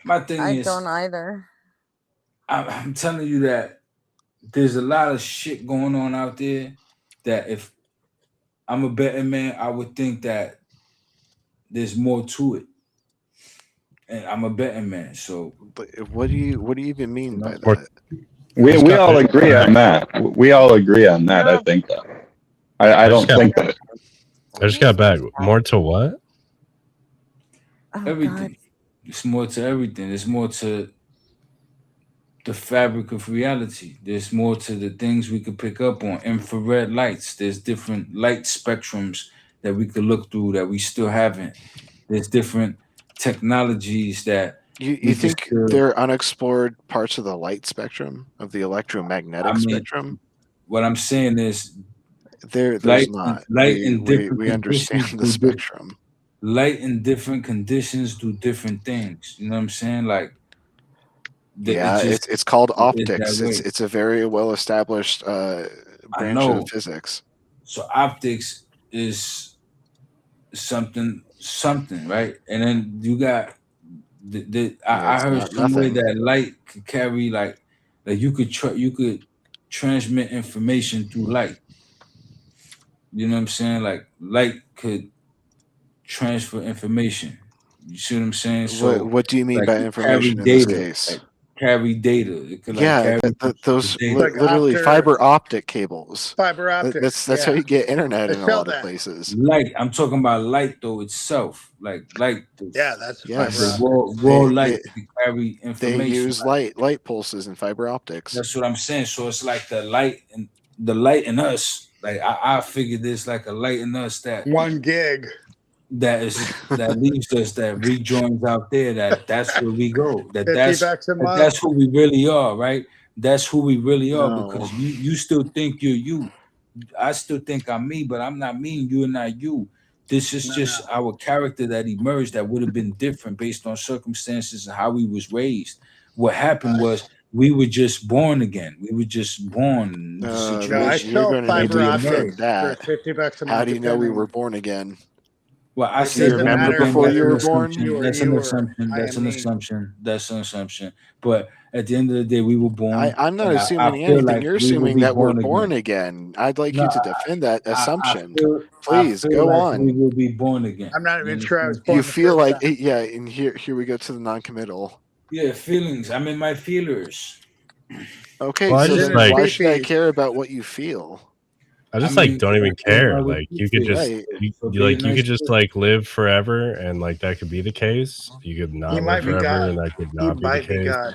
my thing I is, don't either. I'm telling you that there's a lot of shit going on out there that if I'm a betting man, I would think that there's more to it. And I'm a betting man, so But what do you even mean by Or that? We all agree on that. We all agree on that. I think that. I just don't think that. I just got back. More to what? everything. It's more to everything. There's more to the fabric of reality. There's more to the things we could pick up on. Infrared lights. There's different light spectrums that we could look through that we still haven't. There's different technologies that You we could think still. there are unexplored parts of the light spectrum, of the electromagnetic I mean, spectrum? what I'm saying is There's not. light in different We understand conditions the spectrum. light in different conditions do different things. You know what I'm saying? Like Yeah, just it's called is that optics. way. It's a very well established I branch of know. physics. So optics is something, right? And then you got I It's heard not somewhere nothing. that light could carry like you could transmit information through light. You know what I'm saying? Like light could transfer information. You see what I'm saying? So What do you mean like by it carry information in this data, case? like carry data. It could like Yeah, carry those the data. Like literally opter, fiber optic cables. fiber optics. That's how Yeah, you get internet I in a sell lot of that. places. Light. I'm talking about light though itself. Like light. Yeah, that's a fiber Yes, optic. Raw light can carry they information. use light pulses and fiber optics. That's what I'm saying. So it's like the light in us. Like I figure there's like a light in us 1 gig. that leaves us, that rejoins out there, that's where we go. $50 a month. That's who we really are, right? That's who we really are, No. because you still think you're you. I still think I'm me, but I'm not me and you're not you. This is just our character that emerged that would have been different based on circumstances and how we was raised. What happened was we were just born again. We were just born. The No, I situation. sell going to need fiber to optics defend for that. $50 a month. How do you know we depending. were born again? Well, I It said doesn't remember matter before whether you were born? you or That's you an or assumption. I That's am an me. assumption. That's an assumption. But at the end of the day, we were born. I'm not and assuming I feel anything. like You're we will assuming be that we're born born again. again. I'd like No, you to defend that I assumption. feel Please go like on. we will be born again. I'm not You even sure I was understand? born You the feel first like time. yeah, and here we go to the non-committal. Yeah, feelings. I'm in my feelers. Okay, Well, I so just then like why should I care about what you feel? I just mean, like don't even care. Like you could just Right. you be a like you nice could just person. like live forever, and like that could be the case. You could He not live might be forever, God. and that could He not be the might be case. God.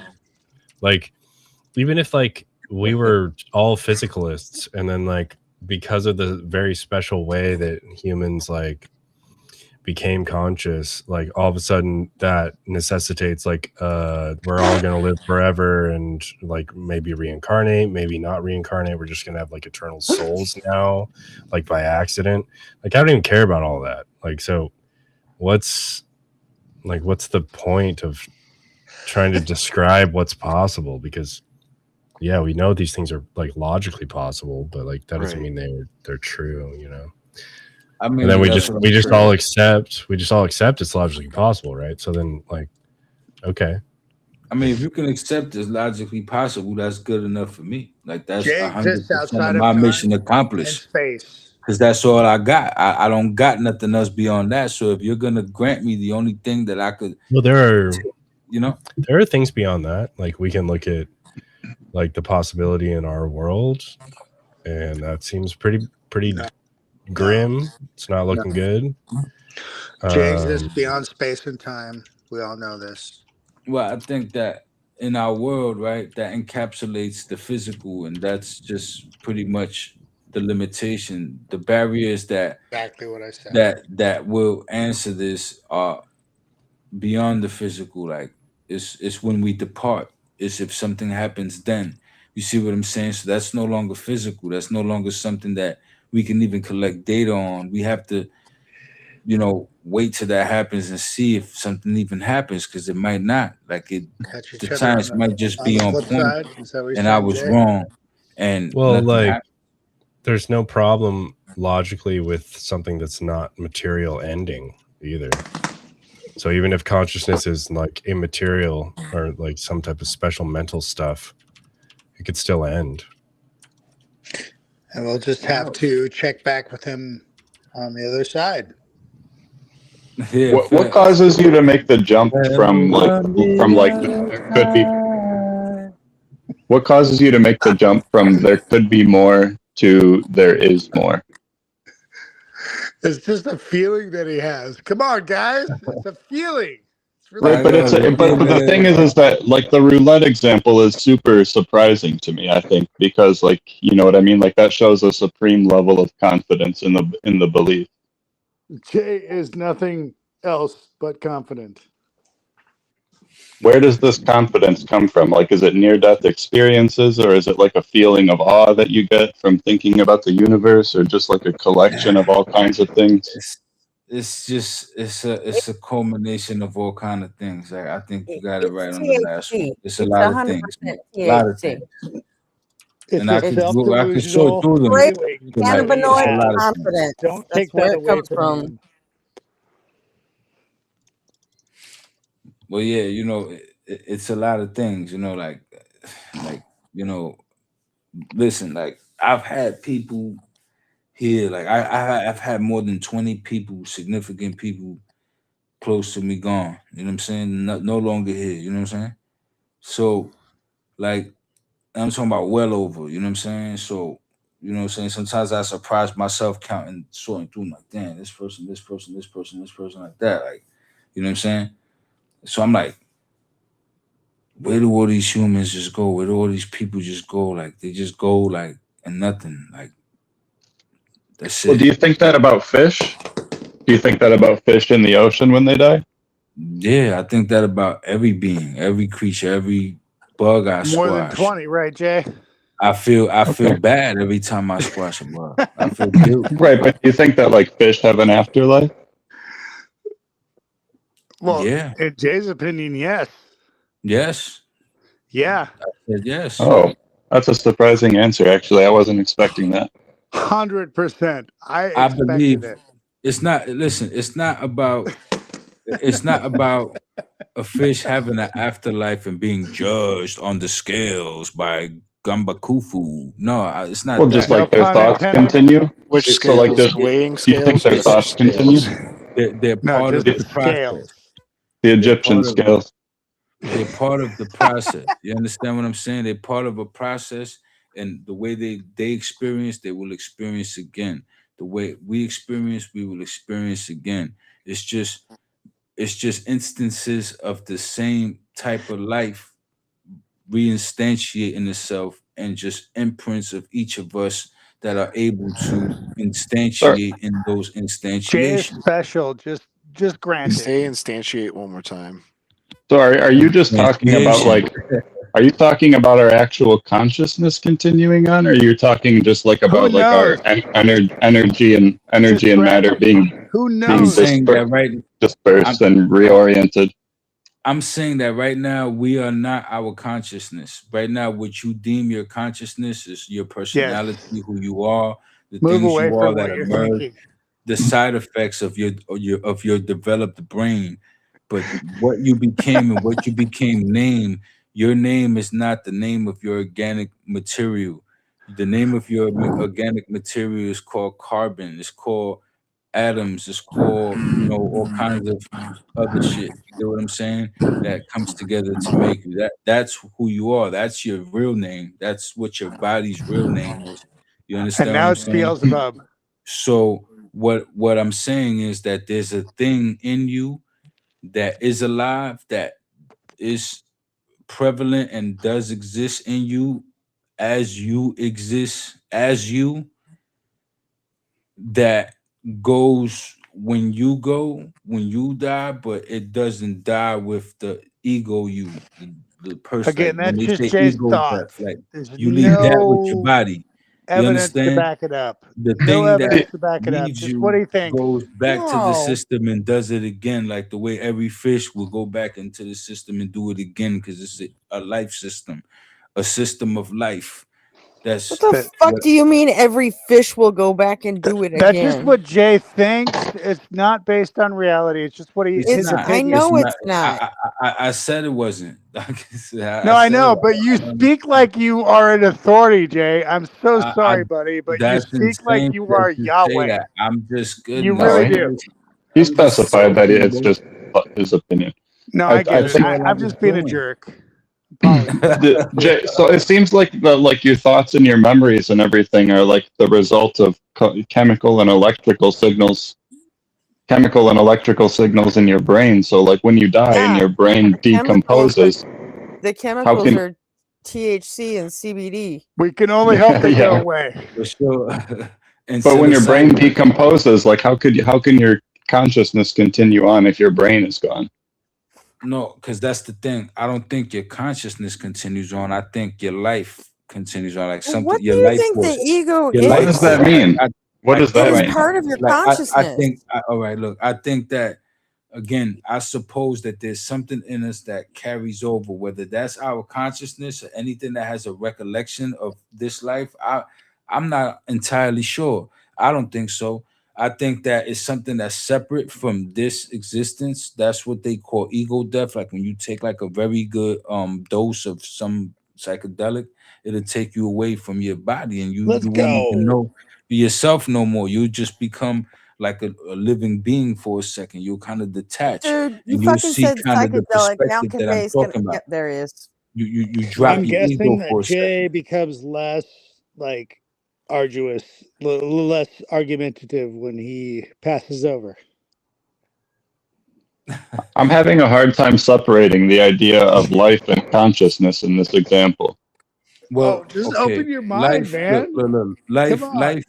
Like even if like we were all physicalists, and then like because of the very special way that humans like became conscious, like all of a sudden that necessitates like we're all gonna live forever and like maybe reincarnate, maybe not reincarnate, we're just gonna have like eternal souls now, like by accident. Like I don't even care about all that. Like so what's the point of trying to describe what's possible? Because yeah, we know these things are like logically possible, but like that doesn't mean they're true, you know. I mean, And then we that's just what we I'm just saying. all accept it's logically possible, right? So then like okay. I mean, if you can accept it's logically possible, that's good enough for me. Like that's Jay exists 100% outside of of my time mission and accomplished. space. Because that's all I got. I don't got nothing else beyond that. So if you're gonna grant me the only thing that I could, Well, there are things beyond that. Like we can look at like the possibility in our world, and that seems pretty grim. It's not looking good. Jay exists beyond space and time. We all know this. Well, I think that in our world, right, that encapsulates the physical, and that's just pretty much the limitation. The barriers that Exactly what I said. that will answer this are beyond the physical. Like it's when we depart. It's if something happens then. You see what I'm saying? So that's no longer physical. That's no longer something that we can even collect data on. We have to, wait till that happens and see if something even happens, because it might not. Like Catch each the other science might just be on flip point, side. Is that what you're and I saying, was Jay? wrong. And well, nothing like happened. there's no problem logically with something that's not material ending either. So even if consciousness is like immaterial or like some type of special mental stuff, it could still end. And we'll just have to check back with him on the other side. Yeah, What causes you to make the jump from there could be? What causes you to make the jump from there could be more to there is more? It's just a feeling that he has. Come on, guys. It's a feeling. Right, but the thing is that like the roulette example is super surprising to me. I think because like you know what I mean, like that shows a supreme level of confidence in the belief. Jay is nothing else but confident. Where does this confidence come from? Like, is it near-death experiences, or is it like a feeling of awe that you get from thinking about the universe, or just like a collection of all kinds of things? It's a culmination of all kind of things. Like, I think you got it right on the last one. It's a It's lot of things. 100% A lot of THC. things. It's And I a could sort self-delusional through them. Great feeling. Tonight. It's a cannabinoid lot of things. confidence. Don't That's take where that it away comes from from. him. Well, yeah, it's a lot of things. Like, listen, like I've had people here. Like I've had more than 20 people, significant people close to me gone. You know what I'm saying? No longer here. You know what I'm saying? So like I'm talking about well over. You know what I'm saying? So you know what I'm saying? Sometimes I surprise myself counting, sorting through like, damn, this person, this person, this person, this person, like that. Like, you know what I'm saying? So I'm like, where do all these humans just go? Where do all these people just go? Like they just go like and nothing. Like that's Well, it. do you think that about fish? Do you think that about fish in the ocean when they die? Yeah, I think that about every being, every creature, every bug I More than squash. 20, right, Jay? I feel Okay. bad every time I squash a bug. I feel guilty. Right, but do you think that like fish have an afterlife? Well, Yeah. in Jay's opinion, yes. Yes. Yeah. I said yes. Oh, that's a surprising answer. Actually, I wasn't expecting that. 100%. I I expected believe it. it's not. Listen, it's not about a fish having an afterlife and being judged on the scales by Gamba Khufu. No, it's not Well, just that. No like their pun thoughts intended. continue. Which So like, scales? there's, Weighing do you think scales their or thoughts continue? scales? They're No, part of just the the process. scales. The They're Egyptian part of scales. they're part of the process. You understand what I'm saying? They're part of a process, and the way they experience, they will experience again. The way we experience, we will experience again. It's just instances of the same type of life reinstantiating itself, and just imprints of each of us that are able to So, instantiate in those Jay is instantiations. special. Just grant it. Say instantiate one more time. so are you just talking about Instantiation. like, are you talking about our actual consciousness continuing on, or you're talking just like Who about like our knows? energy and Just grant matter it. being Who I'm knows? saying that dispersed and reoriented? I'm saying that right now we are not our consciousness. Right now, what you deem your consciousness is your Yes. personality, who you are, the Move things away you are from that what you're emerge, thinking. the side effects of your developed brain. But what you became and what you became named, your name is not the name of your organic material. The name of your organic material is called carbon. It's called atoms. It's called, all kinds of other shit. You get what I'm saying? That comes together to make you. That's who you are. That's your real name. That's what your body's real name is. You And understand what now I'm it's saying? Beelzebub. So what I'm saying is that there's a thing in you that is alive, that is prevalent and does exist in you as you exist as you, that goes when you die, but it doesn't die with the ego the person. Again, Like when that's they just say Jay's ego thoughts. death, like There's you leave that with your no body. You evidence to understand? back it up. The No thing that evidence to back it up. leaves Just what you he thinks. goes back to the No. system and does it again, like the way every fish will go back into the system and do it again, because it's a life system, a system of life. That's What the That, fuck what do you mean every fish will go back and do it that's just again? what Jay thinks. It's not based on reality. It's just what it's his not. I opinion. It's know not. it's not. I said it wasn't. I No, I said know, it. but you speak like you are an authority, Jay. I'm so I sorry, buddy, but you That's speak like insane you for are us to say Yahweh. that. I'm just good You enough. really No, do. he I'm just specified that talking, it's bro. just his opinion. No, I get I it. think All I I'm was just being a doing. jerk. Apologies. Jay, so it seems like like your thoughts and your memories and everything are like the result of chemical and electrical signals in your brain. So like when you die and Yeah. your brain decomposes, The how chemicals can are THC and CBD. We can only hope they go yeah? away. For sure. And But when your brain psilocybin. decomposes, like how can your consciousness continue on if your brain is gone? No, because that's the thing. I don't think your consciousness continues on. I think your life continues on. Like Well, something, what do your you life think the force. ego Your What life does is? force. that mean? What does It that All is right. mean? part of your Like I consciousness. think. All right. Look, I think that again. I suppose that there's something in us that carries over, whether that's our consciousness or anything that has a recollection of this life. I'm not entirely sure. I don't think so. I think that it's something that's separate from this existence. That's what they call ego death. Like when you take like a very good dose of some psychedelic, it'll take you away from your body, and Let's you won't even go. know yourself no more. You'll just become like a living being for a second. You'll kind of detach, Dude, you and you'll fucking see said kind of the psychedelic. Now perspective that I'm Cafe's gonna. talking about. Yep, there he is. You drop I'm your ego guessing that for a second. Jay becomes less like arduous, less argumentative when he passes over. I'm having a hard time separating the idea of life and consciousness in this example. Well, just okay, open your mind, man. look, Come on.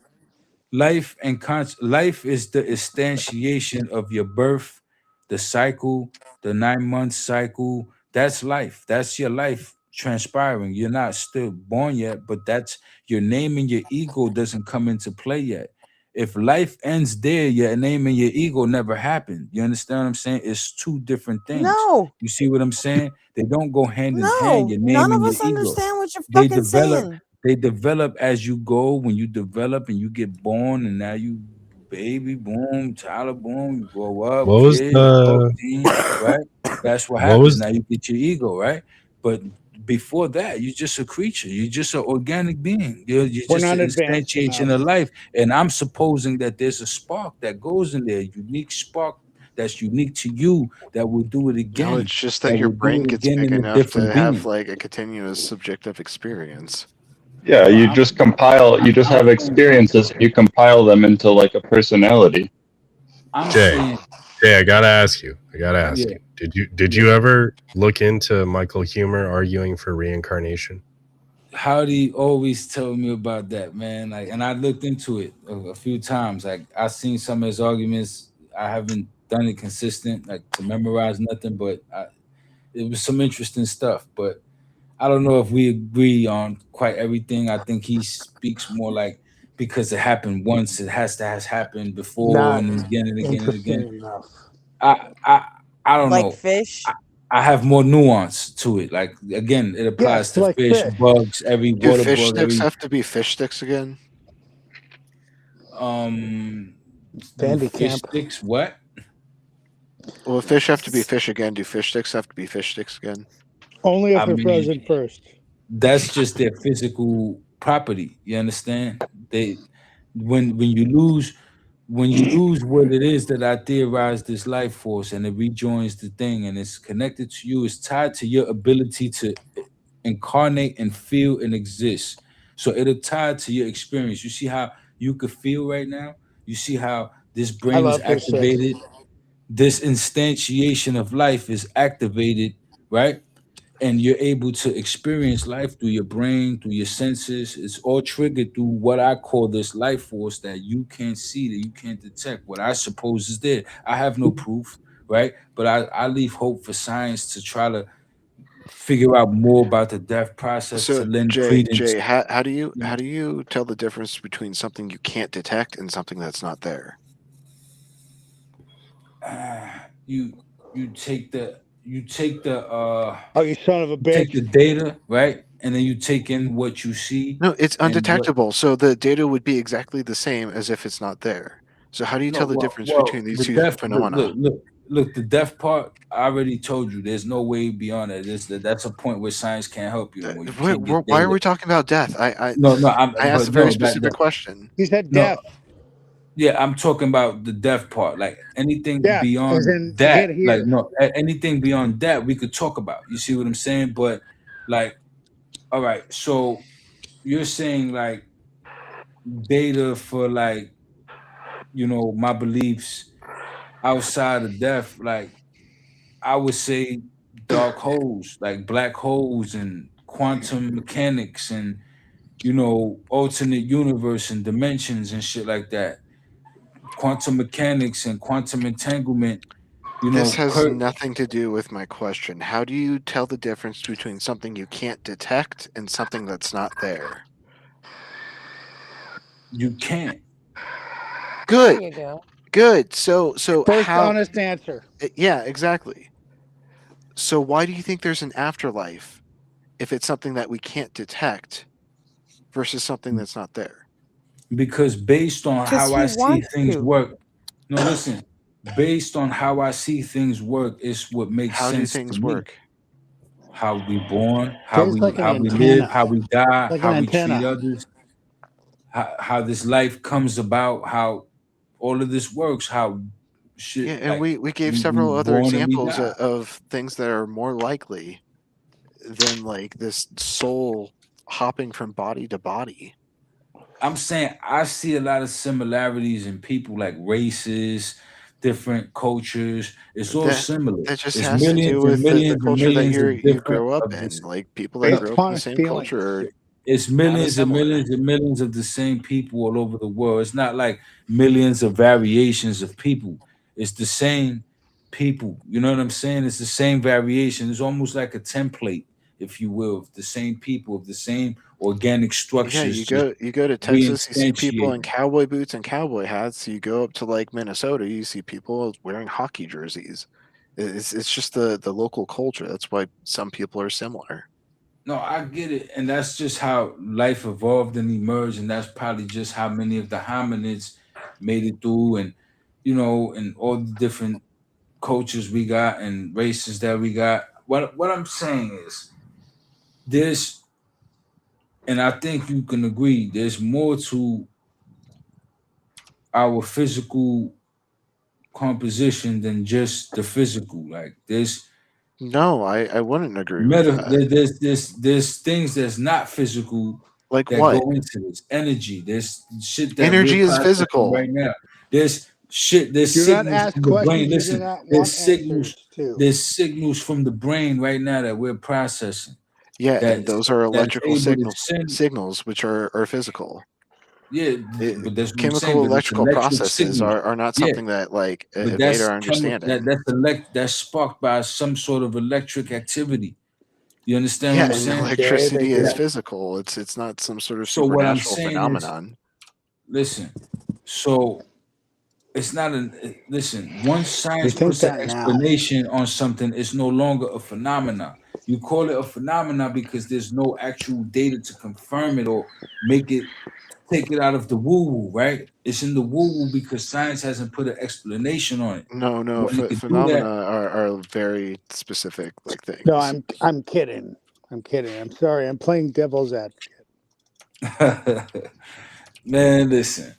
life is the instantiation of your birth, the cycle, the 9 month cycle. That's life. That's your life transpiring. You're not still born yet, but that's your name, and your ego doesn't come into play yet. If life ends there, your name and your ego never happened. You understand what I'm saying? It's two different things. No, You see what I'm saying? They don't go hand in hand, no, your none name of and your us ego. understand what you're They fucking develop saying. they develop as you go. When you develop and you get born, and now you baby, boom, child, boom, you grow up, What was kid, adult, the teen, right? That's what what happens. was Now you get your ego, right? But before that, you're just a creature. You're just an organic being. You're We're just not an advanced instantiation enough. of life. And I'm supposing that there's a spark that goes in there, unique spark that's unique to you, that will do it No, again, it's just that that your will do brain it gets again big in a enough different to have being. like a continuous subjective experience. Yeah, Well, you just compile, you just I'm have saying, experiences, and you compile them into like a personality. I'm Jay? saying, Jay, I gotta ask you. yeah, Did yeah. you ever look into Michael Humer arguing for reincarnation? Howdy always tell me about that, man. Like, and I looked into it a few times. Like, I seen some of his arguments. I haven't done it consistent, like to memorize nothing, but it was some interesting stuff. But I don't know if we agree on quite everything. I think he speaks more like, because it happened once, it has happened before, Not and again and again and interesting again. enough. I don't Like know. fish. I have more nuance to it. Like, again, it applies Yes, to like fish, fish. bugs, every Do water fish bug, sticks every have to be fish sticks again? do fish Bandicamp. sticks what? Well, if fish have to be fish again, do fish sticks have to be fish sticks again? Only if I they're mean, frozen first. that's just their physical property. You understand? They when you lose what it is that I theorize this life force, and it rejoins the thing, and it's connected to you, it's tied to your ability to incarnate and feel and exist. So it'll tie to your experience. You see how you could feel right now? You see how this I brain is love fish sticks. activated? This instantiation of life is activated, right? And you're able to experience life through your brain, through your senses. It's all triggered through what I call this life force that you can't see, that you can't detect, what I suppose is there. I have no proof, right? But I leave hope for science to try to figure out more about the death process, to So lend Jay, credence. how do you tell the difference between something you can't detect and something that's not there? You take the Oh, you son of a bitch. take the data, right? And then you take in what you see. No, it's and what undetectable. So the data would be exactly the same as if it's not there. So how do you No, tell the difference well, between these the two deaf. phenomena? Look. The deaf part. I already told you. There's no way beyond it. That's a point where science can't help you anymore. You can't get Why are data. we talking about death? No, no. I asked a But very no. specific question. He said No. deaf. Yeah, I'm talking about the deaf part. Like anything Deaf, as beyond in that. can't Like hear. no, anything beyond that we could talk about. You see what I'm saying? But like, all right. So you're saying like data for like my beliefs outside of death. Like I would say dark holes, like black holes and quantum mechanics and alternate universe and dimensions and shit like that. Quantum mechanics and quantum entanglement, This has Kurt, nothing to do with my question. How do you tell the difference between something you can't detect and something that's not there? you can't. Good. There you go. Good. So First how honest answer. Yeah, exactly. So why do you think there's an afterlife if it's something that we can't detect versus something that's not there? Because based on Because how he I see wants things to. work, no, listen, based on how I see things work is what makes How do sense to things me. work? how we born, Jay's like an how we live, antenna. how we die, Like an how we treat antenna. others, how this life comes about, how all of this works, how Yeah, shit and like we gave we several other born and we examples die. of things that are more likely than like this soul hopping from body to body. I'm saying I see a lot of similarities in people, like races, different cultures. It's all similar. That just It's has to do millions and with the millions and culture that millions of you different grow up of in. this. Like people that No, grow up in the Honest same feelings. culture are it's kind of millions and similar. millions and millions of the same people all over the world. It's not like millions of variations of people. It's the same people. You know what I'm saying? It's the same variation. It's almost like a template, if you will, of the same people, of the same organic Yeah, structures, just you go to Texas, you see people in reinstantiating. cowboy boots and cowboy hats. You go up to like Minnesota, you see people wearing hockey jerseys. It's just the local culture. That's why some people are similar. No, I get it, and that's just how life evolved and emerged, and that's probably just how many of the hominids made it through, and and all the different cultures we got and races that we got. What I'm saying is this, and I think you can agree. There's more to our physical composition than just the physical. Like No, I wouldn't agree with that. there's things that's not physical Like that what? go into this energy. There's shit that we're Energy is processing physical. right now. There's shit. There's Do not signals ask from the brain. questions you do Listen, not there's want signals. answers to. There's signals from the brain right now that we're processing. Yeah, and That's those are that's electrical able to send. signals, which are physical. Yeah, but that's what I'm saying. Chemical But it's electrical electric processes signals. are not Yeah, something that like but evade our that understanding. that's sparked by some sort of electric activity. You understand what Yeah, I'm and saying? electricity is Yeah. physical. It's not some sort of So what I'm supernatural saying is, phenomenon. listen. So it's not an listen. Once You science think puts an that now? explanation on something, it's no longer a phenomena. You call it a phenomena because there's no actual data to confirm it or make it take it out of the woo-woo, right? It's in the woo-woo because science hasn't put an explanation on it. No, When it could do phenomena are very specific like No, things. I'm kidding. I'm kidding. I'm sorry. I'm playing devil's advocate. that, man, listen.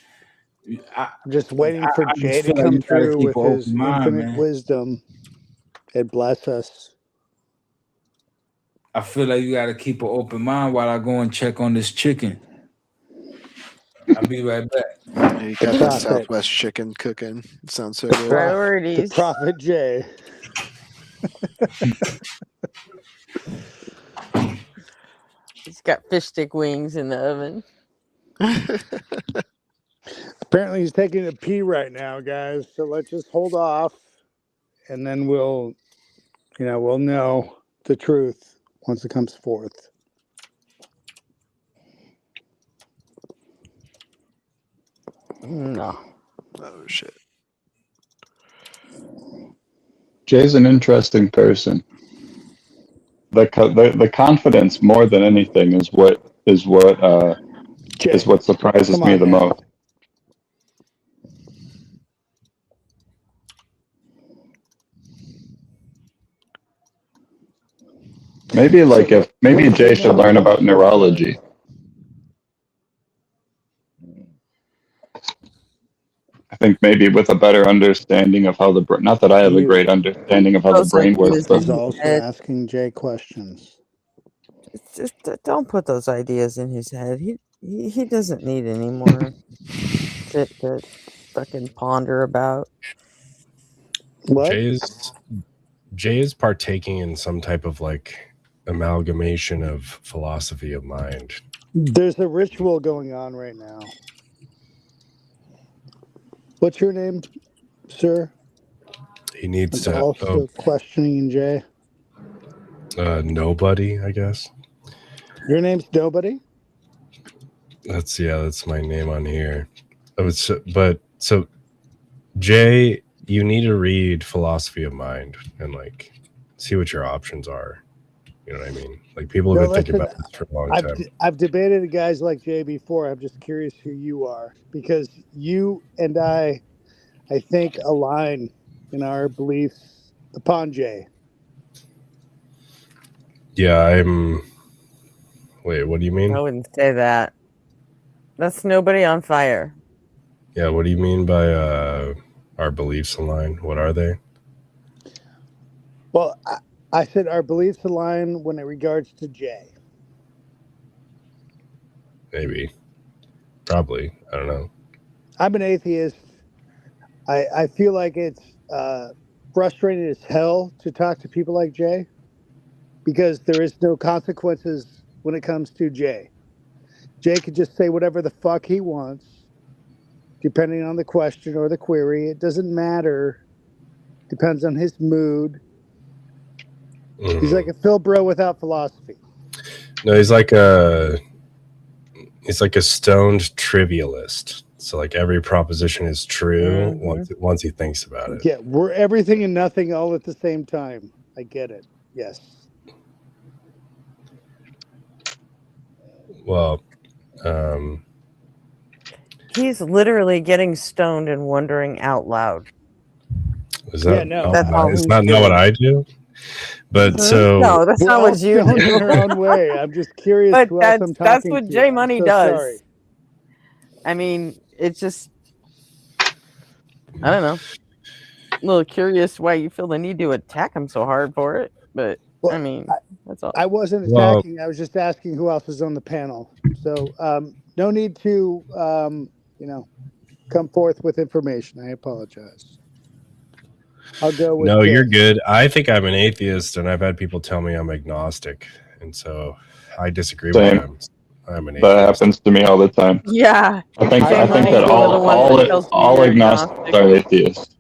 I'm just waiting for I Jay just to feel like come you gotta through keep with an his open mind, infinite man. wisdom and bless us. I feel like you gotta keep an open mind while I go and check on this chicken. I'll be right back. You The got that prophet. Southwest chicken cooking. It sounds so good. The prophet Jay. He's got fish stick wings in the oven. Apparently he's taking a pee right now, guys. So let's just hold off and then we'll know the truth once it comes forth. No. Oh shit. Jay's an interesting person. The confidence more than anything is what surprises Come me on, the man. most. Maybe Jay should learn about neurology. I think maybe with a better understanding of how not that I have a great understanding of how the brain works, but He's also asking Jay questions. It's just don't put those ideas in his head. He doesn't need any more shit to fucking ponder about. What? Jay is partaking in some type of like amalgamation of philosophy of mind. There's a ritual going on right now. What's your name, sir? He needs I'm to also questioning Jay. nobody, I guess. Your name's Nobody? That's my name on here. So Jay, you need to read Philosophy of Mind and like see what your options are. You know what I mean? Like people have been thinking about this for a long time. I've debated guys like Jay before. I'm just curious who you are because you and I think, align in our beliefs upon Jay. Yeah, I'm. Wait, what do you mean? I wouldn't say that. That's nobody on fire. Yeah, what do you mean by our beliefs align? What are they? Well, I said our beliefs align when it regards to Jay. Maybe. Probably. I don't know. I'm an atheist. I feel like it's frustrating as hell to talk to people like Jay because there is no consequences when it comes to Jay. Jay can just say whatever the fuck he wants, depending on the question or the query. It doesn't matter. Depends on his mood. He's like a Phil Bro without philosophy. No, he's like a stoned trivialist. So like every proposition is true once he thinks about it. Yeah, we're everything and nothing all at the same time. I get it. Yes. Well, he's literally getting stoned and wondering out loud. Is that, that's all is he's not doing. what I do? But so No, that's not what you do. In our own way. I'm just curious But who else I'm talking that's what to. Jay I'm Money so does. sorry. I mean, it's just, I don't know. A little curious why you feel the need to attack him so hard for it, but I mean, that's all. I wasn't attacking. I was just asking who else is on the panel. So no need to, come forth with information. I apologize. I'll go with no, Jay. you're good. I think I'm an atheist, and I've had people tell me I'm agnostic, and so I disagree with them. I'm an atheist. That happens to me all the time. Yeah. I think that all agnostics are atheists.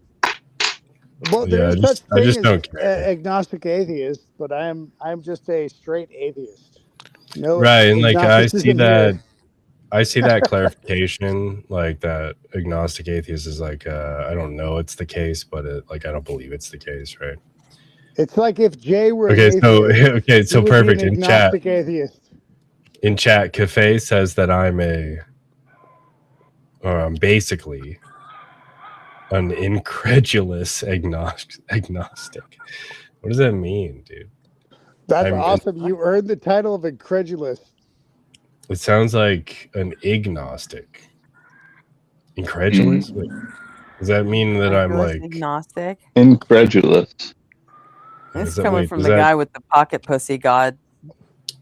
Well, Yeah, there's such I thing just as don't care. agnostic atheist, but I'm just a straight atheist. No, Right, and like I see agnosticism here. that clarification, like that agnostic atheist is like I don't know it's the case, but I don't believe it's the case, right? It's like if Jay were Okay, an so atheist, okay, so he would perfect be an in chat. agnostic atheist. In chat, Cafe says that I'm basically an incredulous agnostic. What does that mean, dude? That's awesome. You earned the title of incredulous. It sounds like an agnostic. Incredulous? Wait, does that mean that I'm like agnostic? Incredulous. It's coming from the guy with the pocket pussy god.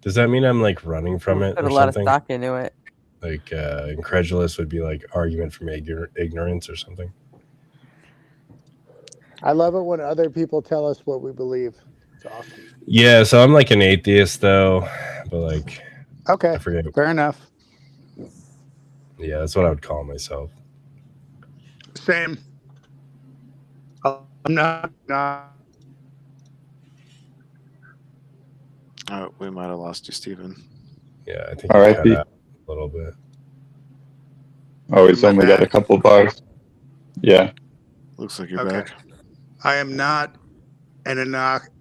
Does that mean I'm like running from it Put or a lot something? of stock into it. Like incredulous would be like argument from ignorance or something. I love it when other people tell us what we believe. It's awesome. Yeah, so I'm like an atheist though, but like okay, I forget. Fair enough. Yeah, that's what I would call myself. Same. I'm not. Oh, we might have lost you, Stephen. Yeah, I think All you right, cut Pete. out a little bit. Oh, he's only got a couple bars. Yeah. Looks like you're Okay. back. I am not an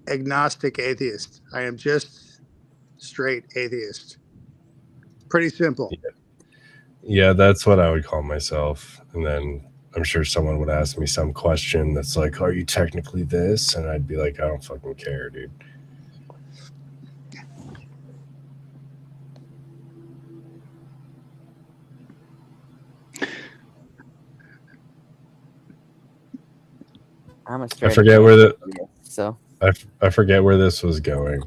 agnostic atheist. I am just straight atheist. Pretty simple. Yeah, that's what I would call myself. And then I'm sure someone would ask me some question that's like, are you technically this? And I'd be like, I don't fucking care, dude. I'm a straight I forget where the so I forget where this was going.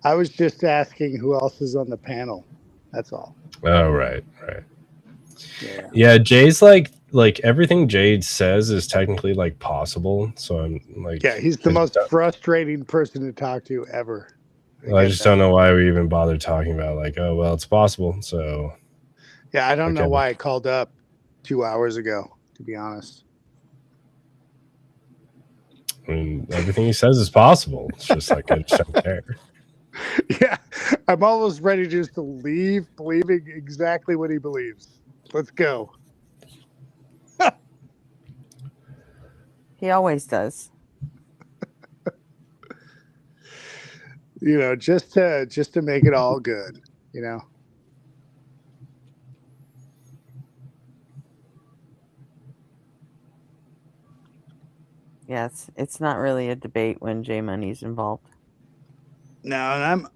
I was just asking who else is on the panel. That's all. Oh, right. Yeah, Jay's like everything Jade says is technically like possible. So I'm like, Yeah, he's the most frustrating person to talk to ever. I just don't know why we even bother talking about like, oh well, it's possible. So Yeah, I don't know Okay. why I called up 2 hours ago, to be honest. I mean, everything he says is possible. It's just like I just don't care. Yeah, I'm almost ready just to leave believing exactly what he believes. Let's go. he always does. You know, just to make it all good, you know. Yes, it's not really a debate when J Money's involved. No, and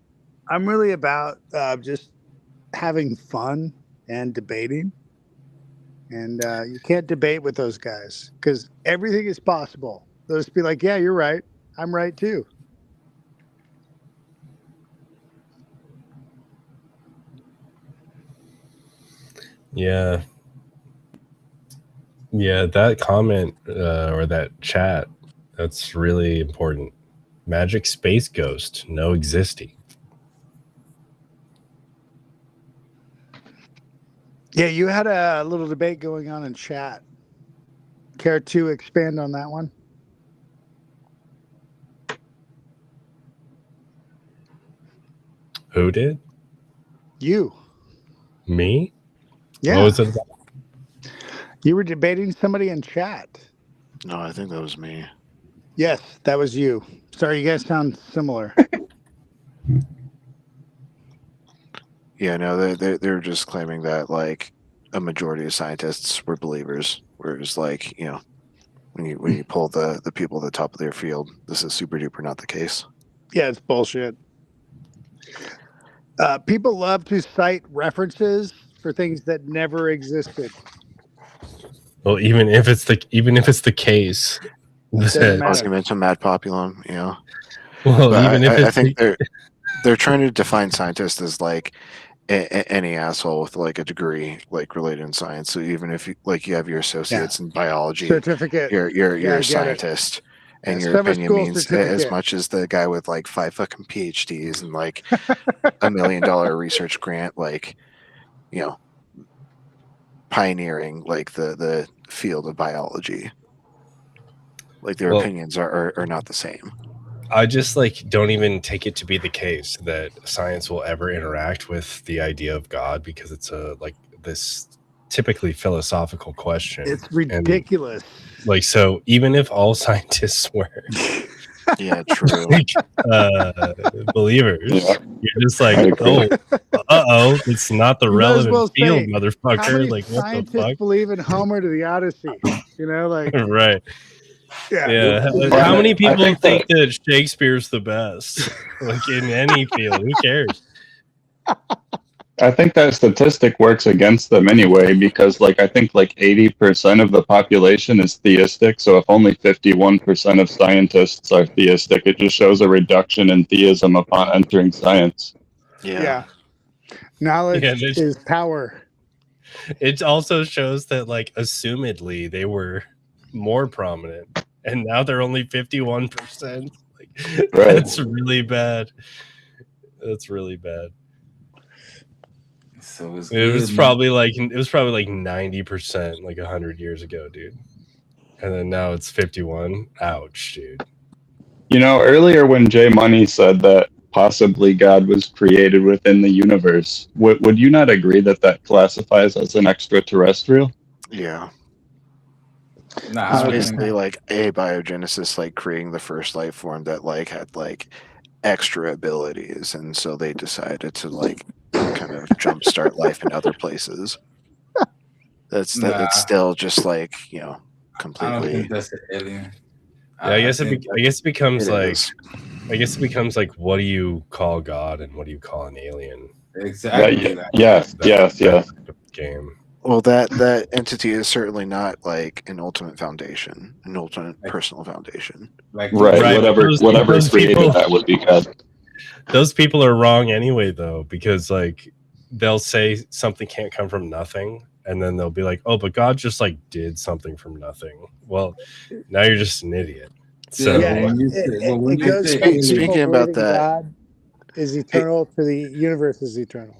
I'm really about just having fun and debating. And you can't debate with those guys because everything is possible. They'll just be like, yeah, you're right. I'm right too. Yeah. Yeah, that comment or that chat, that's really important. Magic Space Ghost, no existing. Yeah, you had a little debate going on in chat. Care to expand on that one? Who did? You. Me? Yeah. What was it about? You were debating somebody in chat. No, I think that was me. Yes, that was you. Sorry, you guys sound similar. Yeah, no, they're just claiming that like a majority of scientists were believers, whereas like when you pull the people at the top of their field, this is super duper not the case. Yeah, it's bullshit. People love to cite references for things that never existed. Well, even if it's the case, Doesn't I was matter. gonna mention Mad Populum, Well, but even if I it's think they're trying to define scientists as like any asshole with like a degree like related in science. So even if you have your associates in biology, certificate, you're Yeah, I a get it. scientist, and Yeah, your summer opinion school means certificate. as much as the guy with like 5 fucking PhDs and like $1 million research grant, like pioneering like the field of biology. Like their Well- opinions are not the same. I just don't even take it to be the case that science will ever interact with the idea of God, because it's this typically philosophical question. It's ridiculous. And, so even if all scientists were yeah, true, believers, you're just it's not the You might as relevant well field, say, motherfucker. How many What the scientists fuck? believe in Homer to the Odyssey? Right. Yeah. How many people think think that Shakespeare's the best? In any field, who cares? I think that statistic works against them anyway, because I think 80% of the population is theistic. So if only 51% of scientists are theistic, it just shows a reduction in theism upon entering science. Yeah. Knowledge is power. It also shows that assumedly they were more prominent, and now they're only 51%. That's really bad. That's really bad. So it's It was good, probably 90% 100 years ago, dude. And then now it's 51. Ouch, dude. Earlier when J Money said that possibly God was created within the universe, would you not agree that classifies as an extraterrestrial? Yeah. Nah, It's I basically abiogenesis, creating the first life form that had extra abilities, and so they decided to kind of jumpstart life in other places. That's still just completely. I don't think that's an alien. Yeah, I guess it becomes it what do you call God and what do you call an alien? Exactly. Yes. Game. Well, that entity is certainly not an ultimate foundation, an ultimate personal foundation. Right. Whatever created that would be God. Those people are wrong anyway, though, because they'll say something can't come from nothing, and then they'll be like, "Oh, but God just did something from nothing." Well, now you're just an idiot. So it goes speaking about that, God is eternal to the universe is eternal.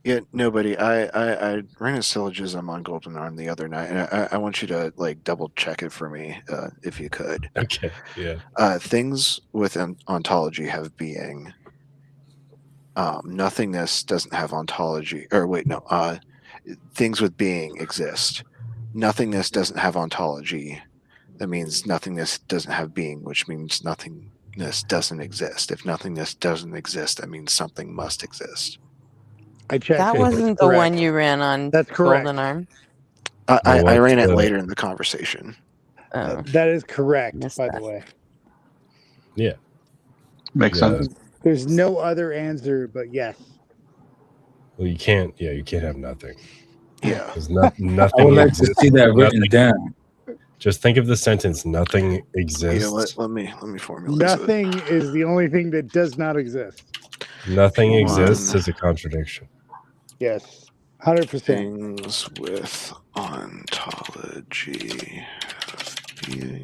Yeah, nobody. I ran a syllogism on Golden Arm the other night, and I want you to double check it for me, if you could. Okay. Yeah. Things with ontology have being. Nothingness doesn't have ontology. Or wait, no. Things with being exist. Nothingness doesn't have ontology. That means nothingness doesn't have being, which means nothingness doesn't exist. If nothingness doesn't exist, that means something must exist. I checked. That wasn't the one you ran on. That's correct. Golden Arm. I ran it later in the conversation. That is correct, by the way. Yeah. Makes sense. There's no other answer but yes. Well, you can't. Yeah, you can't have nothing. Yeah. Because nothing. I would like exists. to see that written down. Just think of the sentence: nothing exists. Let me formulate Nothing is the only thing that does not exist. Nothing exists is a contradiction. Yes, 100%. Things with ontology of being.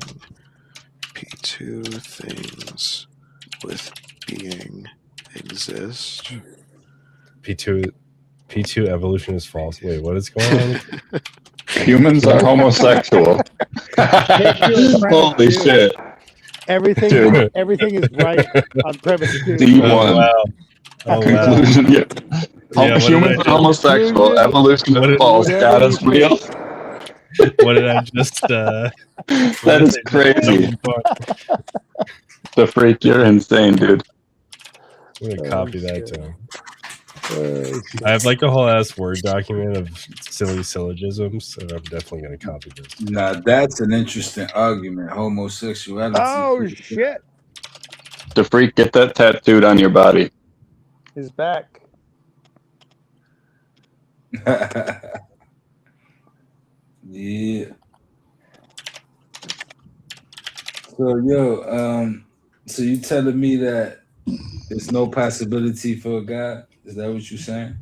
P2 things with being exist. P2 evolution is false. Wait, what is going on? Humans are homosexual. Holy shit. Everything is right on premise 2. D1. Oh, wow. Conclusion. Yeah. Humans are homosexual. Evolution is false. God is real. What did I just? That is crazy. The freak, you're insane, dude. I'm gonna copy that to him. I have like a whole ass Word document of silly syllogisms, and I'm definitely gonna copy this. Now that's an interesting argument. Homosexuality. Oh shit! The freak, get that tattooed on your body. Is back. Yeah. So so you telling me that there's no possibility for a God? Is that what you're saying?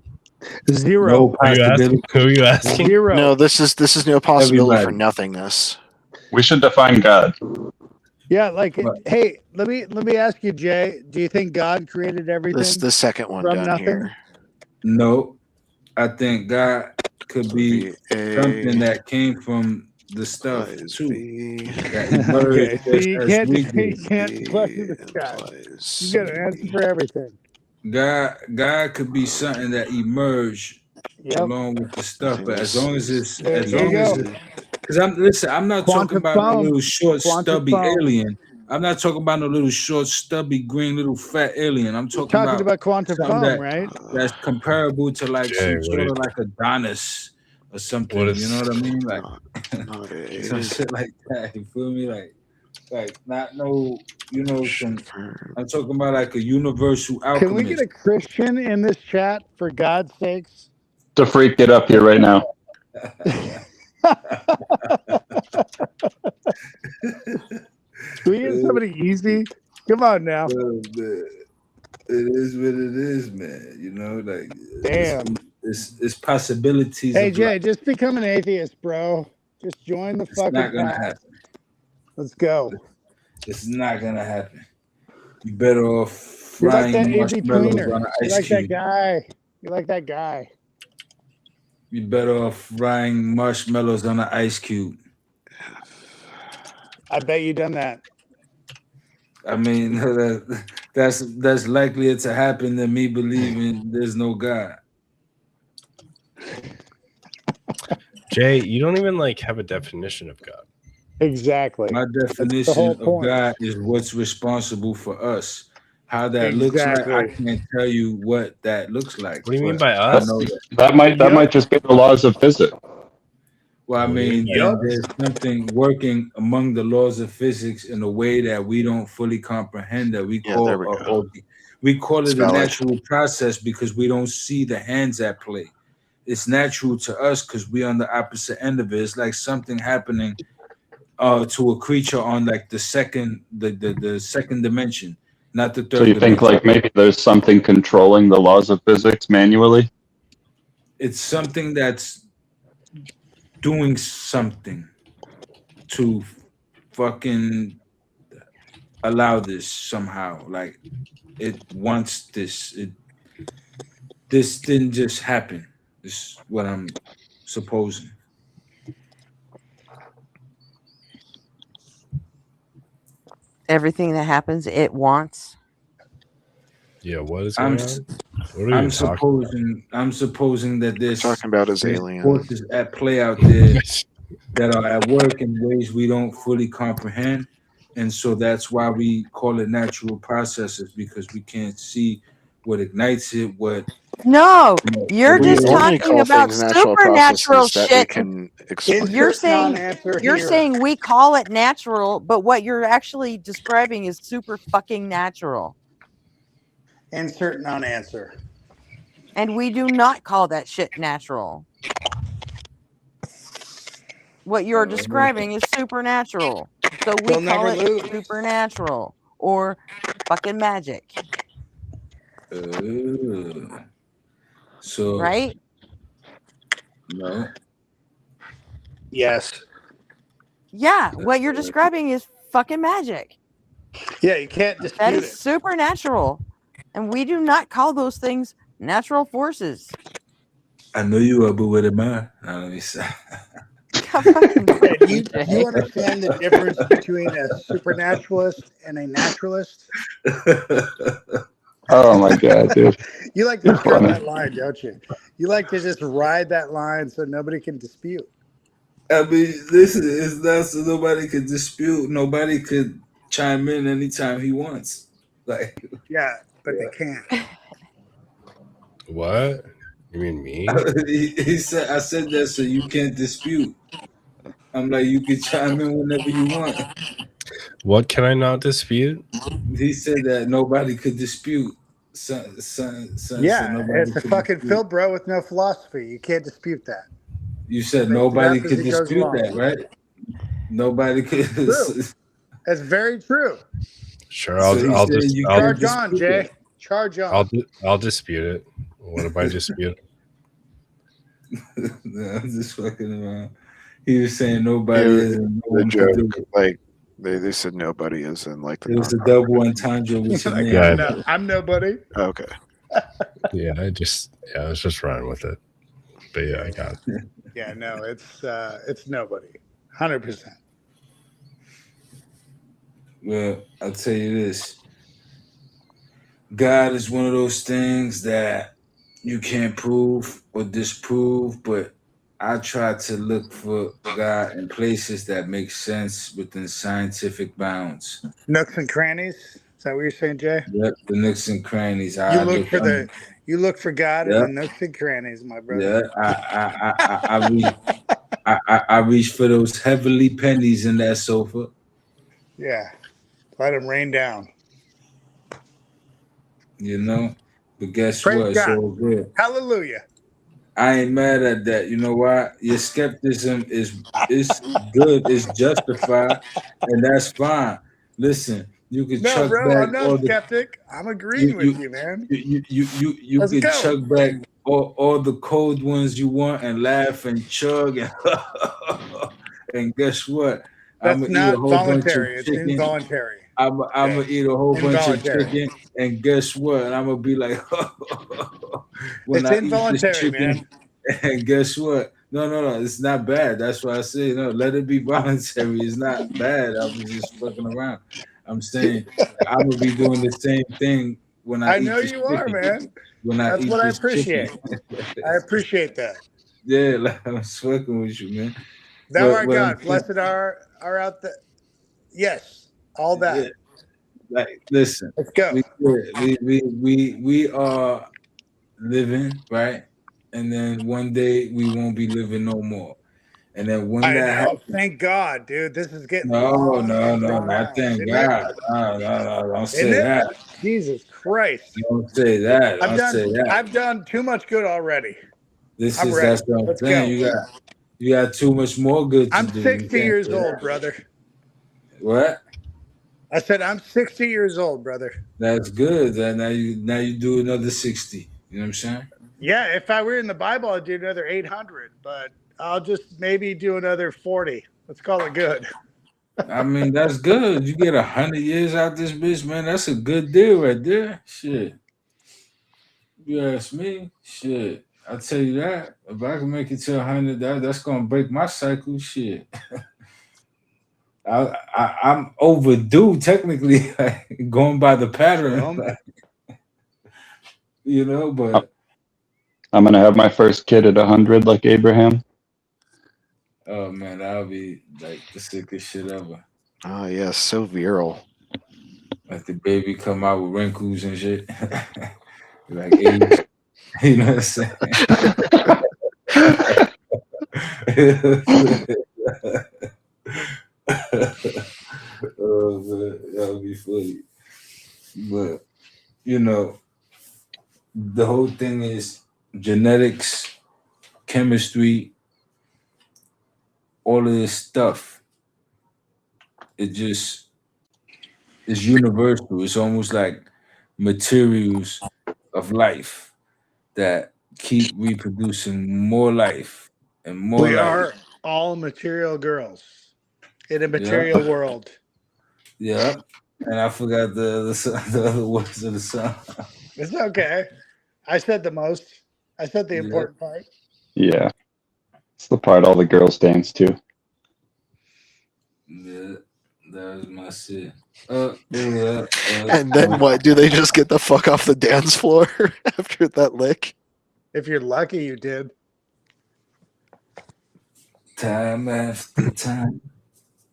Zero. No possibility. Who are you asking? Zero. No, this is no possibility for Everybody. nothingness. We should define God. Yeah, like hey, let me ask you, Jay. Do you think God created everything? This is the second one from down nothing? here. No, I think God could be something that came from the stuff too. That emerged Okay, so you as can't we you did. can't question the sky. You got an answer for everything. God could be something that emerged along with the stuff, but as long as it's because I'm not talking about no little short stubby alien. I'm not talking about no little short stubby green little fat alien. I'm talking about quantum something foam, right? that's comparable to like Jay, some sort of like Adonis or something. You know what I mean? Like some shit like that. You feel me? Like not no, some. I'm talking about like a universal alchemist. Can we get a Christian in this chat for God's sakes? The freak, get up here right now. Can we get somebody easy? Come on now. It is what it is, man. You know, like damn, it's possibilities. Hey of Jay, life. just become an atheist, bro. Just join the It's not fucking gonna pack. happen. Let's go. It's not gonna happen. You better off You're like frying that marshmallows in-betweener. on an You're ice like cube. that guy. You're like that guy. You better off frying marshmallows on an ice cube. I bet you done that. I mean, that's likelier to happen than me believing there's no God. Jay, you don't even like have a definition of God. Exactly. My definition of God is what's responsible for us. How that looks like, I can't tell you what that looks like. What do you mean by I us? know That might just be the laws of physics. Well, I mean, Yep. there's something working among the laws of physics in a way that we don't fully comprehend that we call we call it It's a valid. natural process because we don't see the hands at play. It's natural to us because we're on the opposite end of it. It's like something happening to a creature on like the second dimension, not the third. So you think like maybe there's something controlling the laws of physics manually? It's something that's doing something to fucking allow this somehow. Like it wants this. This didn't just happen. This is what I'm supposing. Everything that happens, it wants. Yeah, what is going on? What are I'm you supposing that there's talking about his there's alien. forces at play out there that are at work in ways we don't fully comprehend, and so that's why we call it natural processes because we can't see what ignites it, what No, you're We just only talking call about things natural supernatural processes that we shit. can explain. You're Insert saying non-answer you're here. saying we call it natural, but what you're actually describing is super fucking natural. Insert non-answer. And we do not call that shit natural. What you're describing is supernatural. So we They'll call never it lose. supernatural or fucking magic. So right? No. Yes. Yeah, what you're describing is fucking magic. Yeah, you can't That dispute is it. supernatural. And we do not call those things natural forces. I know you are, but what am I? Now, let me say. You understand the difference between a supernaturalist and a naturalist? Oh my god, dude. You like to You're skirt funny. that line, don't you? You like to just ride that line so nobody can dispute. I mean, listen, it's not so nobody could dispute. Nobody could chime in anytime he wants. Like, Yeah, but they can't. What? You mean me? he said, I said that so you can't dispute. I'm like, you can chime in whenever you want. What can I not dispute? He said that nobody could dispute. So Yeah, nobody it's a could fucking dispute. Phil bro with no philosophy. You can't dispute that. You said Makes it nobody up as could he goes dispute along. that, right? Nobody could. True. That's very true. Sure, So he I'll said just you I'll, Charge on, Jay. Charge on. I'll dispute it. What am I disputing? No, I'm just fucking around. He was saying nobody Yeah, is and no the one could do joke, it. like they said nobody is in like the It was a nonprofit. double entendre with your Like, name. I'm nobody. Okay. Yeah, I was just running with it. But yeah, I got it. Yeah, no, it's nobody. 100%. Well, I'll tell you this. God is one of those things that you can't prove or disprove, but I try to look for God in places that make sense within scientific bounds. Nooks and crannies. Is that what you're saying, Jay? Yep, the nooks and crannies. You look for God in Yep. the nooks and crannies, my brother. Yeah, I reach for those heavenly pennies in that sofa. Yeah. Let them rain down. You know? But guess Praise what? It's God. all good. Hallelujah. I ain't mad at that. You know why? Your skepticism is good, it's justified, and that's fine. Listen, you can No, chuck bro, back I'm not all a the skeptic. I'm agreeing with you, man. you Let's can go. chuck back all the cold ones you want and laugh and chug and and guess what? I'm That's gonna eat a not whole bunch of voluntary. It's chicken. involuntary. I'm gonna eat a whole bunch of Involuntary. chicken, and guess what? I'm gonna be like, when It's I eat this involuntary, chicken, man. and guess what? No, it's not bad. That's why I say no. Let it be voluntary. It's not bad. I was just fucking around. I'm saying I'm gonna be doing the same thing when I I eat know this you are, chicken. man. When I That's eat what I this chicken. appreciate. I appreciate that. Yeah, like I'm fucking with you, man. Thou But art what I'm God. Blessed are out the. Yes, all that. yeah, like listen, Let's go. we are living, right? And then one day we won't be living no more. And then when I that know. happens, Thank God, dude. This is getting no, long and drawn not out, thank isn't it? God. No, don't Isn't say it? that. Jesus Christ. Don't say that. I've Don't say that. done too much good already. This I'm is ready. that's what I'm Let's saying. go. You got too much more good to I'm do. 60 You can't years say old, that. brother. What? I said I'm 60 years old, brother. That's good. Then now you do another 60. You know what I'm saying? Yeah, if I were in the Bible, I'd do another 800, but I'll just maybe do another 40. Let's call it good. I mean, that's good. You get 100 years out this bitch, man. That's a good deal right there. Shit. You ask me, shit. I'll tell you that. If I can make it to 100, that's gonna break my cycle. Shit. I'm overdue technically, like, going by the pattern. Like, you know, but I'm gonna have my first kid at 100, like Abraham. oh man, that'll be like the sickest shit ever. Oh yeah, so virile. Like the baby come out with wrinkles and shit. Like age. You know what I'm saying? Oh man, that would be funny. But you know, the whole thing is genetics, chemistry, all of this stuff. It just is universal. It's almost like materials of life that keep reproducing more life and more We life. are all material girls in a Yeah, material world. yeah. And I forgot the other words of the song. It's okay. I said the most. I said the Yeah. important part. Yeah. It's the part all the girls dance to. Yeah, that was my shit. Yeah. And then what? Do they just get the fuck off the dance floor after that lick? If you're lucky, you did. Time after time.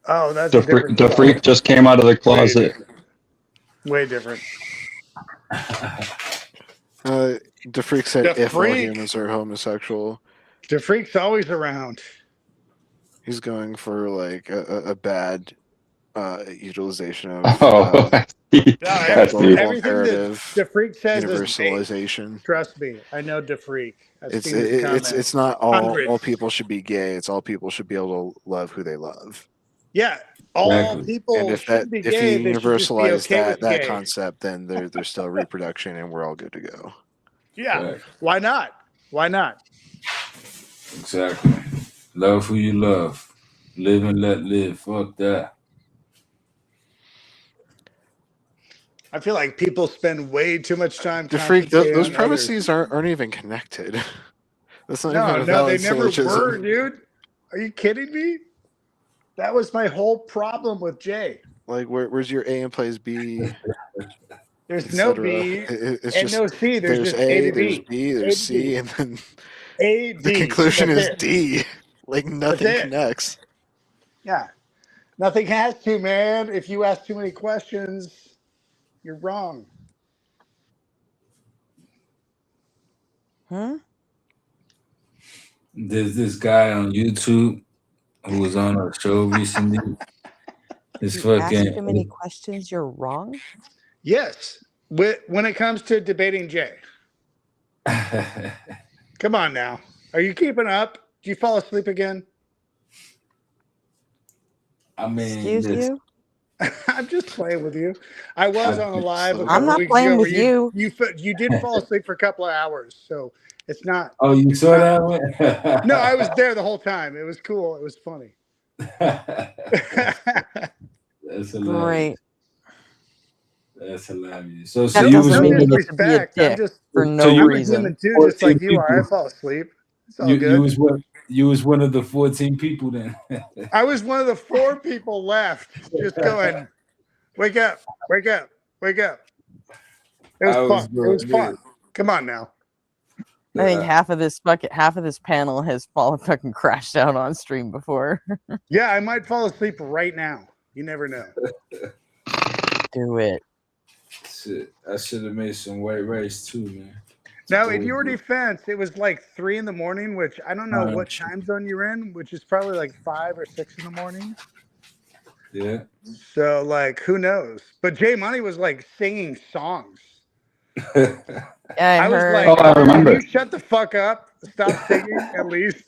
Oh, that's The a different song. freak just came out of the closet. Way different. DeFreak said The if all Freak. humans are homosexual. DeFreak's always around. He's going for like a bad utilization of Oh, Everything imperative that DeFreak says is universalization. bait. Trust me, I know DeFreak. I've It's seen his comments. it's not all Hundreds. people should be gay. It's all people should be able to love who they love. Yeah, all people And if should be if gay. you They should just be universalize okay with that gay. concept, then there's still reproduction, and we're all good to go. Yeah, Right. why not? Why not? Exactly. Love who you love. Live and let live. Fuck that. I feel like people spend way too much time. DeFreak, concentrating those on premises others. aren't even connected. That's not No, even a no, valid they never syllogism. were, dude. Are you kidding me? That was my whole problem with Jay. Like, where's your A implies B? There's no etc.? B It's and just no C. There's just A A, to there's B. B, A there's to C, B. and then A, the D. conclusion That's is it. D. Like nothing That's it. connects. Yeah. Nothing has to, man. If you ask too many questions, you're wrong. Hmm? There's this guy on YouTube who was on a show recently. His If you ask too many fucking questions, you're wrong. Yes. When it comes to debating Jay. Come on now. Are you keeping up? Do you fall asleep again? I mean, Excuse you? I'm just playing with you. I was on a live a I'm couple not weeks playing ago with where you. you did fall asleep for a couple of hours, so it's not. Oh, you saw that one? No, I was there the whole time. It was cool. It was funny. That's hilarious. Great. That's hilarious. So That you was doesn't mean one you of get to be a Disrespect. I'm dick just for no I'm a reason. human too, just like you are. I people. fall asleep. It's all you good. was one of the 14 people then. I was one of the 4 people left, just going, wake up, wake up, wake up. It was fun. It was fun. Come on now. I think half of this panel has fucking crashed out on stream before. Yeah, I might fall asleep right now. You never know. Do it. Shit, I should have made some white rice too, man. Now, in your defense, it was like 3 in the morning, which I don't know what time zone you're in, which is probably like 5 or 6 in the morning. Yeah. So, like, who knows? But Jay Money was like singing songs. Yeah, I was heard. like, Oh, I remember. Can you shut the fuck up? Stop singing, at least.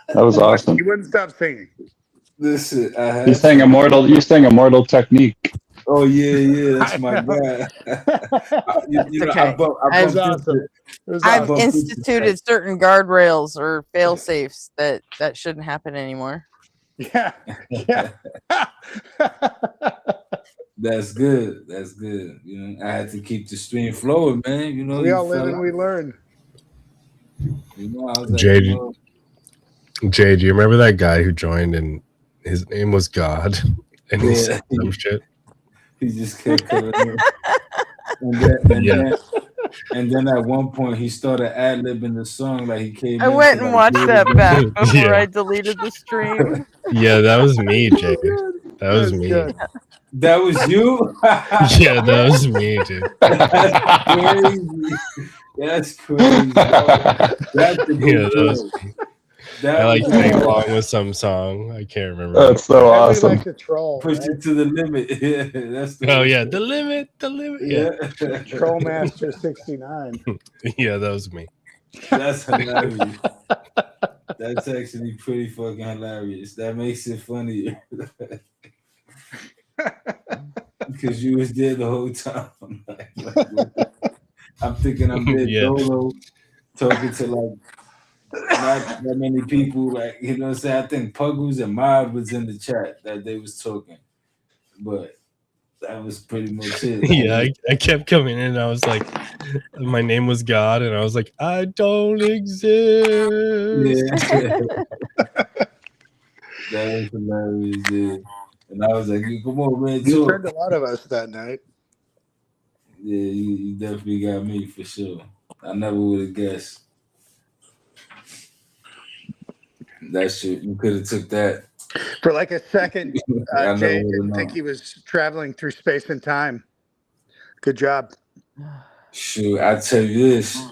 That was awesome. He wouldn't stop singing. Listen, You sang Immortal Technique. Oh yeah, that's my guy. I've instituted certain guardrails or fail safes that shouldn't happen anymore. Yeah. That's good. That's good. You know, I had to keep the stream flowing, man. You know, We all live and we learn. You know, I was like, Jay, you know, Jay, do you remember that guy who joined and his name was God and he said some shit? He just kept coming in. And then at one point he started ad-libbing the song like he came I in went to, and like, watched do it that again. back before Yeah. I deleted the stream. Yeah, that was me, Jay. That was me. That was you? Yeah, that was me, dude. That's crazy. That's crazy. That's a Yeah, good those. joke. I like was sing good. along with some song. I can't remember. That's so Everybody awesome. likes a troll, Push right? it to the limit. Yeah, that's the Oh yeah, the limit. Yeah. Trollmaster 69. Yeah, that was me. That's hilarious. That's actually pretty fucking hilarious. That makes it funnier. Because you was there the whole time. I'm thinking I'm there Yeah. solo, talking to like not that many people. Like, you know what I'm saying? I think Puggles and Mob was in the chat that they was talking. But that was pretty much it. Yeah, I kept coming in and I was like, my name was God, and I was like, I don't exist. Yeah. That was hilarious, dude. And I was like, come on, man, You talk. turned a lot of us that night. Yeah, you definitely got me for sure. I never would have guessed. That shit, you could have took that. For like a second, I never Jay would didn't have think known. he was traveling through space and time. Good job. Shoot, I tell you this.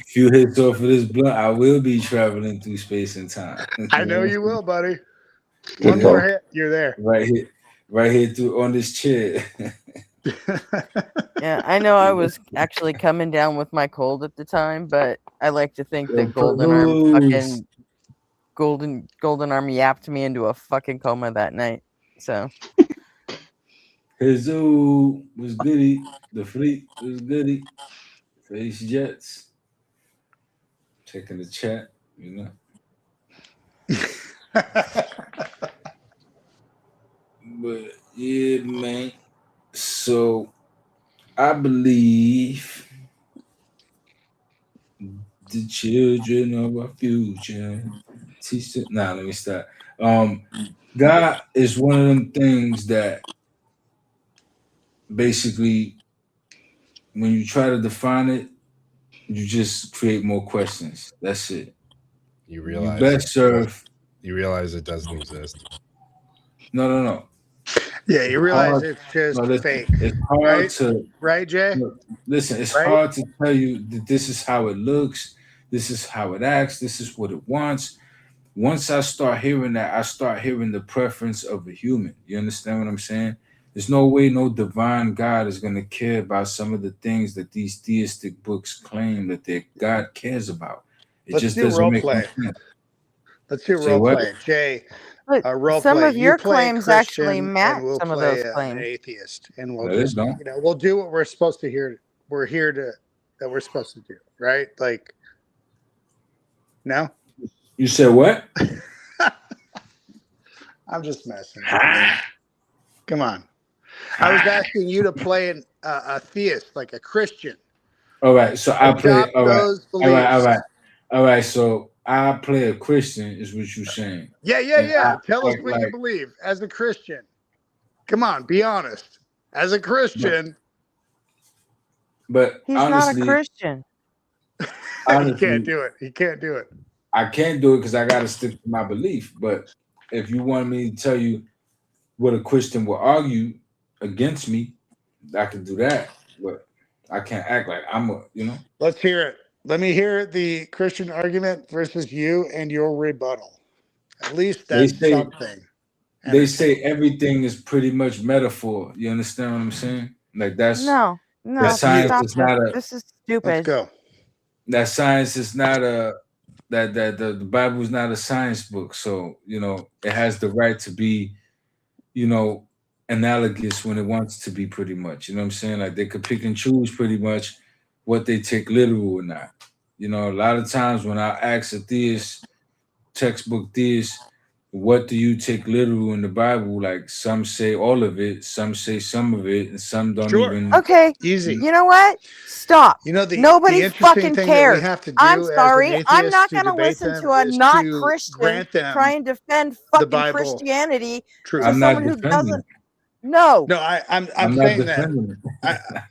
Few hits off of this blunt, I will be traveling through space and time. I know you will, buddy. Yeah. One more hit, you're there. Right here through on this chair. Yeah, I know I was actually coming down with my cold at the time, but I like to think that Golden Arm yapped me into a fucking coma that night. So Hizu was goody. The fleet was goody. Face Jets. Checking the chat, you know. But yeah, man. So I believe the children of our future teach them. Nah, let me stop. God is one of them things that basically, when you try to define it, you just create more questions. That's it. You realize best serve. You realize it doesn't exist. No. Yeah, you realize it's just fake. It's hard to right, Jay? Listen, it's Right? hard to tell you that this is how it looks, this is how it acts, this is what it wants. Once I start hearing that, I start hearing the preference of a human. You understand what I'm saying? There's no way no divine God is going to care about some of the things that these theistic books claim that their God cares about. It just doesn't make sense. Let's do role play. Jay, role some play. of your You play claims Christian, actually match and we'll some of play those claims. an atheist, and we'll No, they just don't. we'll do what we're supposed to hear. We're here to that we're supposed to do, right? Like, no. You said what? I'm just messing. Come on. I was asking you to play a theist, like a Christian. All right, so I play. Adopt those beliefs. All right. So I play a Christian, is what you're saying? Yeah. Tell us what you believe as a Christian. Come on, be honest. As a Christian, but he's honestly, not a Christian. He can't do it. He can't do it. I can't do it because I got to stick to my belief. But if you want me to tell you what a Christian will argue against me, I can do that. But I can't act like I'm a, Let's hear it. Let me hear the Christian argument versus you and your rebuttal. At least that's something. They say everything is pretty much metaphor. You understand what I'm saying? Like that's no. Science Stop is not this is stupid. Let's go. That science is not that the Bible is not a science book. So it has the right to be, analogous when it wants to be, pretty much. You know what I'm saying? Like they could pick and choose pretty much what they take literal or not. A lot of times when I ask a theist, textbook theist, what do you take literal in the Bible? Like some say all of it, some say some of it, and some don't even. Okay, easy. You know what? Stop. Nobody the fucking thing cares. that we have to do I'm as an sorry. I'm atheist not to going to debate listen them to a is not to Christian grant them try and defend the fucking Bible Christianity truth. to I'm not someone who defending doesn't. it. No. No, I'm not saying that. defending it.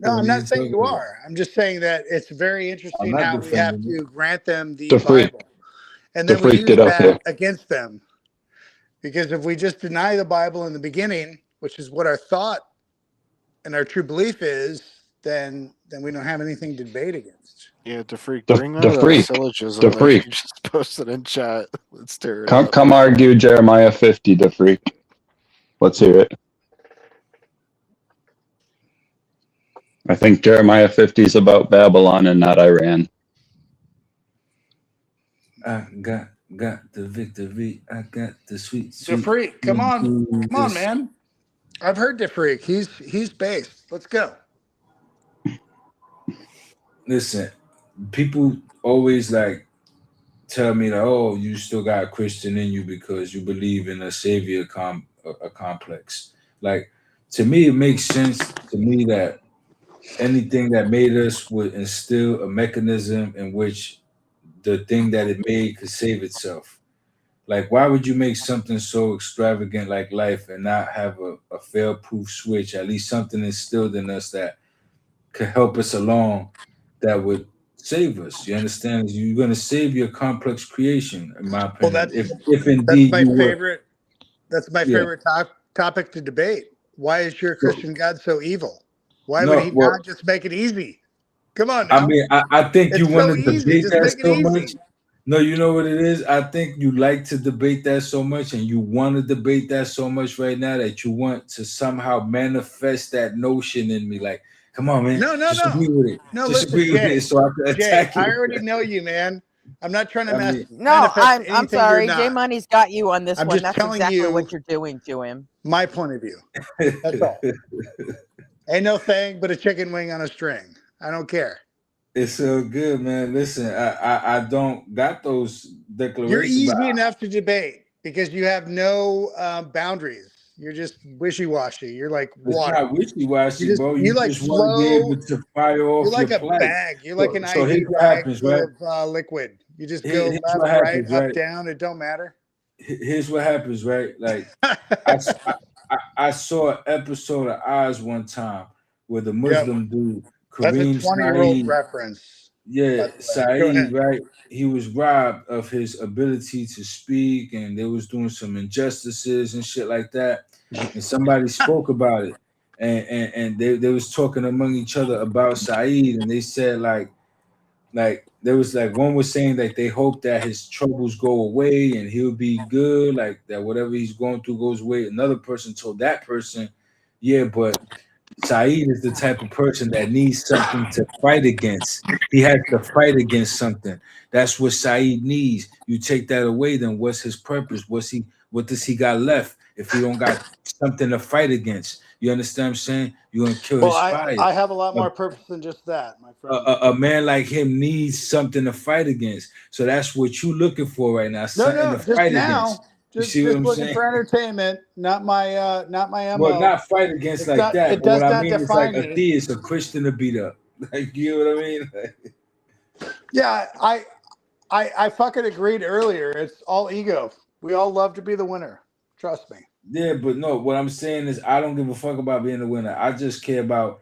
No, What I'm are not you saying you talking about? are. I'm just saying that it's very interesting not how we have defending to grant them the The freak. Bible. And then The we freak, use get up that here. against them. Because if we just deny the Bible in the beginning, which is what our thought and our true belief is, then we don't have anything to debate against. Yeah, the freak. The Bring that freak. syllogism The that freak. you just posted in chat. Let's tear it Come, up. come argue Jeremiah 50, the freak. Let's hear it. I think Jeremiah 50 is about Babylon and not Iran. I got the victory. I got the sweet. The freak, come on, man. I've heard the freak. He's based. Let's go. Listen, people always like tell me that, oh, you still got a Christian in you because you believe in a savior a complex. Like, to me, it makes sense to me that anything that made us would instill a mechanism in which the thing that it made could save itself. Like, why would you make something so extravagant like life and not have a fail-proof switch, at least something instilled in us that could help us along, that would save us? You understand? You're going to save your complex creation, in my opinion. Well, if indeed my you were. favorite. That's my favorite topic to debate. Why is your Christian God so evil? Why would he not just make it easy? Come on now. I mean, I think you want to debate Just that make it so easy. much. No, you know what it is? I think you like to debate that so much, and you want to debate that so much right now that you want to somehow manifest that notion in me. Like, come on, man. No. Agree with it. No, just listen, agree with it so I can attack Jay, it. I already know you, man. I'm not trying to manifest I'm anything sorry. you're Jay not. Money's got you on this I'm one. just That's telling exactly you what you're doing to him. My point of view. That's all. Ain't no thing but a chicken wing on a string. I don't care. It's so good, man. Listen, I don't got those declarations. You're easy enough to debate because you have no boundaries. You're just wishy-washy. You're like water. It's not wishy-washy, bro. You like just want to be able to fire off. You're like your a plight. bag. You're like an so IV here's what bag happens, full right? of liquid. You just go Here's left, what right, happens, up, right? down. It don't matter. Here's what happens, right? Like I saw an episode of Oz one time where the Muslim dude, That's a Kareem 20-year-old Saeed, reference. yeah, Go Saeed, ahead. right? He was robbed of his ability to speak, and they was doing some injustices and shit like that. And somebody spoke about it, and they was talking among each other about Saeed, and they said like there was like one was saying that they hope that his troubles go away and he'll be good, like that whatever he's going through goes away. Another person told that person, yeah, but Saeed is the type of person that needs something to fight against. He has to fight against something. That's what Saeed needs. You take that away, then what's his purpose? What does he got left if he don't got something to fight against? You understand what I'm saying? You're gonna kill his fire. I have a lot more purpose than just that, my friend. A man like him needs something to fight against. So that's what you're looking for right now. Something to fight against. You see what I'm looking saying? for entertainment, not my MO. Well, not fight against It's like not- that. it But what does I not mean is like define a me. theist, a Christian to beat up. Like, you know what I mean? Yeah, I fucking agreed earlier. It's all ego. We all love to be the winner. Trust me. Yeah, but no, what I'm saying is I don't give a fuck about being the winner. I just care about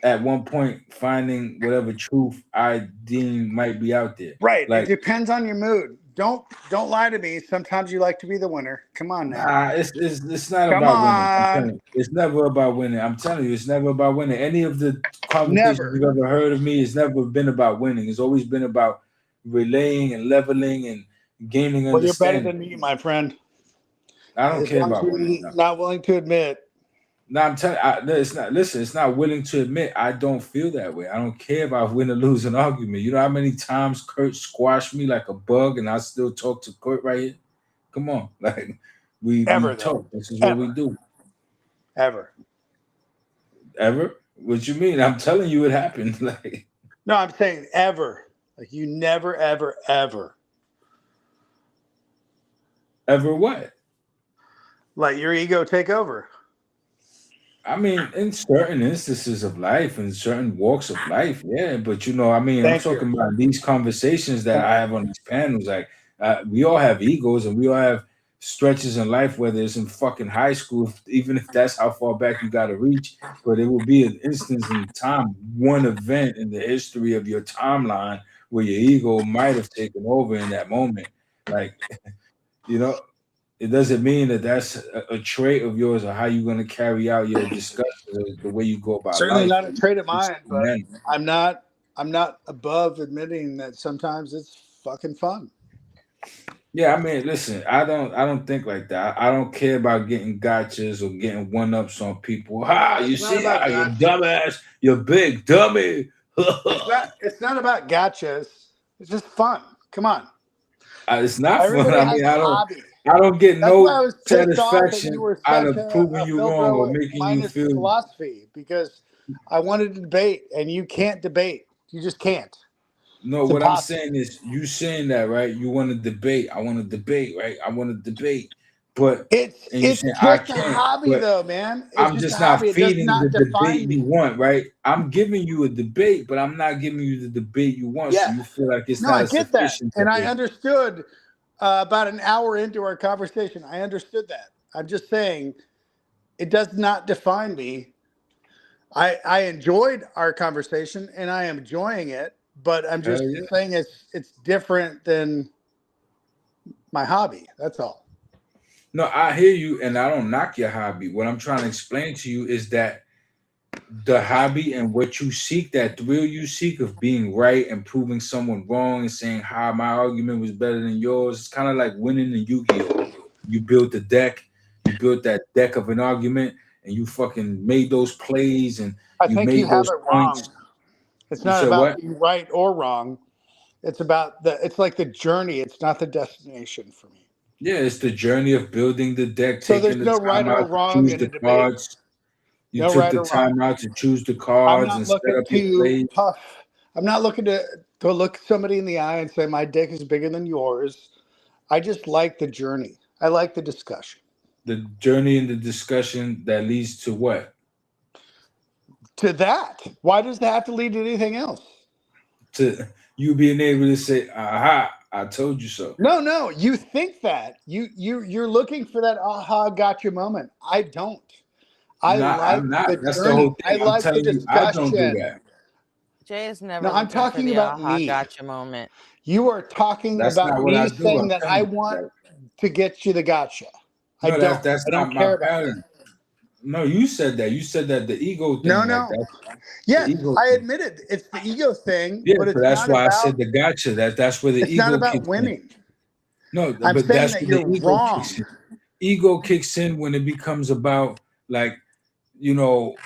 at one point finding whatever truth I deem might be out there. Right. Like, it depends on your mood. Don't lie to me. Sometimes you like to be the winner. Come on now. nah, it's not Come about winning. I'm on. telling you. It's never about winning. I'm telling you, it's never about winning. Any of the conversations Never. you've ever heard of me, it's never been about winning. It's always been about relaying and leveling and gaining Well, you're better understanding. than me, my friend. I don't As care long as about you're winning. No. not willing to admit. No, I'm telling you, it's not. Listen, it's not willing to admit. I don't feel that way. I don't care if I win or lose an argument. You know how many times Kurt squashed me like a bug, and I still talk to Kurt right here. Come on, like we Ever, talk. though. This is what Ever. we do. Ever. Ever? What you mean? I'm telling you, it happened. Like, No, I'm saying ever. Like you never, ever, ever. ever what? Let your ego take over. I mean, in certain instances of life, in certain walks of life, yeah. But you know, I mean, I'm talking about these conversations that I have on these panels. Like, we all have egos, and we all have stretches in life, whether it's in fucking high school, even if that's how far back you got to reach. But it will be an instance in time, one event in the history of your timeline where your ego might have taken over in that moment. Like, you know, it doesn't mean that that's a trait of yours or how you're going to carry out your discussion, or the way you go about Certainly life. not a trait of It's mine, but men. I'm not above admitting that sometimes it's fucking fun. Yeah, I mean, listen, I don't think like that. I don't care about getting gotchas or getting one ups on people. Ha, you It's not see, about you gotcha. dumbass, you big dummy. It's not about gotchas. It's just fun. Come on. It's not fun. Everybody I has mean, a hobby. I don't get That's why I no was pissed off that you satisfaction were out such of proving a you wrong or Philbro making you minus feel. philosophy, because I wanted to debate and you can't debate. You just can't. No, It's what I'm impossible. saying is, you saying that, right? You want to debate. I want to debate, right? I want to debate, but and you It's saying I just a can't, hobby, but though, man. It's I'm just a just not hobby. It does feeding not the debate define you me. want, right? I'm giving you a debate, but I'm not giving you the debate you want. So Yeah. you feel like it's No, not I a get that, sufficient and I debate. understood about an hour into our conversation. I understood that. I'm just saying, it does not define me. I enjoyed our conversation, and I am enjoying it, but I'm just Hell yeah. saying it's different than my hobby. That's all. No, I hear you, and I don't knock your hobby. What I'm trying to explain to you is that the hobby and what you seek, that thrill you seek of being right and proving someone wrong and saying how my argument was better than yours, it's kind of like winning in Yu-Gi-Oh. You built the deck, you built that deck of an argument, and you fucking made those plays and I you think you made have those it wrong. points. It's You not said about what? being right or wrong. It's about it's like the journey. It's not the destination for me. Yeah, it's the journey of building the deck, So taking there's the no right time or out to wrong choose in a the debate. cards. You No took right the or wrong. time out to choose the I'm cards not and set looking up your to plays. puff. I'm not looking to look somebody in the eye and say my dick is bigger than yours. I just like the journey. I like the discussion. The journey and the discussion that leads to what? To that. Why does that have to lead to anything else? To you being able to say, aha, I told you so. No. You think that. You're looking for that aha gotcha moment. I don't. I No, like I'm not. the That's the journey. whole I thing. I'm like the telling you, I don't do discussion. that. Jay is never No, I'm looking for talking the about aha me. gotcha moment. You are talking That's about not what I me do. saying I'm that telling I you. want to get you the gotcha. I No, don't. that's I not don't my care about pattern. that. No, you said that. You said that the ego No, thing, like no. that's the Yes, ego I thing. admitted it's the ego thing, Yeah, but so it's that's not why I said about the gotcha. That's where the it's not ego about kicks in. winning. No, I'm but saying that's that where the you're ego kicks wrong. in. Ego kicks in when it becomes about, like, you know,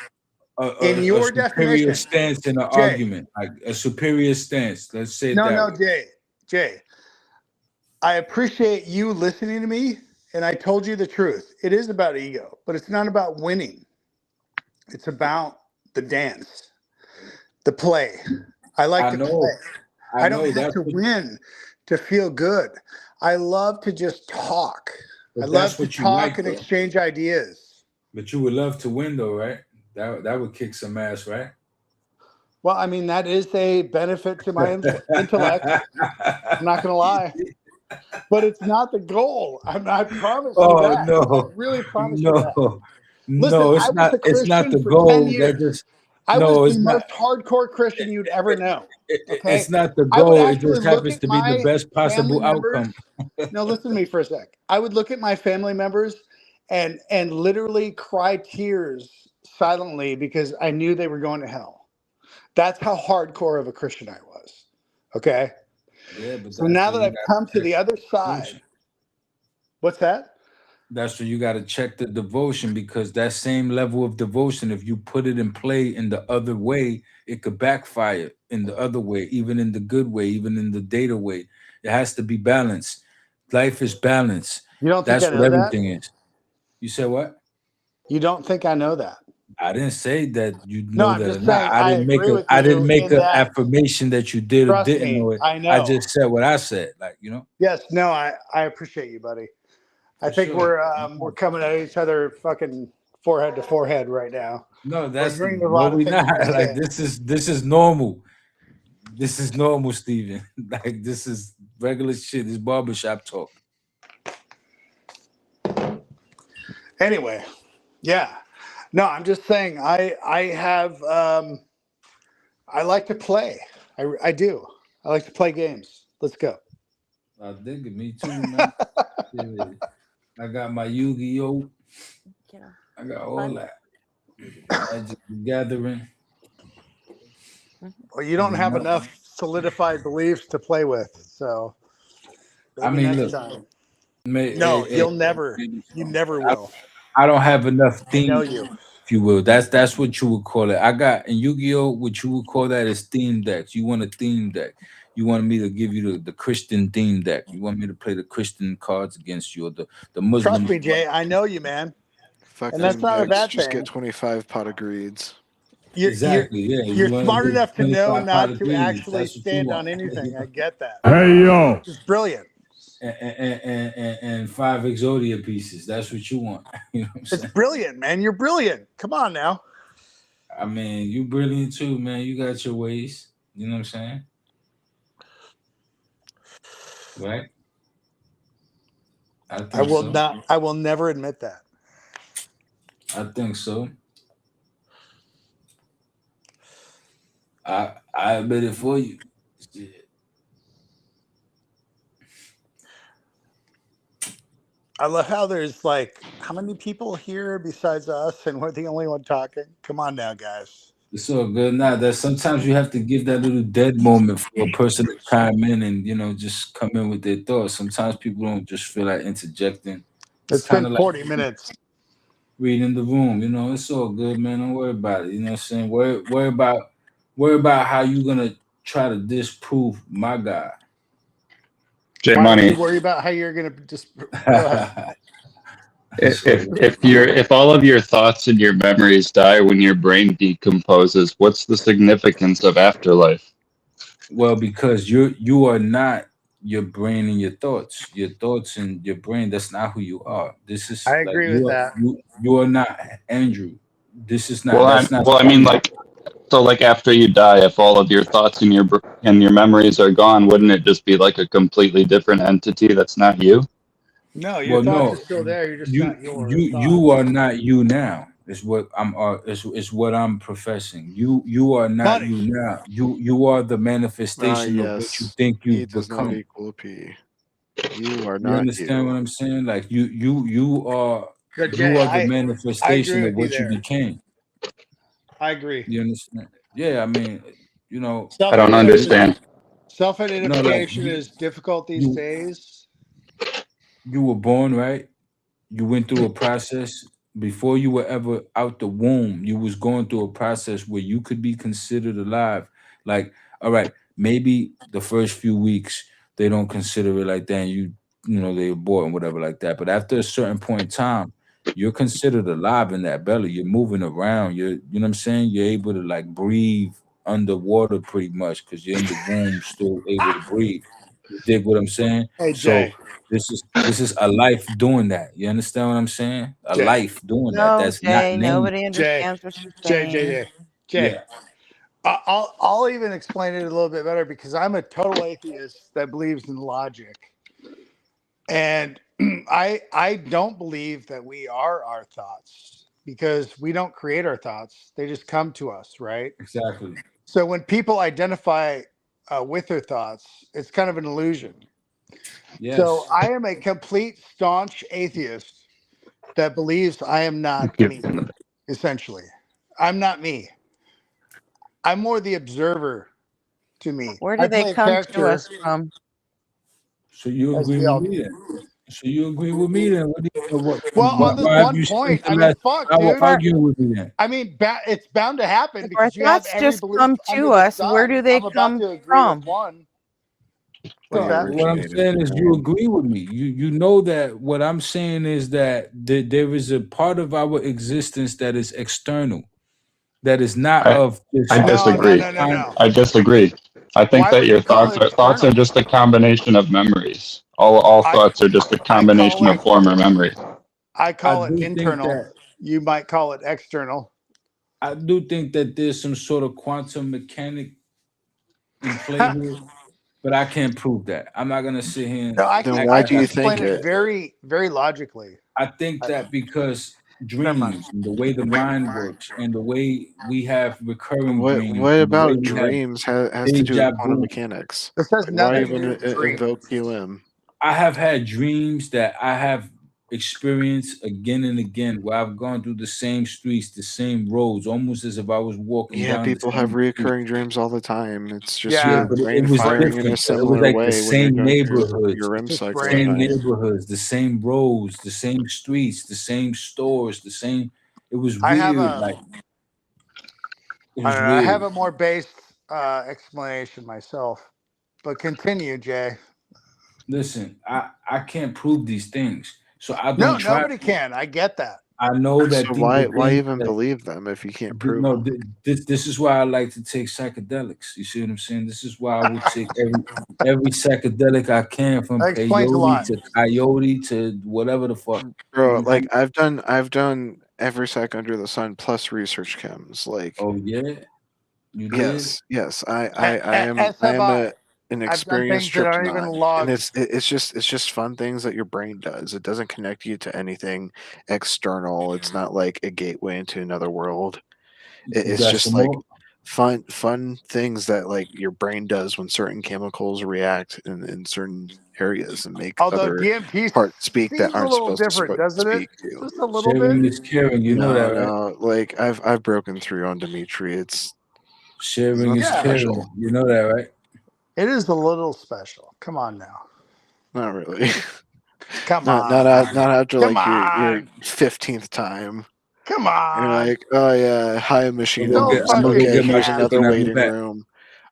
In a your superior definition, stance in an Jay. argument, like a superior stance. Let's say it No, that no, way. Jay. I appreciate you listening to me, and I told you the truth. It is about ego, but it's not about winning. It's about the dance, the play. I like I to know. play. I don't have That's to what, win to feel good. I love to just talk. I but love that's to what you talk like, and though. exchange ideas. But you would love to win, though, right? That would kick some ass, right? Well, I mean, that is a benefit to my intellect. I'm not going to lie. But it's not the goal. I promise you Oh that. I no, really promise you that. no, Listen, no! I was a It's not Christian the for 10 goal. That years. just I was no. the It's not. most hardcore Christian you'd ever know. Okay? It's not the I would goal. It actually just look happens at to be the my best family possible members. outcome. No, listen to me for a sec. I would look at my family members and literally cry tears silently because I knew they were going to hell. That's how hardcore of a Christian I was. Okay? Yeah, but So that's now where that you I've got come to to the check other the side, devotion. what's that? That's where you got to check the devotion, because that same level of devotion, if you put it in play in the other way, it could backfire in the other way, even in the good way, even in the data way. It has to be balanced. Life is balance. You don't think I That's what know that? everything is. You said what? You don't think I know that? I didn't say that you No, know I'm that or just not. saying I agree with I didn't you make in an that. affirmation that you did or Trust didn't me, know it. I I know. just said what I said. Like, you know? Yes, no, I appreciate you, buddy. I For think sure. we're coming at each other fucking forehead to forehead right now. No, We're that's agreeing with a no, lot of we things not. you're Like, saying. this is normal. This is normal, Steven. Like, this is regular shit. This barbershop talk. Anyway, yeah. No, I'm just saying I have I like to play. I do. I like to play games. Let's go. I dig it. Me too, man. Yeah. I got my Yu-Gi-Oh. I got all that. Magic the Gathering. Well, you don't have enough solidified beliefs to play with, so maybe I mean, next look. time. May, No, eh, you'll eh, never. maybe You so. never will. I don't have enough I know theme, you. if you will. That's what you would call it. I got in Yu-Gi-Oh! What you would call that is theme decks. You want a theme deck. You want me to give you the Christian theme deck. You want me to play the Christian cards against you, or the Muslim. Trust me, Jay. I know you, man. Fuck And that's theme not a decks. bad Just thing. get 25 pot of greeds. Exactly. Yeah. You're You want smart to get enough to know 25 pot not of to greens. actually That's what you stand want. on anything. I get that. Hey, yo. It's brilliant. And 5 Exodia pieces. That's what you want. You know what I'm It's saying? brilliant, man. You're brilliant. Come on now. I mean, you brilliant too, man. You got your ways. You know what I'm saying? Right? I think I will so. not. I will never admit that. I think so. I admit it for you. Shit. I love how there's like how many people here besides us, and we're the only one talking. Come on now, guys. It's all good. Now that sometimes you have to give that little dead moment for a person to chime in and just come in with their thoughts. Sometimes people don't just feel like interjecting. It's kind been of like 40 minutes. reading the room. It's all good, man. Don't worry about it. You know what I'm saying? Worry about how you gonna try to disprove my God. J Why don't Money. you worry about how you're gonna just go ahead? If all of your thoughts and your memories die when your brain decomposes, what's the significance of afterlife? Well, because you are not your brain and your thoughts. Your thoughts and your brain, that's not who you are. This is I like agree with that. you are not Andrew. This is not Well, that's not I mean, like, so like after you die, if all of your thoughts and your memories are gone, wouldn't it just be like a completely different entity that's not you? No, your thoughts are still there. You're just not your thoughts. You are not you now. Is what I'm is what I'm professing. You are not Money. you now. You are the manifestation of what you Yes. think E you've does not become. equal P. You are You not understand you. what I'm saying? Like you are But Jay, the I manifestation agree of with you what you there. became. I agree. You understand? Yeah, I mean, I don't understand. Self-identification is difficult these days. You were born, right? You went through a process before you were ever out the womb. You was going through a process where you could be considered alive. Like, all right, maybe the first few weeks they don't consider it like that, and they abort and whatever like that. But after a certain point in time, you're considered alive in that belly. You're moving around. You know what I'm saying? You're able to like breathe underwater pretty much because you're in the womb, still able to breathe. You dig what I'm saying? Hey, So Jay. this is a life doing that. You understand what I'm saying? A Jay. life doing that. No, That's not Jay. named. Nobody Jay. understands what you're Jay. saying. Jay. Yeah. I'll even explain it a little bit better because I'm a total atheist that believes in logic. And I don't believe that we are our thoughts because we don't create our thoughts. They just come to us, right? Exactly. So when people identify with their thoughts, it's kind of an illusion. Yes. So I am a complete staunch atheist that believes I am not me, essentially. I'm not me. I'm more the observer to me. Where I do they play a come to character. us from? So you As agree we all with me do. then? So you agree with me then? What do you, Well, on this why have one you point, spent I the mean, last fuck, hour dude. arguing with me then? I mean, it's bound to happen If our because you have thoughts every just belief come under to the us, sun. where do they I'm about come to agree from? with one. They What I'm saying is you agree with me. You know that what I'm saying is that there is a part of our existence that is external, that is not of this. I disagree. No. I disagree. I think Why that would your you call it thoughts are external? just a combination of memories. All thoughts are just a combination of former memories. I call it do think internal. that You might call it external. I do think that there's some sort of quantum mechanic in play here, but I can't prove that. I'm not gonna sit here and No, I Then can, why I do can you explain think it it? very, very logically. I think that because Never mind. dreams and the way the mind works and the way we have recurring What dreams What and the way about we have dreams has to do deja with quantum vu. mechanics? This has Like, why nothing to even do with dreams. invoke QM? I have had dreams that I have experience again and again, where I've gone through the same streets, the same roads, almost as if I was walking Yeah, down the people have same street. reoccurring dreams all the time. It's just Yeah, your but it brain was firing in a different. It was similar like the way when you're same going through neighborhoods, your REM cycle at same night. neighborhoods, the same roads, the same streets, the same stores, the same. It was I have weird. a, Like it I was don't know, I have weird. a more based explanation myself, but continue, Jay. Listen, I can't prove these things, so I No, don't try. nobody can. I get that. I know that So these are why things even that believe them if you can't prove no. them? This is why I like to take psychedelics. You see what I'm saying? This is why I will take every psychedelic I can, from That explains a peyote lot. to coyote to whatever the fuck. Bro, You like know? I've done every psych under the sun plus research chems. Like Oh yeah, you did. yes, As I have am I. an I've done experienced things that aren't even tryptonaut, and logged. it's just fun things that your brain does. It doesn't connect you to anything external. It's not like a gateway into another world. You It's got just some like more? fun things that like your brain does when certain chemicals react in certain areas and make Although other DMT parts speak that seems a aren't little supposed to different, doesn't it? speak to you. Just a little bit. Sharing is caring. You know that, right? No, like I've broken through on Dimitri. It's Sharing is nothing caring. special. You know that, right? It is a little special. Come on now. Not really. Come not on. after Come like your on. 15th time. Come You're on. like, oh yeah, hi machine So Amos. I'm gonna go fucking Okay, get my here's shit cat. another and I'll be waiting back. room.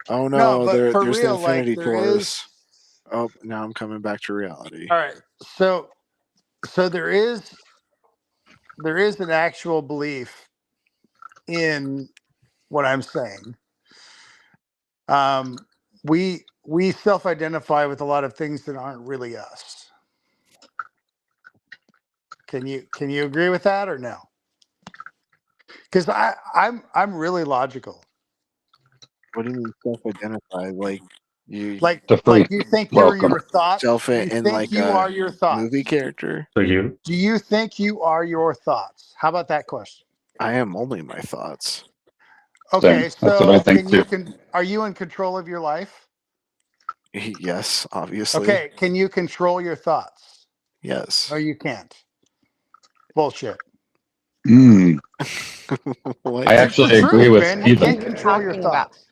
Oh No, no, but for there's the real, like infinity there is. doors. Oh, now I'm coming back to reality. All right. So there is an actual belief in what I'm saying. We self-identify with a lot of things that aren't really us. Can you agree with that or no? Because I'm really logical. What do you mean self-identify? Like you Like The freak. you think you're Welcome. your thoughts. self You in think like you a are your thoughts. movie character? So you? Do you think you are your thoughts? How about that question? I am only my thoughts. Okay, Same. That's what I so think too. are you in control of your life? Yes, obviously. Okay, can you control your thoughts? Yes. No, you can't. Bullshit. Mm, What? I It's the actually agree truth, with man. You can't Steven. control your Talking about. thoughts.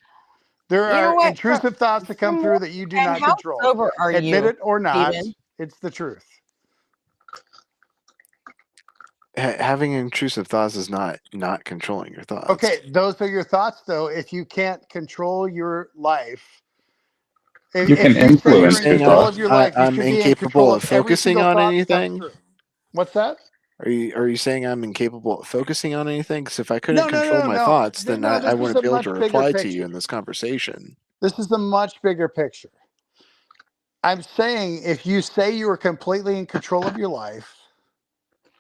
There You know are what? intrusive thoughts that come through that you do And not how control. sober are Admit you, it or not, Steven? it's the truth. Having intrusive thoughts is not controlling your thoughts. Okay, those are your thoughts, though. If you can't control your life, You can if you say you're influence in your control of thoughts. your life, you I'm should be in control incapable of of every focusing single on thought that comes anything. through. What's that? Are you saying I'm incapable of focusing on anything? Because if I couldn't No, control my no. thoughts, then No, I this is wouldn't a be able much to bigger reply to you picture. in this conversation. This is a much bigger picture. I'm saying if you say you are completely in control of your life,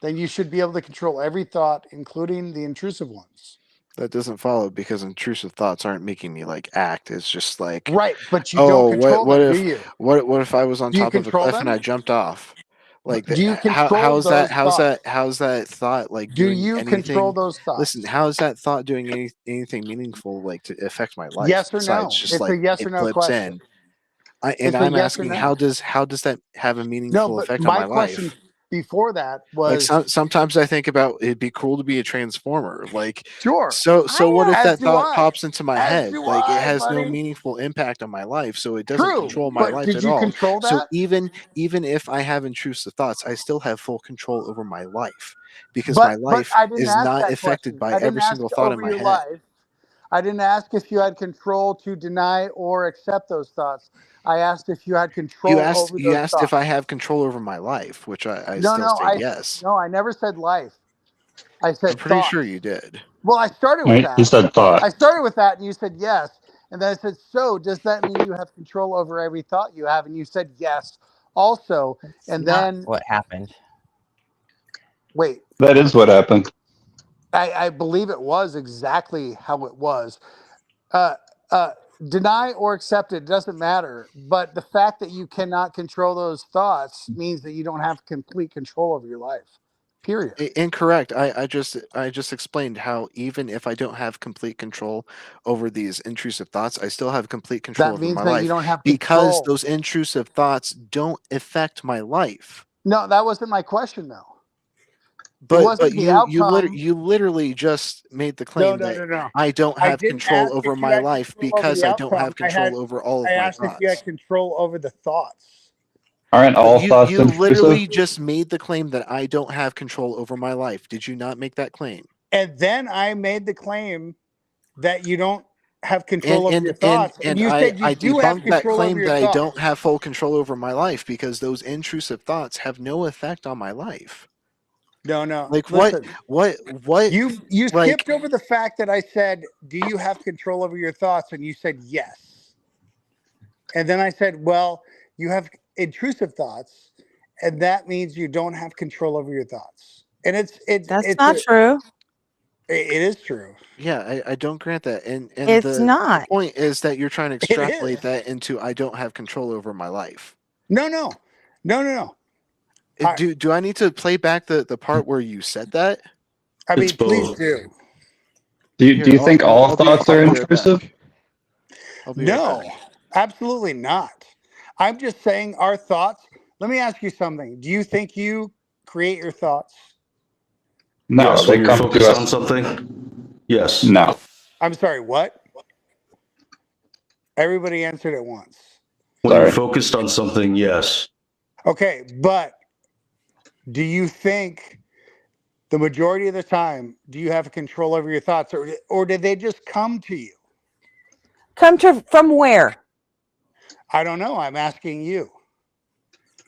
then you should be able to control every thought, including the intrusive ones. That doesn't follow because intrusive thoughts aren't making me like act. It's just like, Right, but you don't control what them, do if you? what if I was on Do you top of a control cliff and I them? jumped off? Like Do you how control those thoughts? how's that thought like Do doing you control anything? those thoughts? Listen, how is that thought doing anything meaningful like to affect my life Yes or besides no? just It's a like yes or it no blips question. in? And It's a I'm yes or asking no. how does that have a No, meaningful but effect on my my question life? before that Like was sometimes I think about it'd be cool to be a transformer. Like sure. so what if As that do thought I. pops into my As head? do Like it I, has no buddy. meaningful impact on my life, so it doesn't True, control my but life did at you all. control So that? even if I have intrusive thoughts, I still have full control over my life because my But life I didn't is ask not that affected question. by I didn't every ask single thought in over my your head. life. I didn't ask if you had control to deny or accept those thoughts. I asked if you had control over You those asked if I thoughts. have control over my life, which I No, still no, say yes. I never said life. I I'm said pretty thoughts. sure you did. Well, I started with He that. said thought. I started with that, and you said yes. And then I said, so does that mean you have control over every thought you have? And you said yes also. And Not then, what happened. wait, That is what happened. I believe it was exactly how it was. Uh, deny or accept it doesn't matter. But the fact that you cannot control those thoughts means that you don't have complete control over your life. Period. Incorrect. I just explained how even if I don't have complete control over these intrusive thoughts, I still have complete control That over means my that you life don't have because control. those intrusive thoughts don't affect my life. No, that wasn't my question, though. But the you outcome. you literally just made the claim that No. I don't I have didn't control ask over if you my had life control over because the I don't outcome. have control over all of I my asked if you had thoughts. control over the thoughts. Aren't But all thoughts you intrusive? literally just made the claim that I don't have control over my life. Did you not make that claim? And then I made the claim that you don't have control over your thoughts. And you I said you do have debunked that control over claim your that I thoughts. don't have full control over my life because those intrusive thoughts have no effect on my life. No. Like Listen, what you like, skipped over the fact that I said, do you have control over your thoughts? And you said yes. And then I said, well, you have intrusive thoughts, and that means you don't have control over your thoughts. And That's not true. It is true. Yeah, I don't grant that. And It's the not. point is that you're trying to It is. extrapolate that into I don't have control over my life. No. Do I need to play back the part where you said that? I mean, please do. Do you think all thoughts are intrusive? No, absolutely not. I'm just saying our thoughts. Let me ask you something. Do you think you create your thoughts? No, yes, they when you're come to focused us. on something. Yes. No. I'm sorry, what? Everybody answered at once. When you're focused on something, yes. Okay, but do you think the majority of the time, do you have control over your thoughts, or did they just come to you? From where? I don't know. I'm asking you.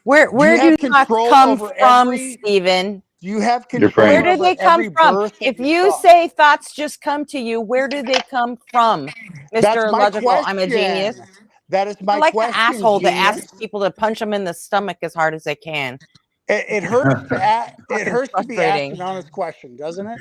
Where do thoughts come from, Stephen? Steven? Do you have control Where do over they come every from? birth of If your you thought? say thoughts just come to you, where do they come from, That's Mr. my Logical? I'm a question. genius. That is my I like question, the asshole that genius. asks people to punch them in the stomach as hard as they can. It hurts to it hurts to be asked frustrating. an honest question, doesn't it?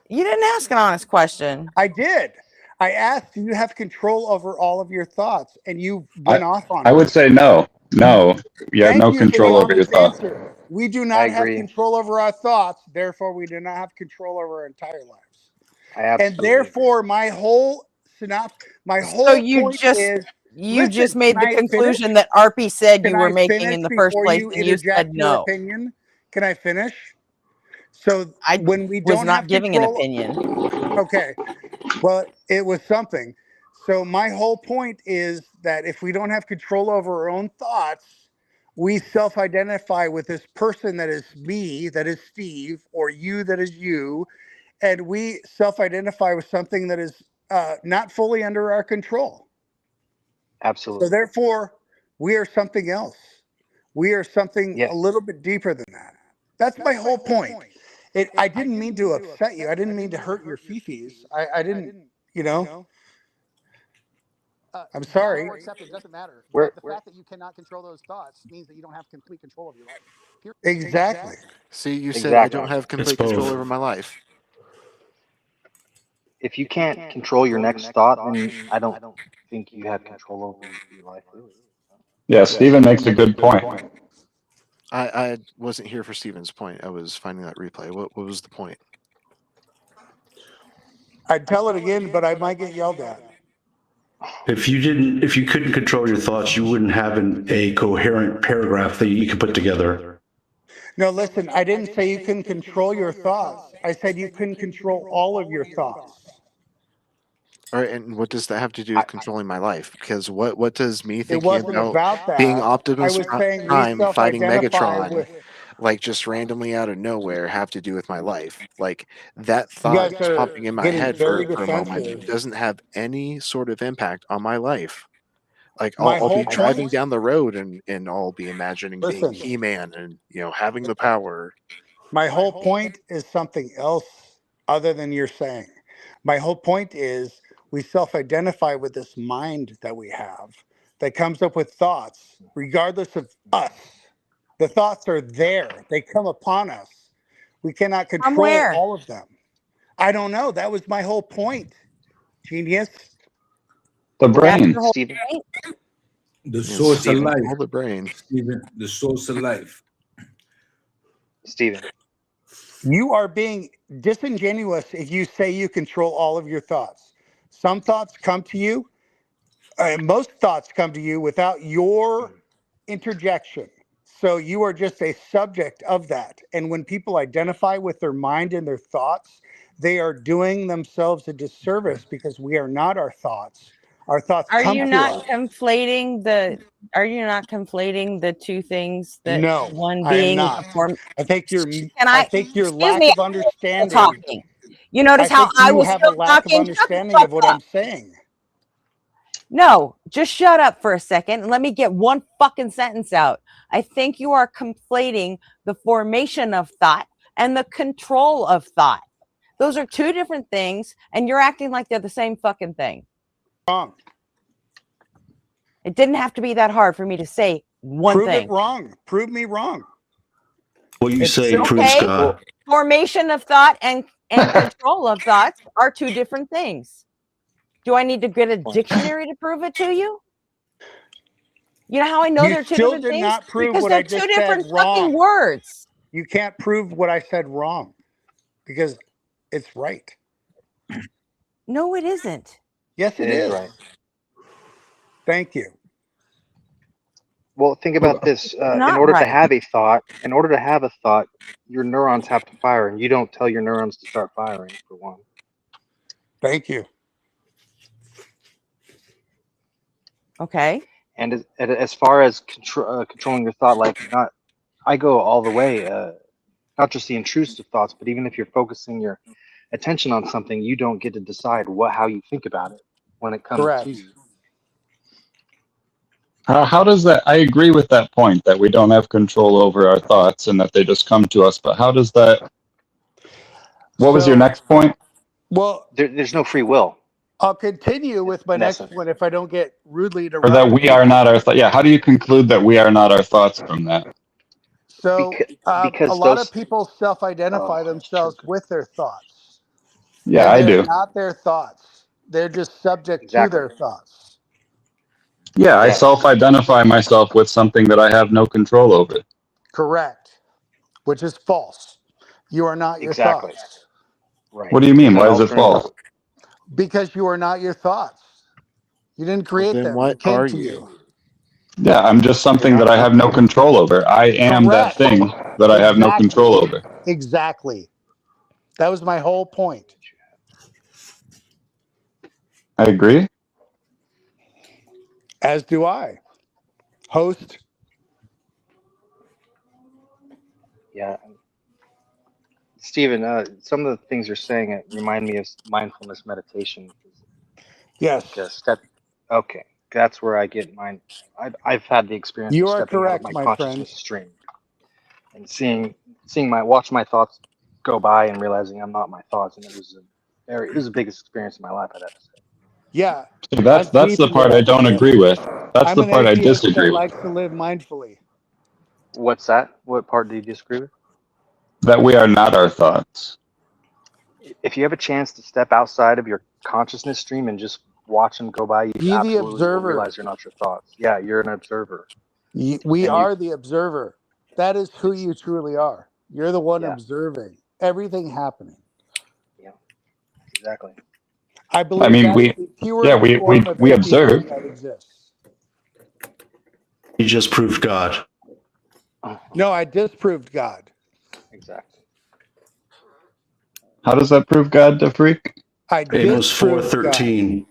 You didn't ask an honest question. I did. I asked, do you have control over all of your thoughts? And you went off on I it. would say no. No. You have Thank no you for the control over your honest thoughts. answer. We do not have control over our thoughts. Therefore, we do not have control over our entire lives. And therefore, my whole point is. You just Listen, made can the I conclusion finish? that Arpie said Can you were I making finish in the first before place, you and you said interject your no. opinion? Can I finish? So I when we was don't not have giving control, an opinion. Okay, well, it was something. So my whole point is that if we don't have control over our own thoughts, we self-identify with this person that is me, that is Steve, or you, that is you, and we self-identify with something that is not fully under our control. Absolutely. So therefore, we are something else. We are something a little bit deeper than that. That's my whole point. I didn't mean to upset you. I didn't mean to hurt your fifis. I didn't, you know. I'm sorry. Except it doesn't matter. The fact that you cannot control those thoughts means that you don't have complete control of your life. Exactly. See, you said I don't have complete control over my life. If you can't control your next thought, then I don't think you have control over your life, really. Yeah, Steven makes a good point. I wasn't here for Steven's point. I was finding that replay. What was the point? I'd tell it again, but I might get yelled at. If you couldn't control your thoughts, you wouldn't have a coherent paragraph that you could put together. No, listen, I didn't say you couldn't control your thoughts. I said you couldn't control all of your thoughts. All right, and what does that have to do with controlling my life? Because what does me thinking wasn't about that. being I Optimus was saying we Prime fighting self-identify Megatron, with. like just randomly out of nowhere, have to do with my life? Like that You thought guys just are popping in my getting head very for a moment defensive. doesn't have any sort of impact on my life. Like My I'll be whole driving point- down the road and I'll be imagining Listen. being He-Man and having the power. My whole point is something else other than you're saying. My whole point is we self-identify with this mind that we have that comes up with thoughts, regardless of us. The thoughts are there. They come upon us. We cannot control where? all of them. I don't know. That was my whole point. Genius. The brain. Steven. The source Steven, of life. hold the brain. Steven, the source of life. Steven. You are being disingenuous if you say you control all of your thoughts. Some thoughts come to you, most thoughts come to you without your interjection. So you are just a subject of that. And when people identify with their mind and their thoughts, they are doing themselves a disservice because we are not our thoughts. Our thoughts Are come you to not us. conflating the two things that No, one I am being not. a form? I think your Excuse lack me, of I'm still understanding. talking. You notice I how think I you was have a still lack of talking? Shut the understanding fuck of what up. I'm saying. No, just shut up for a second and let me get one fucking sentence out. I think you are conflating the formation of thought and the control of thought. Those are two different things, and you're acting like they're the same fucking thing. Wrong. It didn't have to be that hard for me to say one Prove thing. it wrong. Prove me wrong. What you It's say simple. proves God. Formation of thought and control of thoughts are two different things. Do I need to get a dictionary to prove it to you? You know how I know You they're two still different did things? not prove Because what they're I two just different said fucking wrong. words. You can't prove what I said wrong because it's right. No, it isn't. Yes, it is. Right. Thank you. Well, think about this. In Not order to right. have a thought, your neurons have to fire, and you don't tell your neurons to start firing, for one. Thank you. Okay. And as far as controlling your thought, I go all the way. Not just the intrusive thoughts, but even if you're focusing your attention on something, you don't get to decide how you think about it when it comes Correct. to you. How does that? I agree with that point that we don't have control over our thoughts and that they just come to us. But how does that? What was your next point? Well, there's no free will. I'll continue with my In next essence. one if I don't get rudely Or that interrupted. we are not our thoughts? Yeah. How do you conclude that we are not our thoughts from that? So because a lot those- of people self-identify themselves with their thoughts. Yeah, and I they're do. not their thoughts. They're just subject to their thoughts. Yeah, I self-identify myself with something that I have no control over. Correct. Which is false. You are not your thoughts. Right. What do you mean? Why is it false? Because you are not your thoughts. You didn't create then them. what They came are to you? you. Yeah, I'm just something that I have no control over. I am that Correct. thing that I have no control over. Exactly. That was my whole point. I agree. As do I. Host. Yeah. Stephen, some of the things you're saying remind me of mindfulness meditation. Yes. Okay, that's where I get mine. I've had the experience You of are stepping out of correct, my my consciousness friend. stream and watch my thoughts go by and realizing I'm not my thoughts, and it was the biggest experience of my life, I'd have to say. Yeah. So that's the part I don't agree with. That's I'm the an part I atheist disagree that with. likes to live mindfully. What's that? What part do you disagree with? That we are not our thoughts. If you have a chance to step outside of your consciousness stream and just watch them go by, you Be the absolutely will observer. realize you're not your thoughts. Yeah, you're an observer. We are the observer. That is who you truly are. You're the one observing everything happening. Yeah, exactly. I believe I mean, that's the purest form of we observe. atheism that exists. You just proved God. No, I disproved God. Exactly. How does that prove God, the freak? I Amos disproved God. 4:13.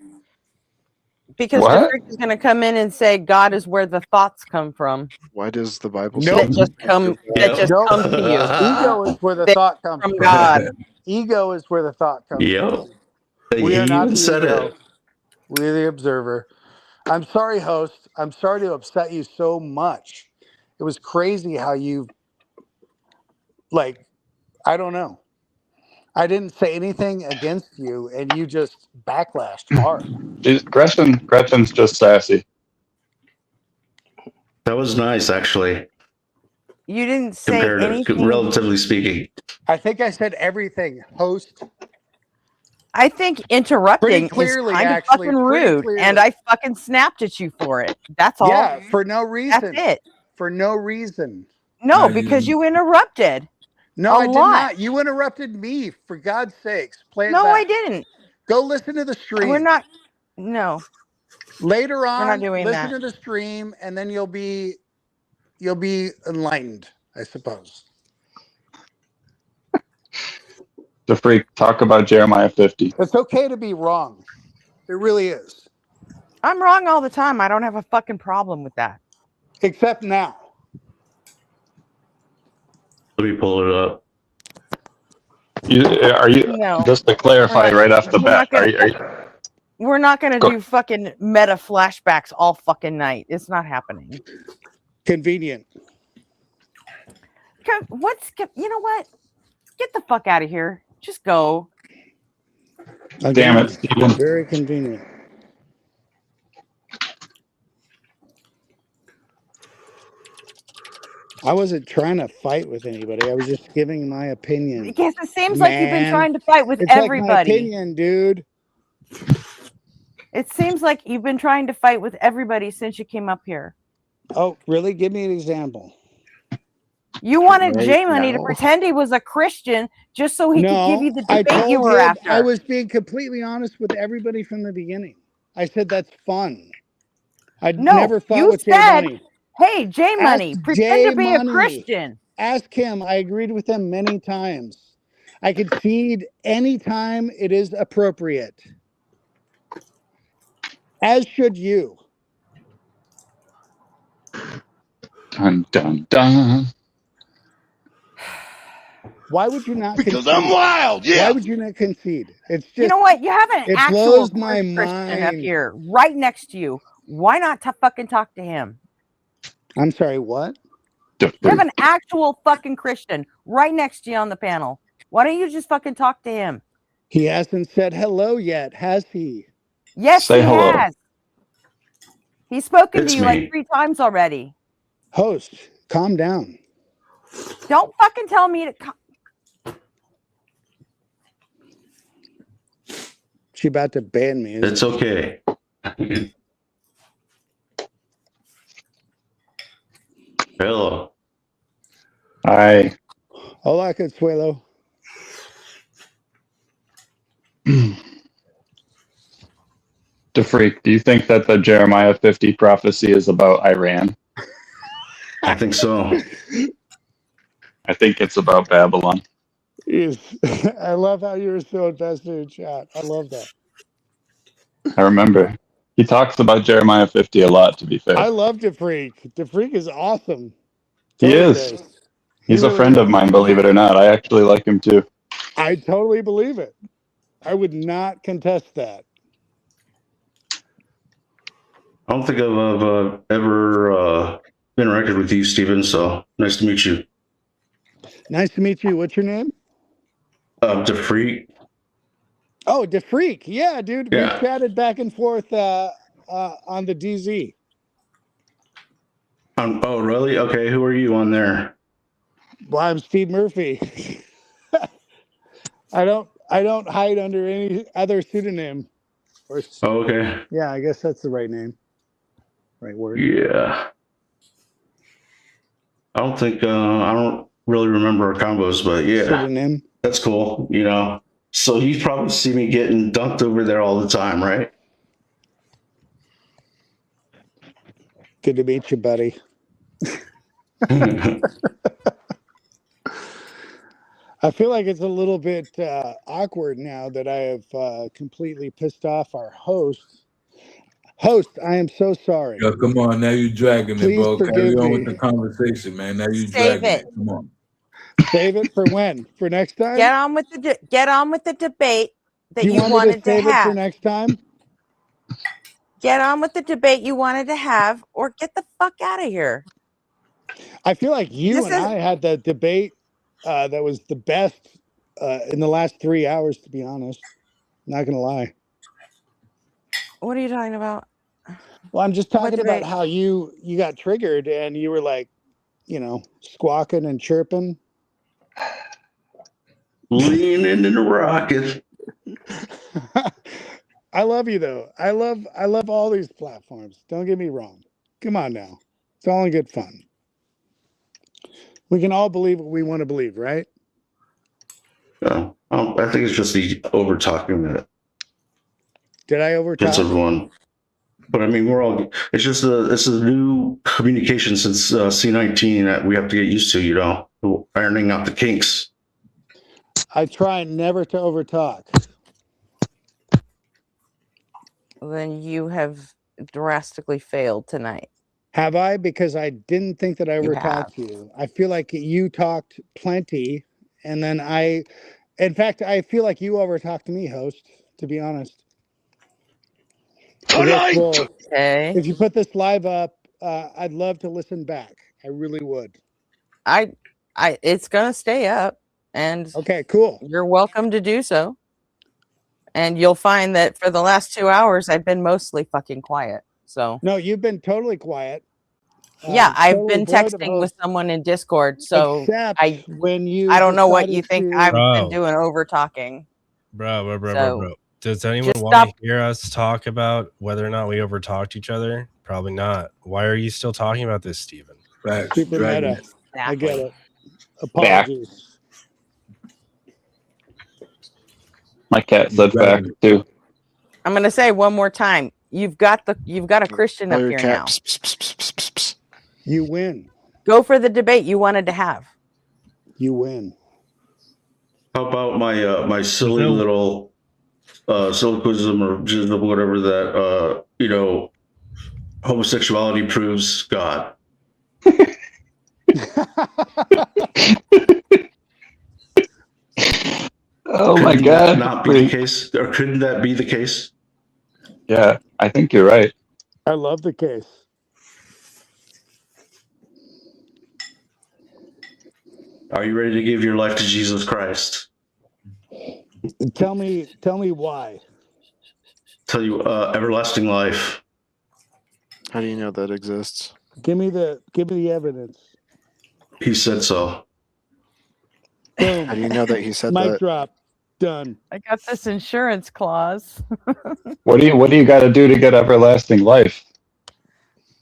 Because What? the freak is going to come in and say God is where the thoughts come from. Why does the Bible Nope. say That just come to you. Ego is where the They thought comes from from. God. Ego is where the thought comes Yep. from. We are He not even the said ego. it. We're the observer. I'm sorry, host. I'm sorry to upset you so much. It was crazy how you, I don't know. I didn't say anything against you, and you just backlashed hard. Gretchen's just sassy. That was nice, actually, You didn't say anything. relatively speaking. I think I said everything, host. I think interrupting clearly, is kind of actually, fucking pretty rude, clearly. and I fucking snapped at you for it. That's all. Yeah, for no reason. That's it. For no reason. No, because you interrupted. No, a I did lot. not. You interrupted me, for God's sakes. Play it No, back. I didn't. Go listen to the stream. We're not. No. Later We're not on, doing listen that. to the stream, and then you'll be you'll be enlightened, I suppose. The freak, talk about Jeremiah 50. It's okay to be wrong. It really is. I'm wrong all the time. I don't have a fucking problem with that. Except now. Let me pull it up. Are you No. just to clarify right off the bat? We're not gonna do fucking meta flashbacks all fucking night. It's not happening. Convenient. You know what? Get the fuck out of here. Just go. Damn it, Steven. Very convenient. I wasn't trying to fight with anybody. I was just giving my opinion. Because it seems like you've been trying to fight with it's everybody. Like my opinion, dude. It seems like you've been trying to fight with everybody since you came up here. Oh, really? Give me an example. You wanted J-Money to pretend he was a Christian just so he could give you the debate you were after. I was being completely honest with everybody from the beginning. I said that's fun. I'd never fought with J-Money. Hey, J-Money, pretend to be a Christian. Ask him. I agreed with him many times. I concede anytime it is appropriate. As should you. Dun, dun, dun. Why would you not Because concede? I'm wild, yeah. Why would you not concede? It's just, you know what? You have an it actual blows my Christian up mind. here, right next to you. Why not fucking talk to him? I'm sorry, what? You have an actual fucking Christian right next to you on the panel. Why don't you just fucking talk to him? He hasn't said hello yet, has he? Yes, Say he hello. has. He's spoken It's to you me. like 3 times already. Host, calm down. Don't fucking tell me to. She about to ban me. It's okay. Hello. Hi. Hola, Consuelo. The freak, do you think that the Jeremiah 50 prophecy is about Iran? I think so. I think it's about Babylon. Yes. I love how you're so invested in chat. I love that. I remember. He talks about Jeremiah 50 a lot, to be fair. I love DeFreak. DeFreak is awesome. He Totally is. does. He's He a friend really of mine, believe it or not. I actually like him too. I totally believe it. I would not contest that. I don't think I've ever interacted with you, Steven, so nice to meet you. Nice to meet you. What's your name? DeFreak. Oh, DeFreak. Yeah, dude. Yeah. We chatted back and forth on the DZ. Oh, really? Okay, who are you on there? Well, I'm Steve Murphy. I don't hide under any other pseudonym. Or, Oh, okay. yeah, I guess that's the right name. Right word. Yeah. I don't really remember our combos, but yeah. Pseudonym. That's cool, you know. So you probably see me getting dunked over there all the time, right? Good to meet you, buddy. I feel like it's a little bit awkward now that I have completely pissed off our host. Host, I am so sorry. Yo, come on, now you dragging Please it, bro. Carry forgive on me. with the conversation, man. Now you Save dragging it. it. Come on. Save it for when? For next time? Get on with the debate that you you wanted to save it for have. next time? Get on with the debate you wanted to have, or get the fuck out of here. I feel like you and I had the debate that was the best in the last 3 hours, to be honest. Not gonna lie. What are you talking about? Well, I'm just talking about debate? how you got triggered and you were like, squawking and chirping. Leaning in the rocket. I love you though. I love all these platforms. Don't get me wrong. Come on now. It's all in good fun. We can all believe what we want to believe, right? I think it's just the over talking that Did I over gets talk? everyone. But I mean, it's just it's a new communication since C19 that we have to get used to, ironing out the kinks. I try never to overtalk. Then you have drastically failed tonight. Have I? Because I didn't think that I You overtalked you. I feel like you talked plenty, and then in fact, I feel like you overtalked me, host, to be honest. Okay. If you put this live up, I'd love to listen back. I really would. It's gonna stay up, and okay, cool. You're welcome to do so. And you'll find that for the last 2 hours, I've been mostly fucking quiet. So no, you've been totally quiet. Yeah, I've totally been void of texting with host. someone in Discord, so Except when you I don't know what you decided think to- I've been Bro. doing over talking. Bro. So, Does anyone just want to stop. hear us talk about whether or not we overtalked each other? Probably not. Why are you still talking about this, Steven? Super meta. I get it. Apologies. My cat said back too. I'm gonna say one more time. You've got a Christian up here now. You win. Go for the debate you wanted to have. You win. How about my silly little syllogism or whatever that homosexuality proves God? Oh my Couldn't God. that not be the case, or couldn't that be the case? Yeah, I think you're right. I love the case. Are you ready to give your life to Jesus Christ? Tell me why. Tell you everlasting life. How do you know that exists? Give me the evidence. He said so. Boom. How do you know that he said Mic that? drop. Done. I got this insurance clause. What do you got to do to get everlasting life?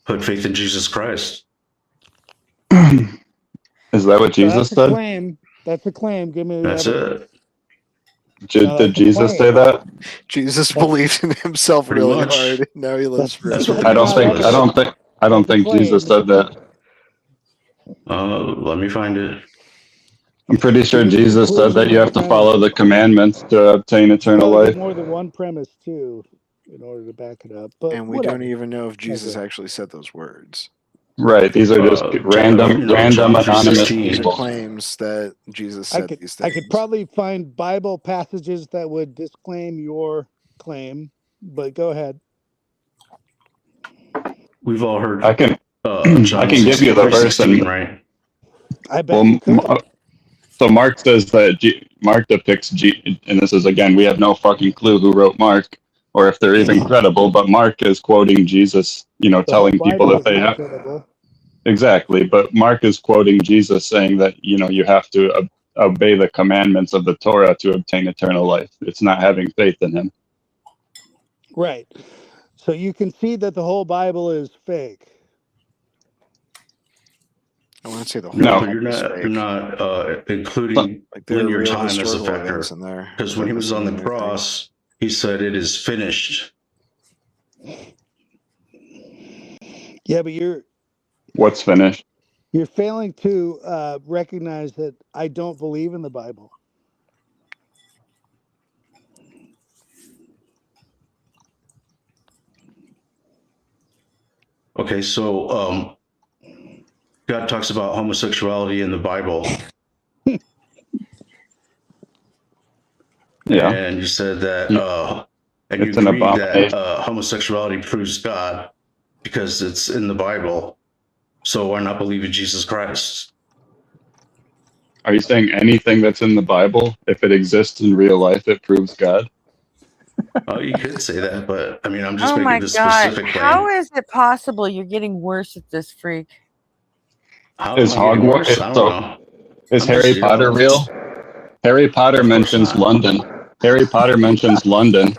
Put faith in Jesus Christ. Is that what Jesus That's a said? claim. That's a claim. Give me the That's evidence. it. Did Jesus say that? Jesus believed in himself Pretty really much. hard. Now he lives That's forever. I don't think Jesus said that. Let me find it. I'm pretty sure Jesus said that you have to follow the commandments to obtain eternal Probably life. get more than one premise too, in order to back it up. But And we whatever. don't even know if Jesus Okay. actually said those words. Right. These are just random anonymous He people. claims that Jesus said these things. I could probably find Bible passages that would disclaim your claim, but go ahead. We've all heard. I can John I can give you the 16, verse, 16, right? I bet you could. So Mark says that Mark depicts and this is again, we have no fucking clue who wrote Mark or if they're even credible, but Mark is quoting Jesus, telling people that they have. Credible. Exactly, but Mark is quoting Jesus saying that you have to obey the commandments of the Torah to obtain eternal life. It's not having faith in him. Right. So you can see that the whole Bible is fake. I want to say the whole No, Bible is you're fake. not including Like there are linear real time as a historical factor. events in there. Because when he was on the cross, he said, "It is finished." Yeah, but you're What's finished? You're failing to recognize that I don't believe in the Bible. Okay, so God talks about homosexuality in the Bible. Yeah. And you said that, and It's you an agree that abomination. homosexuality proves God because it's in the Bible. So why not believe in Jesus Christ? Are you saying anything that's in the Bible, if it exists in real life, it proves God? Oh, you could say that, but I mean, I'm just Oh making my this god! specific How claim. is it possible you're getting worse at this, freak? How Is am I getting worse? Hogwarts? I don't So know. is I'm Harry just, Potter real? Harry Potter Of course mentions not. London. Harry Potter mentions London.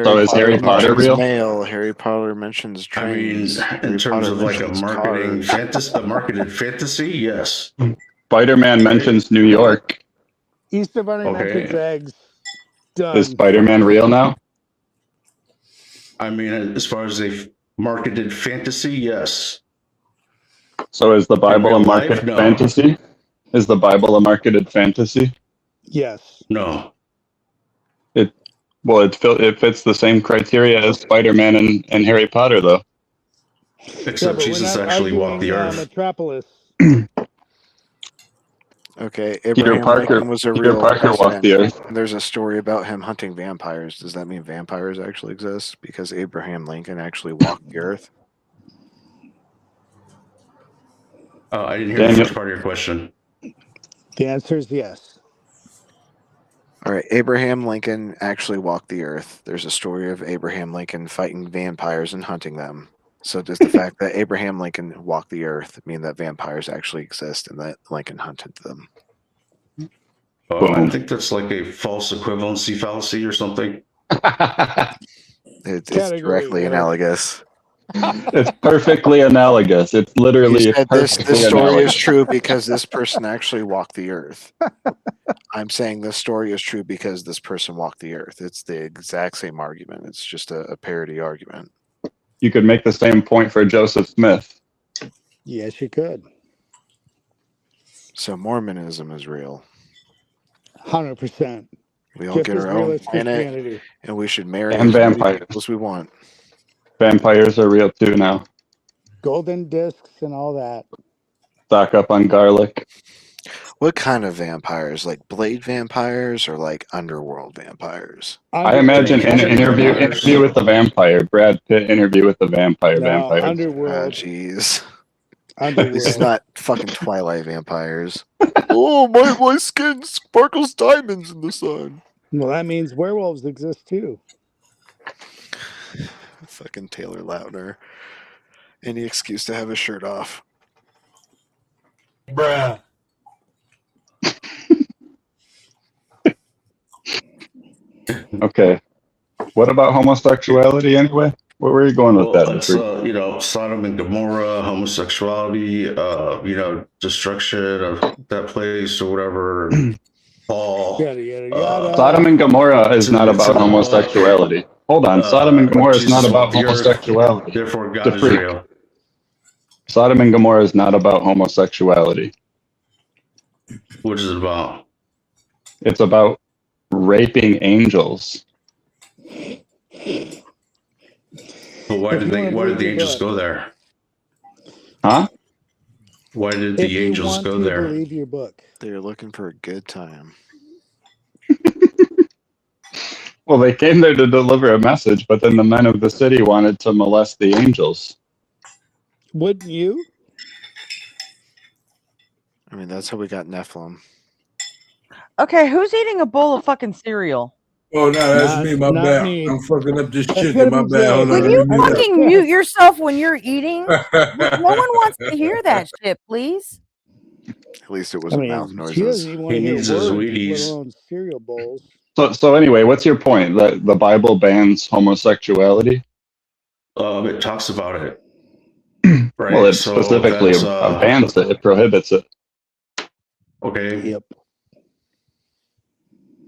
So is Harry Potter mentions real? mail. Harry Potter mentions I mean, trains. in Harry terms Potter of like a mentions marketing cars. fantasy, a marketed fantasy, yes. Spider-Man mentions New York. Easter Bunny mentions eggs. Done. Is Spider-Man real now? I mean, as far as Marketed fantasy, yes. So is the Bible a real life? marketed No. fantasy? Is the Bible a marketed fantasy? Yes. No. It fits the same criteria as Spider-Man and Harry Potter, though. Except but Jesus we're not actually walked the arguing, earth. Metropolis. Okay, Peter Abraham Parker. Lincoln was a Peter real Parker walked president. the earth. There's a story about him hunting vampires. Does that mean vampires actually exist because Abraham Lincoln actually walked the earth? Oh, I didn't hear the first part of your question. The answer is yes. All right, Abraham Lincoln actually walked the earth. There's a story of Abraham Lincoln fighting vampires and hunting them. So does the fact that Abraham Lincoln walked the earth mean that vampires actually exist and that Lincoln hunted them? I think that's like a false equivalency fallacy or something. It's directly analogous. It's perfectly analogous. It's literally You said perfectly this story analogous. is true because this person actually walked the earth. I'm saying this story is true because this person walked the earth. It's the exact same argument. It's just a parody argument. You could make the same point for Joseph Smith. Yes, you could. So Mormonism is real. 100%. We all Just get as our real own as planet, Christianity. and we should marry And as many vampires. people as we want. Vampires are real too now. Golden discs and all that. Stock up on garlic. What kind of vampires? Like blade vampires or like underworld vampires? I imagine an interview with the vampire. Brad Pitt interview with the vampire. Vampires. Underworld. Jeez. Underworld. This is not fucking Twilight vampires. Oh, my skin sparkles diamonds in the sun. Well, that means werewolves exist too. Fucking Taylor Lautner. Any excuse to have his shirt off. Bruh. Okay. What about homosexuality anyway? Where were you going with that? It's, Sodom and Gomorrah, homosexuality, destruction of that place or whatever. Paul. Yada, yada, yada. Sodom and Gomorrah is not about homosexuality. Hold on. Sodom and Gomorrah is not about homosexuality. Therefore, God The is freak. real. Sodom and Gomorrah is not about homosexuality. What is it about? It's about raping angels. But why did the angels go there? Huh? Why did the angels go there? Believe your book. They're looking for a good time. Well, they came there to deliver a message, but then the men of the city wanted to molest the angels. Wouldn't you? I mean, that's how we got Nephilim. Okay, who's eating a bowl of fucking cereal? Oh no, that's me. My bad. me. I'm fucking up this chicken. My bad. Hold on. Will you fucking mute yourself when you're eating? No one wants to hear that shit, please. At least it wasn't mouth She noises. doesn't even want to hear words, let alone cereal bowls. So anyway, what's your point? That the Bible bans homosexuality? It talks about it. Right? Well, it So specifically that's, bans it. It prohibits it. Okay. Yep.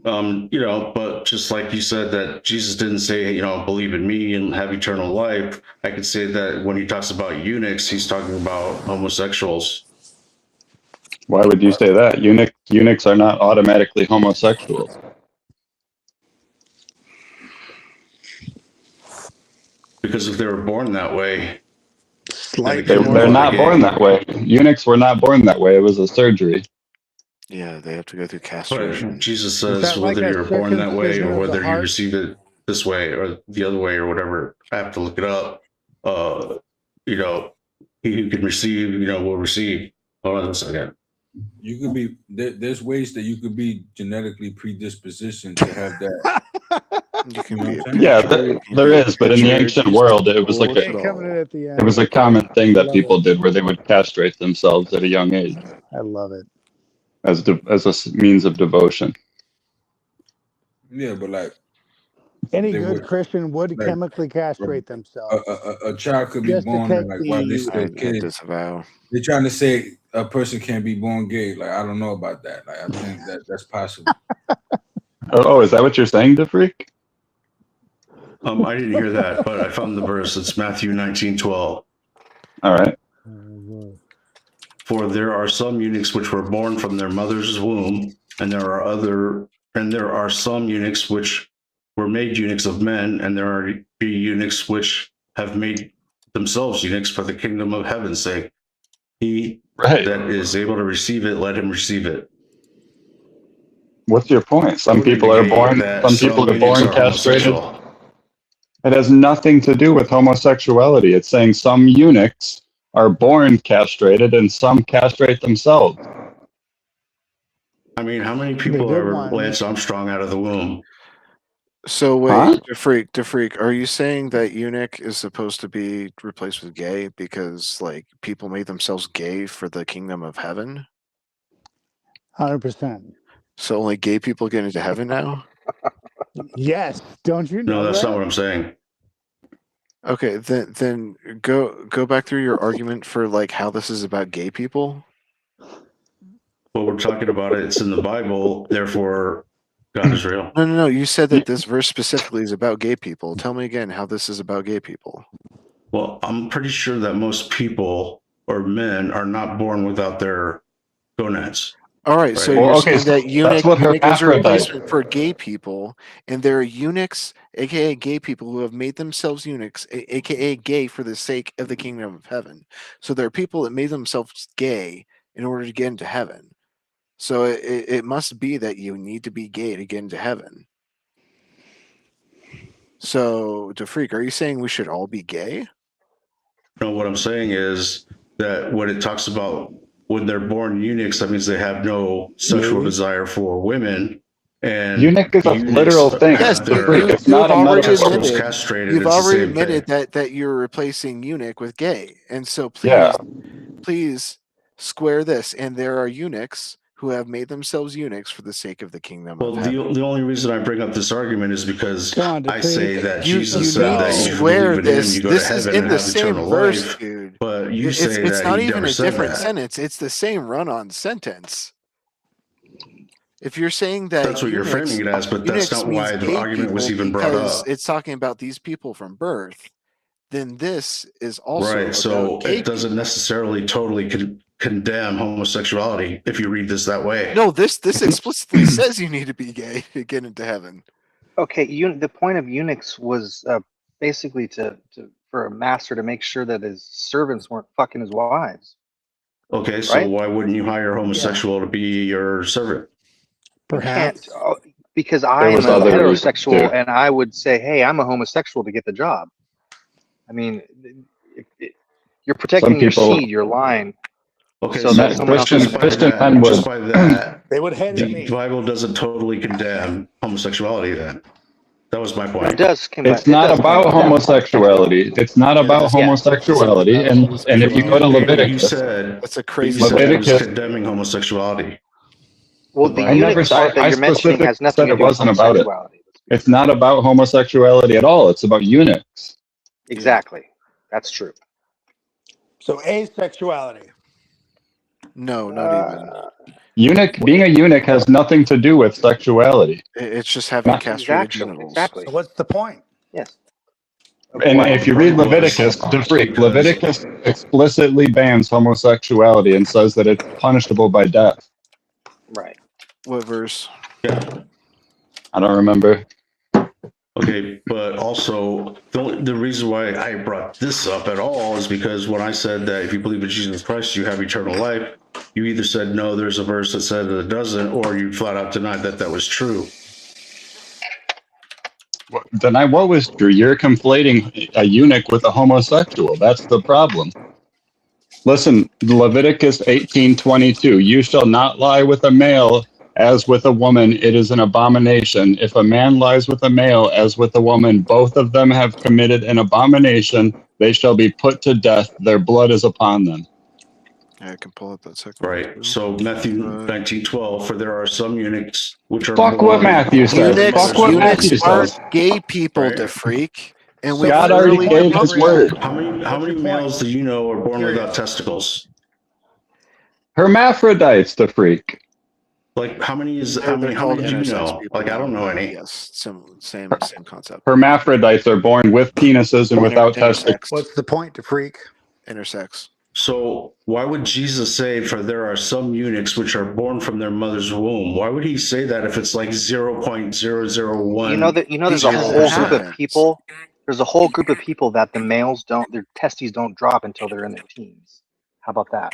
But just like you said that Jesus didn't say, believe in me and have eternal life, I could say that when he talks about eunuchs, he's talking about homosexuals. Why would you say that? Eunuchs are not automatically homosexuals. Because if they were born that way, They're not born that way. Eunuchs were not born that way. It was a surgery. Yeah, they have to go through castration. But Jesus Is says that like whether a you're born that way circumcision or of the whether you heart? receive it this way or the other way or whatever. I have to look it up. He who can receive, will receive. Hold on a second. You could be there's ways that you could be genetically predispositioned to have that. You can be. Yeah, there is, but in the ancient world, it was like it was a common thing that people did, where they would castrate themselves at a young age. I love it. As a means of devotion. Yeah, but like Any they good would- Christian would like, chemically castrate themselves. a child could be Just to born take and like while they still I kids. disavow. They're trying to say a person can't be born gay. Like I don't know about that. Like I think that's possible. Oh, is that what you're saying, DeFreak? I didn't hear that, but I found the verse. It's Matthew 19:12. All right. For there are some eunuchs which were born from their mother's womb, and there are some eunuchs which were made eunuchs of men, and there are eunuchs which have made themselves eunuchs for the kingdom of heaven's sake. He that is able to receive it, let him receive it. What's your point? Some people are born castrated. It has nothing to do with homosexuality. It's saying some eunuchs are born castrated and some castrate themselves. I mean, how many people are Lance Armstrong out of the womb? So wait, Huh? DeFreak, are you saying that eunuch is supposed to be replaced with gay because like people made themselves gay for the kingdom of heaven? 100%. So only gay people get into heaven now? Yes, don't you know? No, that's that? not what I'm saying. Okay, then go back through your argument for like how this is about gay people. Well, we're talking about it. It's in the Bible. Therefore, God is real. No. You said that this verse specifically is about gay people. Tell me again how this is about gay people. Well, I'm pretty sure that most people or men are not born without their gonads. All right, so you're saying that eunuch is a replacement for gay people, and there are eunuchs, aka gay people, who have made themselves eunuchs, aka gay, for the sake of the kingdom of heaven. So there are people that made themselves gay in order to get into heaven. So it must be that you need to be gay to get into heaven. So, DeFreak, are you saying we should all be gay? No, what I'm saying is that when it talks about when they're born eunuchs, that means they have no sexual desire for women. And eunuch is a literal thing. Yes, it's not a metaphor. You've already admitted that you're replacing eunuch with gay, and so please square this. And there are eunuchs who have made themselves eunuchs for the sake of the kingdom of heaven. Well, the only reason I bring up this argument is because I say that you Jesus said that if you square believe in this. him, you go This to is heaven in and the have same eternal verse, life. dude. But you say it's that not he even never a said different that. sentence. It's the same run-on sentence. If you're saying that That's what you're framing it as, but that's not why the argument was even brought up. It's talking about these people from birth, then this is also Right. So about gay it doesn't necessarily totally condemn homosexuality if you read this that way. No, this explicitly says you need to be gay to get into heaven. Okay, the point of eunuchs was basically for a master to make sure that his servants weren't fucking his wives. Okay, so why wouldn't you hire a homosexual to be your servant? Perhaps because I am a heterosexual and I would say, hey, I'm a homosexual to get the job. I mean, you're protecting your seed, your line. Okay, so that someone else just by that, they would hate the Bible doesn't totally condemn homosexuality then. That was my point. It does. It's not about homosexuality. It's not about homosexuality. And if you go to Leviticus, that's a crazy. Leviticus condemning homosexuality. Well, the eunuch part that you're mentioning has nothing to do with homosexuality. It's not about homosexuality at all. It's about eunuchs. Exactly. That's true. So asexuality. No, not even. Being a eunuch has nothing to do with sexuality. It's just having castrated genitals. Exactly. So what's the point? Yes. And if you read Leviticus, Leviticus explicitly bans homosexuality and says that it's punishable by death. Right. What verse? Yeah. I don't remember. Okay, but also the reason why I brought this up at all is because when I said that if you believe in Jesus Christ, you have eternal life, you either said no, there's a verse that said that it doesn't, or you flat out denied that was true. Deny what was true? You're conflating a eunuch with a homosexual. That's the problem. Listen, Leviticus 18:22. You shall not lie with a male as with a woman. It is an abomination. If a man lies with a male as with a woman, both of them have committed an abomination. They shall be put to death. Their blood is upon them. Yeah, I can pull up that second. Right. So Matthew 19:12. For there are some eunuchs which are fuck what Matthew says. Fuck what Matthew says. Gay people, the freak. And we God already gave his word. How many males do you know are born without testicles? Hermaphrodites, the freak. Like, how many They're called do you intersex know? people. Like, I don't know any. Yes, same concept. Hermaphrodites are born with penises and without testicles. What's the point to freak? Intersex. So why would Jesus say, for there are some eunuchs which are born from their mother's womb? Why would he say that if it's like 0.001? You know there's a whole group of people. There's a whole group of people that the males their testes don't drop until they're in their teens. How about that?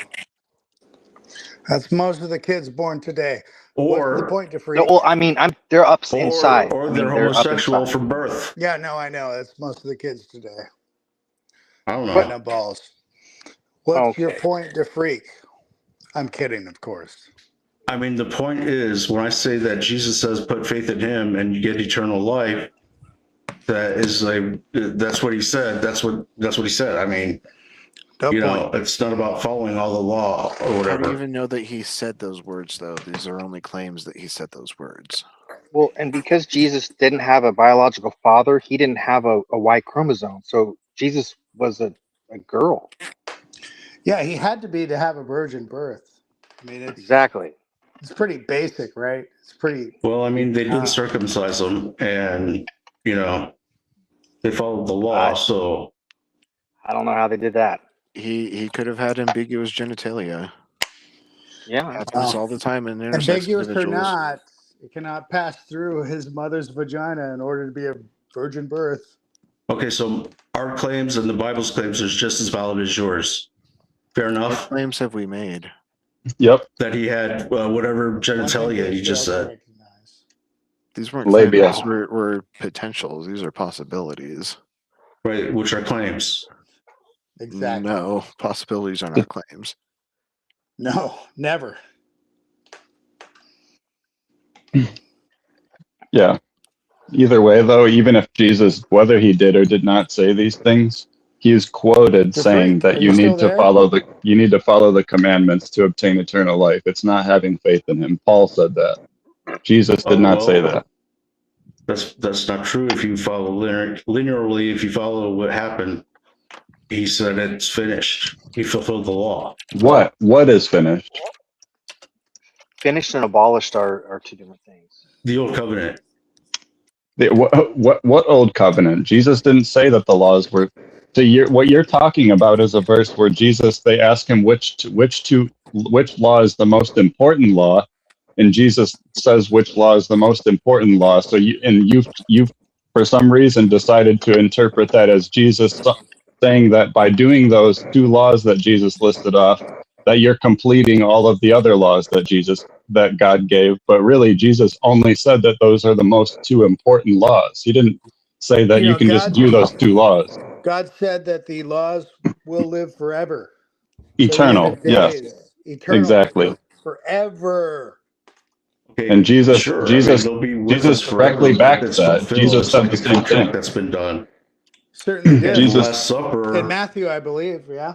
That's most of the kids born today. Or what's the point to freak? No, well, I mean, they're up inside. Or I they're mean, they're up homosexual inside. from birth. Yeah, no, I know. That's most of the kids today. I don't know. Right now, balls. What's your Okay. point to freak? I'm kidding, of course. I mean, the point is, when I say that Jesus says, put faith in him and you get eternal life, that is like, that's what he said. That's what he said. I mean, it's not about following all the law or whatever. How do you even know that he said those words, though? These are only claims that he said those words. Well, and because Jesus didn't have a biological father, he didn't have a Y chromosome. So Jesus was a girl. Yeah, he had to have a virgin birth. I mean, Exactly. It's pretty basic, right? It's pretty. Well, I mean, they did circumcise them, and they followed the law. So I don't know how they did that. He could have had ambiguous genitalia. Yeah, It happens all the time in intersex Ambiguous or individuals. not, it cannot pass through his mother's vagina in order to be a virgin birth. Okay, so our claims and the Bible's claims is just as valid as yours. Fair enough. What claims have we made? Yep. That he had whatever genitalia you just said. These weren't Labia. claims, were potentials. These are possibilities. Right, which are claims. Exactly. No, possibilities are not claims. No, never. Yeah. Either way, though, even if Jesus, whether he did or did not say these things, he is quoted saying that you need to follow the commandments to obtain eternal life. It's not having faith in him. Paul said that. Jesus did not say that. That's not true. If you follow linearly, if you follow what happened, he said it's finished. He fulfilled the law. What is finished? Finished and abolished are two different things. The old covenant. What old covenant? Jesus didn't say that the laws were. So what you're talking about is a verse where Jesus, they ask him which law is the most important law, and Jesus says which law is the most important law. So you've for some reason decided to interpret that as Jesus saying that by doing those two laws that Jesus listed off, that you're completing all of the other laws that God gave. But really, Jesus only said that those are the most two important laws. He didn't say that you can just do those two laws. God said that the laws will live forever. Eternal, So yes. Eternal. Exactly. Forever. Okay, and Jesus forever, directly backed that. Jesus said the same thing. That's been done. Certainly did. Jesus, Last Supper. In Matthew, I believe, yeah.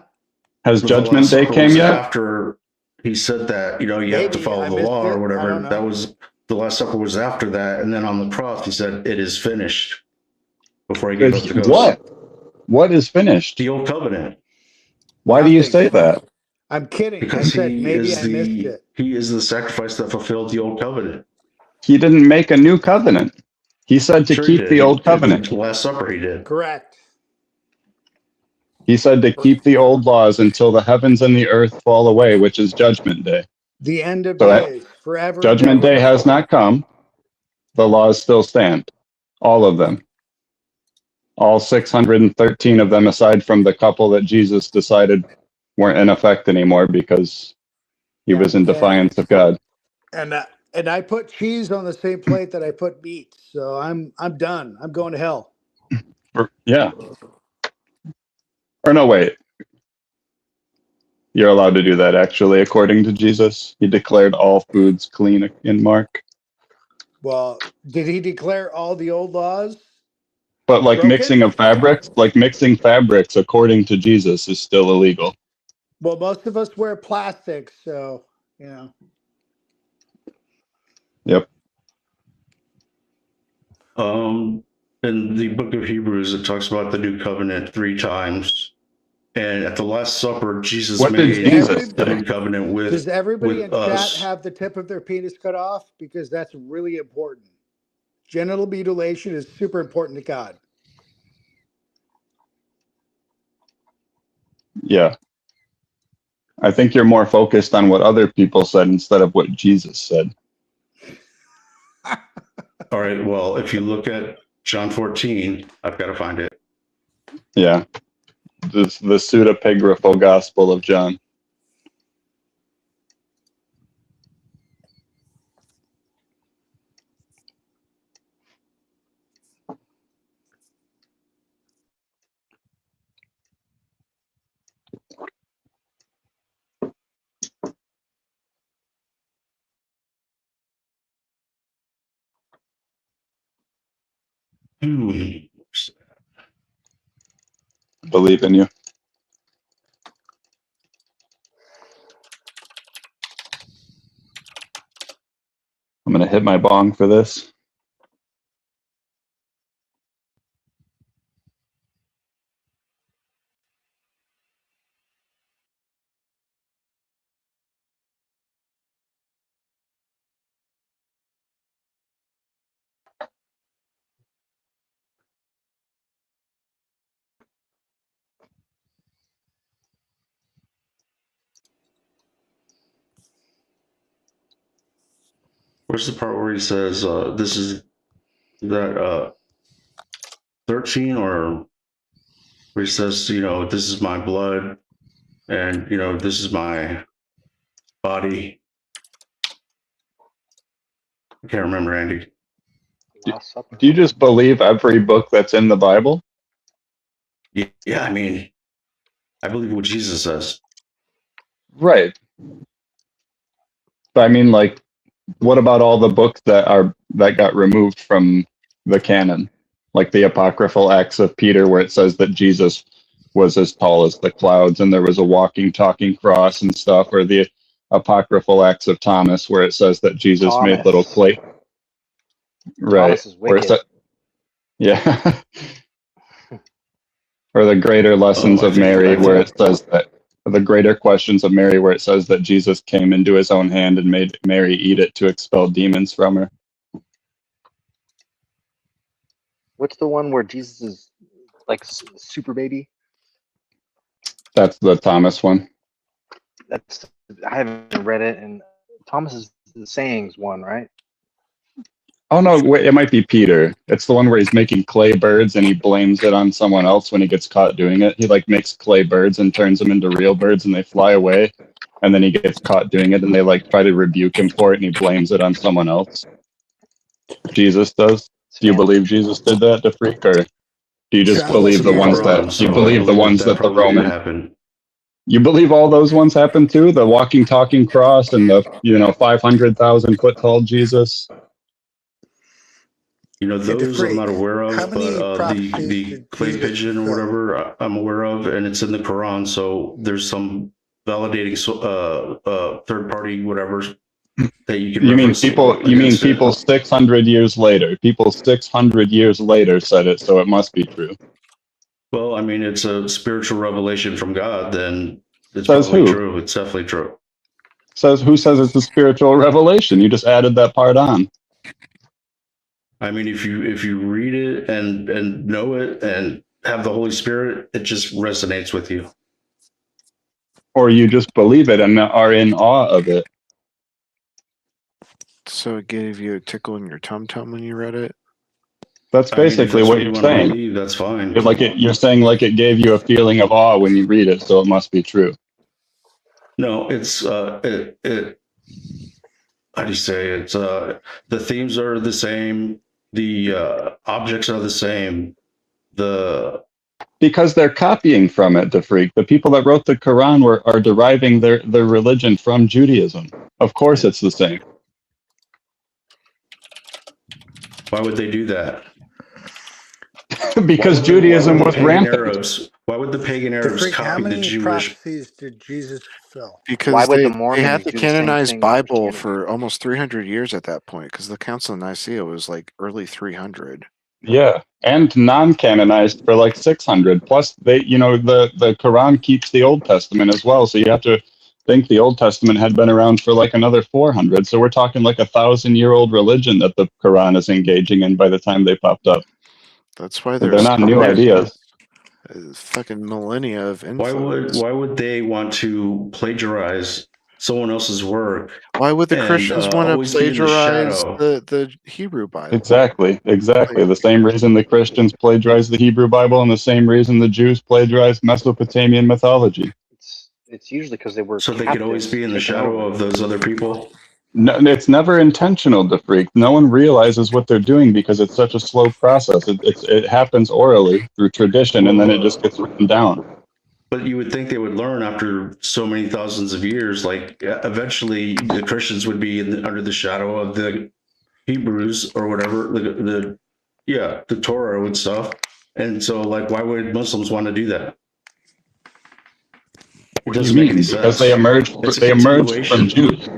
Has Judgment Day came yet? After he said that, you have to follow the law or whatever. That was the Last Supper was after that, and then on the cross he said, "It is finished." Before he gave up the ghost. What is finished? The old covenant. Why do you say that? I'm kidding. Because I said maybe I missed it. He is the sacrifice that fulfilled the old covenant. He didn't make a new covenant. He said to keep the old covenant. The Last Supper he did. Correct. He said to keep the old laws until the heavens and the earth fall away, which is Judgment Day. The end of days, forever. Judgment Day has not come. The laws still stand. All of them. All 613 of them, aside from the couple that Jesus decided weren't in effect anymore because he was in defiance of God. And I put cheese on the same plate that I put meat. So I'm done. I'm going to hell. Yeah. Or no, wait. You're allowed to do that, actually, according to Jesus. He declared all foods clean in Mark. Well, did he declare all the old laws? But mixing fabrics, according to Jesus, is still illegal. Well, most of us wear plastic, so, Yep. In the book of Hebrews, it talks about the new covenant 3 times. And at the Last Supper, Jesus What did made Jesus the say? new covenant Does everybody with in chat us. have the tip of their penis cut off? Because that's really important. Genital mutilation is super important to God. Yeah. I think you're more focused on what other people said instead of what Jesus said. All right. Well, if you look at John 14, I've got to find it. Yeah. The pseudepigraphal Gospel of John. Believe in you. I'm going to hit my bong for this. Where's the part where he says, this is that 13, or where he says, this is my blood and, this is my body. I can't remember, Andy. Do you just believe every book that's in the Bible? Yeah, I mean, I believe what Jesus says. Right. But I mean, like, what about all the books that got removed from the canon? Like the apocryphal Acts of Peter, where it says that Jesus was as tall as the clouds and there was a walking, talking cross and stuff, or the apocryphal Acts of Thomas, where it says that Jesus made little clay. Right. Thomas is wicked. Yeah. Or the greater lessons of Mary, where it says that the greater questions of Mary, where it says that Jesus came into his own hand and made Mary eat it to expel demons from her. What's the one where Jesus is like super baby? That's the Thomas one. I haven't read it, and Thomas is the sayings one, right? Oh no, wait, it might be Peter. It's the one where he's making clay birds and he blames it on someone else when he gets caught doing it. He like makes clay birds and turns them into real birds and they fly away. And then he gets caught doing it and they like try to rebuke him for it and he blames it on someone else. Jesus does. Do you believe Jesus did that to freak, or do you just believe the ones that the Roman happened? You believe all those ones happened too? The walking, talking cross and the 500,000 foot tall Jesus. Those I'm not aware of, but the clay pigeon or whatever I'm aware of, and it's in the Quran. So there's some validating third party whatever that you can. You mean people 600 years later? People 600 years later said it, so it must be true. Well, I mean, it's a spiritual revelation from God. Then it's Says probably who? true. It's definitely true. Who says it's a spiritual revelation? You just added that part on. I mean, if you read it and know it and have the Holy Spirit, it just resonates with you. Or you just believe it and are in awe of it. So it gave you a tickle in your tum-tum when you read it? That's basically what you're saying. Believe, that's fine. You're saying like it gave you a feeling of awe when you read it, so it must be true. No, it's how do you say it? The themes are the same. The objects are the same. Because they're copying from it, the freak. The people that wrote the Quran are deriving their religion from Judaism. Of course it's the same. Why would they do that? Because Judaism was rampant. Why would the pagan Arabs copy the Jewish? Prophecies did Jesus fulfill? Because they had the canonized Bible for almost 300 years at that point, because the Council of Nicaea was like early 300. Yeah, and non-canonized for like 600. Plus, the Quran keeps the Old Testament as well, so you have to think the Old Testament had been around for like another 400. So we're talking like 1,000-year-old religion that the Quran is engaging in by the time they popped up. That's why they're not new ideas. Fucking millennia of Why influence. would they want to plagiarize someone else's work? Why would the Christians want to plagiarize shadow? the Hebrew Bible? Exactly. The same reason the Christians plagiarized the Hebrew Bible, and the same reason the Jews plagiarized Mesopotamian mythology. It's usually because they were so they could always be in the shadow of those other people. No, it's never intentional to freak. No one realizes what they're doing because it's such a slow process. It happens orally through tradition, and then it just gets written down. But you would think they would learn after so many thousands of years. Like eventually, the Christians would be under the shadow of the Hebrews or whatever, the Torah and stuff. And so, like, why would Muslims want to do that? What do you mean? Because they emerged from Jews.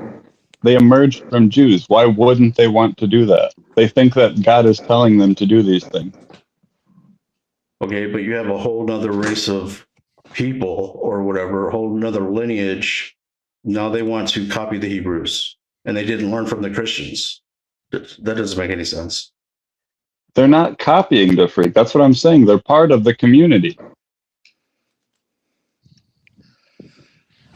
They emerged from Jews. Why wouldn't they want to do that? They think that God is telling them to do these things. Okay, but you have a whole nother race of people or whatever, a whole nother lineage. Now they want to copy the Hebrews, and they didn't learn from the Christians. That doesn't make any sense. They're not copying the freak. That's what I'm saying. They're part of the community.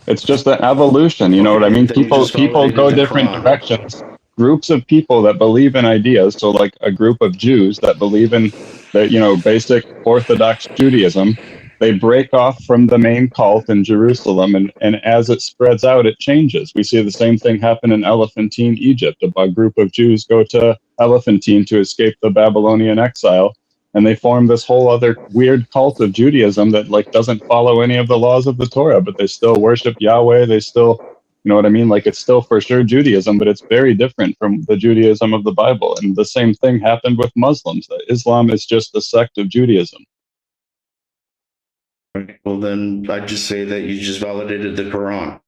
It's just an evolution. You know what I mean? People go different directions. Groups of people that believe in ideas. So like a group of Jews that believe in basic Orthodox Judaism, they break off from the main cult in Jerusalem, and as it spreads out, it changes. We see the same thing happen in Elephantine, Egypt. A group of Jews go to Elephantine to escape the Babylonian exile, and they form this whole other weird cult of Judaism that like doesn't follow any of the laws of the Torah, but they still worship Yahweh. They still, you know what I mean? Like it's still for sure Judaism, but it's very different from the Judaism of the Bible. And the same thing happened with Muslims. Islam is just a sect of Judaism. Well, then I'd just say that you just validated the Quran.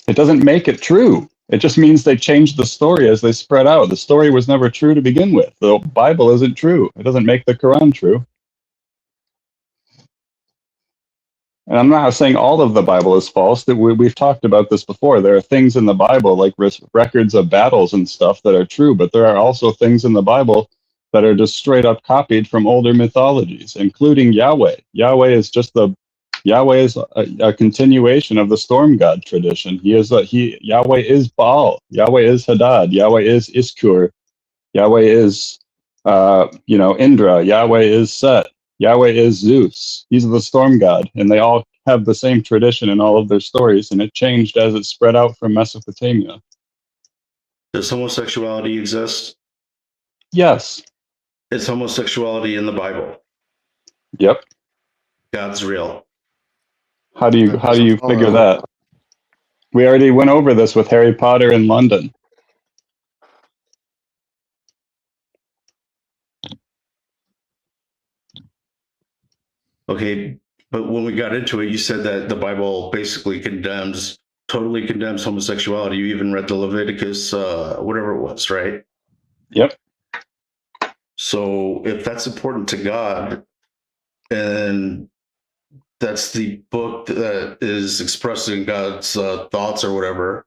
It doesn't make it true. It just means they changed the story as they spread out. The story was never true to begin with. The Bible isn't true. It doesn't make the Quran true. And I'm not saying all of the Bible is false. That we've talked about this before. There are things in the Bible, like records of battles and stuff, that are true, but there are also things in the Bible that are just straight up copied from older mythologies, including Yahweh. Yahweh is a continuation of the storm god tradition. Yahweh is Baal. Yahweh is Hadad. Yahweh is Iskur. Yahweh is Indra. Yahweh is Set. Yahweh is Zeus. He's the storm god, and they all have the same tradition in all of their stories, and it changed as it spread out from Mesopotamia. Does homosexuality exist? Yes. Is homosexuality in the Bible? Yep. God's real. How do you figure that? We already went over this with Harry Potter in London. Okay, but when we got into it, you said that the Bible basically totally condemns homosexuality. You even read the Leviticus, whatever it was, right? Yep. So if that's important to God, and that's the book that is expressing God's thoughts or whatever,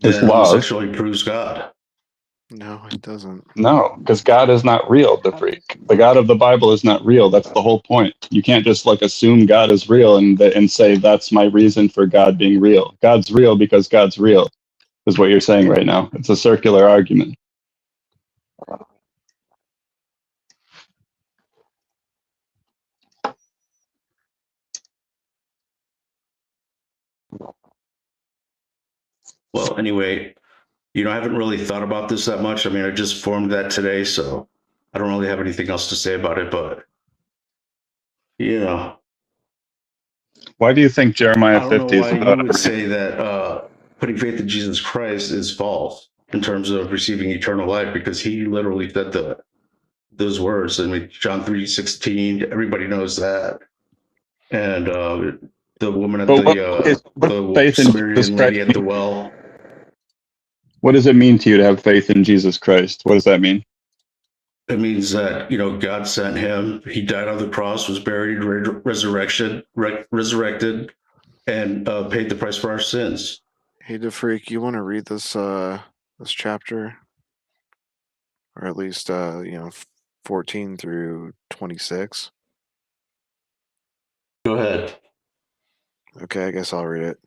then homosexuality proves God. No, it doesn't. No, because God is not real, the freak. The God of the Bible is not real. That's the whole point. You can't just like assume God is real and say that's my reason for God being real. God's real because God's real, is what you're saying right now. It's a circular argument. Well, anyway, I haven't really thought about this that much. I mean, I just formed that today, so I don't really have anything else to say about it, but Why do you think Jeremiah 50 is about? I don't know why you would say that putting faith in Jesus Christ is false in terms of receiving eternal life, because he literally said those words. I mean, John 3:16, everybody knows that. And the woman at the Samaritan lady at the well. What does it mean to you to have faith in Jesus Christ? What does that mean? It means that, God sent him. He died on the cross, was buried, resurrected, and paid the price for our sins. Hey, DeFreak, you want to read this chapter, or at least 14 through 26? Go ahead. Okay, I guess I'll read it.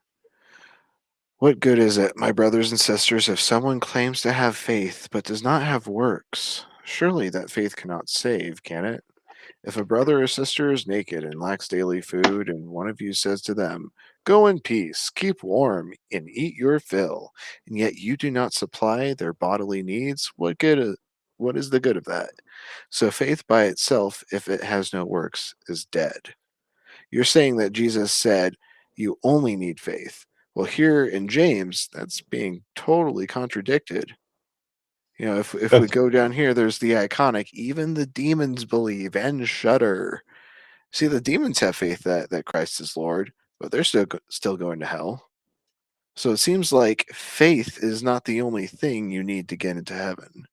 What good is it, my brothers and sisters, if someone claims to have faith but does not have works? Surely that faith cannot save, can it? If a brother or sister is naked and lacks daily food, and one of you says to them, "Go in peace, keep warm, and eat your fill," and yet you do not supply their bodily needs, what is the good of that? So faith by itself, if it has no works, is dead. You're saying that Jesus said you only need faith. Well, here in James, that's being totally contradicted. If we go down here, there's the iconic, even the demons believe and shudder. See, the demons have faith that Christ is Lord, but they're still going to hell. So it seems like faith is not the only thing you need to get into heaven.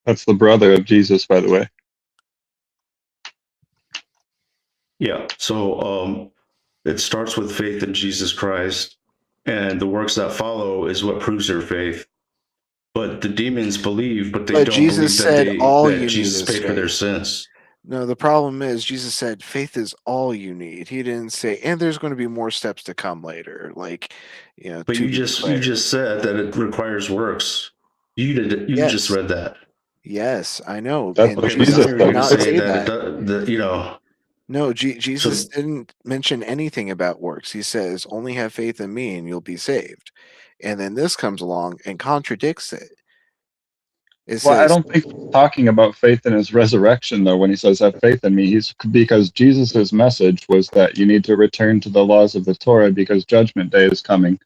That's the brother of Jesus, by the way. Yeah. So it starts with faith in Jesus Christ, and the works that follow is what proves your faith. But the demons believe, but they don't Jesus believe said that Jesus paid for their sins. No, the problem is Jesus said faith is all you need. He didn't say, and there's going to be more steps to come later. But you just said that it requires works. You just read that. Yes, I know. That's and what Jesus Jesus did said. not say that. No, Jesus didn't mention anything about works. He says, only have faith in me and you'll be saved. And then this comes along and contradicts it. I don't think he's talking about faith in his resurrection, though, when he says, have faith in me. Because Jesus' message was that you need to return to the laws of the Torah because judgment day is coming.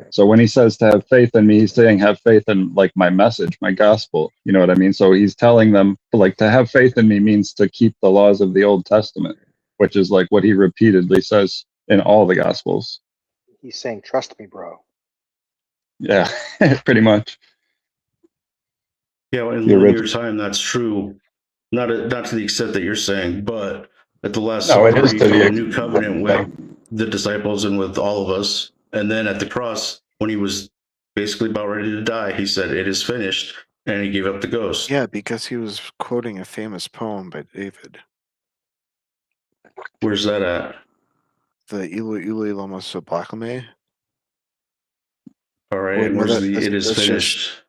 So when he says to have faith in me, he's saying have faith in my message, my gospel. You know what I mean? So he's telling them to have faith in me means to keep the laws of the Old Testament, which is what he repeatedly says in all the gospels. He's saying, trust me, bro. Yeah, pretty much. Yeah, in linear time, that's true. Not to the extent that you're saying, but at the Last Supper, he made a new covenant with the disciples and with all of us. And then at the cross, when he was basically about ready to die, he said, "It is finished," and he gave up the ghost. Yeah, because he was quoting a famous poem by David. Where's that at? The Ilu Ilu Lama Sobaklame. All right, and where's the "It is finished"?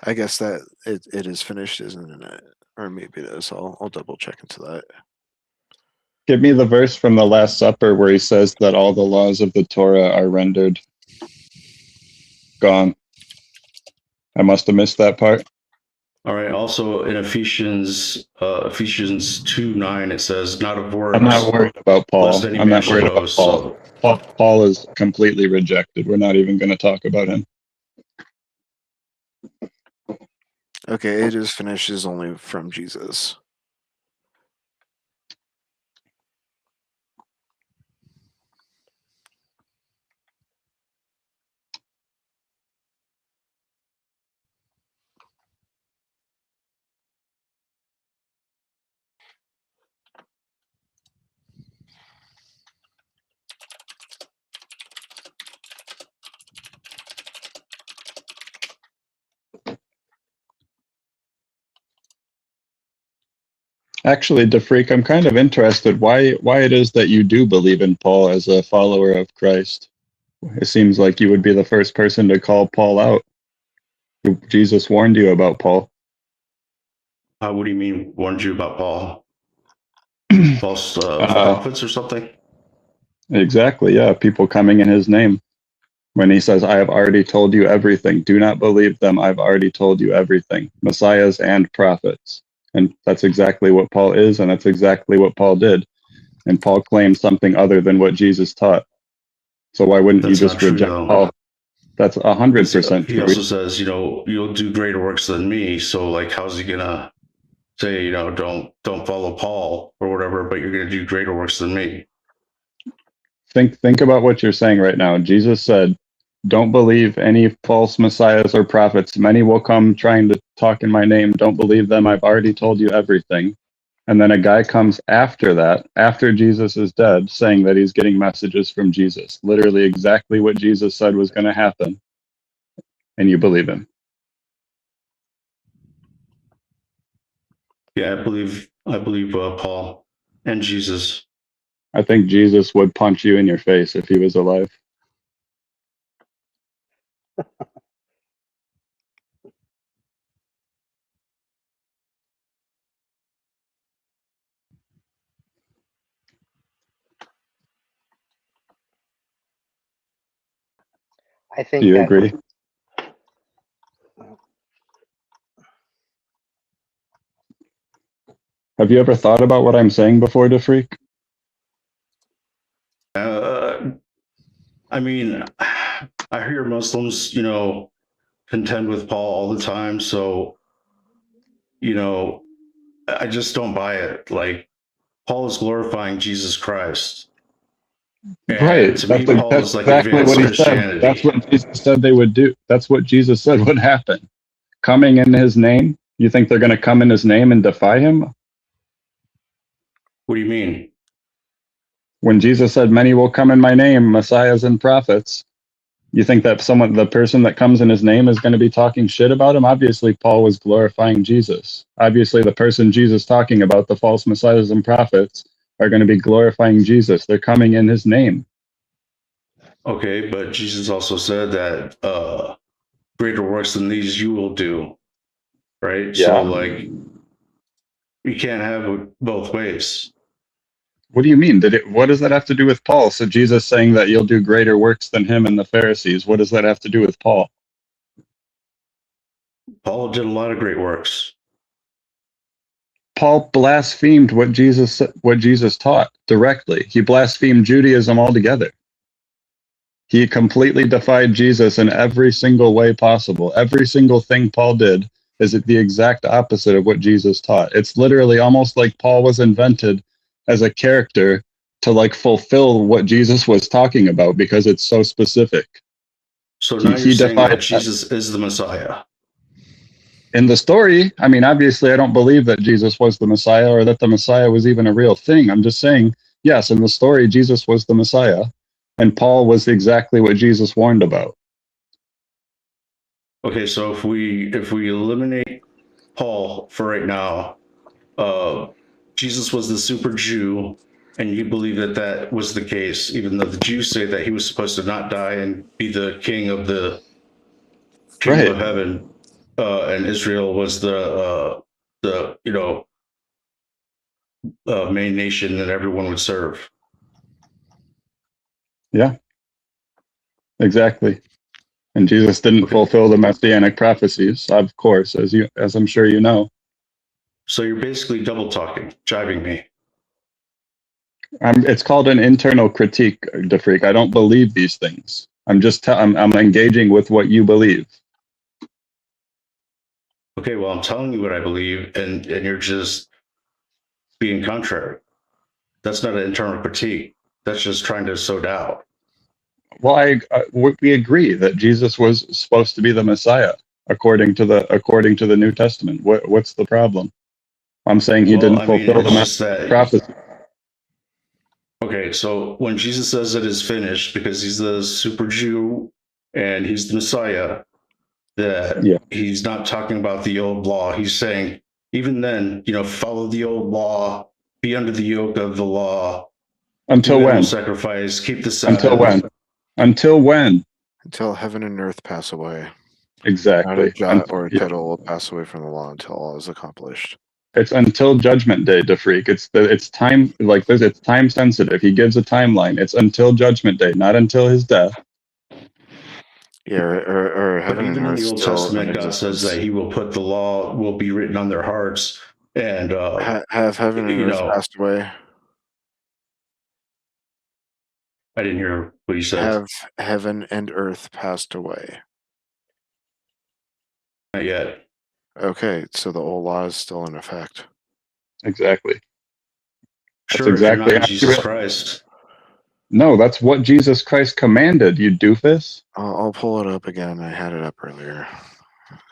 I guess that it is finished, isn't it? Or maybe it is. I'll double check into that. Give me the verse from the Last Supper where he says that all the laws of the Torah are rendered gone. I must have missed that part. All right. Also in Ephesians 2:9, it says, "Not of works." I'm not worried about Paul. I'm not worried about Paul. Paul is completely rejected. We're not even going to talk about him. Okay, it is finished is only from Jesus. Actually, DeFreak, I'm kind of interested why it is that you do believe in Paul as a follower of Christ. It seems like you would be the first person to call Paul out. Jesus warned you about Paul. What do you mean, warned you about Paul? False prophets or something? Exactly, yeah. People coming in his name. When he says, I have already told you everything. Do not believe them. I've already told you everything. Messiahs and prophets. And that's exactly what Paul is, and that's exactly what Paul did. And Paul claimed something other than what Jesus taught. So why wouldn't you just reject Paul? That's 100% true. He also says, you'll do greater works than me. So how's he gonna say, don't follow Paul or whatever, but you're gonna do greater works than me? Think about what you're saying right now. Jesus said, don't believe any false messiahs or prophets. Many will come trying to talk in my name. Don't believe them. I've already told you everything. And then a guy comes after that, after Jesus is dead, saying that he's getting messages from Jesus. Literally exactly what Jesus said was going to happen. And you believe him. Yeah, I believe Paul and Jesus. I think Jesus would punch you in your face if he was alive. I think Do you that agree? Have you ever thought about what I'm saying before, DeFreak? I mean, I hear Muslims, contend with Paul all the time. So, I just don't buy it. Like, Paul is glorifying Jesus Christ. And Right. to me, Paul That's is like exactly advanced what he said. Christianity. That's what Jesus said they would do. That's what Jesus said would happen. Coming in his name? You think they're going to come in his name and defy him? What do you mean? When Jesus said, many will come in my name, messiahs and prophets, you think that the person that comes in his name is going to be talking shit about him? Obviously, Paul was glorifying Jesus. Obviously, the person Jesus talking about, the false messiahs and prophets, are going to be glorifying Jesus. They're coming in his name. Okay, but Jesus also said that greater works than these you will do, right? Yeah. So, like, you can't have it both ways. What do you mean? What does that have to do with Paul? So Jesus saying that you'll do greater works than him and the Pharisees. What does that have to do with Paul? Paul did a lot of great works. Paul blasphemed what Jesus taught directly. He blasphemed Judaism altogether. He completely defied Jesus in every single way possible. Every single thing Paul did is the exact opposite of what Jesus taught. It's literally almost like Paul was invented as a character to like fulfill what Jesus was talking about because it's so specific. So now you're saying defied that Jesus is the Messiah. In the story. I mean, obviously, I don't believe that Jesus was the Messiah or that the Messiah was even a real thing. I'm just saying, yes, in the story, Jesus was the Messiah, and Paul was exactly what Jesus warned about. Okay, so if we eliminate Paul for right now, Jesus was the super Jew, and you believe that that was the case, even though the Jews say that he was supposed to not die and be the king of the kingdom of heaven, and Israel was the main nation that everyone would serve. Yeah, exactly. And Jesus didn't fulfill the messianic prophecies, of course, as I'm sure you know. So you're basically double talking, jibing me. It's called an internal critique, DeFreak. I don't believe these things. I'm engaging with what you believe. Okay, well, I'm telling you what I believe, and you're just being contrary. That's not an internal critique. That's just trying to sow doubt. Well, we agree that Jesus was supposed to be the Messiah according to the New Testament. What's the problem? I'm saying he didn't fulfill the prophecy. Okay, so when Jesus says it is finished, because he's the super Jew and he's the Messiah, that he's not talking about the old law. He's saying, even then, follow the old law, be under the yoke of the law. Until do when? animal sacrifice, keep the Sabbath. Until when? Until when? Until heaven and earth pass away. Exactly. Not a jot or a tittle will pass away from the law until all is accomplished. It's until Judgment Day, DeFreak. It's time it's time sensitive. He gives a timeline. It's until Judgment Day, not until his death. Yeah, or heaven and even in earth the Old still Testament, in God says existence. that He will put the law will be written on their hearts, and Have heaven and earth passed away? I didn't hear what you said. Have heaven and earth passed away? Not yet. Okay, so the old law is still in effect. Exactly. Sure, if you're not in Jesus Christ. No, that's what Jesus Christ commanded, you doofus. I'll pull it up again. I had it up earlier.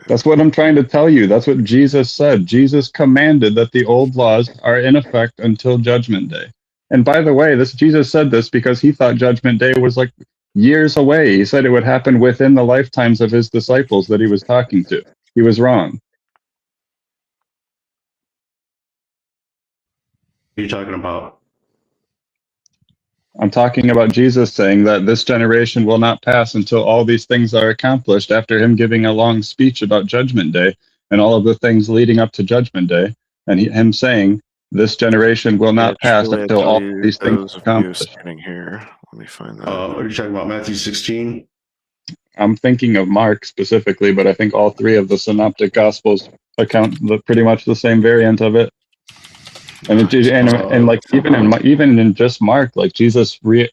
That's what I'm trying to tell you. That's what Jesus said. Jesus commanded that the old laws are in effect until Judgment Day. And by the way, Jesus said this because he thought Judgment Day was like years away. He said it would happen within the lifetimes of his disciples that he was talking to. He was wrong. What are you talking about? I'm talking about Jesus saying that this generation will not pass until all these things are accomplished, after him giving a long speech about Judgment Day and all of the things leading up to Judgment Day, and him saying this generation will not pass until all these things are accomplished. Here. Let me find that. What are you talking about? Matthew 16? I'm thinking of Mark specifically, but I think all three of the synoptic gospels account pretty much the same variant of it. And like even in just Mark, like Jesus he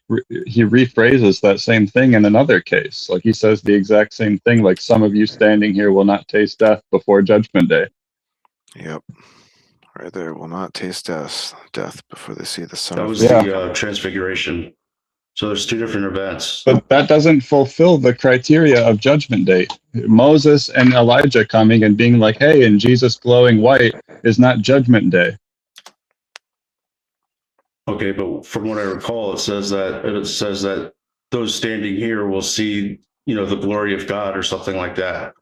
rephrases that same thing in another case. Like he says the exact same thing. Like, some of you standing here will not taste death before Judgment Day. Yep, right there. Will not taste death before they see the Son. That of was Man. the Transfiguration. So there's two different events. But that doesn't fulfill the criteria of Judgment Day. Moses and Elijah coming and being like, "Hey," and Jesus glowing white is not Judgment Day. Okay, but from what I recall, it says that those standing here will see, the glory of God or something like that.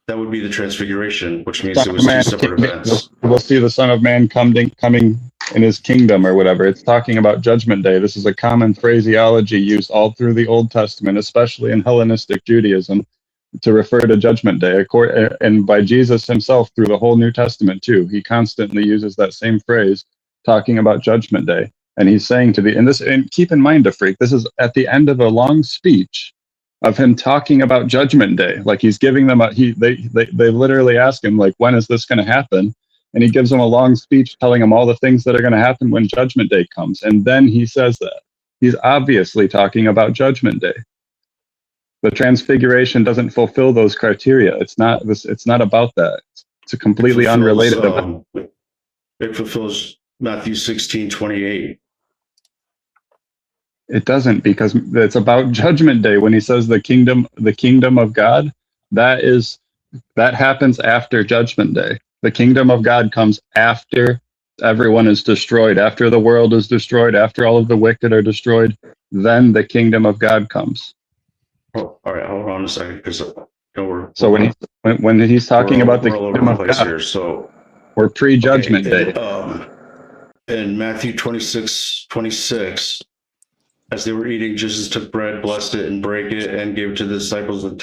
That would be the Transfiguration, which means it was two separate events. We'll see the Son of Man coming in his kingdom or whatever. It's talking about Judgment Day. This is a common phraseology used all through the Old Testament, especially in Hellenistic Judaism, to refer to Judgment Day. And by Jesus himself through the whole New Testament too. He constantly uses that same phrase, talking about Judgment Day. And he's saying and keep in mind, freak, this is at the end of a long speech of him talking about Judgment Day. Like, he's giving them they literally ask him, like, when is this going to happen? And he gives them a long speech telling them all the things that are going to happen when Judgment Day comes. And then he says that. He's obviously talking about Judgment Day. The Transfiguration doesn't fulfill those criteria. It's not about that. It's a completely unrelated event. It fulfills Matthew 16:28. It doesn't, because it's about Judgment Day. When he says the kingdom of God, that happens after Judgment Day. The kingdom of God comes after everyone is destroyed, after the world is destroyed, after all of the wicked are destroyed. Then the kingdom of God comes. Oh, all right, hold on a second, because when he's talking about the kingdom of God, here, so we're pre-Judgment Day. In Matthew 26:26. As they were eating, Jesus took bread, blessed it, and brake it, and gave it to the disciples and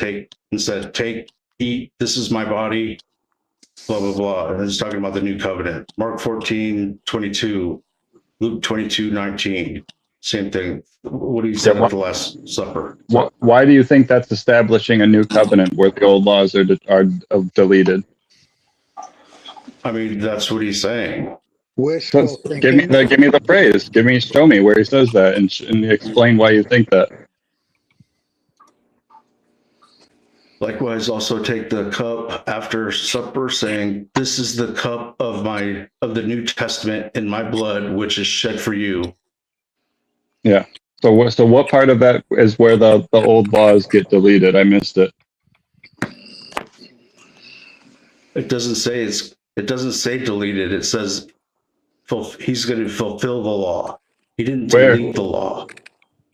said, "Take, eat, this is my body," blah, blah, blah. And it's talking about the new covenant. Mark 14:22, Luke 22:19, same thing. What do you say about the Last Supper? Why do you think that's establishing a new covenant where the old laws are deleted? I mean, that's what he's saying. Give me the phrase. Show me where he says that, and explain why you think that. Likewise, also take the cup after supper, saying, "This is the cup of the New Testament in my blood, which is shed for you." Yeah. So what part of that is where the old laws get deleted? I missed it. It doesn't say deleted. It says he's going to fulfill the law. He didn't delete the law.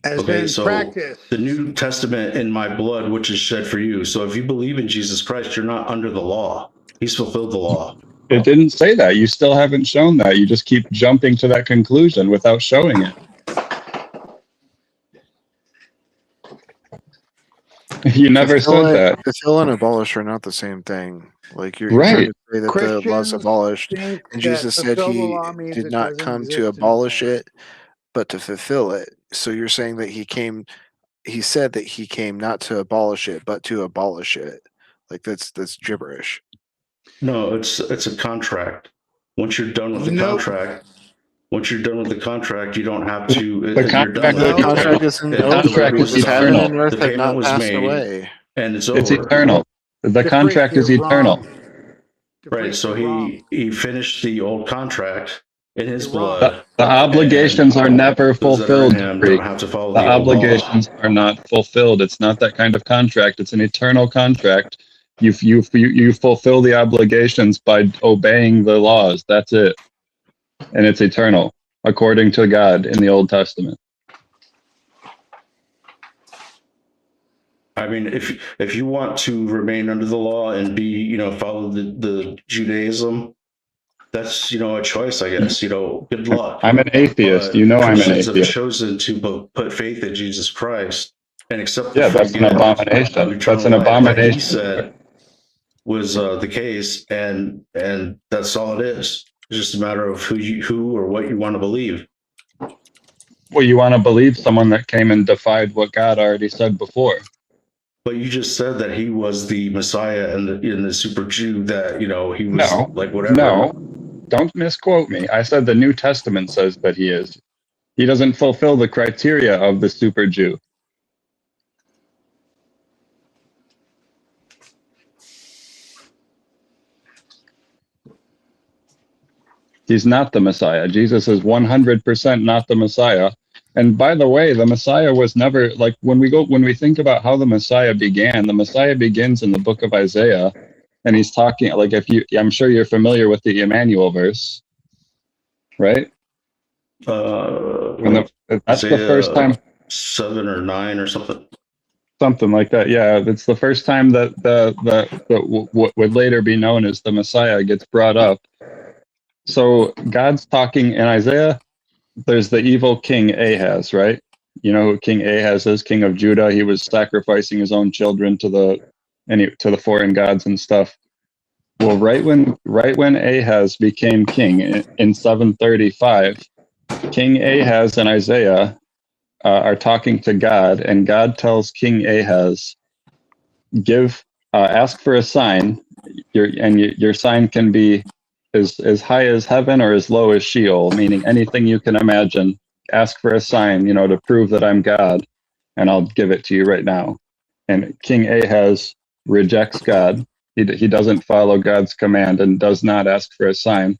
Practice. The New Testament in my blood, which is shed for you. So if you believe in Jesus Christ, you're not under the law. He's fulfilled the law. It didn't say that. You still haven't shown that. You just keep jumping to that conclusion without showing it. You never said that. Fulfill and abolish are not the same thing. Like, you're right. trying to say that the law's abolished, and Jesus said he did not come to abolish it, but to fulfill it. So you're saying that he said that he came not to abolish it, but to abolish it. Like, that's gibberish. No, it's a contract. Once you're done with the contract, you don't have to. The contract isn't over. Heaven and earth have not passed away, and it's over. It's eternal. The contract is eternal. Right. So he finished the old contract, in his You're wrong. blood. The obligations are never Those that are in fulfilled, him Freak. don't have to follow The the old law. obligations are not fulfilled. It's not that kind of contract. It's an eternal contract. You fulfill the obligations by obeying the laws. That's it. And it's eternal, according to God in the Old Testament. I mean, if you want to remain under the law and be, follow the Judaism, that's, a choice, I guess. Good luck. I'm an atheist. But I'm an Christians have atheist. chosen to put faith in Jesus Christ and accept the Yeah, free that's an gift of abomination. eternal That's an life that abomination. He said was the case, and that's all it is. It's just a matter of who or what you want to believe. Well, you want to believe someone that came and defied what God already said before. But you just said that he was the Messiah and the super Jew, that he was like whatever. No, don't misquote me. I said the New Testament says that he is. He doesn't fulfill the criteria of the super Jew. He's not the Messiah. Jesus is 100% not the Messiah. And by the way, the Messiah was never, like, when we think about how the Messiah begins in the book of Isaiah, and he's talking, like, I'm sure you're familiar with the Emmanuel verse, right? That's the first time. 7 or 9 or something. Something like that. Yeah, it's the first time that what would later be known as the Messiah gets brought up. So God's talking in Isaiah. There's the evil king Ahaz, right? You know who King Ahaz is? King of Judah. He was sacrificing his own children to the foreign gods and stuff. Well, right when Ahaz became king in 735, King Ahaz and Isaiah are talking to God, and God tells King Ahaz, ask for a sign. Your sign can be as high as heaven or as low as Sheol, meaning anything you can imagine. Ask for a sign, to prove that I'm God, and I'll give it to you right now. And King Ahaz rejects God. He doesn't follow God's command and does not ask for a sign.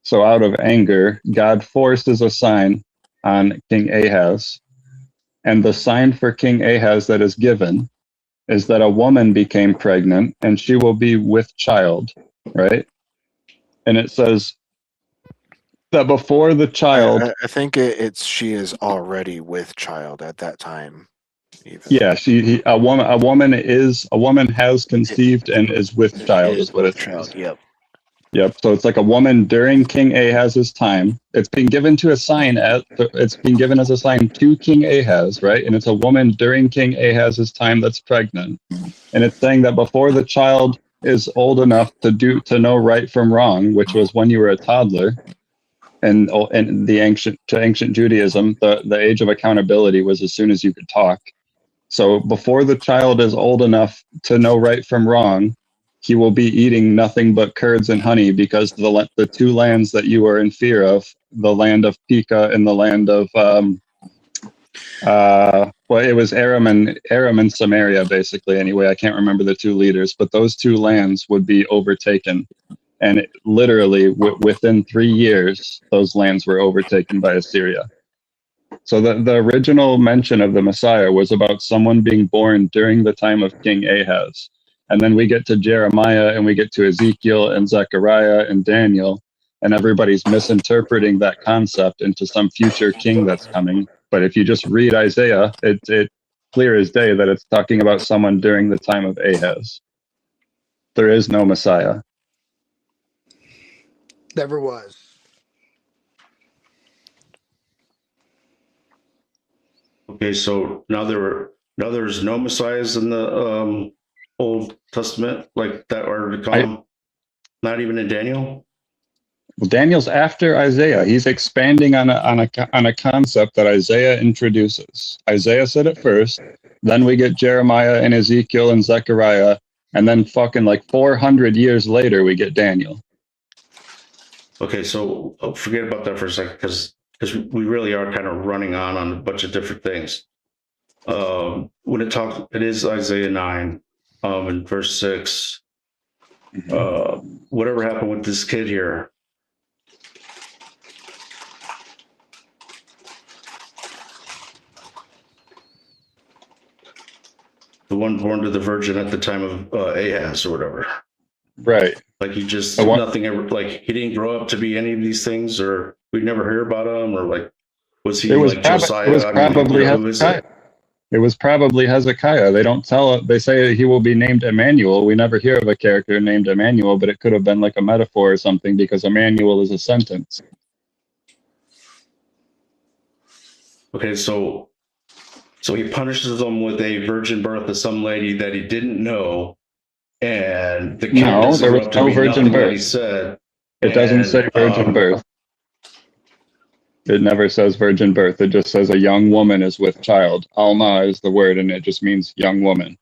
So out of anger, God forces a sign on King Ahaz. And the sign for King Ahaz that is given is that a woman became pregnant and she will be with child, right? And it says that before the child, I think she is already with child at that time. Even. Yeah, a woman has conceived and is with child is what it says. Yep. So it's like a woman during King Ahaz's time. It's been given as a sign to King Ahaz, right? And it's a woman during King Ahaz's time that's pregnant. And it's saying that before the child is old enough to know right from wrong, which was when you were a toddler, and the ancient Judaism, the age of accountability was as soon as you could talk. So before the child is old enough to know right from wrong, he will be eating nothing but curds and honey, because the two lands that you are in fear of, the land of Pekah and the land of it was Aram and Samaria, basically. Anyway, I can't remember the two leaders, but those two lands would be overtaken. And literally within 3 years, those lands were overtaken by Assyria. So the original mention of the Messiah was about someone being born during the time of King Ahaz. And then we get to Jeremiah and we get to Ezekiel and Zechariah and Daniel, and everybody's misinterpreting that concept into some future king that's coming. But if you just read Isaiah, it's clear as day that it's talking about someone during the time of Ahaz. There is no Messiah. Never was. Okay, so now there's no messiahs in the Old Testament like that are to come. Not even in Daniel. Well, Daniel's after Isaiah. He's expanding on a concept that Isaiah introduces. Isaiah said it first, then we get Jeremiah and Ezekiel and Zechariah, and then fucking like 400 years later we get Daniel. Okay, so forget about that for a second, because we really are kind of running on a bunch of different things. When it is Isaiah 9, in verse 6. Whatever happened with this kid here? the one born to the virgin at the time of Ahaz or whatever. Right. Like he just The one- nothing ever. Like he didn't grow up to be any of these things, or we never hear about him, or like was he It was like Josiah? It was I mean, probably who is Hezekiah. it? It was probably Hezekiah. They don't tell it. They say he will be named Emmanuel. We never hear of a character named Emmanuel, but it could have been like a metaphor or something because Emmanuel is a sentence. Okay, so he punishes them with a virgin birth of some lady that he didn't know, and the kid No, doesn't there grow was up to no be virgin nothing that he birth. said. It doesn't say virgin And, birth. It never says virgin birth. It just says a young woman is with child. Alma is the word, and it just means young woman.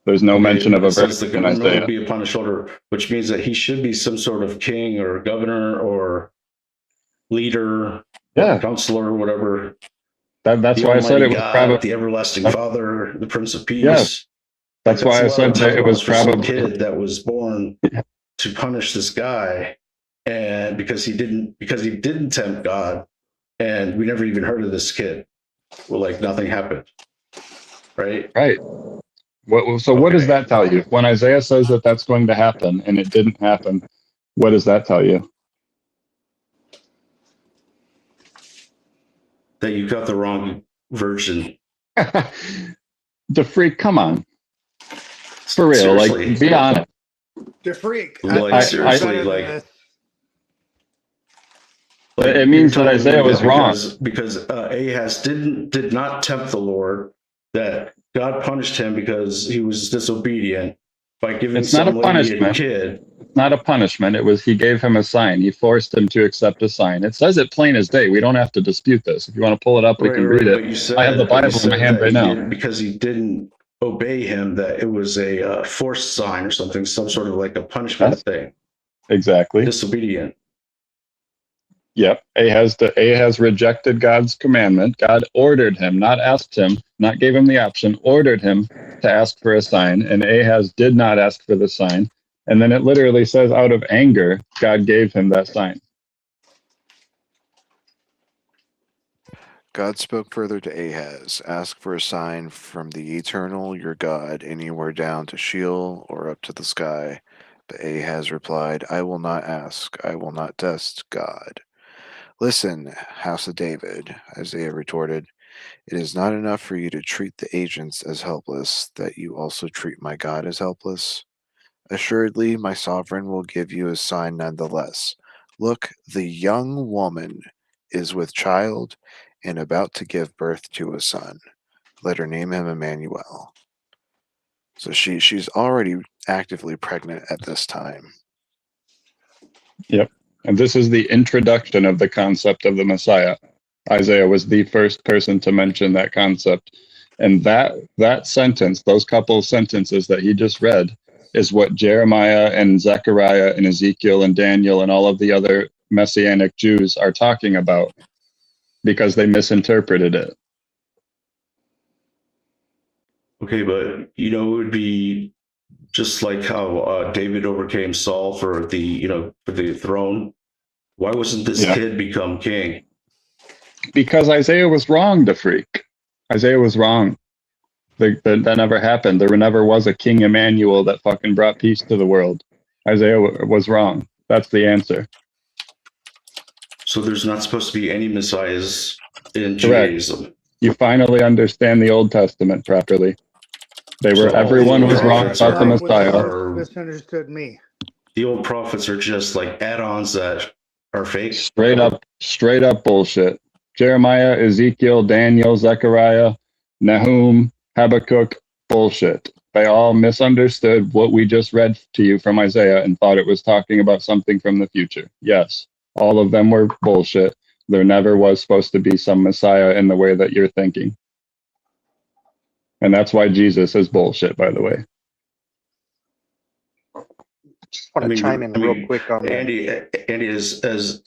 There's no mention of a it says the virgin in government will Isaiah. be upon his shoulder, which means that he should be some sort of king or governor or leader, Yeah. counselor, whatever. That's The why I said Almighty it was God, probably the everlasting Father, the Prince of Peace. Yes. That's why I a lot said of that it was titles for some probably kid that was born to punish this guy, and because he didn't tempt God, and we never even heard of this kid. Well, like nothing happened, right? right. What does that tell you? When Isaiah says that that's going to happen and it didn't happen, what does that tell you? That you got the wrong version. The freak, come on. For real, Seriously. like, be honest. The freak. Like, seriously, like. It means that You're telling Isaiah me was that wrong. because Ahaz did not tempt the Lord, that God punished him because he was disobedient by giving It's not a some lady a punishment. kid. It's not a punishment. It was he gave him a sign. He forced him to accept a sign. It says it plain as day. We don't have to dispute this. If you want to pull it up, we can read But you it. said, I have the but you Bible in my said hand that right he now. didn't, because he didn't obey him, that it was a forced sign or something, some sort of like a punishment Yes. thing. Exactly. Disobedient. Yep. Ahaz rejected God's commandment. God ordered him, not asked him, not gave him the option, ordered him to ask for a sign. And Ahaz did not ask for the sign. And then it literally says, out of anger, God gave him that sign. God spoke further to Ahaz, ask for a sign from the eternal your God, anywhere down to Sheol or up to the sky. But Ahaz replied, I will not ask, I will not test God. Listen, house of David, Isaiah retorted, it is not enough for you to treat the agents as helpless, that you also treat my God as helpless. Assuredly, my sovereign will give you a sign nonetheless. Look, the young woman is with child and about to give birth to a son. Let her name him Emmanuel. So she's already actively pregnant at this time. Yep. And this is the introduction of the concept of the Messiah. Isaiah was the first person to mention that concept. And that sentence, those couple of sentences that he just read, is what Jeremiah and Zechariah and Ezekiel and Daniel and all of the other Messianic Jews are talking about because they misinterpreted it. Okay, but it would be just like how David overcame Saul for the throne. Why wasn't this kid become king? Because Isaiah was wrong, the freak. Isaiah was wrong. That never happened. There never was a King Emmanuel that fucking brought peace to the world. Isaiah was wrong. That's the answer. So there's not supposed to be any messiahs in Correct. Judaism. You finally understand the Old Testament properly. Everyone was wrong about the Messiah. Misunderstood me. The old prophets are just like add-ons that are fake. Straight up bullshit. Jeremiah, Ezekiel, Daniel, Zechariah, Nahum, Habakkuk, bullshit. They all misunderstood what we just read to you from Isaiah and thought it was talking about something from the future. Yes, all of them were bullshit. There never was supposed to be some Messiah in the way that you're thinking. And that's why Jesus is bullshit, by the way. I want to chime in real quick on that. Andy is as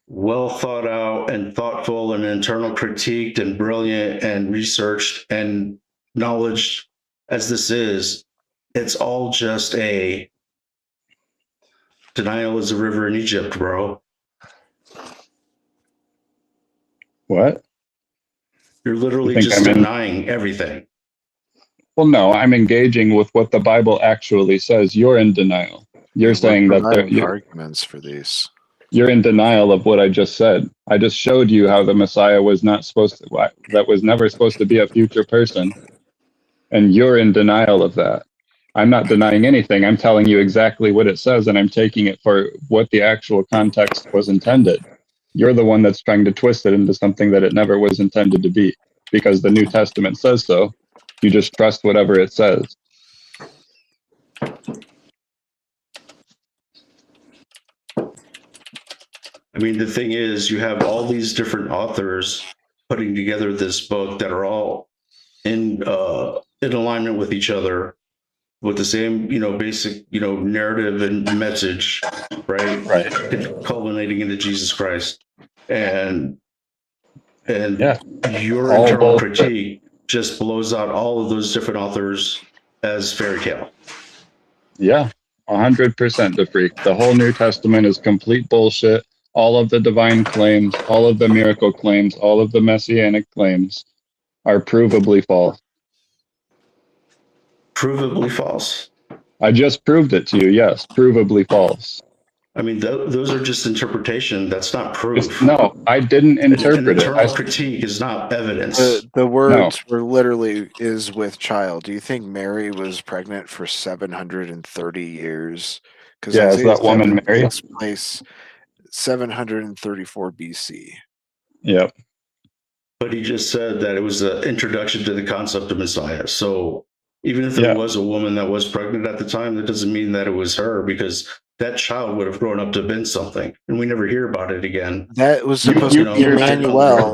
well thought out and thoughtful and internal critiqued and brilliant and researched and knowledge as this is. It's all just a denial is a river in Egypt, bro. What? You're literally You think just I'm in- denying everything. Well, no, I'm engaging with what the Bible actually says. You're in denial. You're We're saying that providing arguments for these. you're in denial of what I just said. I just showed you how the Messiah was not supposed to, that was never supposed to be a future person. And you're in denial of that. I'm not denying anything. I'm telling you exactly what it says, and I'm taking it for what the actual context was intended. You're the one that's trying to twist it into something that it never was intended to be, because the New Testament says so. You just trust whatever it says. I mean, the thing is, you have all these different authors putting together this book that are all in alignment with each other, with the same, basic, narrative and message, right? Right. Culminating into Jesus Christ, and Yeah. your All internal bullshit. critique just blows out all of those different authors as fairy tale. Yeah, 100% the freak. The whole New Testament is complete bullshit. All of the divine claims, all of the miracle claims, all of the messianic claims are provably false. Provably false. I just proved it to you. Yes, provably false. I mean, those are just interpretation. That's not proof. No, I didn't interpret an internal it. critique is not evidence. The words were literally "is with child." Do you think Mary was pregnant for 730 years? Because Yeah, is that woman Mary? takes place 734 BC. Yep. But he just said that it was the introduction to the concept of Messiah. So even if there was a woman that was pregnant at the time, that doesn't mean that it was her, because that child would have grown up to have been something, and we never hear about it again. That was supposed to be Emmanuel.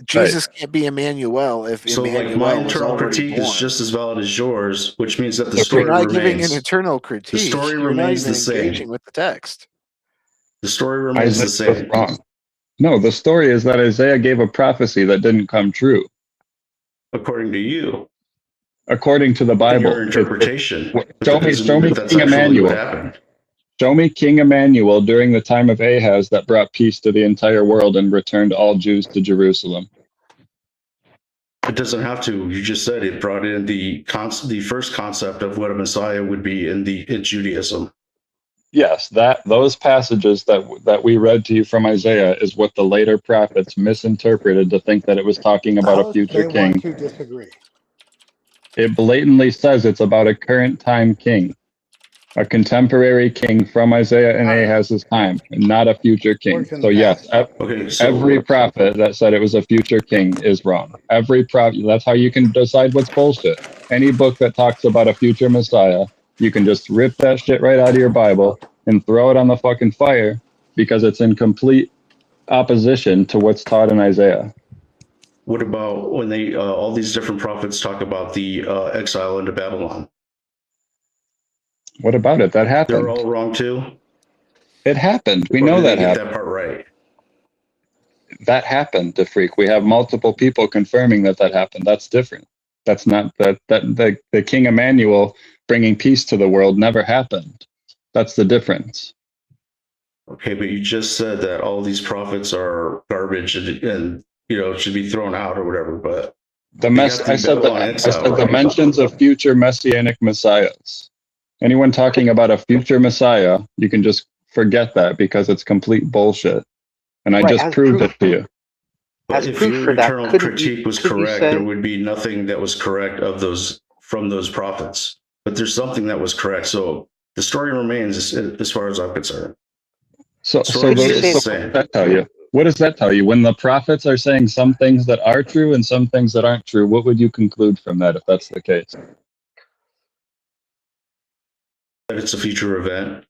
Jesus can't be Emmanuel if so Emmanuel my was internal already critique born. is just as valid as yours, which means that the If story you're not remains. giving an internal critique, The story you're not remains even the same. engaging with the text. The story remains the Isaiah was same. wrong. No, the story is that Isaiah gave a prophecy that didn't come true. According to you. According to the Bible. Your interpretation. Show me King Emmanuel. Show me King Emmanuel during the time of Ahaz that brought peace to the entire world and returned all Jews to Jerusalem. It doesn't have to. You just said it brought in the first concept of what a Messiah would be in Judaism. Yes, those passages that we read to you from Isaiah is what the later prophets misinterpreted to think that it was talking about a future They king. want to disagree. It blatantly says it's about a current time king, a contemporary king from Isaiah and Ahaz's time, and not a future king. So yes, every prophet that said it was a future king is wrong. Every prophet. That's how you can decide what's bullshit. Any book that talks about a future Messiah, you can just rip that shit right out of your Bible and throw it on the fucking fire, because it's in complete opposition to what's taught in Isaiah. What about when they all these different prophets talk about the exile into Babylon? What about it? That happened. They're all wrong too. It happened. We Or know did they that get happened. that part right. That happened, the freak. We have multiple people confirming that happened. That's different. That's not the King Emmanuel bringing peace to the world never happened. That's the difference. Okay, but you just said that all these prophets are garbage and should be thrown out or whatever. But I said the mentions of future messianic messiahs. Anyone talking about a future messiah, you can just forget that, because it's complete bullshit. And I just proved it to you. But if your internal critique was correct, there would be nothing that was correct from those prophets. But there's something that was correct. So the story remains as far as I'm concerned. So what does that tell you? What does that tell you? When the prophets are saying some things that are true and some things that aren't true, what would you conclude from that if that's the case? That it's a future event.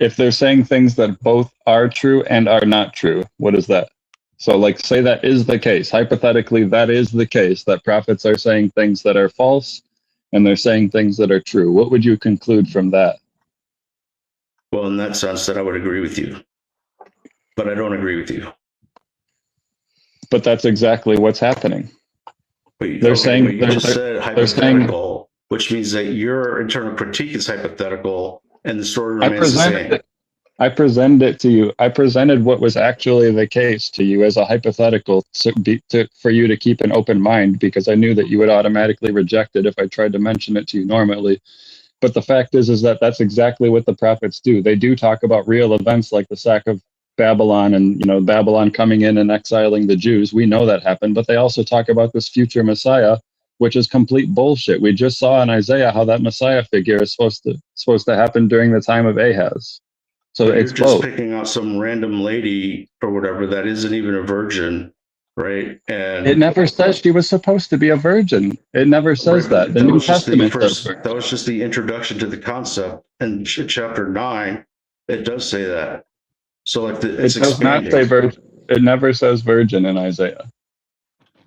If they're saying things that both are true and are not true, what is that? So say that is the case. Hypothetically, that is the case, that prophets are saying things that are false and they're saying things that are true. What would you conclude from that? Well, in that sense, that I would agree with you. But I don't agree with you. But that's exactly what's happening. They're saying you just said hypothetical, which means that your internal critique is hypothetical and the story remains the same. I presented it to you. I presented what was actually the case to you as a hypothetical for you to keep an open mind, because I knew that you would automatically reject it if I tried to mention it to you normally. But the fact is that that's exactly what the prophets do. They do talk about real events like the sack of Babylon and, you know, Babylon coming in and exiling the Jews. We know that happened, but they also talk about this future Messiah, which is complete bullshit. We just saw in Isaiah how that Messiah figure is supposed to happen during the time of Ahaz. So But it's you're just both. picking out some random lady or whatever that isn't even a virgin, right? And It never says she was supposed to be a virgin. It never says right, that. The New Testament says virgin. That was just the introduction to the concept. In chapter 9, it does say that. So like it's It does expanding. not say virgin. It never says virgin in Isaiah.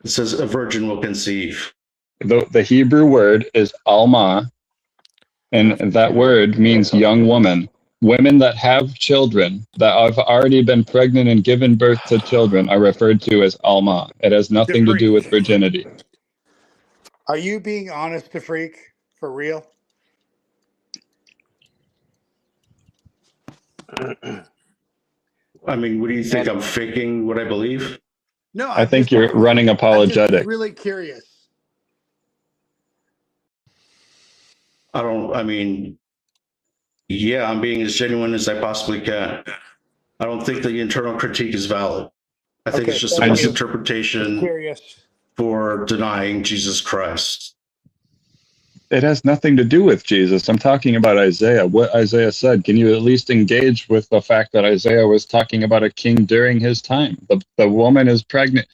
It says a virgin will conceive. The Hebrew word is alma, and that word means young woman. Women that have children, that have already been pregnant and given birth to children, are referred to as alma. It has nothing to do with virginity. Are you being honest to freak for real? I mean, what do you think? I'm faking what I believe? No, I think you're running apologetic. I'm really curious. I mean, yeah, I'm being as genuine as I possibly can. I don't think the internal critique is valid. I think it's just a misinterpretation for denying Jesus Christ. It has nothing to do with Jesus. I'm talking about Isaiah. What Isaiah said. Can you at least engage with the fact that Isaiah was talking about a king during his time? The woman is pregnant.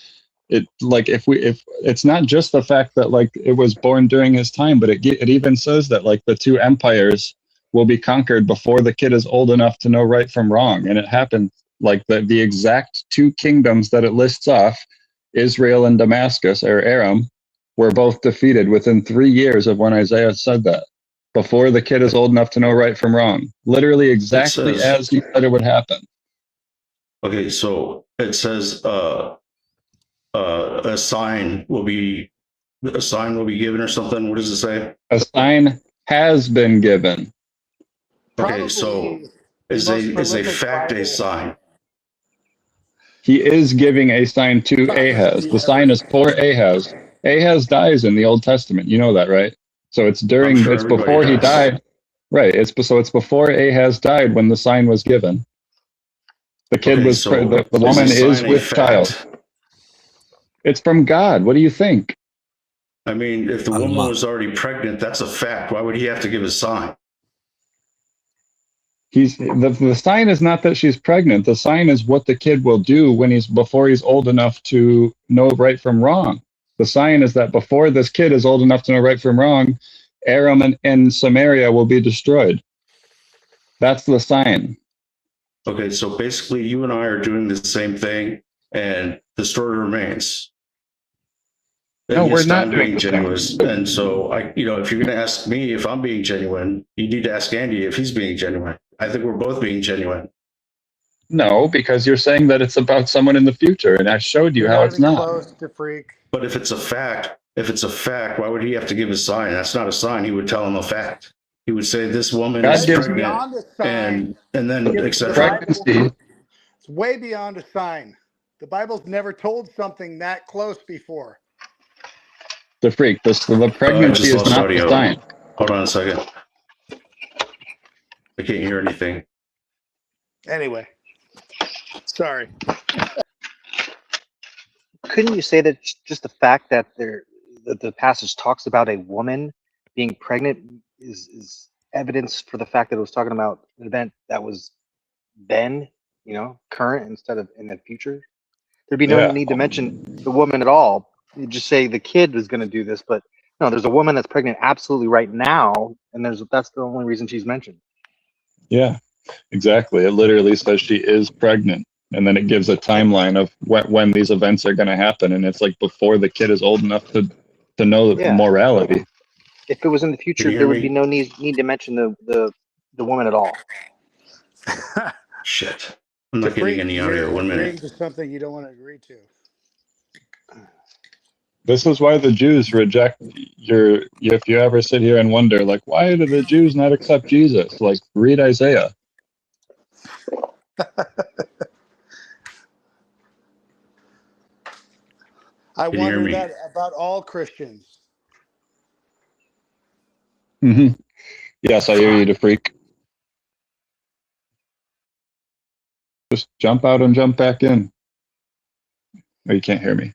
It like if it's not just the fact that like it was born during his time, but it even says that like the two empires will be conquered before the kid is old enough to know right from wrong. And it happened like the exact two kingdoms that it lists off, Israel and Damascus or Aram, were both defeated within 3 years of when Isaiah said that, before the kid is old enough to know right from wrong. Literally exactly as he said it would happen. Okay, so it says a sign will be given or something. What does it say? A sign has been given. Okay, so is a fact a sign? He is giving a sign to Ahaz. The sign is for Ahaz. Ahaz dies in the Old Testament. You know that, right? So it's it's before he died. Right. It's before Ahaz died when the sign was given. The kid the woman is with child. It's from God. What do you think? I mean, if the woman was already pregnant, that's a fact. Why would he have to give a sign? The sign is not that she's pregnant. The sign is what the kid will do before he's old enough to know right from wrong. The sign is that before this kid is old enough to know right from wrong, Aram and Samaria will be destroyed. That's the sign. Okay, so basically you and I are doing the same thing, and the story remains. No, we're not being genuine. And so if you're going to ask me if I'm being genuine, you need to ask Andy if he's being genuine. I think we're both being genuine. No, because you're saying that it's about someone in the future, and I showed you how it's not. Close to freak. But if it's a fact, why would he have to give a sign? That's not a sign. He would tell him a fact. He would say this woman is pregnant, and then accept pregnancy. It's way beyond a sign. The Bible's never told something that close before. The freak. The pregnancy is not the sign. Hold on a second. I can't hear anything. Anyway, sorry. Couldn't you say that just the fact that the passage talks about a woman being pregnant is evidence for the fact that it was talking about an event that was then, current instead of in the future? There'd be no need to mention the woman at all. You just say the kid was going to do this, but no, there's a woman that's pregnant absolutely right now, and that's the only reason she's mentioned. Yeah, exactly. It literally says she is pregnant, and then it gives a timeline of when these events are going to happen, and it's like before the kid is old enough to know the morality. If it was in the future, there would be no need to mention the woman at all. Shit, I'm not getting any audio. 1 minute. To something you don't want to agree to. This is why the Jews reject if you ever sit here and wonder, like, why do the Jews not accept Jesus? Like, read Isaiah. I Can you hear wonder me? that about all Christians. Mm-hmm. Yes, I hear you, the freak. Just jump out and jump back in. Oh, you can't hear me.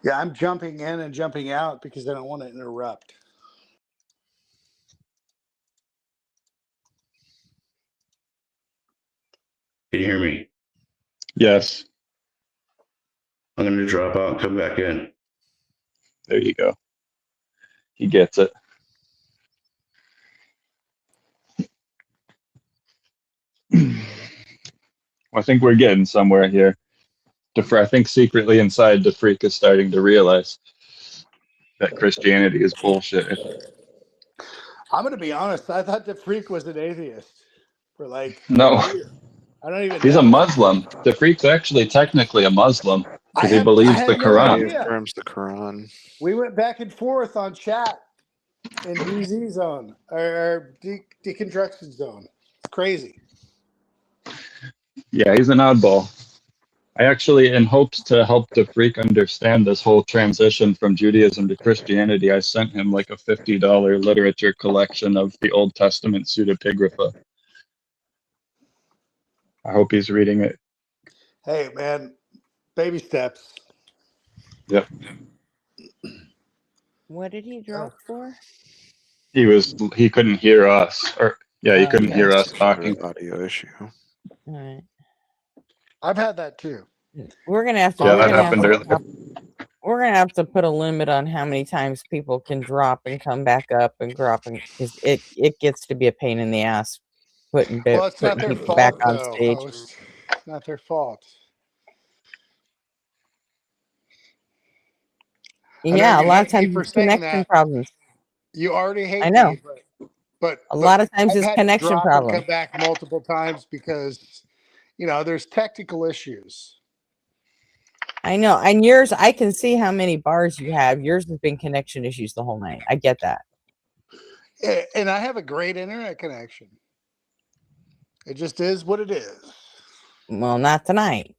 Yeah, I'm jumping in and jumping out because I don't want to interrupt. Can you hear me? Yes. I'm going to drop out and come back in. There you go. He gets it. I think we're getting somewhere here. I think secretly inside, the freak is starting to realize that Christianity is bullshit. I'm going to be honest. I thought the freak was an atheist for like No, a year. I don't even he's a know. Muslim. The freak's actually technically a Muslim I because he believes had the no Yeah, Quran. he idea. affirms the Quran. We went back and forth on chat in DZ zone or deconstruction zone. It's crazy. Yeah, he's an oddball. I actually, in hopes to help the freak understand this whole transition from Judaism to Christianity, I sent him like a $50 literature collection of the Old Testament pseudepigrapha. I hope he's reading it. Hey, man, baby steps. Yep. What did he drop for? He couldn't hear us, or yeah, he couldn't Okay. hear us talking. Audio issue. All right. I've had that too. We're gonna have to. Yeah, we're that gonna happened have to. earlier. We're gonna have to put a limit on how many times people can drop and come back up and drop, because it gets to be a pain in the ass putting Well, it's not putting their people back fault, on though, stage. host. It's not their fault. Yeah, a lot of times for it's saying connection that. problems. You already hate I know. me, but A lot of times I've it's had to connection drop and problems. come back multiple times because there's technical issues. I know. And yours, I can see how many bars you have. Yours has been connection issues the whole night. I get that. And I have a great internet connection. It just is what it is. Well, not tonight.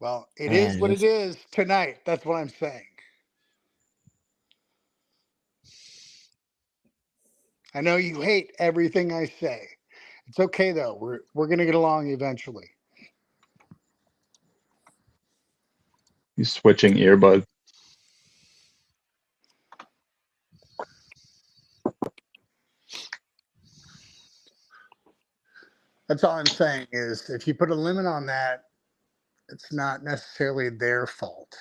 Well, it is what it is tonight. That's what I'm saying. I know you hate everything I say. It's okay though. We're gonna get along eventually. He's switching earbuds. That's all I'm saying is if you put a limit on that, it's not necessarily their fault.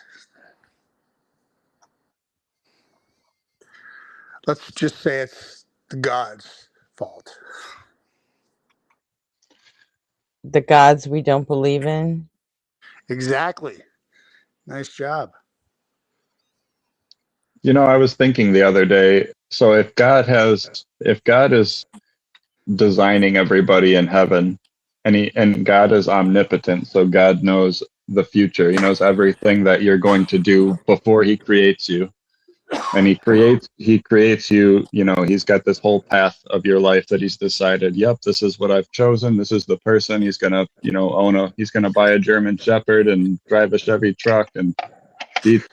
Let's just say it's the God's fault. The gods we don't believe in. Exactly. Nice job. I was thinking the other day, so if God is designing everybody in heaven, and God is omnipotent, so God knows the future. He knows everything that you're going to do before he creates you. And he creates you, he's got this whole path of your life that he's decided, yep, this is what I've chosen. This is the person he's going to, he's going to buy a German Shepherd and drive a Chevy truck and beat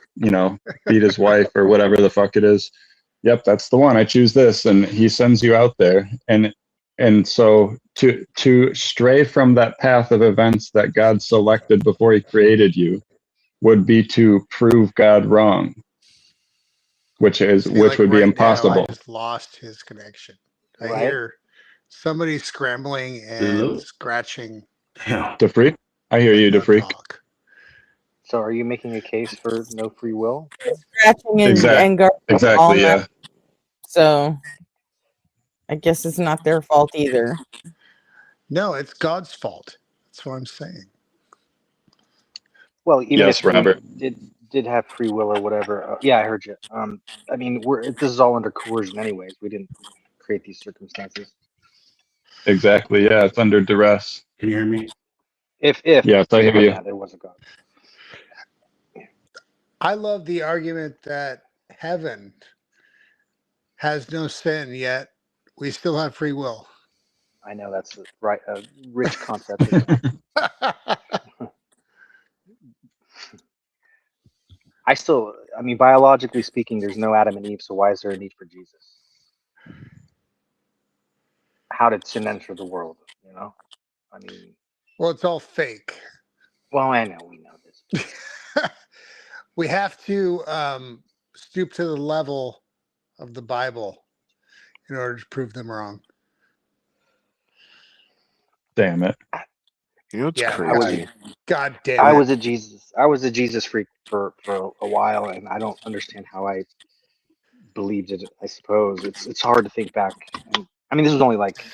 his wife or whatever the fuck it is. Yep, that's the one. I choose this. And he sends you out there. And so to stray from that path of events that God selected before he created you would be to prove God wrong. Which would be impossible. Now, I just lost his connection. I hear somebody scrambling and scratching. DeFreak? I hear you, DeFreak. So are you making a case for no free will? Scratching and exactly, yeah. night. So I guess it's not their fault either. No, it's God's fault. That's what I'm saying. Well, even yes, if Robert. did have free will or whatever. Yeah, I heard you. I mean, this is all under coercion, anyways. We didn't create these circumstances. Exactly. Yeah, it's under duress. Can you hear me? If yes, I hear you. Yeah, there was a God. I love the argument that heaven has no sin, yet We still have free will. I know that's right. A rich concept. Isn't it? I mean, biologically speaking, there's no Adam and Eve, so why is there a need for Jesus? How did sin enter the world? You know, I mean, well, it's all fake. Well, I know, we know this. We have to stoop to the level of the Bible in order to prove them wrong. Damn it. You know what's Yeah, crazy? God damn it. I was a Jesus freak for a while, and I don't understand how I believed it. I suppose it's hard to think back. And I mean, this was only like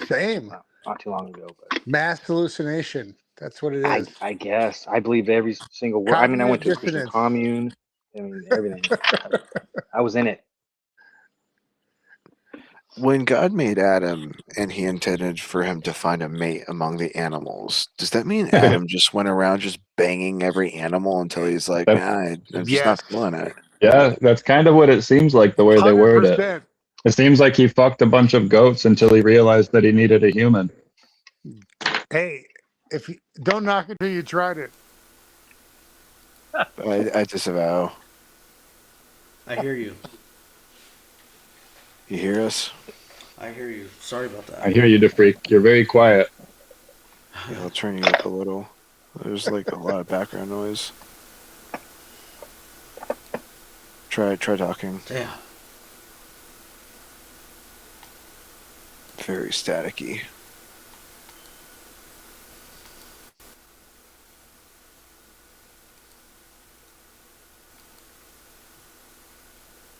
same, not too long ago, but mass hallucination. That's what it is. I guess I believed every single word. I mean, I went to a Christian dissonance. commune. I mean, everything. I was in it. When God made Adam and he intended for him to find a mate among the animals, does that mean Adam just went around just banging every animal until he's like, man, I'm just not feeling it? Yeah, that's kind of what it seems like the way they word it. 100%. It seems like he fucked a bunch of goats until he realized that he needed a human. Hey, if you don't knock it till you tried it. I disavow. I hear you. You hear us? I hear you. Sorry about that. I hear you, DeFreak. You're very quiet. Yeah, I'll turn you up a little. There's like a lot of background noise. Try talking. Yeah. Very staticky.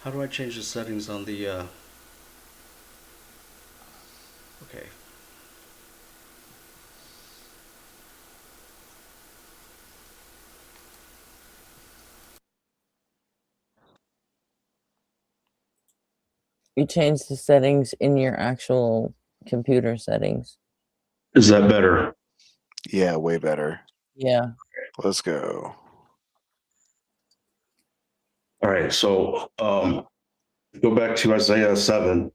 How do I change the settings on the okay. You change the settings in your actual computer settings. Is that better? Yeah, way better. Yeah. Let's go. All right, so go back to Isaiah 7.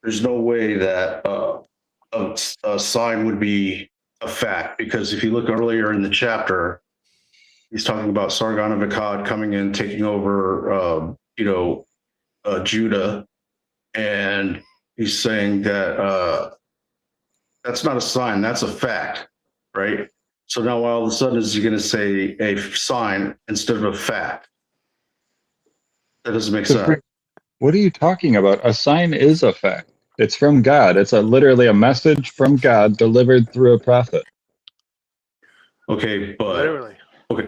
There's no way that a sign would be a fact, because if you look earlier in the chapter, he's talking about Sargon of Akkad coming in, taking over, Judah, and he's saying that that's not a sign, that's a fact, right? So now all of a sudden is he going to say a sign instead of a fact? That doesn't make sense. What are you talking about? A sign is a fact. It's from God. It's literally a message from God delivered through a prophet. Okay, but literally.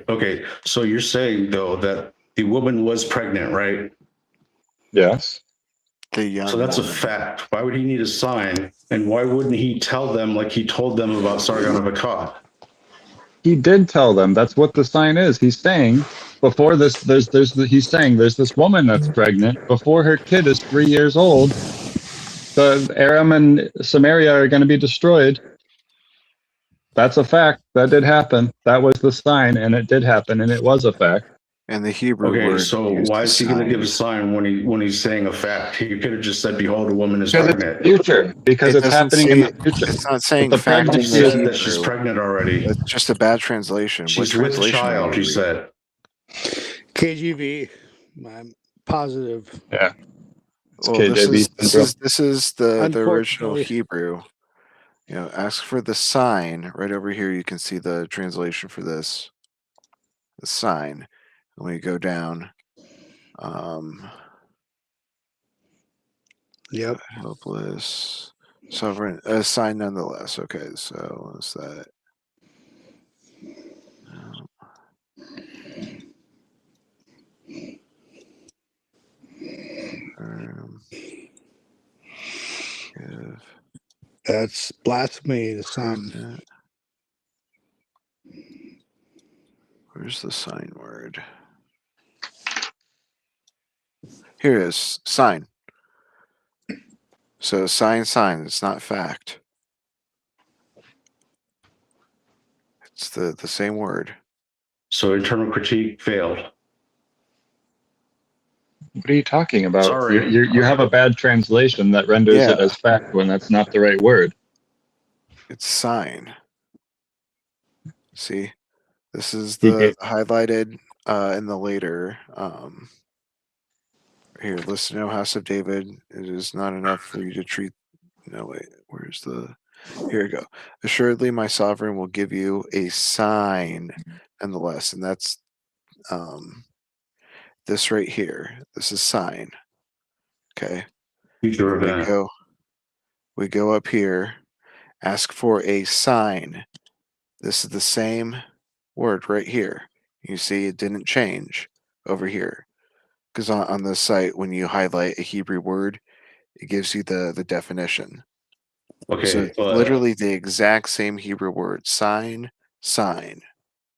Okay. So you're saying though that the woman was pregnant, right? Yes. So that's a fact. Why would he need a sign? And why wouldn't he tell them like he told them about Sargon of Akkad? He did tell them. That's what the sign is. He's saying before this, he's saying there's this woman that's pregnant. Before her kid is 3 years old, the Aram and Samaria are going to be destroyed. That's a fact. That did happen. That was the sign, and it did happen, and it was a fact. And the Hebrew Okay, word so used why to is he going to sign. give a sign when he's saying a fact? He could have just said, "Behold, a woman is Because pregnant." it's future. Because It it's doesn't happening in say- the future. It's not saying But the fact in pregnancy She the said Hebrew. that she's pregnant already. It's just a bad translation. She's What with translation are child. you He reading? said. KGV. I'm positive. Yeah. Well, this is the original Unfortunately. Hebrew. You know, ask for the sign right over here. You can see the translation for this. The sign. When we go down, Yep. helpless, sovereign, a sign nonetheless. Okay, so what's that? Give. That's blasphemy to some. Where's the sign word? Here it is. Sign. So sign. It's not fact. It's the same word. So internal critique failed. What are you talking about? Sorry. You have a bad translation that renders it as fact when that's not the right word. It's sign. See, this is the highlighted in the later. Here, listen, O house of David. It is not enough for you to treat. No, wait. Where's the? Here we go. Assuredly, my sovereign will give you a sign, nonetheless, and that's this right here. This is sign. Okay. Future event. We go up here. Ask for a sign. This is the same word right here. You see, it didn't change over here. Because on this site, when you highlight a Hebrew word, it gives you the definition. Okay. So it's literally the exact same Hebrew word. Sign.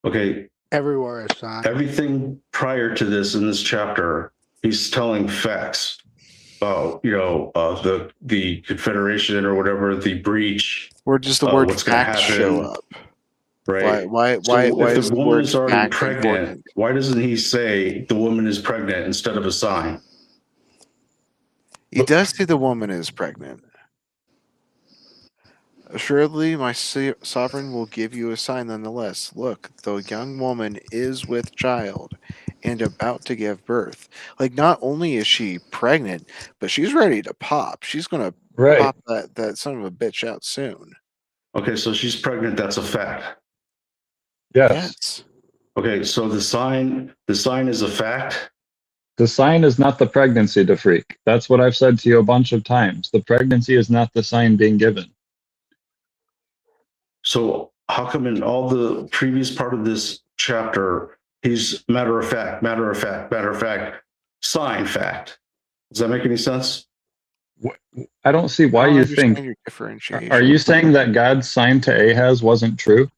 Okay. Everywhere is sign. Everything prior to this in this chapter, he's telling facts. The Confederation or whatever, the breach. Where does the word what's going to facts happen? show up? Right. Why So if is the the woman word is already fact pregnant, important? why doesn't he say the woman is pregnant instead of a sign? He does say the woman is pregnant. Assuredly, my sovereign will give you a sign nonetheless. Look, the young woman is with child and about to give birth. Like, not only is she pregnant, but she's ready to pop. She's going to pop that son of a bitch out soon. Okay, so she's pregnant. That's a fact. Yes. Okay, so the sign is a fact. The sign is not the pregnancy to freak. That's what I've said to you a bunch of times. The pregnancy is not the sign being given. So how come in all the previous part of this chapter, he's matter of fact, sign fact? Does that make any sense? I don't see why you think. Your differentiation. Are you saying that God's sign to Ahaz wasn't true?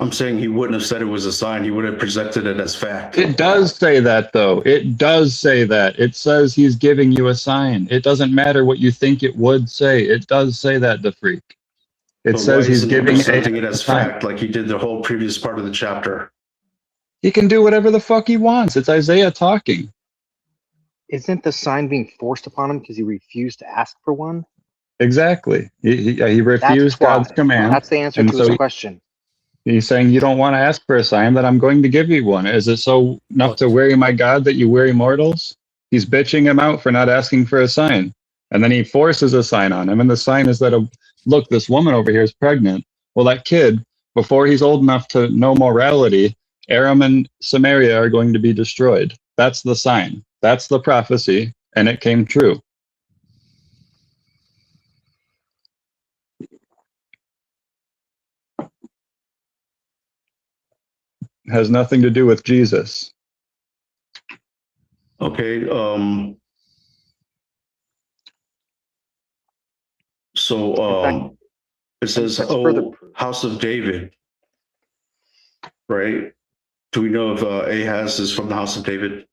I'm saying he wouldn't have said it was a sign. He would have presented it as fact. It does say that, though. It does say that. It says he's giving you a sign. It doesn't matter what you think it would say. It does say that, the freak. It says he's giving presenting it as a sign. fact, like he did the whole previous part of the chapter. He can do whatever the fuck he wants. It's Isaiah talking. Isn't the sign being forced upon him because he refused to ask for one? Exactly. He refused God's command. That's the answer to his question. He's saying, you don't want to ask for a sign, that I'm going to give you one. Is it so enough to weary my God that you weary mortals? He's bitching him out for not asking for a sign. And then he forces a sign on him. And the sign is that, look, this woman over here is pregnant. Well, that kid, before he's old enough to know morality, Aram and Samaria are going to be destroyed. That's the sign. That's the prophecy. And it came true. Has nothing to do with Jesus. Okay. It says, house of David, right? Do we know if Ahaz is from the house of David?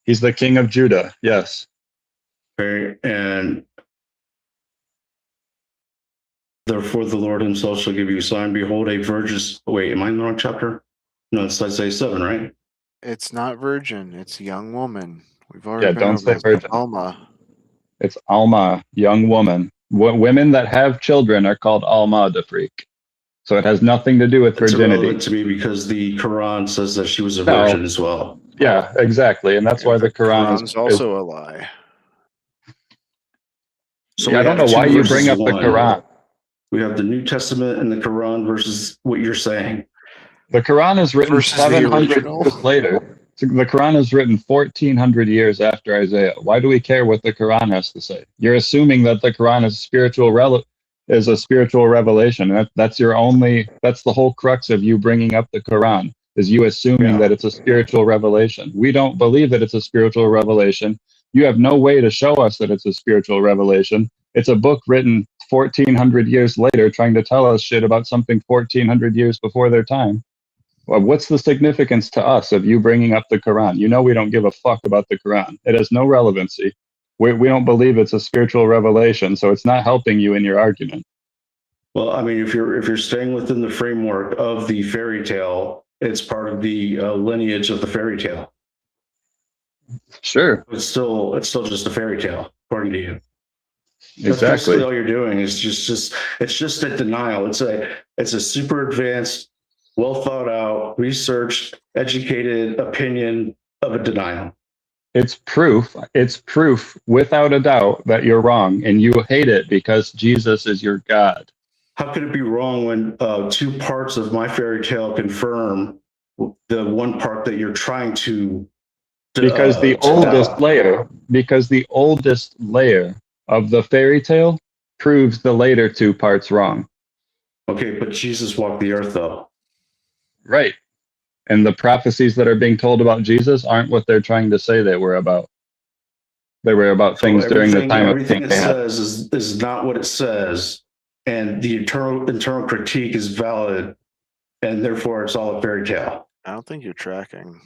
He's the king of Judah, yes. Okay, and therefore the Lord himself shall give you a sign. Behold, a virgin. Wait, am I in the wrong chapter? No, it's Isaiah 7, right? It's not virgin. It's young woman. We've already been don't over say virgin. Alma. It's Alma, young woman. Women that have children are called Alma, the freak. So it has nothing to do with virginity. It's irrelevant to me because the Quran says that she was a virgin as well. Yeah, exactly. And that's why the Quran is also a lie. So I don't know why you bring up the Quran. We have the New Testament and the Quran versus what you're saying. The Quran is written 700 years later. The Quran is written 1400 years after Isaiah. Why do we care what the Quran has to say? You're assuming that the Quran is a spiritual revelation. That's the whole crux of you bringing up the Quran, is you assuming that it's a spiritual revelation. We don't believe that it's a spiritual revelation. You have no way to show us that it's a spiritual revelation. It's a book written 1400 years later trying to tell us shit about something 1400 years before their time. Well, what's the significance to us of you bringing up the Quran? You know we don't give a fuck about the Quran. It has no relevancy. We don't believe it's a spiritual revelation, so it's not helping you in your argument. Well, I mean, if you're staying within the framework of the fairy tale, it's part of the lineage of the fairy tale. Sure. It's still just a fairy tale, according to you. That's Exactly. basically all you're doing. Is it's just a denial. It's a super advanced, well thought out, researched, educated opinion of a denial. It's proof. It's proof without a doubt that you're wrong, and you hate it because Jesus is your God. How could it be wrong when two parts of my fairy tale confirm the one part that you're trying to? Because the oldest layer of the fairy tale proves the later two parts wrong. Okay, but Jesus walked the earth, though. Right. And the prophecies that are being told about Jesus aren't what they're trying to say they were about. They were about things during the time of everything King it Ahab. says is not what it says, and the internal critique is valid, and therefore it's all a fairy tale. I don't think you're tracking.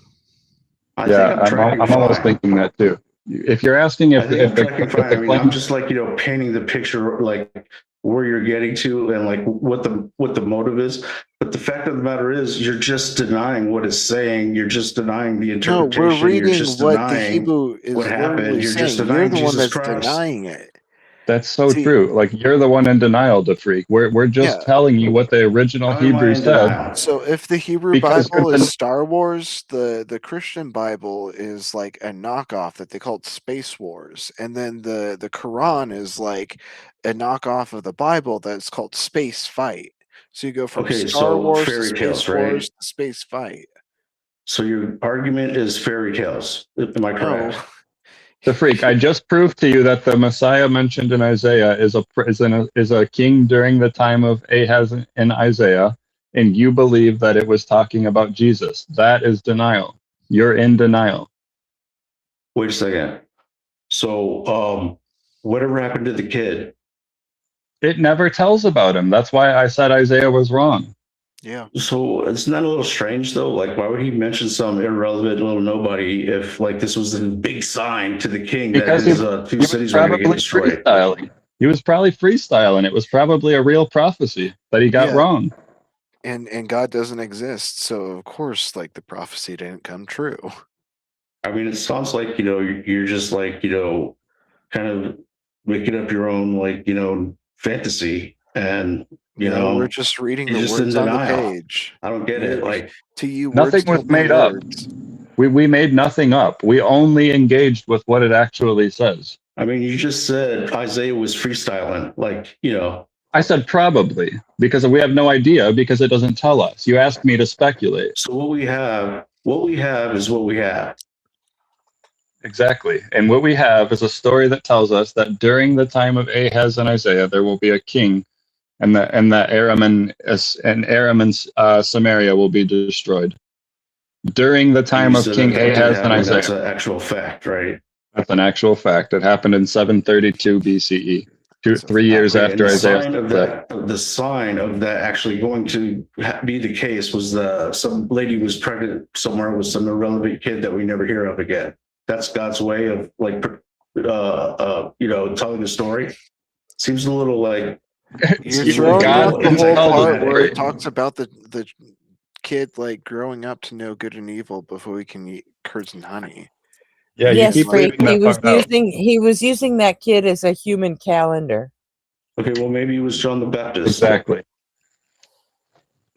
I think I'm tracking I'm almost fine. thinking that too. If you're asking I think I'm tracking fine. I mean, I'm claim, just like, painting the picture, like where you're getting to and like what the motive is. But the fact of the matter is, you're just denying what it's saying. You're just denying the No, interpretation. we're reading You're just what the denying Hebrew is what happened. literally You're just saying. You're denying the one Jesus that's Christ. denying it. that's so See- true. Like you're the one in denial, the freak. We're just Yeah. telling you what the original How am I Hebrew in said. denial? So if the Hebrew Because Bible you're is Star Wars, the Christian Bible is like a knockoff that they called Space Wars, and then the Quran is like a knockoff of the Bible that's called Space Fight. So you go from Okay, Star so Wars to fairy Space tales, right? Wars to Space Fight. So your argument is fairy tales. Am I correct? No. The freak. I just proved to you that the Messiah mentioned in Isaiah is a king during the time of Ahaz in Isaiah, and you believe that it was talking about Jesus. That is denial. You're in denial. Wait a second. So, whatever happened to the kid? It never tells about him. That's why I said Isaiah was wrong. Yeah. So it's not a little strange though. Like, why would he mention some irrelevant little nobody if like this was a big sign to the king Because that his two cities were going to get destroyed? freestyling. He was probably freestyling. It was probably a real prophecy that he got Yeah. wrong. And God doesn't exist, so of course, like the prophecy didn't come true. I mean, it sounds like you're just like kind of making up your own like fantasy, and No, we're just reading you're the just in words on the denial. page. I don't get it. Like To you, Nothing words was don't mean made up. words. We made nothing up. We only engaged with what it actually says. I mean, you just said Isaiah was freestyling, like I said probably because we have no idea because it doesn't tell us. You asked me to speculate. So what we have is what we have. Exactly. And what we have is a story that tells us that during the time of Ahaz and Isaiah, there will be a king, and that Aram and Samaria will be destroyed. During the time of King Ahaz and Isaiah. That's an actual fact, right? That's an actual fact. It happened in 732 BCE, 3 years Okay, after and Isaiah. the sign of that actually going to be the case was some lady was pregnant somewhere with some irrelevant kid that we never hear of again. That's God's way of like, telling the story. Seems a little like You're throwing out the whole part where it talks about the kid like growing up to know good and evil before he can eat curds and honey. Yeah, yes, Freak. He was using that kid as a human calendar. Okay, well maybe he was John the Baptist. Exactly.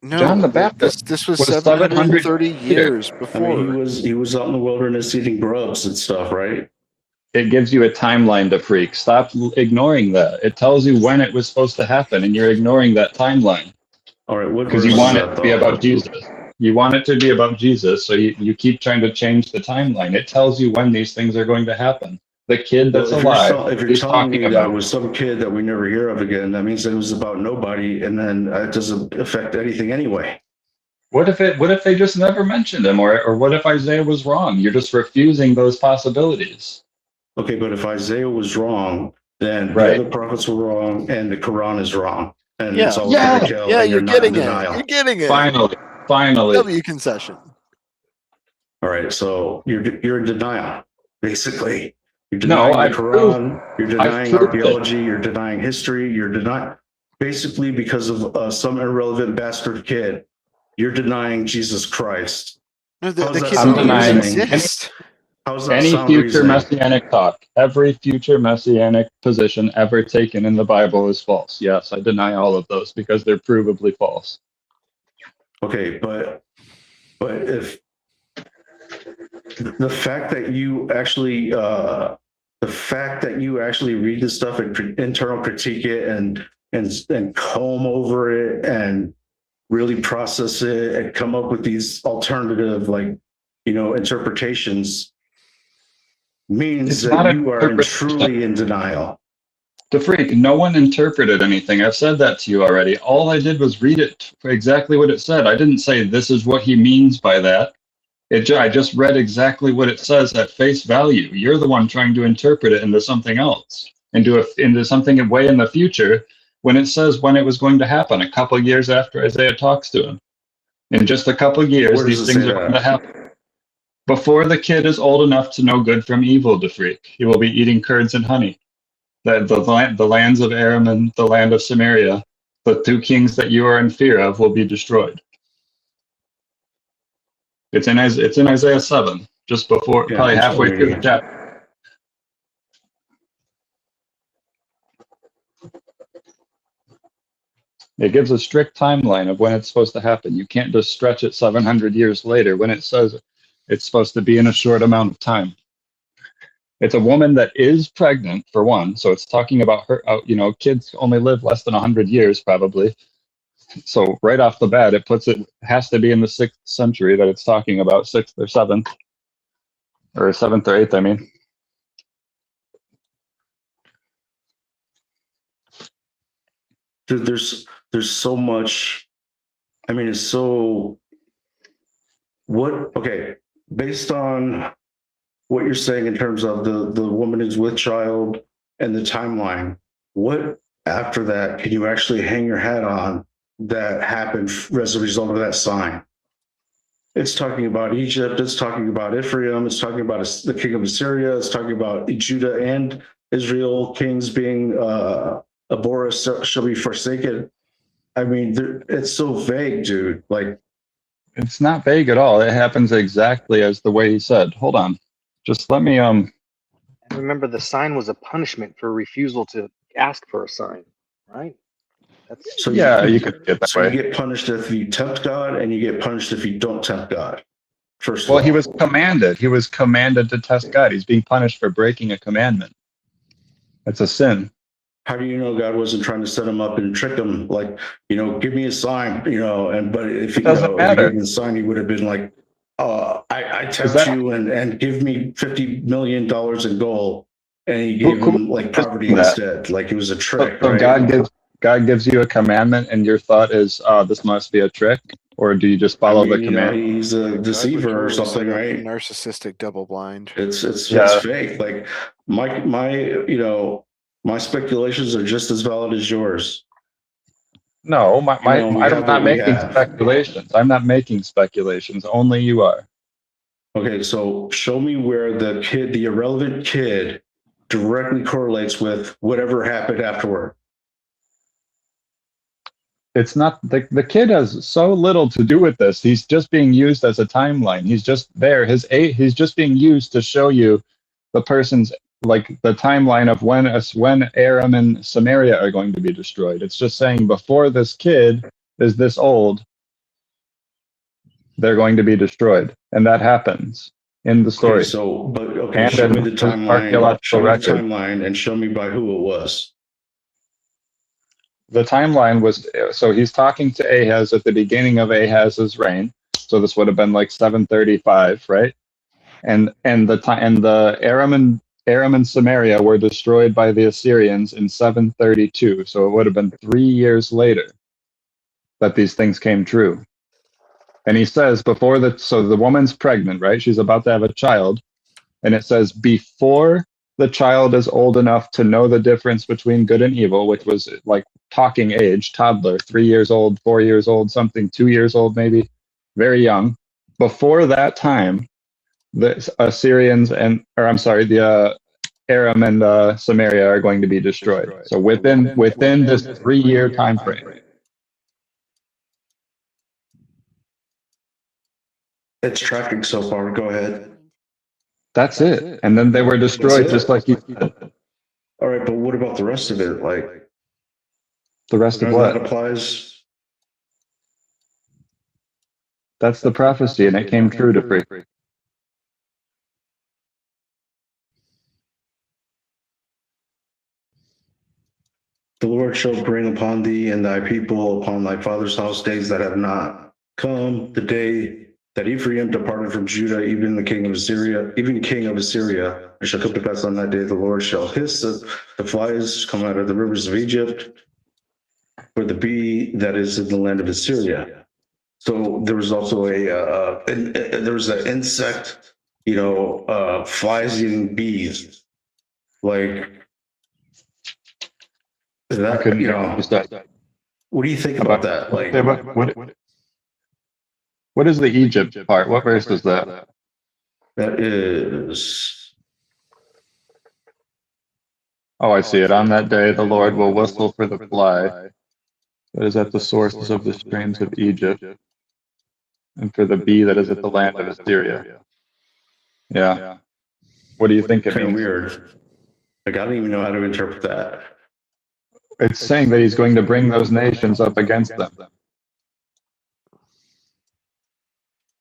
No, John the Baptist. This was 730 years before. I mean, he was out in the wilderness eating grubs and stuff, right? It gives you a timeline to freak. Stop ignoring that. It tells you when it was supposed to happen, and you're ignoring that timeline. All right, because you want it to be about Jesus. You want it to be about Jesus, so you keep trying to change the timeline. It tells you when these things are going to happen. The kid that's alive. If you're telling me that it was some kid that we never hear of again, that means that it was about nobody, and then it doesn't affect anything anyway. What if they just never mentioned him, or what if Isaiah was wrong? You're just refusing those possibilities. Okay, but if Isaiah was wrong, then the other prophets were wrong, and the Quran is wrong, and it's all fairy tale. Yeah, and you're not getting in it. denial. You're getting it. Finally. W concession. All right, so you're in denial, basically. You're denying No, the Quran. You're denying archaeology. You're denying history. You're denying, basically, because of some irrelevant bastard kid. You're denying Jesus Christ. No, the kid I'm doesn't denying exist. How's that Any sound future reasoning? messianic talk, every future messianic position ever taken in the Bible is false. Yes, I deny all of those because they're provably false. Okay, but if the fact that you actually read this stuff and internal critique it and comb over it and really process it and come up with these alternative interpretations means It's that not you are truly in denial. The freak, no one interpreted anything. I've said that to you already. All I did was read it for exactly what it said. I didn't say this is what he means by that. I just read exactly what it says at face value. You're the one trying to interpret it into something else, into something way in the future, when it says when it was going to happen, a couple years after Isaiah talks to him. In just a couple years, these things are going to happen. Before the kid is old enough to know good from evil, the freak, he will be eating curds and honey. The lands of Aram and the land of Samaria, the two kings that you are in fear of, will be destroyed. It's in Isaiah 7, just before, probably halfway through the chapter. It gives a strict timeline of when it's supposed to happen. You can't just stretch it 700 years later when it says it's supposed to be in a short amount of time. It's a woman that is pregnant, for one, so it's talking about her. Kids only live less than 100 years, probably. So right off the bat, it has to be in the 6th century that it's talking about, 6th or 7th, or 7th or 8th, I mean. Dude, there's so much. I mean, it's so. Okay, based on what you're saying in terms of the woman who's with child and the timeline, what after that can you actually hang your hat on that happened as a result of that sign? It's talking about Egypt, it's talking about Ephraim, it's talking about the king of Assyria, it's talking about Judah and Israel kings being Aboris shall be forsaken. I mean, it's so vague, dude. Like, it's not vague at all. It happens exactly as the way he said. Hold on. Just let me And remember, the sign was a punishment for refusal to ask for a sign, right? So you could get that way. You get punished if you tempt God, and you get punished if you don't tempt God. First of Well, all, he was commanded. He was commanded to test God. He's being punished for breaking a commandment. That's a sin. How do you know God wasn't trying to set him up and trick him? Like, give me a sign, but if he gave him the sign, he would have been like, I tempt you and give me $50 million in gold. And he gave him like poverty instead. Like it was a trick, So right? God gives you a commandment and your thought is, this must be a trick? Or do you just follow the command? He's a deceiver or something, right? Narcissistic double blind. It's fake. Like my speculations are just as valid as yours. No, I'm not making speculations. I'm not making speculations. Only you are. Okay, so show me where the irrelevant kid directly correlates with whatever happened afterward. It's not the kid has so little to do with this. He's just being used as a timeline. He's just there. He's just being used to show you the person's, like, the timeline of when Aram and Samaria are going to be destroyed. It's just saying before this kid is this old, they're going to be destroyed, and that happens in the story. Show me the timeline and show me by who it was. The timeline was, so he's talking to Ahaz at the beginning of Ahaz's reign. So this would have been like 735, right? And the Aram and Samaria were destroyed by the Assyrians in 732. So it would have been 3 years later that these things came true. And he says so the woman's pregnant, right? She's about to have a child. And it says before the child is old enough to know the difference between good and evil, which was like talking age, toddler, 3 years old, 4 years old, something, 2 years old, maybe, very young. Before that time, the Aram and Samaria are going to be destroyed. So within this 3-year time frame. It's tracking so far. Go ahead. That's it. And then they were destroyed just like you said. All right, but what about the rest of it? Like the rest of none what? that applies. That's the prophecy, and it came true to free. The Lord shall bring upon thee and thy people upon thy father's house days that have not come, the day that Ephraim departed from Judah, even the king of Assyria. It shall come to pass on that day the Lord shall hiss the flies come out of the rivers of Egypt for the bee that is in the land of Assyria. So there was also there was an insect, flies eating bees. Like, is that, I couldn't hear what you said. What do you think about that? Like, what is the Egypt part? What verse is that? That is. Oh, I see it. On that day, the Lord will whistle for the fly that is at the sources of the streams of Egypt, and for the bee that is at the land of Assyria. Yeah. What do you think it Kind of means? weird. Like, I don't even know how to interpret that. It's saying that he's going to bring those nations up against them.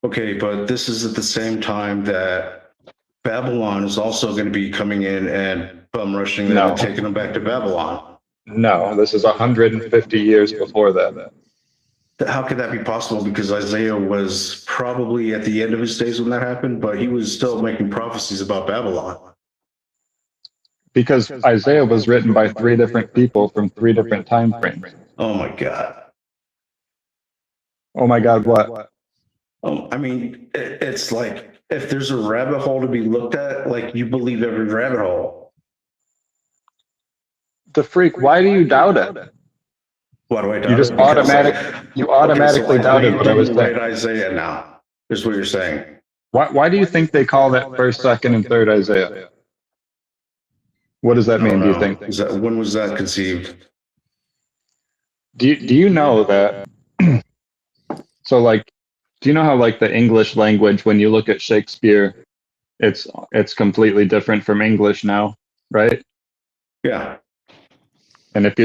Okay, but this is at the same time that Babylon is also going to be coming in and bum rushing them and taking them back to Babylon. No, this is 150 years before that. How could that be possible? Because Isaiah was probably at the end of his days when that happened, but he was still making prophecies about Babylon. Because Isaiah was written by 3 different people from 3 different time frames. Oh my God. Oh my God, what? I mean, it's like, if there's a rabbit hole to be looked at, like, you believe every rabbit hole. The freak, why do you doubt it? Why do I doubt you just it? automatically doubted what I was saying. Isaiah now, is what you're saying. Why do you think they call that 1st, 2nd, and 3rd Isaiah? What does that mean, do you think? When was that conceived? Do you know that? So, like, do you know how, like, the English language, when you look at Shakespeare, it's completely different from English now, right? Yeah. And if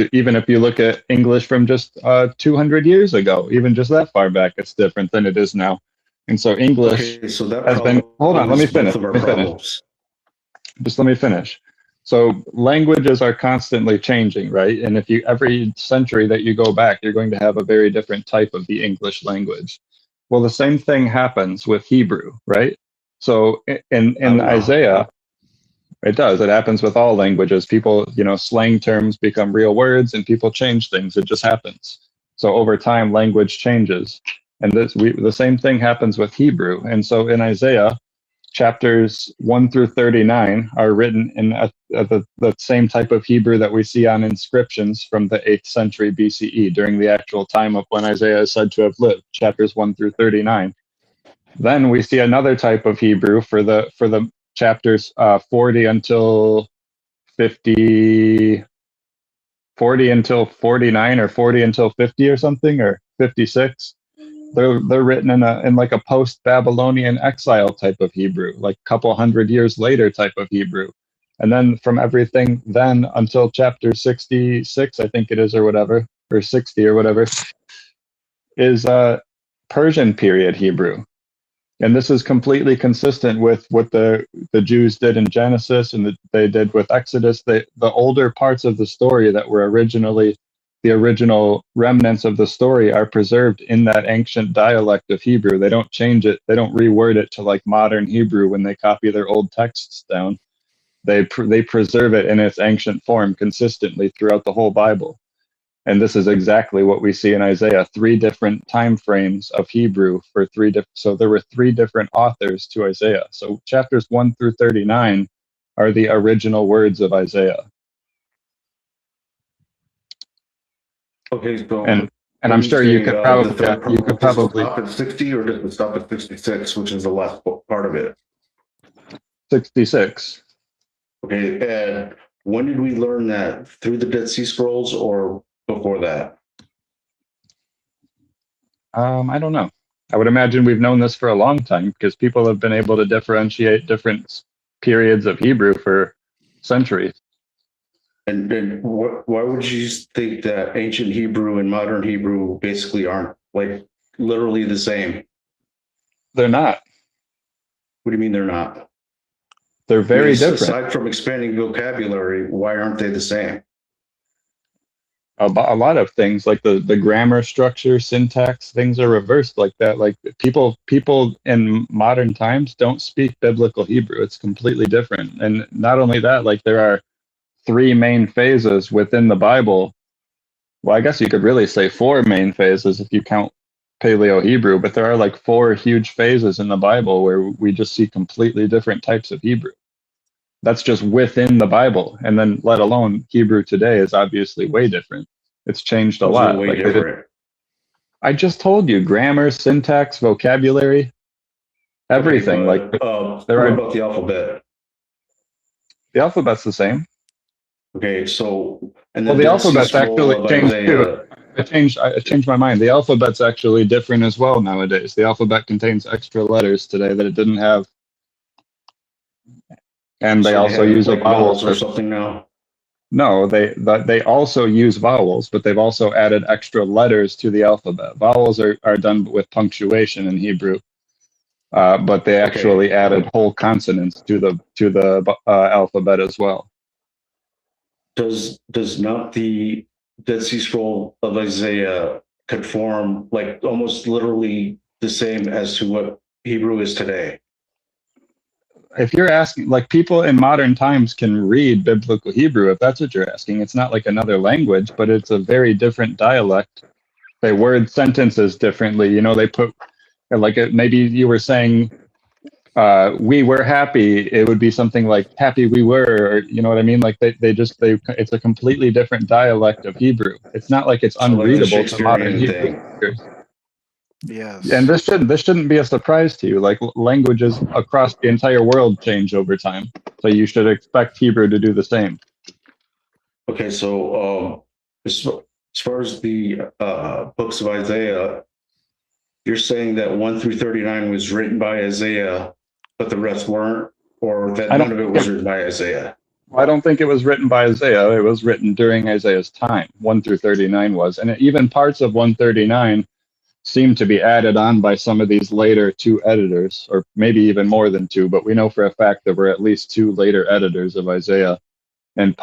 you look at English from just 200 years ago, even just that far back, it's different than it is now. And so English has been. Hold on, let me finish. Just let me finish. So languages are constantly changing, right? And every century that you go back, you're going to have a very different type of the English language. Well, the same thing happens with Hebrew, right? So in Isaiah, it does. It happens with all languages. People, slang terms become real words, and people change things. It just happens. So over time, language changes, and the same thing happens with Hebrew. And so in Isaiah, chapters 1 through 39 are written in the same type of Hebrew that we see on inscriptions from the 8th century BCE, during the actual time of when Isaiah is said to have lived, chapters 1 through 39. Then we see another type of Hebrew for the chapters 40 until 50, 40 until 49, or 40 until 50 or something, or 56. They're written in like a post-Babylonian exile type of Hebrew, like a couple hundred years later type of Hebrew. And then from everything then until chapter 66, I think it is, or whatever, or 60 or whatever, is Persian period Hebrew. And this is completely consistent with what the Jews did in Genesis and they did with Exodus. The older parts of the story that were originally the original remnants of the story are preserved in that ancient dialect of Hebrew. They don't change it. They don't reword it to like modern Hebrew when they copy their old texts down. They preserve it in its ancient form consistently throughout the whole Bible. And this is exactly what we see in Isaiah, 3 different time frames of Hebrew for 3 different. So there were 3 different authors to Isaiah. So chapters 1 through 39 are the original words of Isaiah. Okay, so and I'm sure you could probably stop at 60, or does it stop at 66, which is the last part of it? 66. Okay, and when did we learn that? Through the Dead Sea Scrolls or before that? I don't know. I would imagine we've known this for a long time because people have been able to differentiate different periods of Hebrew for centuries. And why would you think that ancient Hebrew and modern Hebrew basically aren't like literally the same? They're not. What do you mean they're not? They're very different. Aside from expanding vocabulary, why aren't they the same? A lot of things, like the grammar structure, syntax, things are reversed like that. Like people in modern times don't speak biblical Hebrew. It's completely different. And not only that, like there are 3 main phases within the Bible. Well, I guess you could really say 4 main phases if you count Paleo Hebrew, but there are like 4 huge phases in the Bible where we just see completely different types of Hebrew. That's just within the Bible. And then let alone Hebrew today is obviously way different. It's changed a lot. Way like different. I just told you, grammar, syntax, vocabulary, everything. Okay, like what about the alphabet? The alphabet's the same. Okay, so and the alphabet's actually changed too. I changed my mind. The alphabet's actually different as well nowadays. The alphabet contains extra letters today that it didn't have. And they also use a vowel or something now. No, they also use vowels, but they've also added extra letters to the alphabet. Vowels are done with punctuation in Hebrew, but they actually added whole consonants to the alphabet as well. Does not the Dead Sea Scroll of Isaiah conform like almost literally the same as to what Hebrew is today? If you're asking, like people in modern times can read biblical Hebrew, if that's what you're asking, it's not like another language, but it's a very different dialect. They word sentences differently. You know, they put like maybe you were saying, we were happy. It would be something like happy we were, or you know what I mean? Like it's a completely different dialect of Hebrew. It's not like it's unreadable to modern Hebrew. Yes. And this shouldn't be a surprise to you. Like languages across the entire world change over time, so you should expect Hebrew to do the same. Okay, so as far as the books of Isaiah, you're saying that 1 through 39 was written by Isaiah, but the rest weren't, or that none of it was written by Isaiah? I don't think it was written by Isaiah. It was written during Isaiah's time. 1 through 39 was, and even parts of 139 seem to be added on by some of these later 2 editors, or maybe even more than 2, but we know for a fact there were at least 2 later editors of Isaiah, and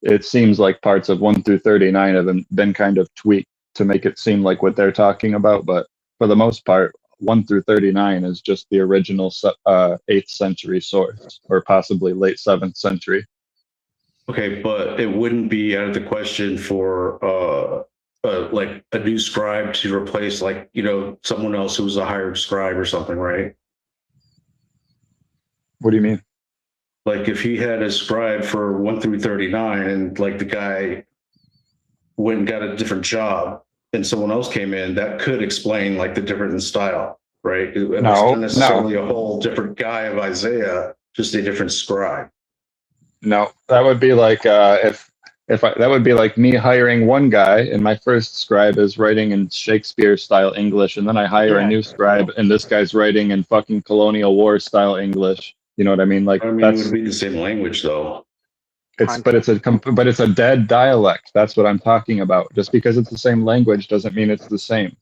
it seems like parts of 1 through 39 have been kind of tweaked to make it seem like what they're talking about, but for the most part, 1 through 39 is just the original 8th century source, or possibly late 7th century. Okay, but it wouldn't be out of the question for like a new scribe to replace, like, you know, someone else who was a hired scribe or something, right? What do you mean? Like if he had a scribe for 1 through 39 and like the guy went and got a different job and someone else came in, that could explain like the difference in style, right? It was not necessarily a whole different guy of Isaiah, just a different scribe. No, that would be like that would be like me hiring one guy and my first scribe is writing in Shakespeare style English, and then I hire a new scribe and this guy's writing in fucking Colonial War style English. You know what I mean? Like, I mean, it would be the same language though. But it's a dead dialect. That's what I'm talking about. Just because it's the same language doesn't mean it's the same.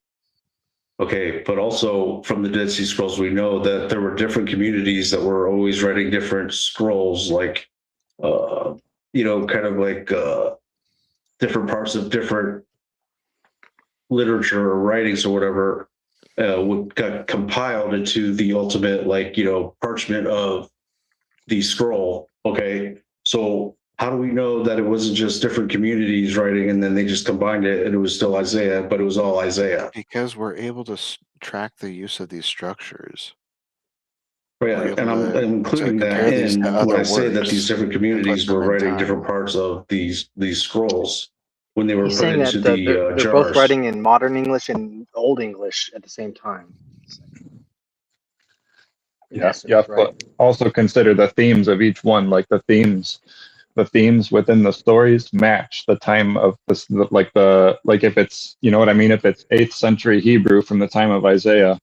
Okay, but also from the Dead Sea Scrolls, we know that there were different communities that were always writing different scrolls, like, you know, kind of like different parts of different literature or writings or whatever got compiled into the ultimate, like, you know, parchment of the scroll. Okay, so how do we know that it wasn't just different communities writing and then they just combined it and it was still Isaiah, but it was all Isaiah? Because we're able to track the use of these structures. Yeah, and I'm including that in when I say that these different communities were writing different parts of these scrolls when they were put into the they're jars. both writing in modern English and Old English at the same time. Yes, you have to also consider the themes of each one. Like the themes within the stories match the time of this, like if it's, you know what I mean? If it's 8th century Hebrew from the time of Isaiah,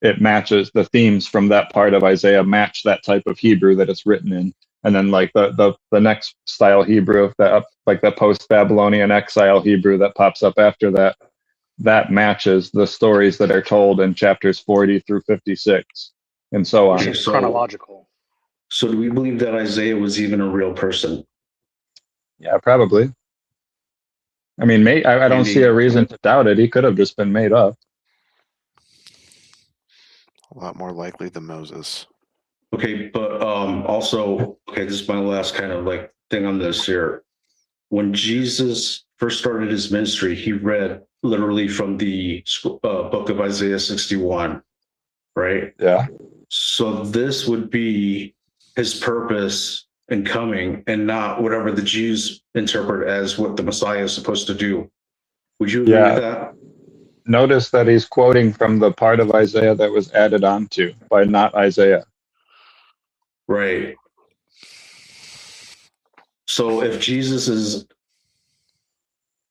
it matches the themes from that part of Isaiah match that type of Hebrew that it's written in. And then like the next style Hebrew, like the post-Babylonian exile Hebrew that pops up after that, that matches the stories that are told in chapters 40 through 56 and so on. It's chronological. So do we believe that Isaiah was even a real person? Yeah, probably. I mean, I don't see a reason to doubt it. He could have just been made up. A lot more likely than Moses. Okay, but also, okay, this is my last kind of like thing on this here. When Jesus first started his ministry, he read literally from the book of Isaiah 61, right? Yeah. So this would be his purpose in coming, and not whatever the Jews interpret as what the Messiah is supposed to do. Would you agree with that? Notice that he's quoting from the part of Isaiah that was added onto by not Isaiah. Right. So if Jesus is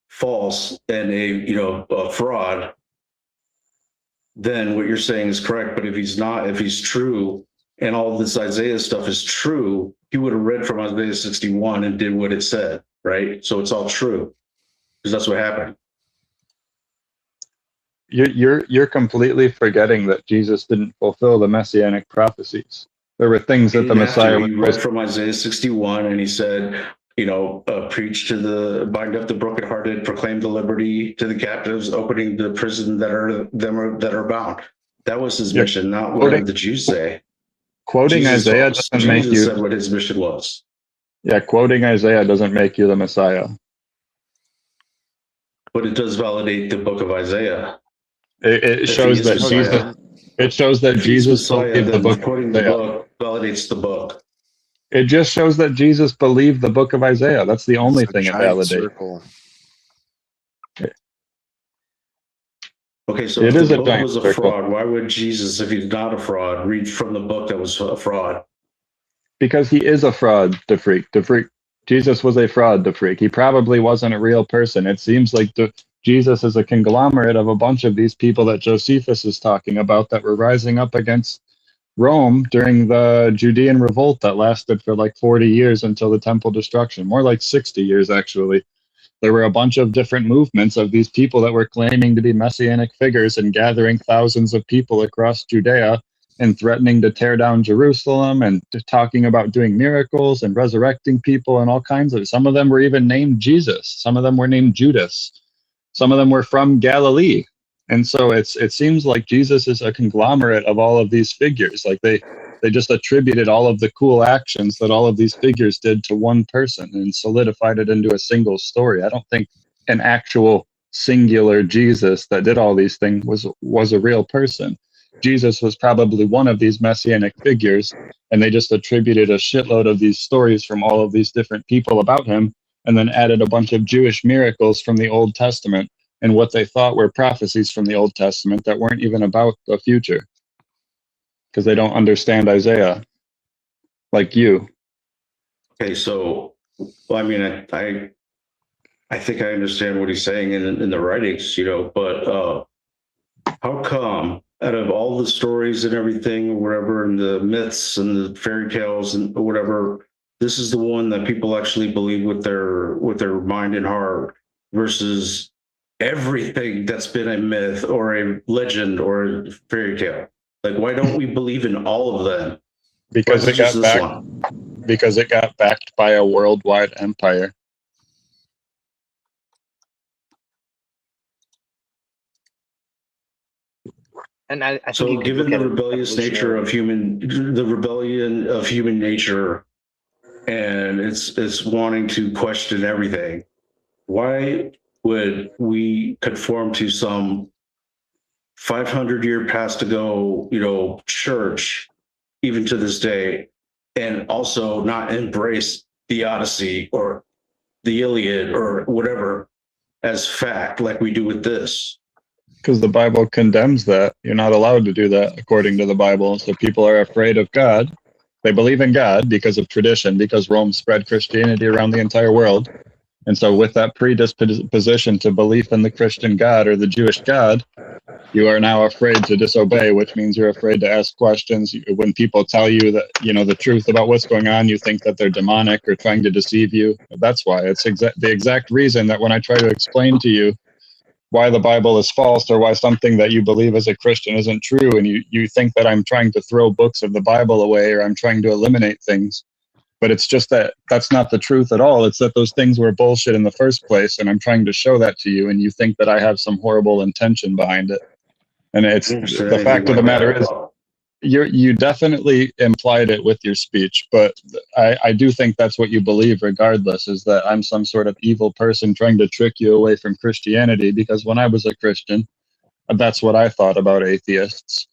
false and a fraud, then what you're saying is correct. But if he's not, if he's true, and all this Isaiah stuff is true, he would have read from Isaiah 61 and did what it said, right? So it's all true, because that's what happened. You're completely forgetting that Jesus didn't fulfill the messianic prophecies. There were things that the Messiah He read from Isaiah 61, and he said, preach to bind up the brokenhearted, proclaim the liberty to the captives, opening the prison that are bound. That was his mission, not what the Jews say. Quoting Isaiah doesn't make you. Jesus said what his mission was. Yeah, quoting Isaiah doesn't make you the Messiah. But it does validate the book of Isaiah. It shows that Jesus. It shows that Jesus believed the book. Quoting the book validates the book. It just shows that Jesus believed the book of Isaiah. That's the only thing it validates. Okay, so if the book was a fraud, why would Jesus, if he's not a fraud, read from the book that was a fraud? Because he is a fraud, the freak. Jesus was a fraud, the freak. He probably wasn't a real person. It seems like Jesus is a conglomerate of a bunch of these people that Josephus is talking about that were rising up against Rome during the Judean revolt that lasted for like 40 years until the temple destruction. More like 60 years, actually. There were a bunch of different movements of these people that were claiming to be messianic figures and gathering thousands of people across Judea and threatening to tear down Jerusalem and talking about doing miracles and resurrecting people and all kinds of. Some of them were even named Jesus. Some of them were named Judas. Some of them were from Galilee. And so it seems like Jesus is a conglomerate of all of these figures. Like they just attributed all of the cool actions that all of these figures did to one person and solidified it into a single story. I don't think an actual singular Jesus that did all these things was a real person. Jesus was probably one of these messianic figures, and they just attributed a shitload of these stories from all of these different people about him, and then added a bunch of Jewish miracles from the Old Testament and what they thought were prophecies from the Old Testament that weren't even about the future. Because they don't understand Isaiah, like you. Okay, so, well, I mean, I think I understand what he's saying in the writings, but how come out of all the stories and everything, or whatever, and the myths and the fairy tales and whatever, this is the one that people actually believe with their mind and heart, versus everything that's been a myth or a legend or a fairy tale? Like, why don't we believe in all of them? Because it got backed by a worldwide empire. And I think so, given the rebellious nature of the rebellion of human nature, and it's wanting to question everything, why would we conform to some 500-year past ago, church, even to this day, and also not embrace the Odyssey or the Iliad or whatever as fact, like we do with this? Because the Bible condemns that. You're not allowed to do that according to the Bible. So people are afraid of God. They believe in God because of tradition, because Rome spread Christianity around the entire world. And so with that predisposition to belief in the Christian God or the Jewish God, you are now afraid to disobey, which means you're afraid to ask questions. When people tell you that, the truth about what's going on, you think that they're demonic or trying to deceive you. That's why. It's the exact reason that when I try to explain to you why the Bible is false or why something that you believe as a Christian isn't true, and you think that I'm trying to throw books of the Bible away or I'm trying to eliminate things. But it's just that that's not the truth at all. It's that those things were bullshit in the first place, and I'm trying to show that to you, and you think that I have some horrible intention behind it. And it's the fact of the matter is, you definitely implied it with your speech, but I do think that's what you believe regardless, is that I'm some sort of evil person trying to trick you away from Christianity, because when I was a Christian, that's what I thought about atheists.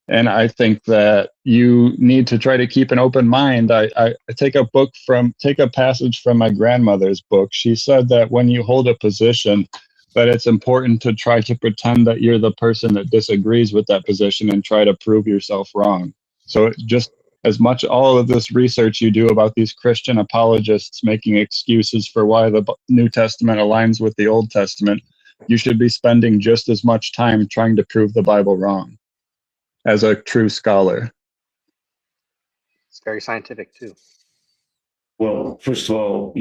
And I think that you need to try to keep an open mind. I take a passage from my grandmother's book. She said that when you hold a position, that it's important to try to pretend that you're the person that disagrees with that position and try to prove yourself wrong. So just as much all of this research you do about these Christian apologists making excuses for why the New Testament aligns with the Old Testament, you should be spending just as much time trying to prove the Bible wrong as a true scholar. It's very scientific too. Well, first of all,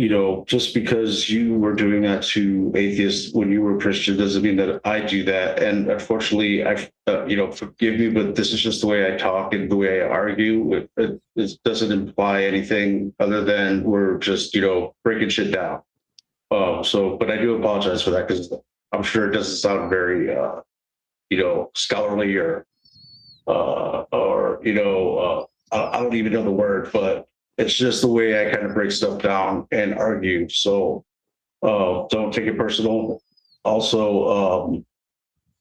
just because you were doing that to atheists when you were Christian doesn't mean that I do that. And unfortunately, forgive me, but this is just the way I talk and the way I argue. It doesn't imply anything other than we're just, breaking shit down. But I do apologize for that, because I'm sure it doesn't sound very, scholarly or I don't even know the word, but it's just the way I kind of break stuff down and argue. So don't take it personal. Also,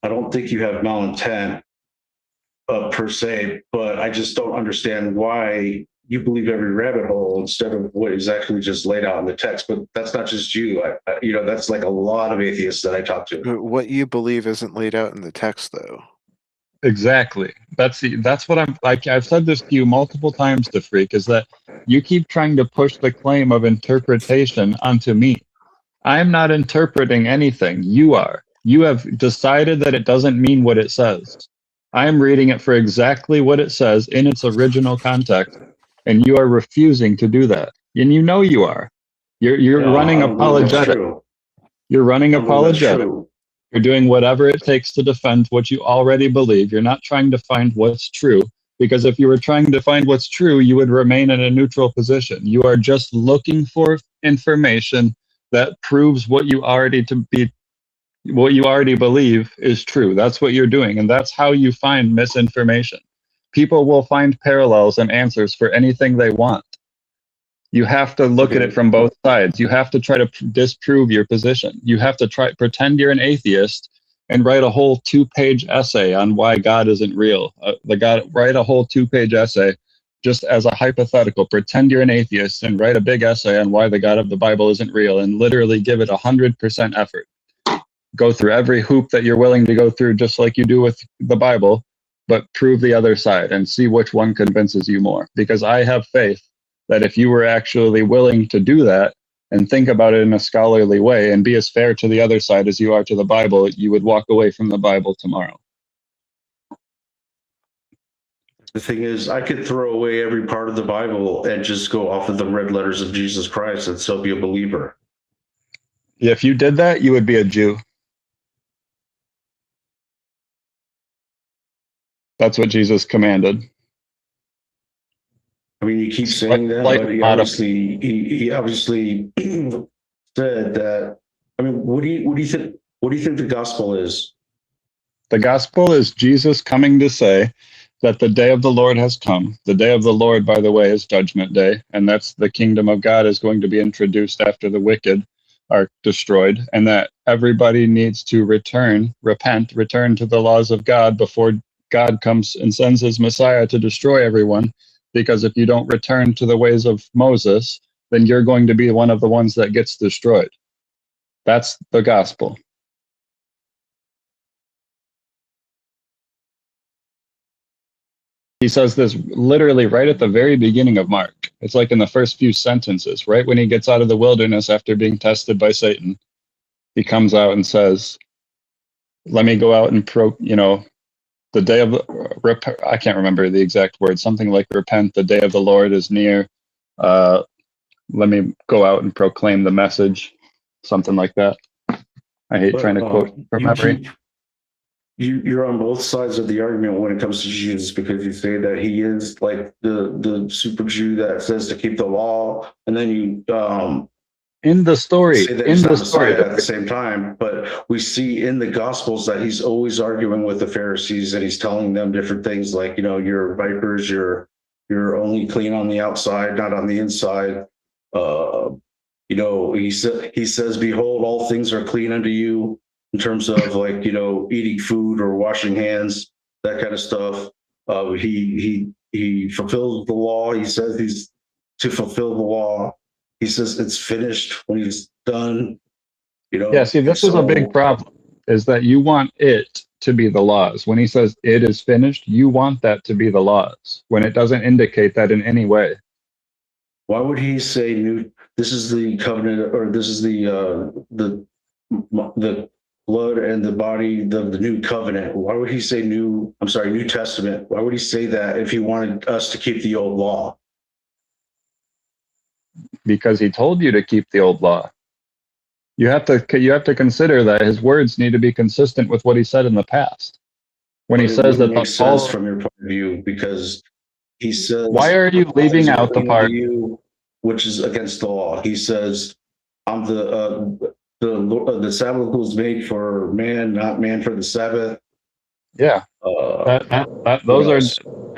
I don't think you have malintent per se, but I just don't understand why you believe every rabbit hole instead of what is actually just laid out in the text. But that's not just you. That's like a lot of atheists that I talk to. What you believe isn't laid out in the text, though. Exactly. That's what I'm like. I've said this to you multiple times, to Freak, is that you keep trying to push the claim of interpretation onto me. I'm not interpreting anything. You are. You have decided that it doesn't mean what it says. I am reading it for exactly what it says in its original context, and you are refusing to do that. And you know you are. You're running apologetic. You're running apologetic. You're doing whatever it takes to defend what you already believe. You're not trying to find what's true, because if you were trying to find what's true, you would remain in a neutral position. You are just looking for information that proves what you already believe is true. That's what you're doing, and that's how you find misinformation. People will find parallels and answers for anything they want. You have to look at it from both sides. You have to try to disprove your position. You have to pretend you're an atheist and write a whole 2-page essay on why God isn't real. Write a whole 2-page essay just as a hypothetical. Pretend you're an atheist and write a big essay on why the God of the Bible isn't real, and literally give it 100% effort. Go through every hoop that you're willing to go through, just like you do with the Bible, but prove the other side and see which one convinces you more. Because I have faith that if you were actually willing to do that and think about it in a scholarly way and be as fair to the other side as you are to the Bible, you would walk away from the Bible tomorrow. The thing is, I could throw away every part of the Bible and just go off of the red letters of Jesus Christ and still be a believer. If you did that, you would be a Jew. That's what Jesus commanded. I mean, you keep saying that, but he obviously said that. I mean, what do you think? What do you think the gospel is? The gospel is Jesus coming to say that the day of the Lord has come. The day of the Lord, by the way, is Judgment Day, and that's the kingdom of God is going to be introduced after the wicked are destroyed, and that everybody needs to repent, return to the laws of God before God comes and sends his Messiah to destroy everyone. Because if you don't return to the ways of Moses, then you're going to be one of the ones that gets destroyed. That's the gospel. He says this literally right at the very beginning of Mark. It's like in the first few sentences, right when he gets out of the wilderness after being tested by Satan, he comes out and says, let me go out and the day of I can't remember the exact words, something like repent, the day of the Lord is near. Let me go out and proclaim the message, something like that. I hate trying to quote from memory. You're on both sides of the argument when it comes to Jesus, because you say that he is like the super Jew that says to keep the law, and then you in the story say that he's not Messiah at the same time. But we see in the Gospels that he's always arguing with the Pharisees, and he's telling them different things like, you're vipers, you're only clean on the outside, not on the inside. He says, behold, all things are clean unto you, in terms of like, eating food or washing hands, that kind of stuff. He fulfills the law. He says he's to fulfill the law. He says it's finished when he's done. Yeah, see, this is a big problem, is that you want it to be the laws. When he says it is finished, you want that to be the laws, when it doesn't indicate that in any way. Why would he say this is the covenant, or this is the blood and the body of the new covenant? Why would he say New Testament? Why would he say that if he wanted us to keep the old law? Because he told you to keep the old law. You have to consider that his words need to be consistent with what he said in the past. When he says that makes sense from your point of view, because he says, why are you leaving out the part which is against the law? He says, I'm the Sabbath was made for man, not man for the Sabbath. Yeah. Those are,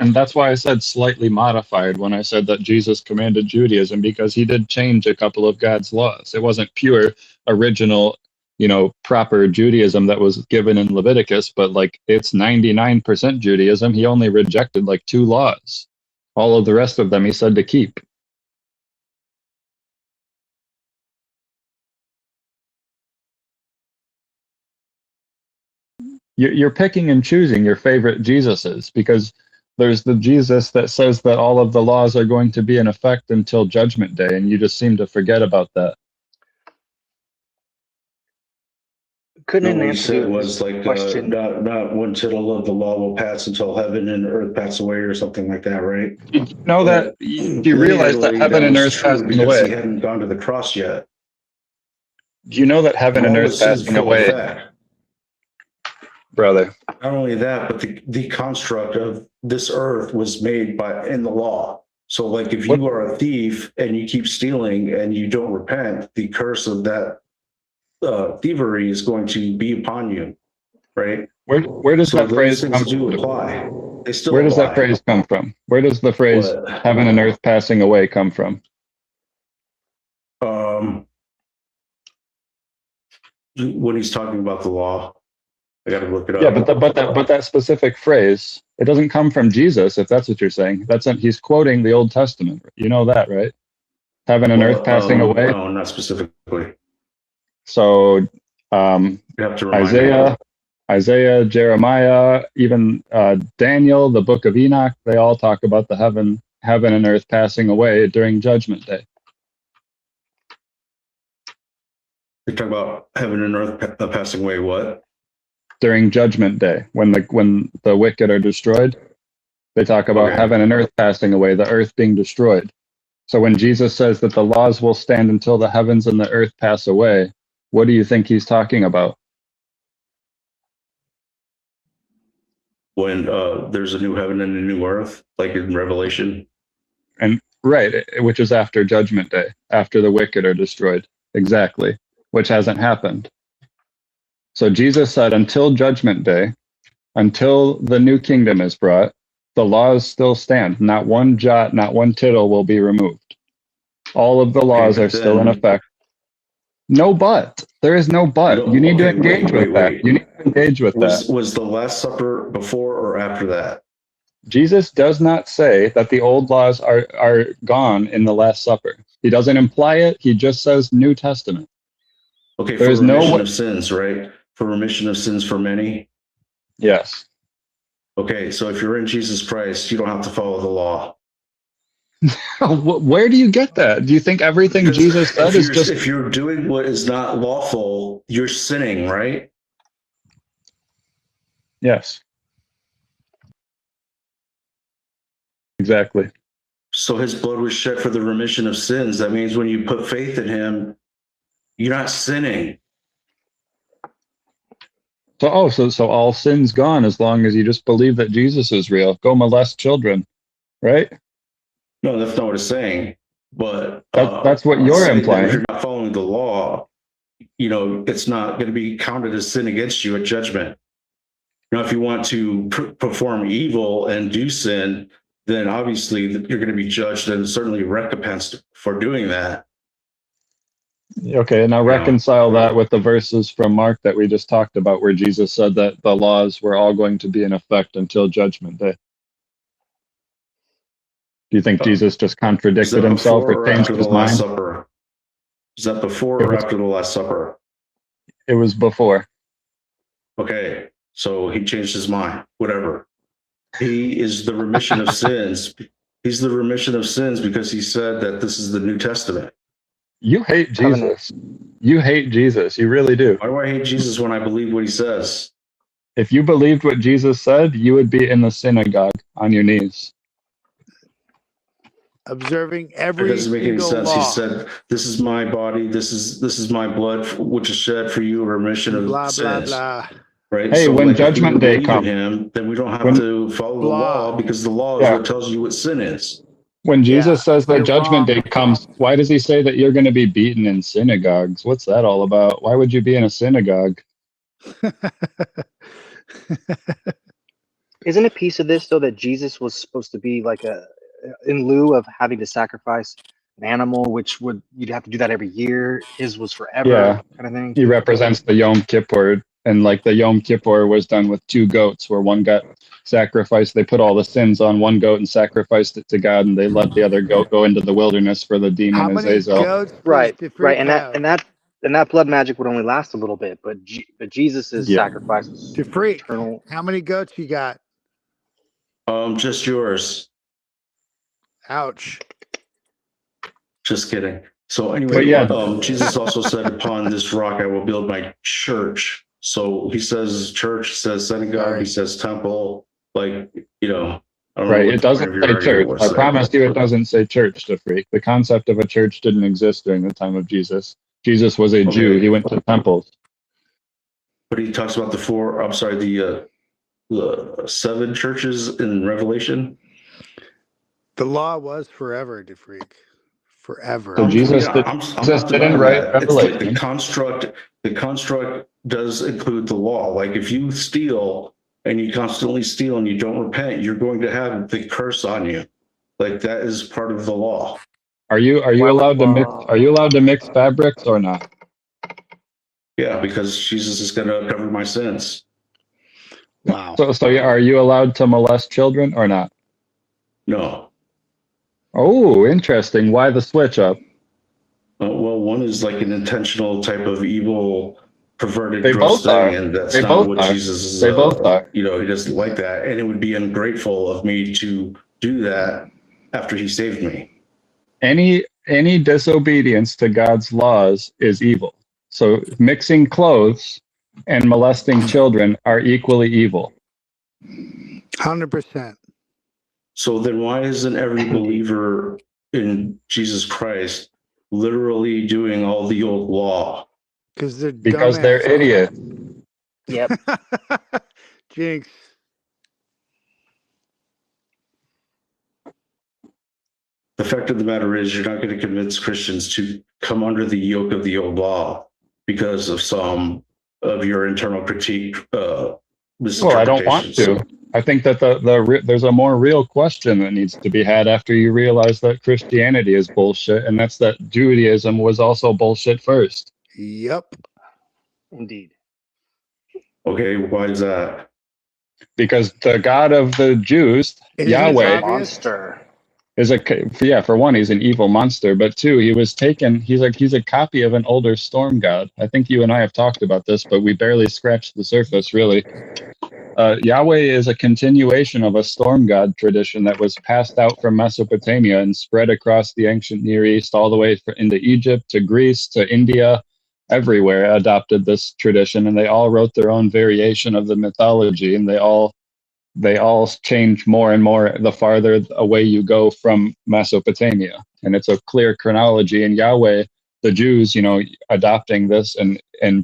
and that's why I said slightly modified when I said that Jesus commanded Judaism, because he did change a couple of God's laws. It wasn't pure original, proper Judaism that was given in Leviticus, but like it's 99% Judaism. He only rejected like 2 laws. All of the rest of them he said to keep. You're picking and choosing your favorite Jesuses, because there's the Jesus that says that all of the laws are going to be in effect until Judgment Day, and you just seem to forget about that. Couldn't what he said was like, not one tittle of the law will pass until heaven and earth pass away, or something like that, right? Do you realize that heaven and earth passing away? He hadn't gone to the cross yet. Do you know that heaven and earth passing away? Brother. Not only that, but the construct of this earth was made in the law. So like if you are a thief and you keep stealing and you don't repent, the curse of that thievery is going to be upon you, right? Where does that phrase come from? Apply. They still Where does apply. that phrase come from? Where does the phrase heaven and earth passing away come from? When he's talking about the law, I got to look it up. Yeah, but that specific phrase, it doesn't come from Jesus, if that's what you're saying. He's quoting the Old Testament. You know that, right? Heaven and earth passing away. No, not specifically. So you have to Isaiah, Jeremiah, even Daniel, the book of Enoch, they all talk about the heaven and earth passing away during Judgment Day. You're talking about heaven and earth passing away what? During Judgment Day, when the wicked are destroyed, they talk about heaven and earth passing away, the earth being destroyed. So when Jesus says that the laws will stand until the heavens and the earth pass away, what do you think he's talking about? When there's a new heaven and a new earth, like in Revelation. And right, which is after Judgment Day, after the wicked are destroyed. Exactly, which hasn't happened. So Jesus said, until Judgment Day, until the new kingdom is brought, the laws still stand. Not one jot, not one tittle will be removed. All of the laws are still in effect. No but. There is no but. You need to engage with that. You need to engage with that. Was the Last Supper before or after that? Jesus does not say that the old laws are gone in the Last Supper. He doesn't imply it. He just says New Testament. Okay, for remission of sins, right? For remission of sins for many? Yes. Okay, so if you're in Jesus Christ, you don't have to follow the law. Where do you get that? Do you think everything Because Jesus said is just... if you're doing what is not lawful, you're sinning, right? Yes. Exactly. So his blood was shed for the remission of sins. That means when you put faith in him, you're not sinning. So all sin's gone as long as you just believe that Jesus is real. Go molest children, right? No, that's not what it's saying. But that's what you're saying that implying. if you're not following the law, it's not going to be counted as sin against you at judgment. If you want to perform evil and do sin, then obviously you're going to be judged and certainly recompensed for doing that. Okay, now reconcile that with the verses from Mark that we just talked about, where Jesus said that the laws were all going to be in effect until Judgment Day. Do you think Jesus just contradicted himself or changed his mind? Supper? Is that before or after the Last Supper? It was before. Okay, so he changed his mind. Whatever. He is the remission of sins. He's the remission of sins because he said that this is the New Testament. You hate Jesus. You hate Jesus. You really do. Why do I hate Jesus when I believe what he says? If you believed what Jesus said, you would be in the synagogue on your knees. Observing every It doesn't make any sense. law. He said, "This is my body. This is my blood, which is shed for you, a remission of blah, sins." blah, blah. Right. Hey, so when if we Judgment Day believe in comes, him, then we don't have to follow the law because the law is what tells you what sin is. When Jesus says that Judgment Day comes, why does he say that you're going to be beaten in synagogues? What's that all about? Why would you be in a synagogue? Isn't a piece of this though that Jesus was supposed to be like in lieu of having to sacrifice an animal, which you'd have to do that every year. His was forever, kind of thing. He represents the Yom Kippur, and like the Yom Kippur was done with 2 goats, where one got sacrificed. They put all the sins on one goat and sacrificed it to God, and they let the other goat go into the wilderness for the demon How many Azazel. goats? Right, and that blood magic would only last a little bit, but Jesus's sacrifice was eternal. How many goats you got? Just yours. Ouch. Just kidding. So anyway, Jesus also said, "Upon this rock I will build my church." So he says church, he says synagogue, he says temple. Like, I don't know. It doesn't say church. I promise you it doesn't say church, to freak. The concept of a church didn't exist during the time of Jesus. Jesus was a Jew. He went to temples. But he talks about the 7 churches in Revelation. The law was forever, DeFreak. Forever. So Jesus didn't write Revelation. It's like the construct does include the law. Like if you steal and you constantly steal and you don't repent, you're going to have the curse on you. Like that is part of the law. Are you allowed to mix fabrics or not? Yeah, because Jesus is going to cover my sins. Wow. So are you allowed to molest children or not? No. Oh, interesting. Why the switch up? Well, one is like an intentional type of evil, perverted, They gross both are. thing, and that's They not both what are. Jesus is. They both are. He doesn't like that, and it would be ungrateful of me to do that after he saved me. Any disobedience to God's laws is evil. So mixing clothes and molesting children are equally evil. 100%. So then why isn't every believer in Jesus Christ literally doing all the old law? Because they're idiots. Yep. Jinx. The fact of the matter is you're not going to convince Christians to come under the yoke of the old law because of some of your internal critique. Well, I don't want to. I think that there's a more real question that needs to be had after you realize that Christianity is bullshit, and that's that Judaism was also bullshit first. Yep. Indeed. Okay, why is that? Because the God of the Jews, Yahweh, monster. is for one, he's an evil monster, but 2, he's a copy of an older storm god. I think you and I have talked about this, but we barely scratched the surface, really. Yahweh is a continuation of a storm god tradition that was passed out from Mesopotamia and spread across the ancient Near East, all the way into Egypt, to Greece, to India. Everywhere adopted this tradition, and they all wrote their own variation of the mythology, and they all change more and more the farther away you go from Mesopotamia. And it's a clear chronology. And Yahweh, the Jews, adopting this and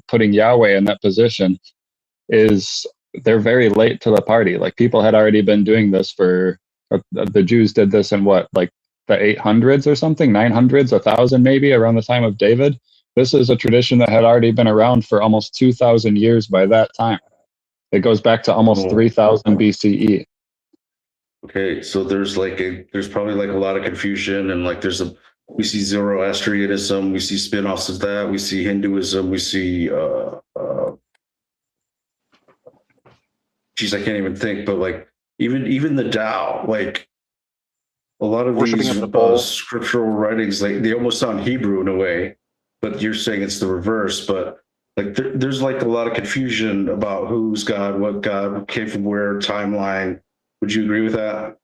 putting Yahweh in that position they're very late to the party. Like, people had already been doing this the Jews did this in what, like the 800s or something, 900s, 1000 maybe, around the time of David. This is a tradition that had already been around for almost 2,000 years by that time. It goes back to almost 3000 BCE. Okay, so there's probably like a lot of confusion, and like we see Zoroastrianism, we see spin-offs of that, we see Hinduism, we see geez, I can't even think, but like even the Tao, like a lot of Worshipping these at the bowl. scriptural writings, like they almost sound Hebrew in a way, but you're saying it's the reverse. But like there's like a lot of confusion about who's God, what God came from where, timeline. Would you agree with that?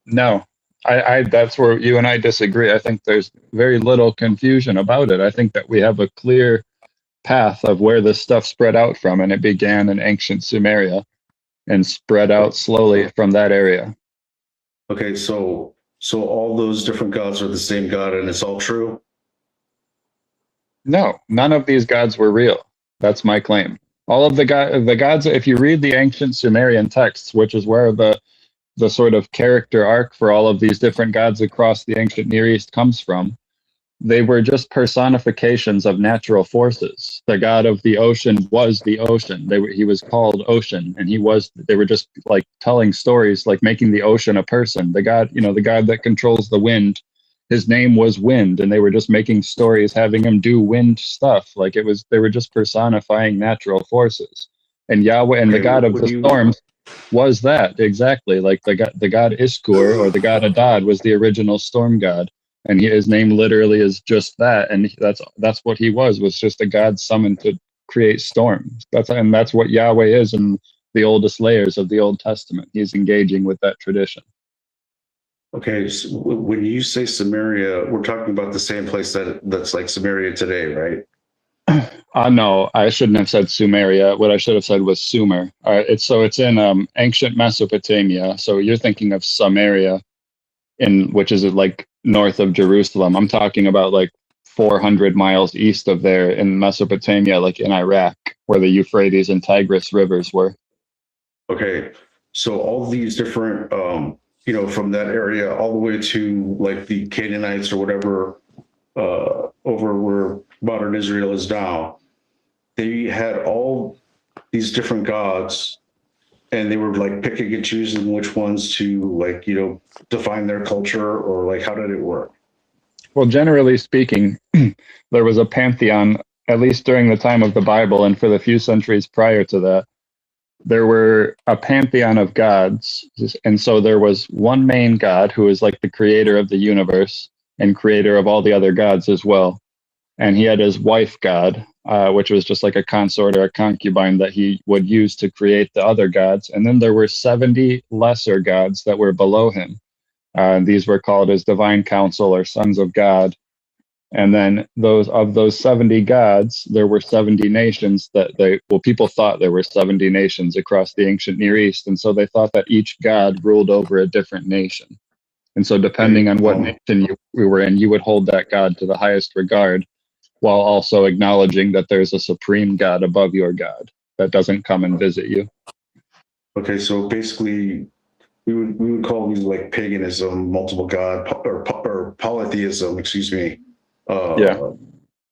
No, I that's where you and I disagree. I think there's very little confusion about it. I think that we have a clear path of where this stuff spread out from, and it began in ancient Sumeria and spread out slowly from that area. Okay, so all those different gods are the same God, and it's all true? No, none of these gods were real. That's my claim. All of the gods, if you read the ancient Sumerian texts, which is where the sort of character arc for all of these different gods across the ancient Near East comes from, they were just personifications of natural forces. The god of the ocean was the ocean. He was called Ocean, and they were just like telling stories, like making the ocean a person. The god that controls the wind, his name was Wind, and they were just making stories, having him do wind stuff. Like they were just personifying natural forces. And Yahweh, and the god of the storms, was that exactly. Like the god Iskur, or the god Adad, was the original storm god. And his name literally is just that, and that's what he was just a god summoned to create storms. That's what Yahweh is in the oldest layers of the Old Testament. He's engaging with that tradition. Okay, so when you say Samaria, we're talking about the same place that's like Samaria today, right? No, I shouldn't have said Sumeria. What I should have said was Sumer. It's in ancient Mesopotamia. So you're thinking of Samaria, which is like north of Jerusalem. I'm talking about like 400 miles east of there in Mesopotamia, like in Iraq, where the Euphrates and Tigris rivers were. Okay, so all these different, from that area all the way to like the Canaanites or whatever, over where modern Israel is now, they had all these different gods, and they were like picking and choosing which ones to define their culture, or like, how did it work? Well, generally speaking, there was a pantheon, at least during the time of the Bible, and for the few centuries prior to that, there were a pantheon of gods. And so there was one main god who was like the creator of the universe and creator of all the other gods as well. And he had his wife god, which was just like a consort or a concubine that he would use to create the other gods. And then there were 70 lesser gods that were below him. These were called his divine council, or sons of God. And then those 70 gods, there were 70 nations people thought there were 70 nations across the ancient Near East. And so they thought that each god ruled over a different nation. And so depending on what nation you were in, you would hold that god to the highest regard, while also acknowledging that there's a supreme God above your God that doesn't come and visit you. Okay, so basically, we would call these like paganism, multiple god, or polytheism, excuse me. Yeah.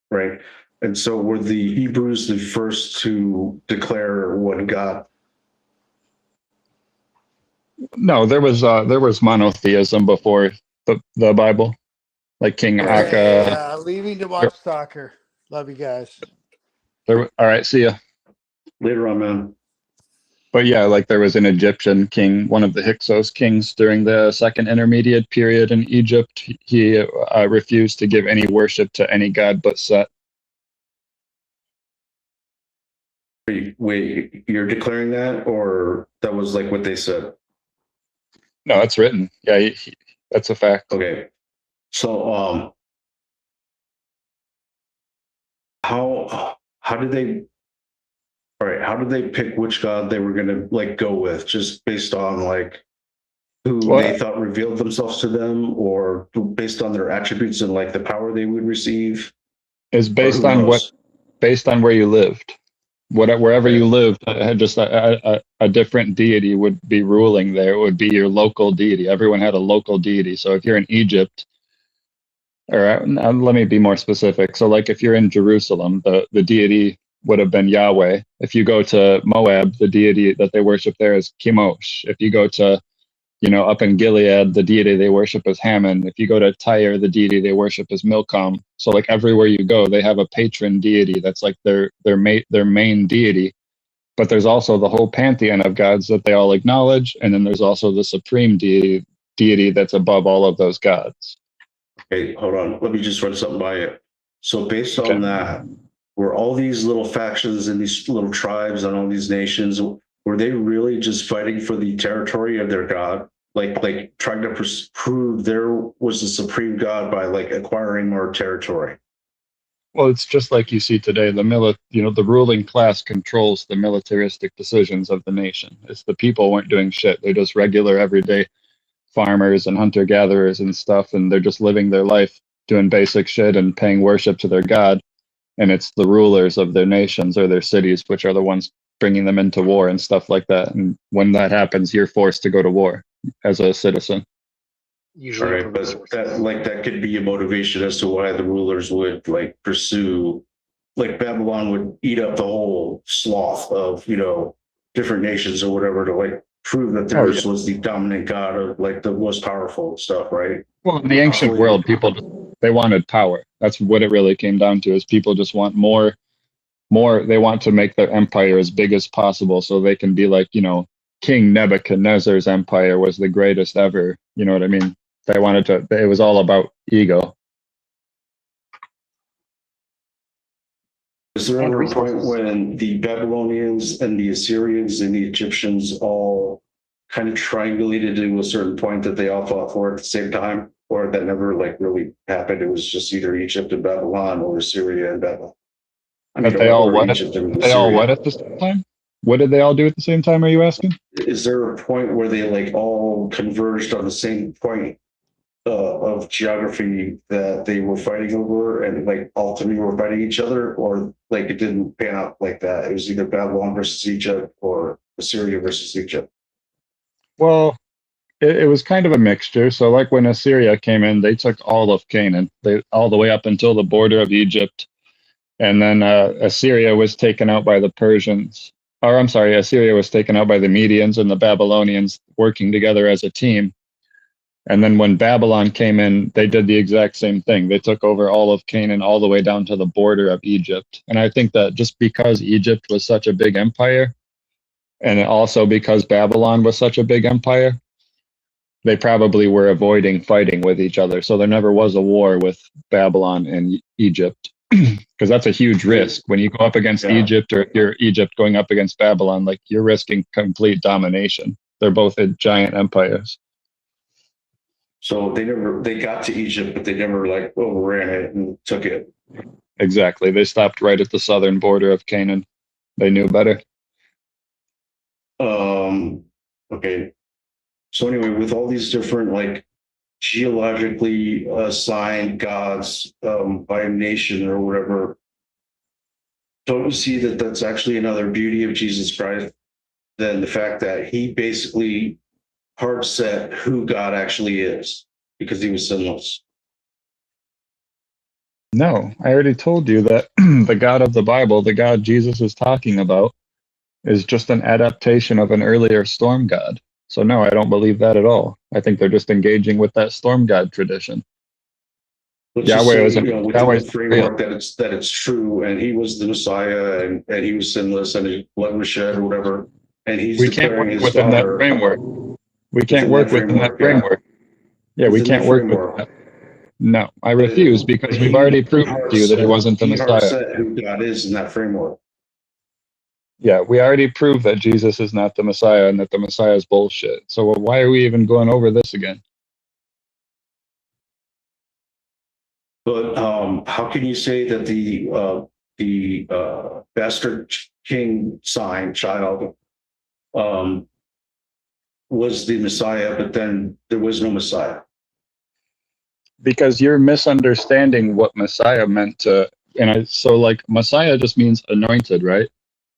Right. And so were the Hebrews the first to declare one God? No, there was monotheism before the Bible, like King Akka. Leaving to watch soccer. Love you guys. All right, see ya. Later on, man. But yeah, like there was an Egyptian king, one of the Hyksos kings during the Second Intermediate period in Egypt. He refused to give any worship to any god but Set. Wait, you're declaring that, or that was like what they said? No, it's written. Yeah, that's a fact. Okay. So, how did they? All right, how did they pick which god they were gonna like go with? Just based on like who they thought revealed themselves to them, or based on their attributes and like the power they would receive? Is based on where you lived. Wherever you lived, just a different deity would be ruling there. It would be your local deity. Everyone had a local deity. So if you're in Egypt, or let me be more specific. So like if you're in Jerusalem, the deity would have been Yahweh. If you go to Moab, the deity that they worship there is Chemosh. If you go to, up in Gilead, the deity they worship is Hammon. If you go to Tyre, the deity they worship is Milcom. So like everywhere you go, they have a patron deity that's like their main deity. But there's also the whole pantheon of gods that they all acknowledge, and then there's also the supreme deity that's above all of those gods. Okay, hold on. Let me just run something by you. So based on that, were all these little factions and these little tribes and all these nations, were they really just fighting for the territory of their god? Like trying to prove there was a supreme god by like acquiring more territory? Well, it's just like you see today. The ruling class controls the militaristic decisions of the nation. It's the people weren't doing shit. They're just regular, everyday farmers and hunter-gatherers and stuff, and they're just living their life, doing basic shit and paying worship to their god. And it's the rulers of their nations or their cities, which are the ones bringing them into war and stuff like that. And when that happens, you're forced to go to war as a citizen. Usually, right, but that could be a motivation as to why the rulers would like pursue, like Babylon would eat up the whole sloth of different nations or whatever to like prove that theirs was the dominant god of like the most powerful stuff, right? Well, in the ancient world, people they wanted power. That's what it really came down to. Is people just want more. They want to make their empire as big as possible, so they can be like King Nebuchadnezzar's empire was the greatest ever. You know what I mean? They wanted to. It was all about ego. Is there ever a point when the Babylonians and the Assyrians and the Egyptians all kind of triangulated to a certain point that they all fought for at the same time, or that never like really happened? It was just either Egypt and Babylon or Assyria and Babylon. They all what at the same time? What did they all do at the same time? Are you asking? Is there a point where they like all converged on the same point of geography that they were fighting over, and like all three were fighting each other, or like it didn't pan out like that? It was either Babylon versus Egypt or Assyria versus Egypt. Well, it was kind of a mixture. So like when Assyria came in, they took all of Canaan, all the way up until the border of Egypt. And then Assyria was taken out by the Persians. Or I'm sorry, Assyria was taken out by the Medians and the Babylonians working together as a team. And then when Babylon came in, they did the exact same thing. They took over all of Canaan all the way down to the border of Egypt. And I think that just because Egypt was such a big empire, and also because Babylon was such a big empire, they probably were avoiding fighting with each other. So there never was a war with Babylon and Egypt. Because that's a huge risk. When you go up against Egypt, or if you're Egypt going up against Babylon, like you're risking complete domination. They're both giant empires. So they got to Egypt, but they never like overran it and took it. Exactly. They stopped right at the southern border of Canaan. They knew better. Okay. So anyway, with all these different like geologically assigned gods by nation or whatever, don't you see that that's actually another beauty of Jesus Christ than the fact that he basically hard set who God actually is because he was sinless? No, I already told you that the God of the Bible, the God Jesus is talking about, is just an adaptation of an earlier storm god. So no, I don't believe that at all. I think they're just engaging with that storm god tradition. Let's Yahweh was within the framework that it's true, and he was the Messiah, and he was sinless, and his blood was shed or whatever. And he's declaring his within that framework. We can't work within that framework. Yeah, we can't work with that. No, I refuse, because we've already proved to you that he wasn't the Messiah. He who God is in that framework. Yeah, we already proved that Jesus is not the Messiah and that the Messiah is bullshit. So why are we even going over this again? But how can you say that the bastard king child was the Messiah, but then there was no Messiah? Because you're misunderstanding what Messiah meant to. So like Messiah just means anointed, right?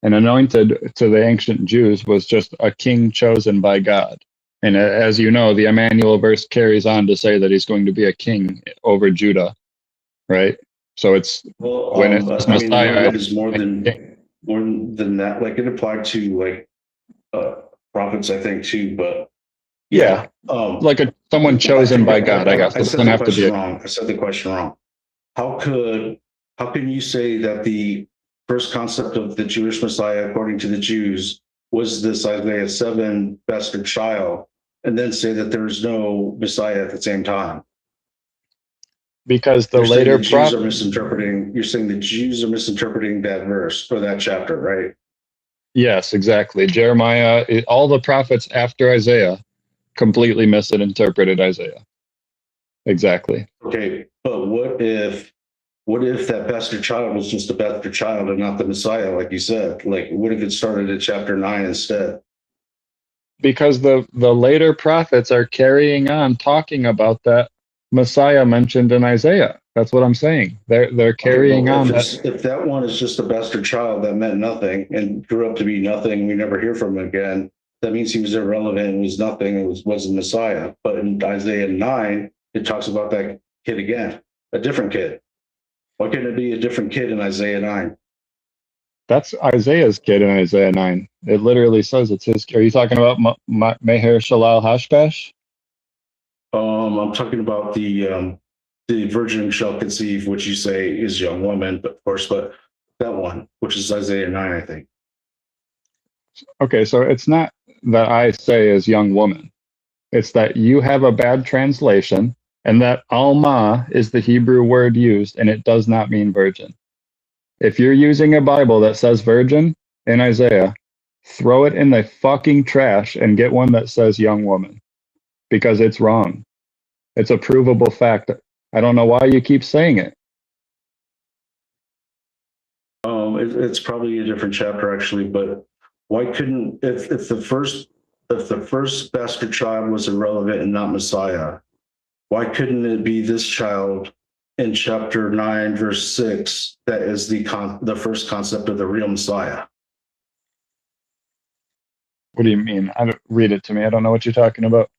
And anointed to the ancient Jews was just a king chosen by God. And as you know, the Emmanuel verse carries on to say that he's going to be a king over Judah, right? So it's when it's I mean, Messiah. anointed is more than that. Like it applied to like prophets, I think too. But yeah, like someone chosen by God, I guess. I It said doesn't the have to be question wrong. I said the question wrong. How can you say that the first concept of the Jewish Messiah, according to the Jews, was this Isaiah 7 bastard child, and then say that there is no Messiah at the same time? Because the You're saying later the Jews are misinterpreting. You're saying the Jews are misinterpreting that verse or that chapter, right? Yes, exactly. Jeremiah, all the prophets after Isaiah completely misinterpreted Isaiah. Exactly. Okay, but what if that bastard child was just a bastard child and not the Messiah, like you said? Like, what if it started at chapter 9 instead? Because the later prophets are carrying on talking about that Messiah mentioned in Isaiah. That's what I'm saying. They're carrying on that. If that one is just a bastard child that meant nothing and grew up to be nothing, we never hear from him again. That means he was irrelevant and was nothing and wasn't Messiah. But in Isaiah 9, it talks about that kid again, a different kid. Why couldn't it be a different kid in Isaiah 9? That's Isaiah's kid in Isaiah 9. It literally says it's his. Are you talking about Meher Shalal Hashbash? I'm talking about the virgin shall conceive, which you say is young woman, but of course, but that one, which is Isaiah 9, I think. Okay, so it's not that I say is young woman. It's that you have a bad translation, and that Alma is the Hebrew word used, and it does not mean virgin. If you're using a Bible that says virgin in Isaiah, throw it in the fucking trash and get one that says young woman, because it's wrong. It's a provable fact. I don't know why you keep saying it. It's probably a different chapter actually, but why couldn't if the first bastard child was irrelevant and not Messiah, why couldn't it be this child in chapter 9 verse 6 that is the first concept of the real Messiah? What do you mean? I don't read it to me. I don't know what you're talking about.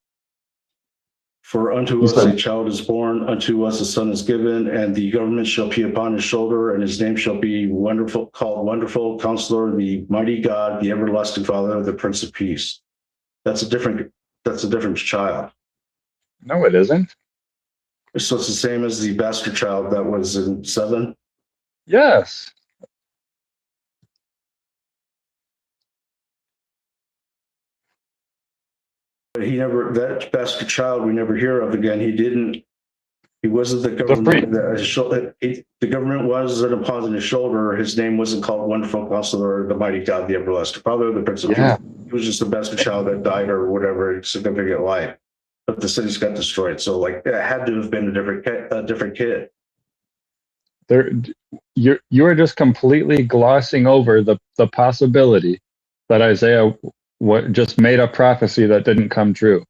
For unto us a child is born, unto us a son is given, and the government shall be upon his shoulder, and his name shall be called Wonderful Counselor, the Mighty God, the Everlasting Father, the Prince of Peace. That's a different child. No, it isn't. So it's the same as the bastard child that was in 7? Yes. But that bastard child we never hear of again. He wasn't the government. The government wasn't upon his shoulder. His name wasn't called Wonderful Counselor, the Mighty God, the Everlasting Father, the Prince of Peace. He was just a bastard child that died or whatever significant life. But the cities got destroyed. So like it had to have been a different kid. You are just completely glossing over the possibility that Isaiah just made a prophecy that didn't come true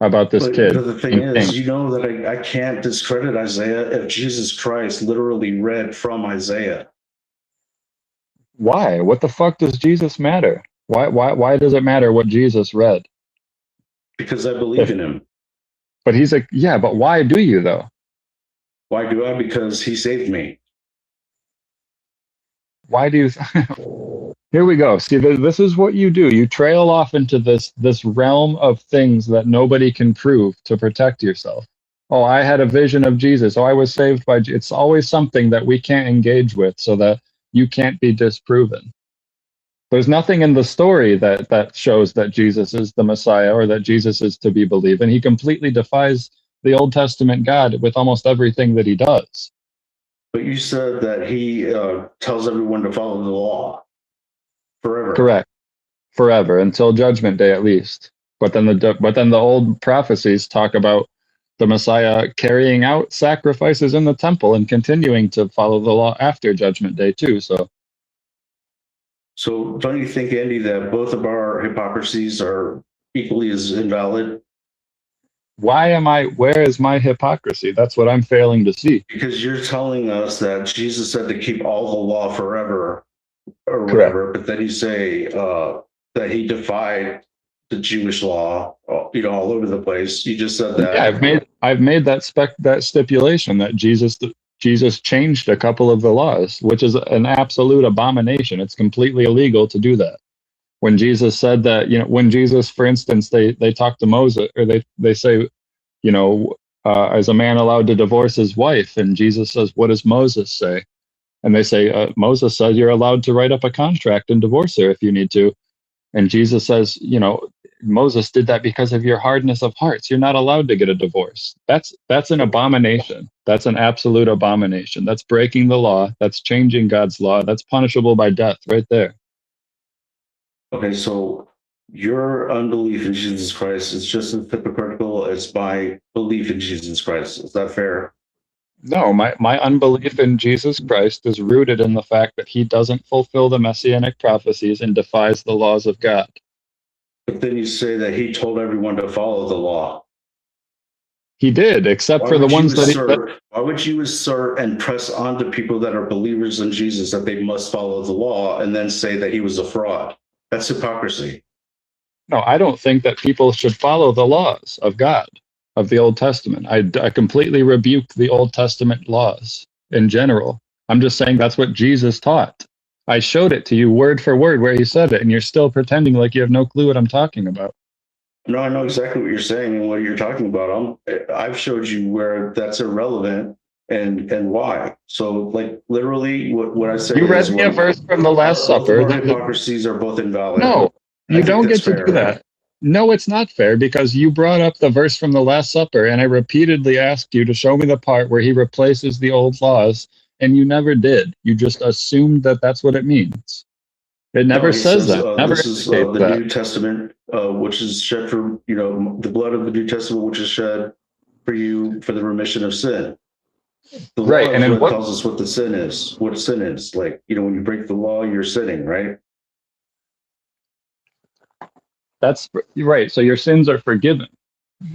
about this kid. But the thing is, you know that I can't discredit Isaiah if Jesus Christ literally read from Isaiah. Why? What the fuck does Jesus matter? Why does it matter what Jesus read? Because I believe in him. But he's like, yeah, but why do you though? Why do I? Because he saved me. Why do you? Here we go. See, this is what you do. You trail off into this realm of things that nobody can prove to protect yourself. Oh, I had a vision of Jesus. Oh, I was saved by. It's always something that we can't engage with, so that you can't be disproven. There's nothing in the story that shows that Jesus is the Messiah or that Jesus is to be believed, and he completely defies the Old Testament God with almost everything that he does. But you said that he tells everyone to follow the law. Forever. Correct. Forever, until judgment day at least. But then the old prophecies talk about the Messiah carrying out sacrifices in the temple and continuing to follow the law after judgment day too. So don't you think, Andy, that both of our hypocrisies are equally as invalid? where is my hypocrisy? That's what I'm failing to see. Because you're telling us that Jesus said to keep all the law forever or Correct. whatever, but then you say that he defied the Jewish law, all over the place. You just said that. Yeah, I've made that stipulation that Jesus changed a couple of the laws, which is an absolute abomination. It's completely illegal to do that. When Jesus said that, when Jesus, for instance, they talk to Moses, or they say, is a man allowed to divorce his wife? And Jesus says, what does Moses say? And they say, Moses says you're allowed to write up a contract and divorce her if you need to. And Jesus says, Moses did that because of your hardness of hearts. You're not allowed to get a divorce. That's an abomination. That's an absolute abomination. That's breaking the law. That's changing God's law. That's punishable by death right there. Okay, so your unbelief in Jesus Christ is just as hypocritical as my belief in Jesus Christ. Is that fair? No, my unbelief in Jesus Christ is rooted in the fact that he doesn't fulfill the messianic prophecies and defies the laws of God. But then you say that he told everyone to follow the law. He did, except for the ones that why would you assert and press on to people that are believers in Jesus that they must follow the law and then say that he was a fraud? That's hypocrisy. No, I don't think that people should follow the laws of God, of the Old Testament. I completely rebuke the Old Testament laws in general. I'm just saying that's what Jesus taught. I showed it to you word for word where he said it, and you're still pretending like you have no clue what I'm talking about. No, I know exactly what you're saying and what you're talking about. I've showed you where that's irrelevant and why. So, like, literally, what I say you read me a verse from the Last Supper. Both hypocrisies are both invalid. No, you don't get to do that. No, it's not fair, because you brought up the verse from the Last Supper, and I repeatedly asked you to show me the part where he replaces the old laws, and you never did. You just assumed that that's what it means. It never says that. Never this is indicates the that. New Testament, which is shed for, the blood of the New Testament, which is shed for you for the remission of sin. The law is what tells us what the sin is, what sin is. Like, when you break the law, you're sinning, right? That's right. So your sins are forgiven,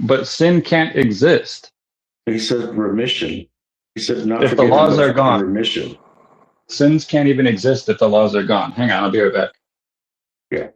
but sin can't exist. He said remission. He said not if the laws are gone. Remission. Sins can't even exist if the laws are gone. Hang on, I'll be right back. Yeah.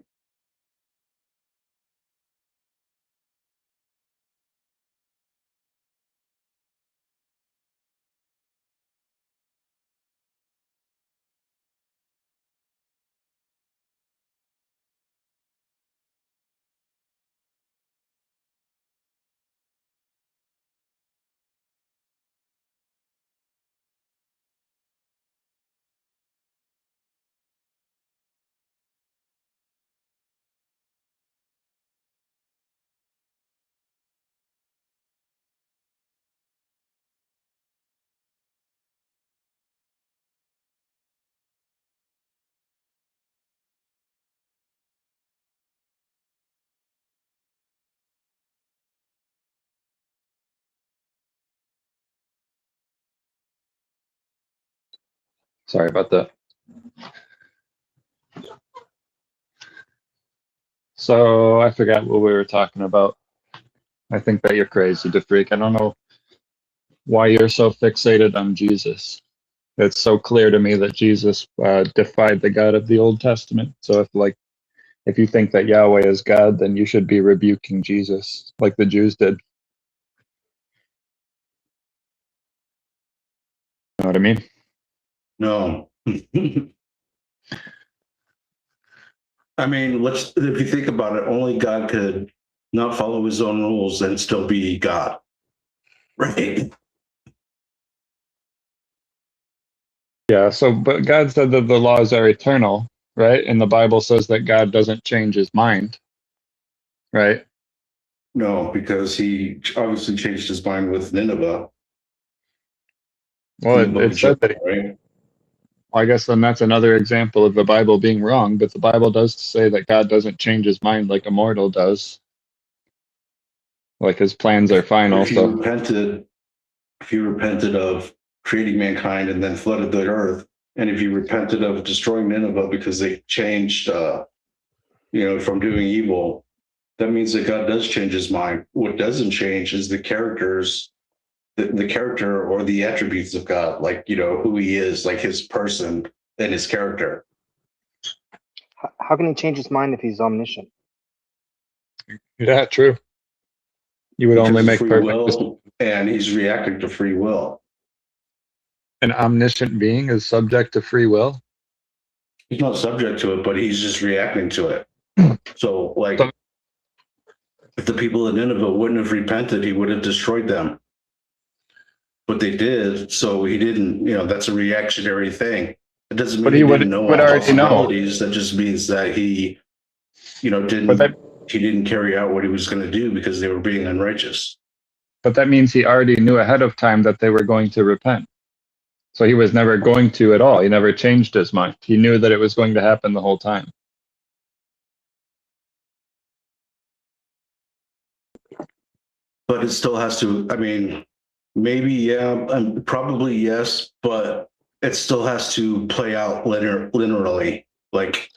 Sorry about that. So I forgot what we were talking about. I think that you're crazy, DeFreak. I don't know why you're so fixated on Jesus. It's so clear to me that Jesus defied the God of the Old Testament. So if you think that Yahweh is God, then you should be rebuking Jesus like the Jews did. You know what I mean? No. I mean, if you think about it, only God could not follow his own rules and still be God. Right? Yeah, but God said that the laws are eternal, right? And the Bible says that God doesn't change his mind, right? No, because he obviously changed his mind with Nineveh. Well, it said that I guess then that's another example of the Bible being wrong, but the Bible does say that God doesn't change his mind like a mortal does. Like his plans are final. If you repented of creating mankind and then flooded the earth, and if you repented of destroying Nineveh because they changed, from doing evil, that means that God does change his mind. What doesn't change is the characters, the character or the attributes of God, like, who he is, like his person and his character. How can he change his mind if he's omniscient? Yeah, true. You would Because only of make free perfect. will, and he's reacting to free will. An omniscient being is subject to free will? He's not subject to it, but he's just reacting to it. So, if the people in Nineveh wouldn't have repented, he would have destroyed them. But they did, so he didn't. That's a reactionary thing. It doesn't mean he didn't know all possibilities. That just means that he, didn't carry out what he was going to do because they were being unrighteous. But that means he already knew ahead of time that they were going to repent. So he was never going to at all. He never changed his mind. He knew that it was going to happen the whole time. But it still has to, maybe, yeah, probably yes, but it still has to play out linearly. Like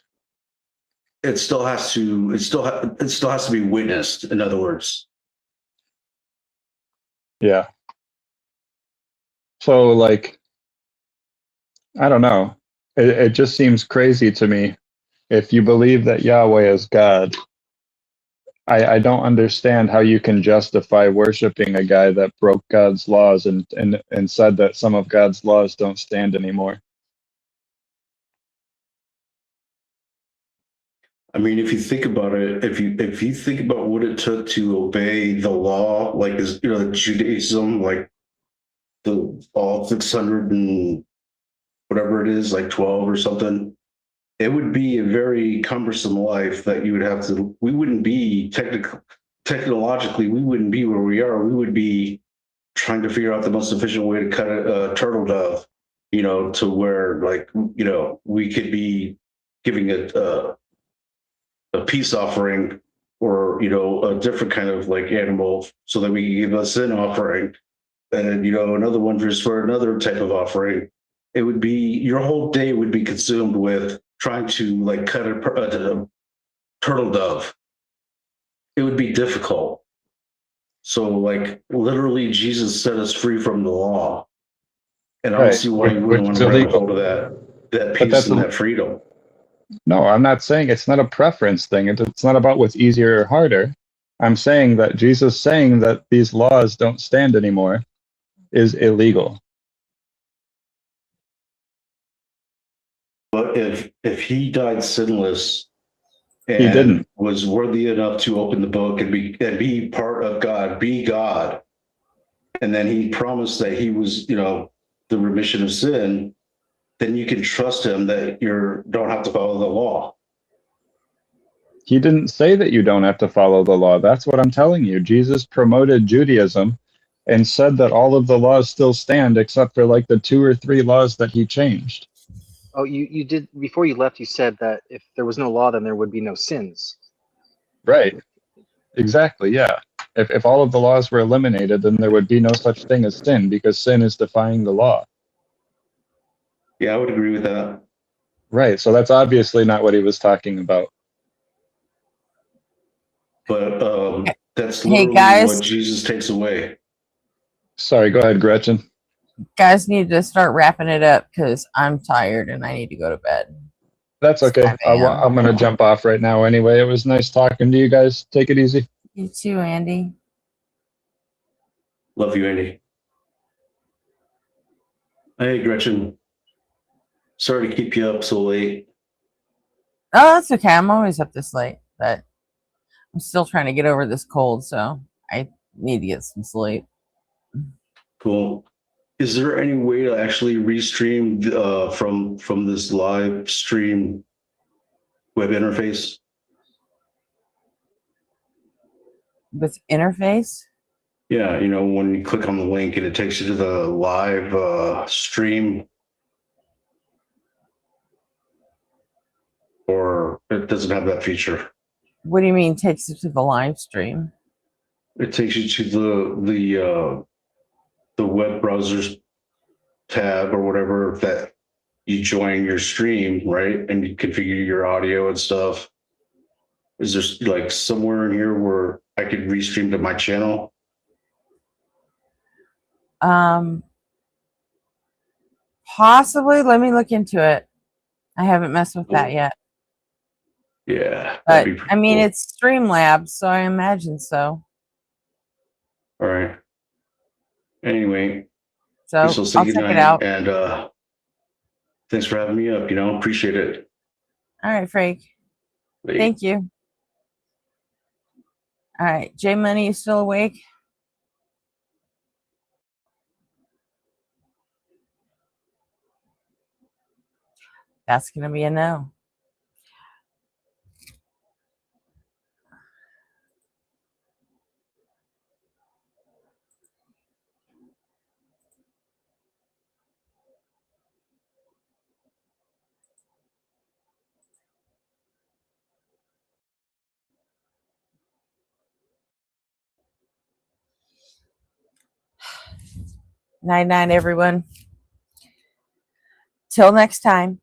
it still has to be witnessed, in other words. Yeah. So I don't know. It just seems crazy to me. If you believe that Yahweh is God, I don't understand how you can justify worshiping a guy that broke God's laws and said that some of God's laws don't stand anymore. If you think about it, if you think about what it took to obey the law, like Judaism, like all 600 and whatever it is, like 12 or something, it would be a very cumbersome life that you would have to. We wouldn't be technologically, we wouldn't be where we are. We would be trying to figure out the most efficient way to cut a turtle dove, to where we could be giving a peace offering or a different kind of animal so that we can give a sin offering, and another one just for another type of offering. It would be, your whole day would be consumed with trying to cut a turtle dove. It would be difficult. So literally Jesus set us free from the law, and I don't see why you wouldn't want to grab hold of that peace and that freedom. No, I'm not saying it's not a preference thing. It's not about what's easier or harder. I'm saying that Jesus saying that these laws don't stand anymore is illegal. But if he died sinless and he didn't, was worthy enough to open the book and be part of God, be God, and then he promised that he was, the remission of sin, then you can trust him that you don't have to follow the law. He didn't say that you don't have to follow the law. That's what I'm telling you. Jesus promoted Judaism and said that all of the laws still stand except for the 2 or 3 laws that he changed. Oh, you did, before you left, you said that if there was no law, then there would be no sins. Right. Exactly, yeah. If all of the laws were eliminated, then there would be no such thing as sin, because sin is defying the law. Yeah, I would agree with that. Right, so that's obviously not what he was talking about. But that's literally what Jesus takes away. Sorry, go ahead, Gretchen. Guys need to start wrapping it up because I'm tired and I need to go to bed. That's okay. I'm going to jump off right now anyway. It was nice talking to you guys. Take it easy. You too, Andy. Love you, Andy. Hey, Gretchen. Sorry to keep you up so late. Oh, that's okay. I'm always up this late, but I'm still trying to get over this cold, so I need to get some sleep. Cool. Is there any way to actually restream from this live stream web interface? With interface? Yeah, when you click on the link and it takes you to the live stream. It doesn't have that feature. What do you mean takes you to the live stream? It takes you to the web browsers tab or whatever that you join your stream, right? And you configure your audio and stuff. Is there like somewhere in here where I could restream to my channel? Possibly. Let me look into it. I haven't messed with that yet. Yeah, But that'd be I mean, cool. it's Streamlabs, so I imagine so. All right. Anyway, So guess I'll say I'll check it goodnight, out. and thanks for having me up. Appreciate it. All right, Frank. Bye. Thank you. All right, J Money, you still awake? That's gonna be a no. Night, night, everyone. Till next time.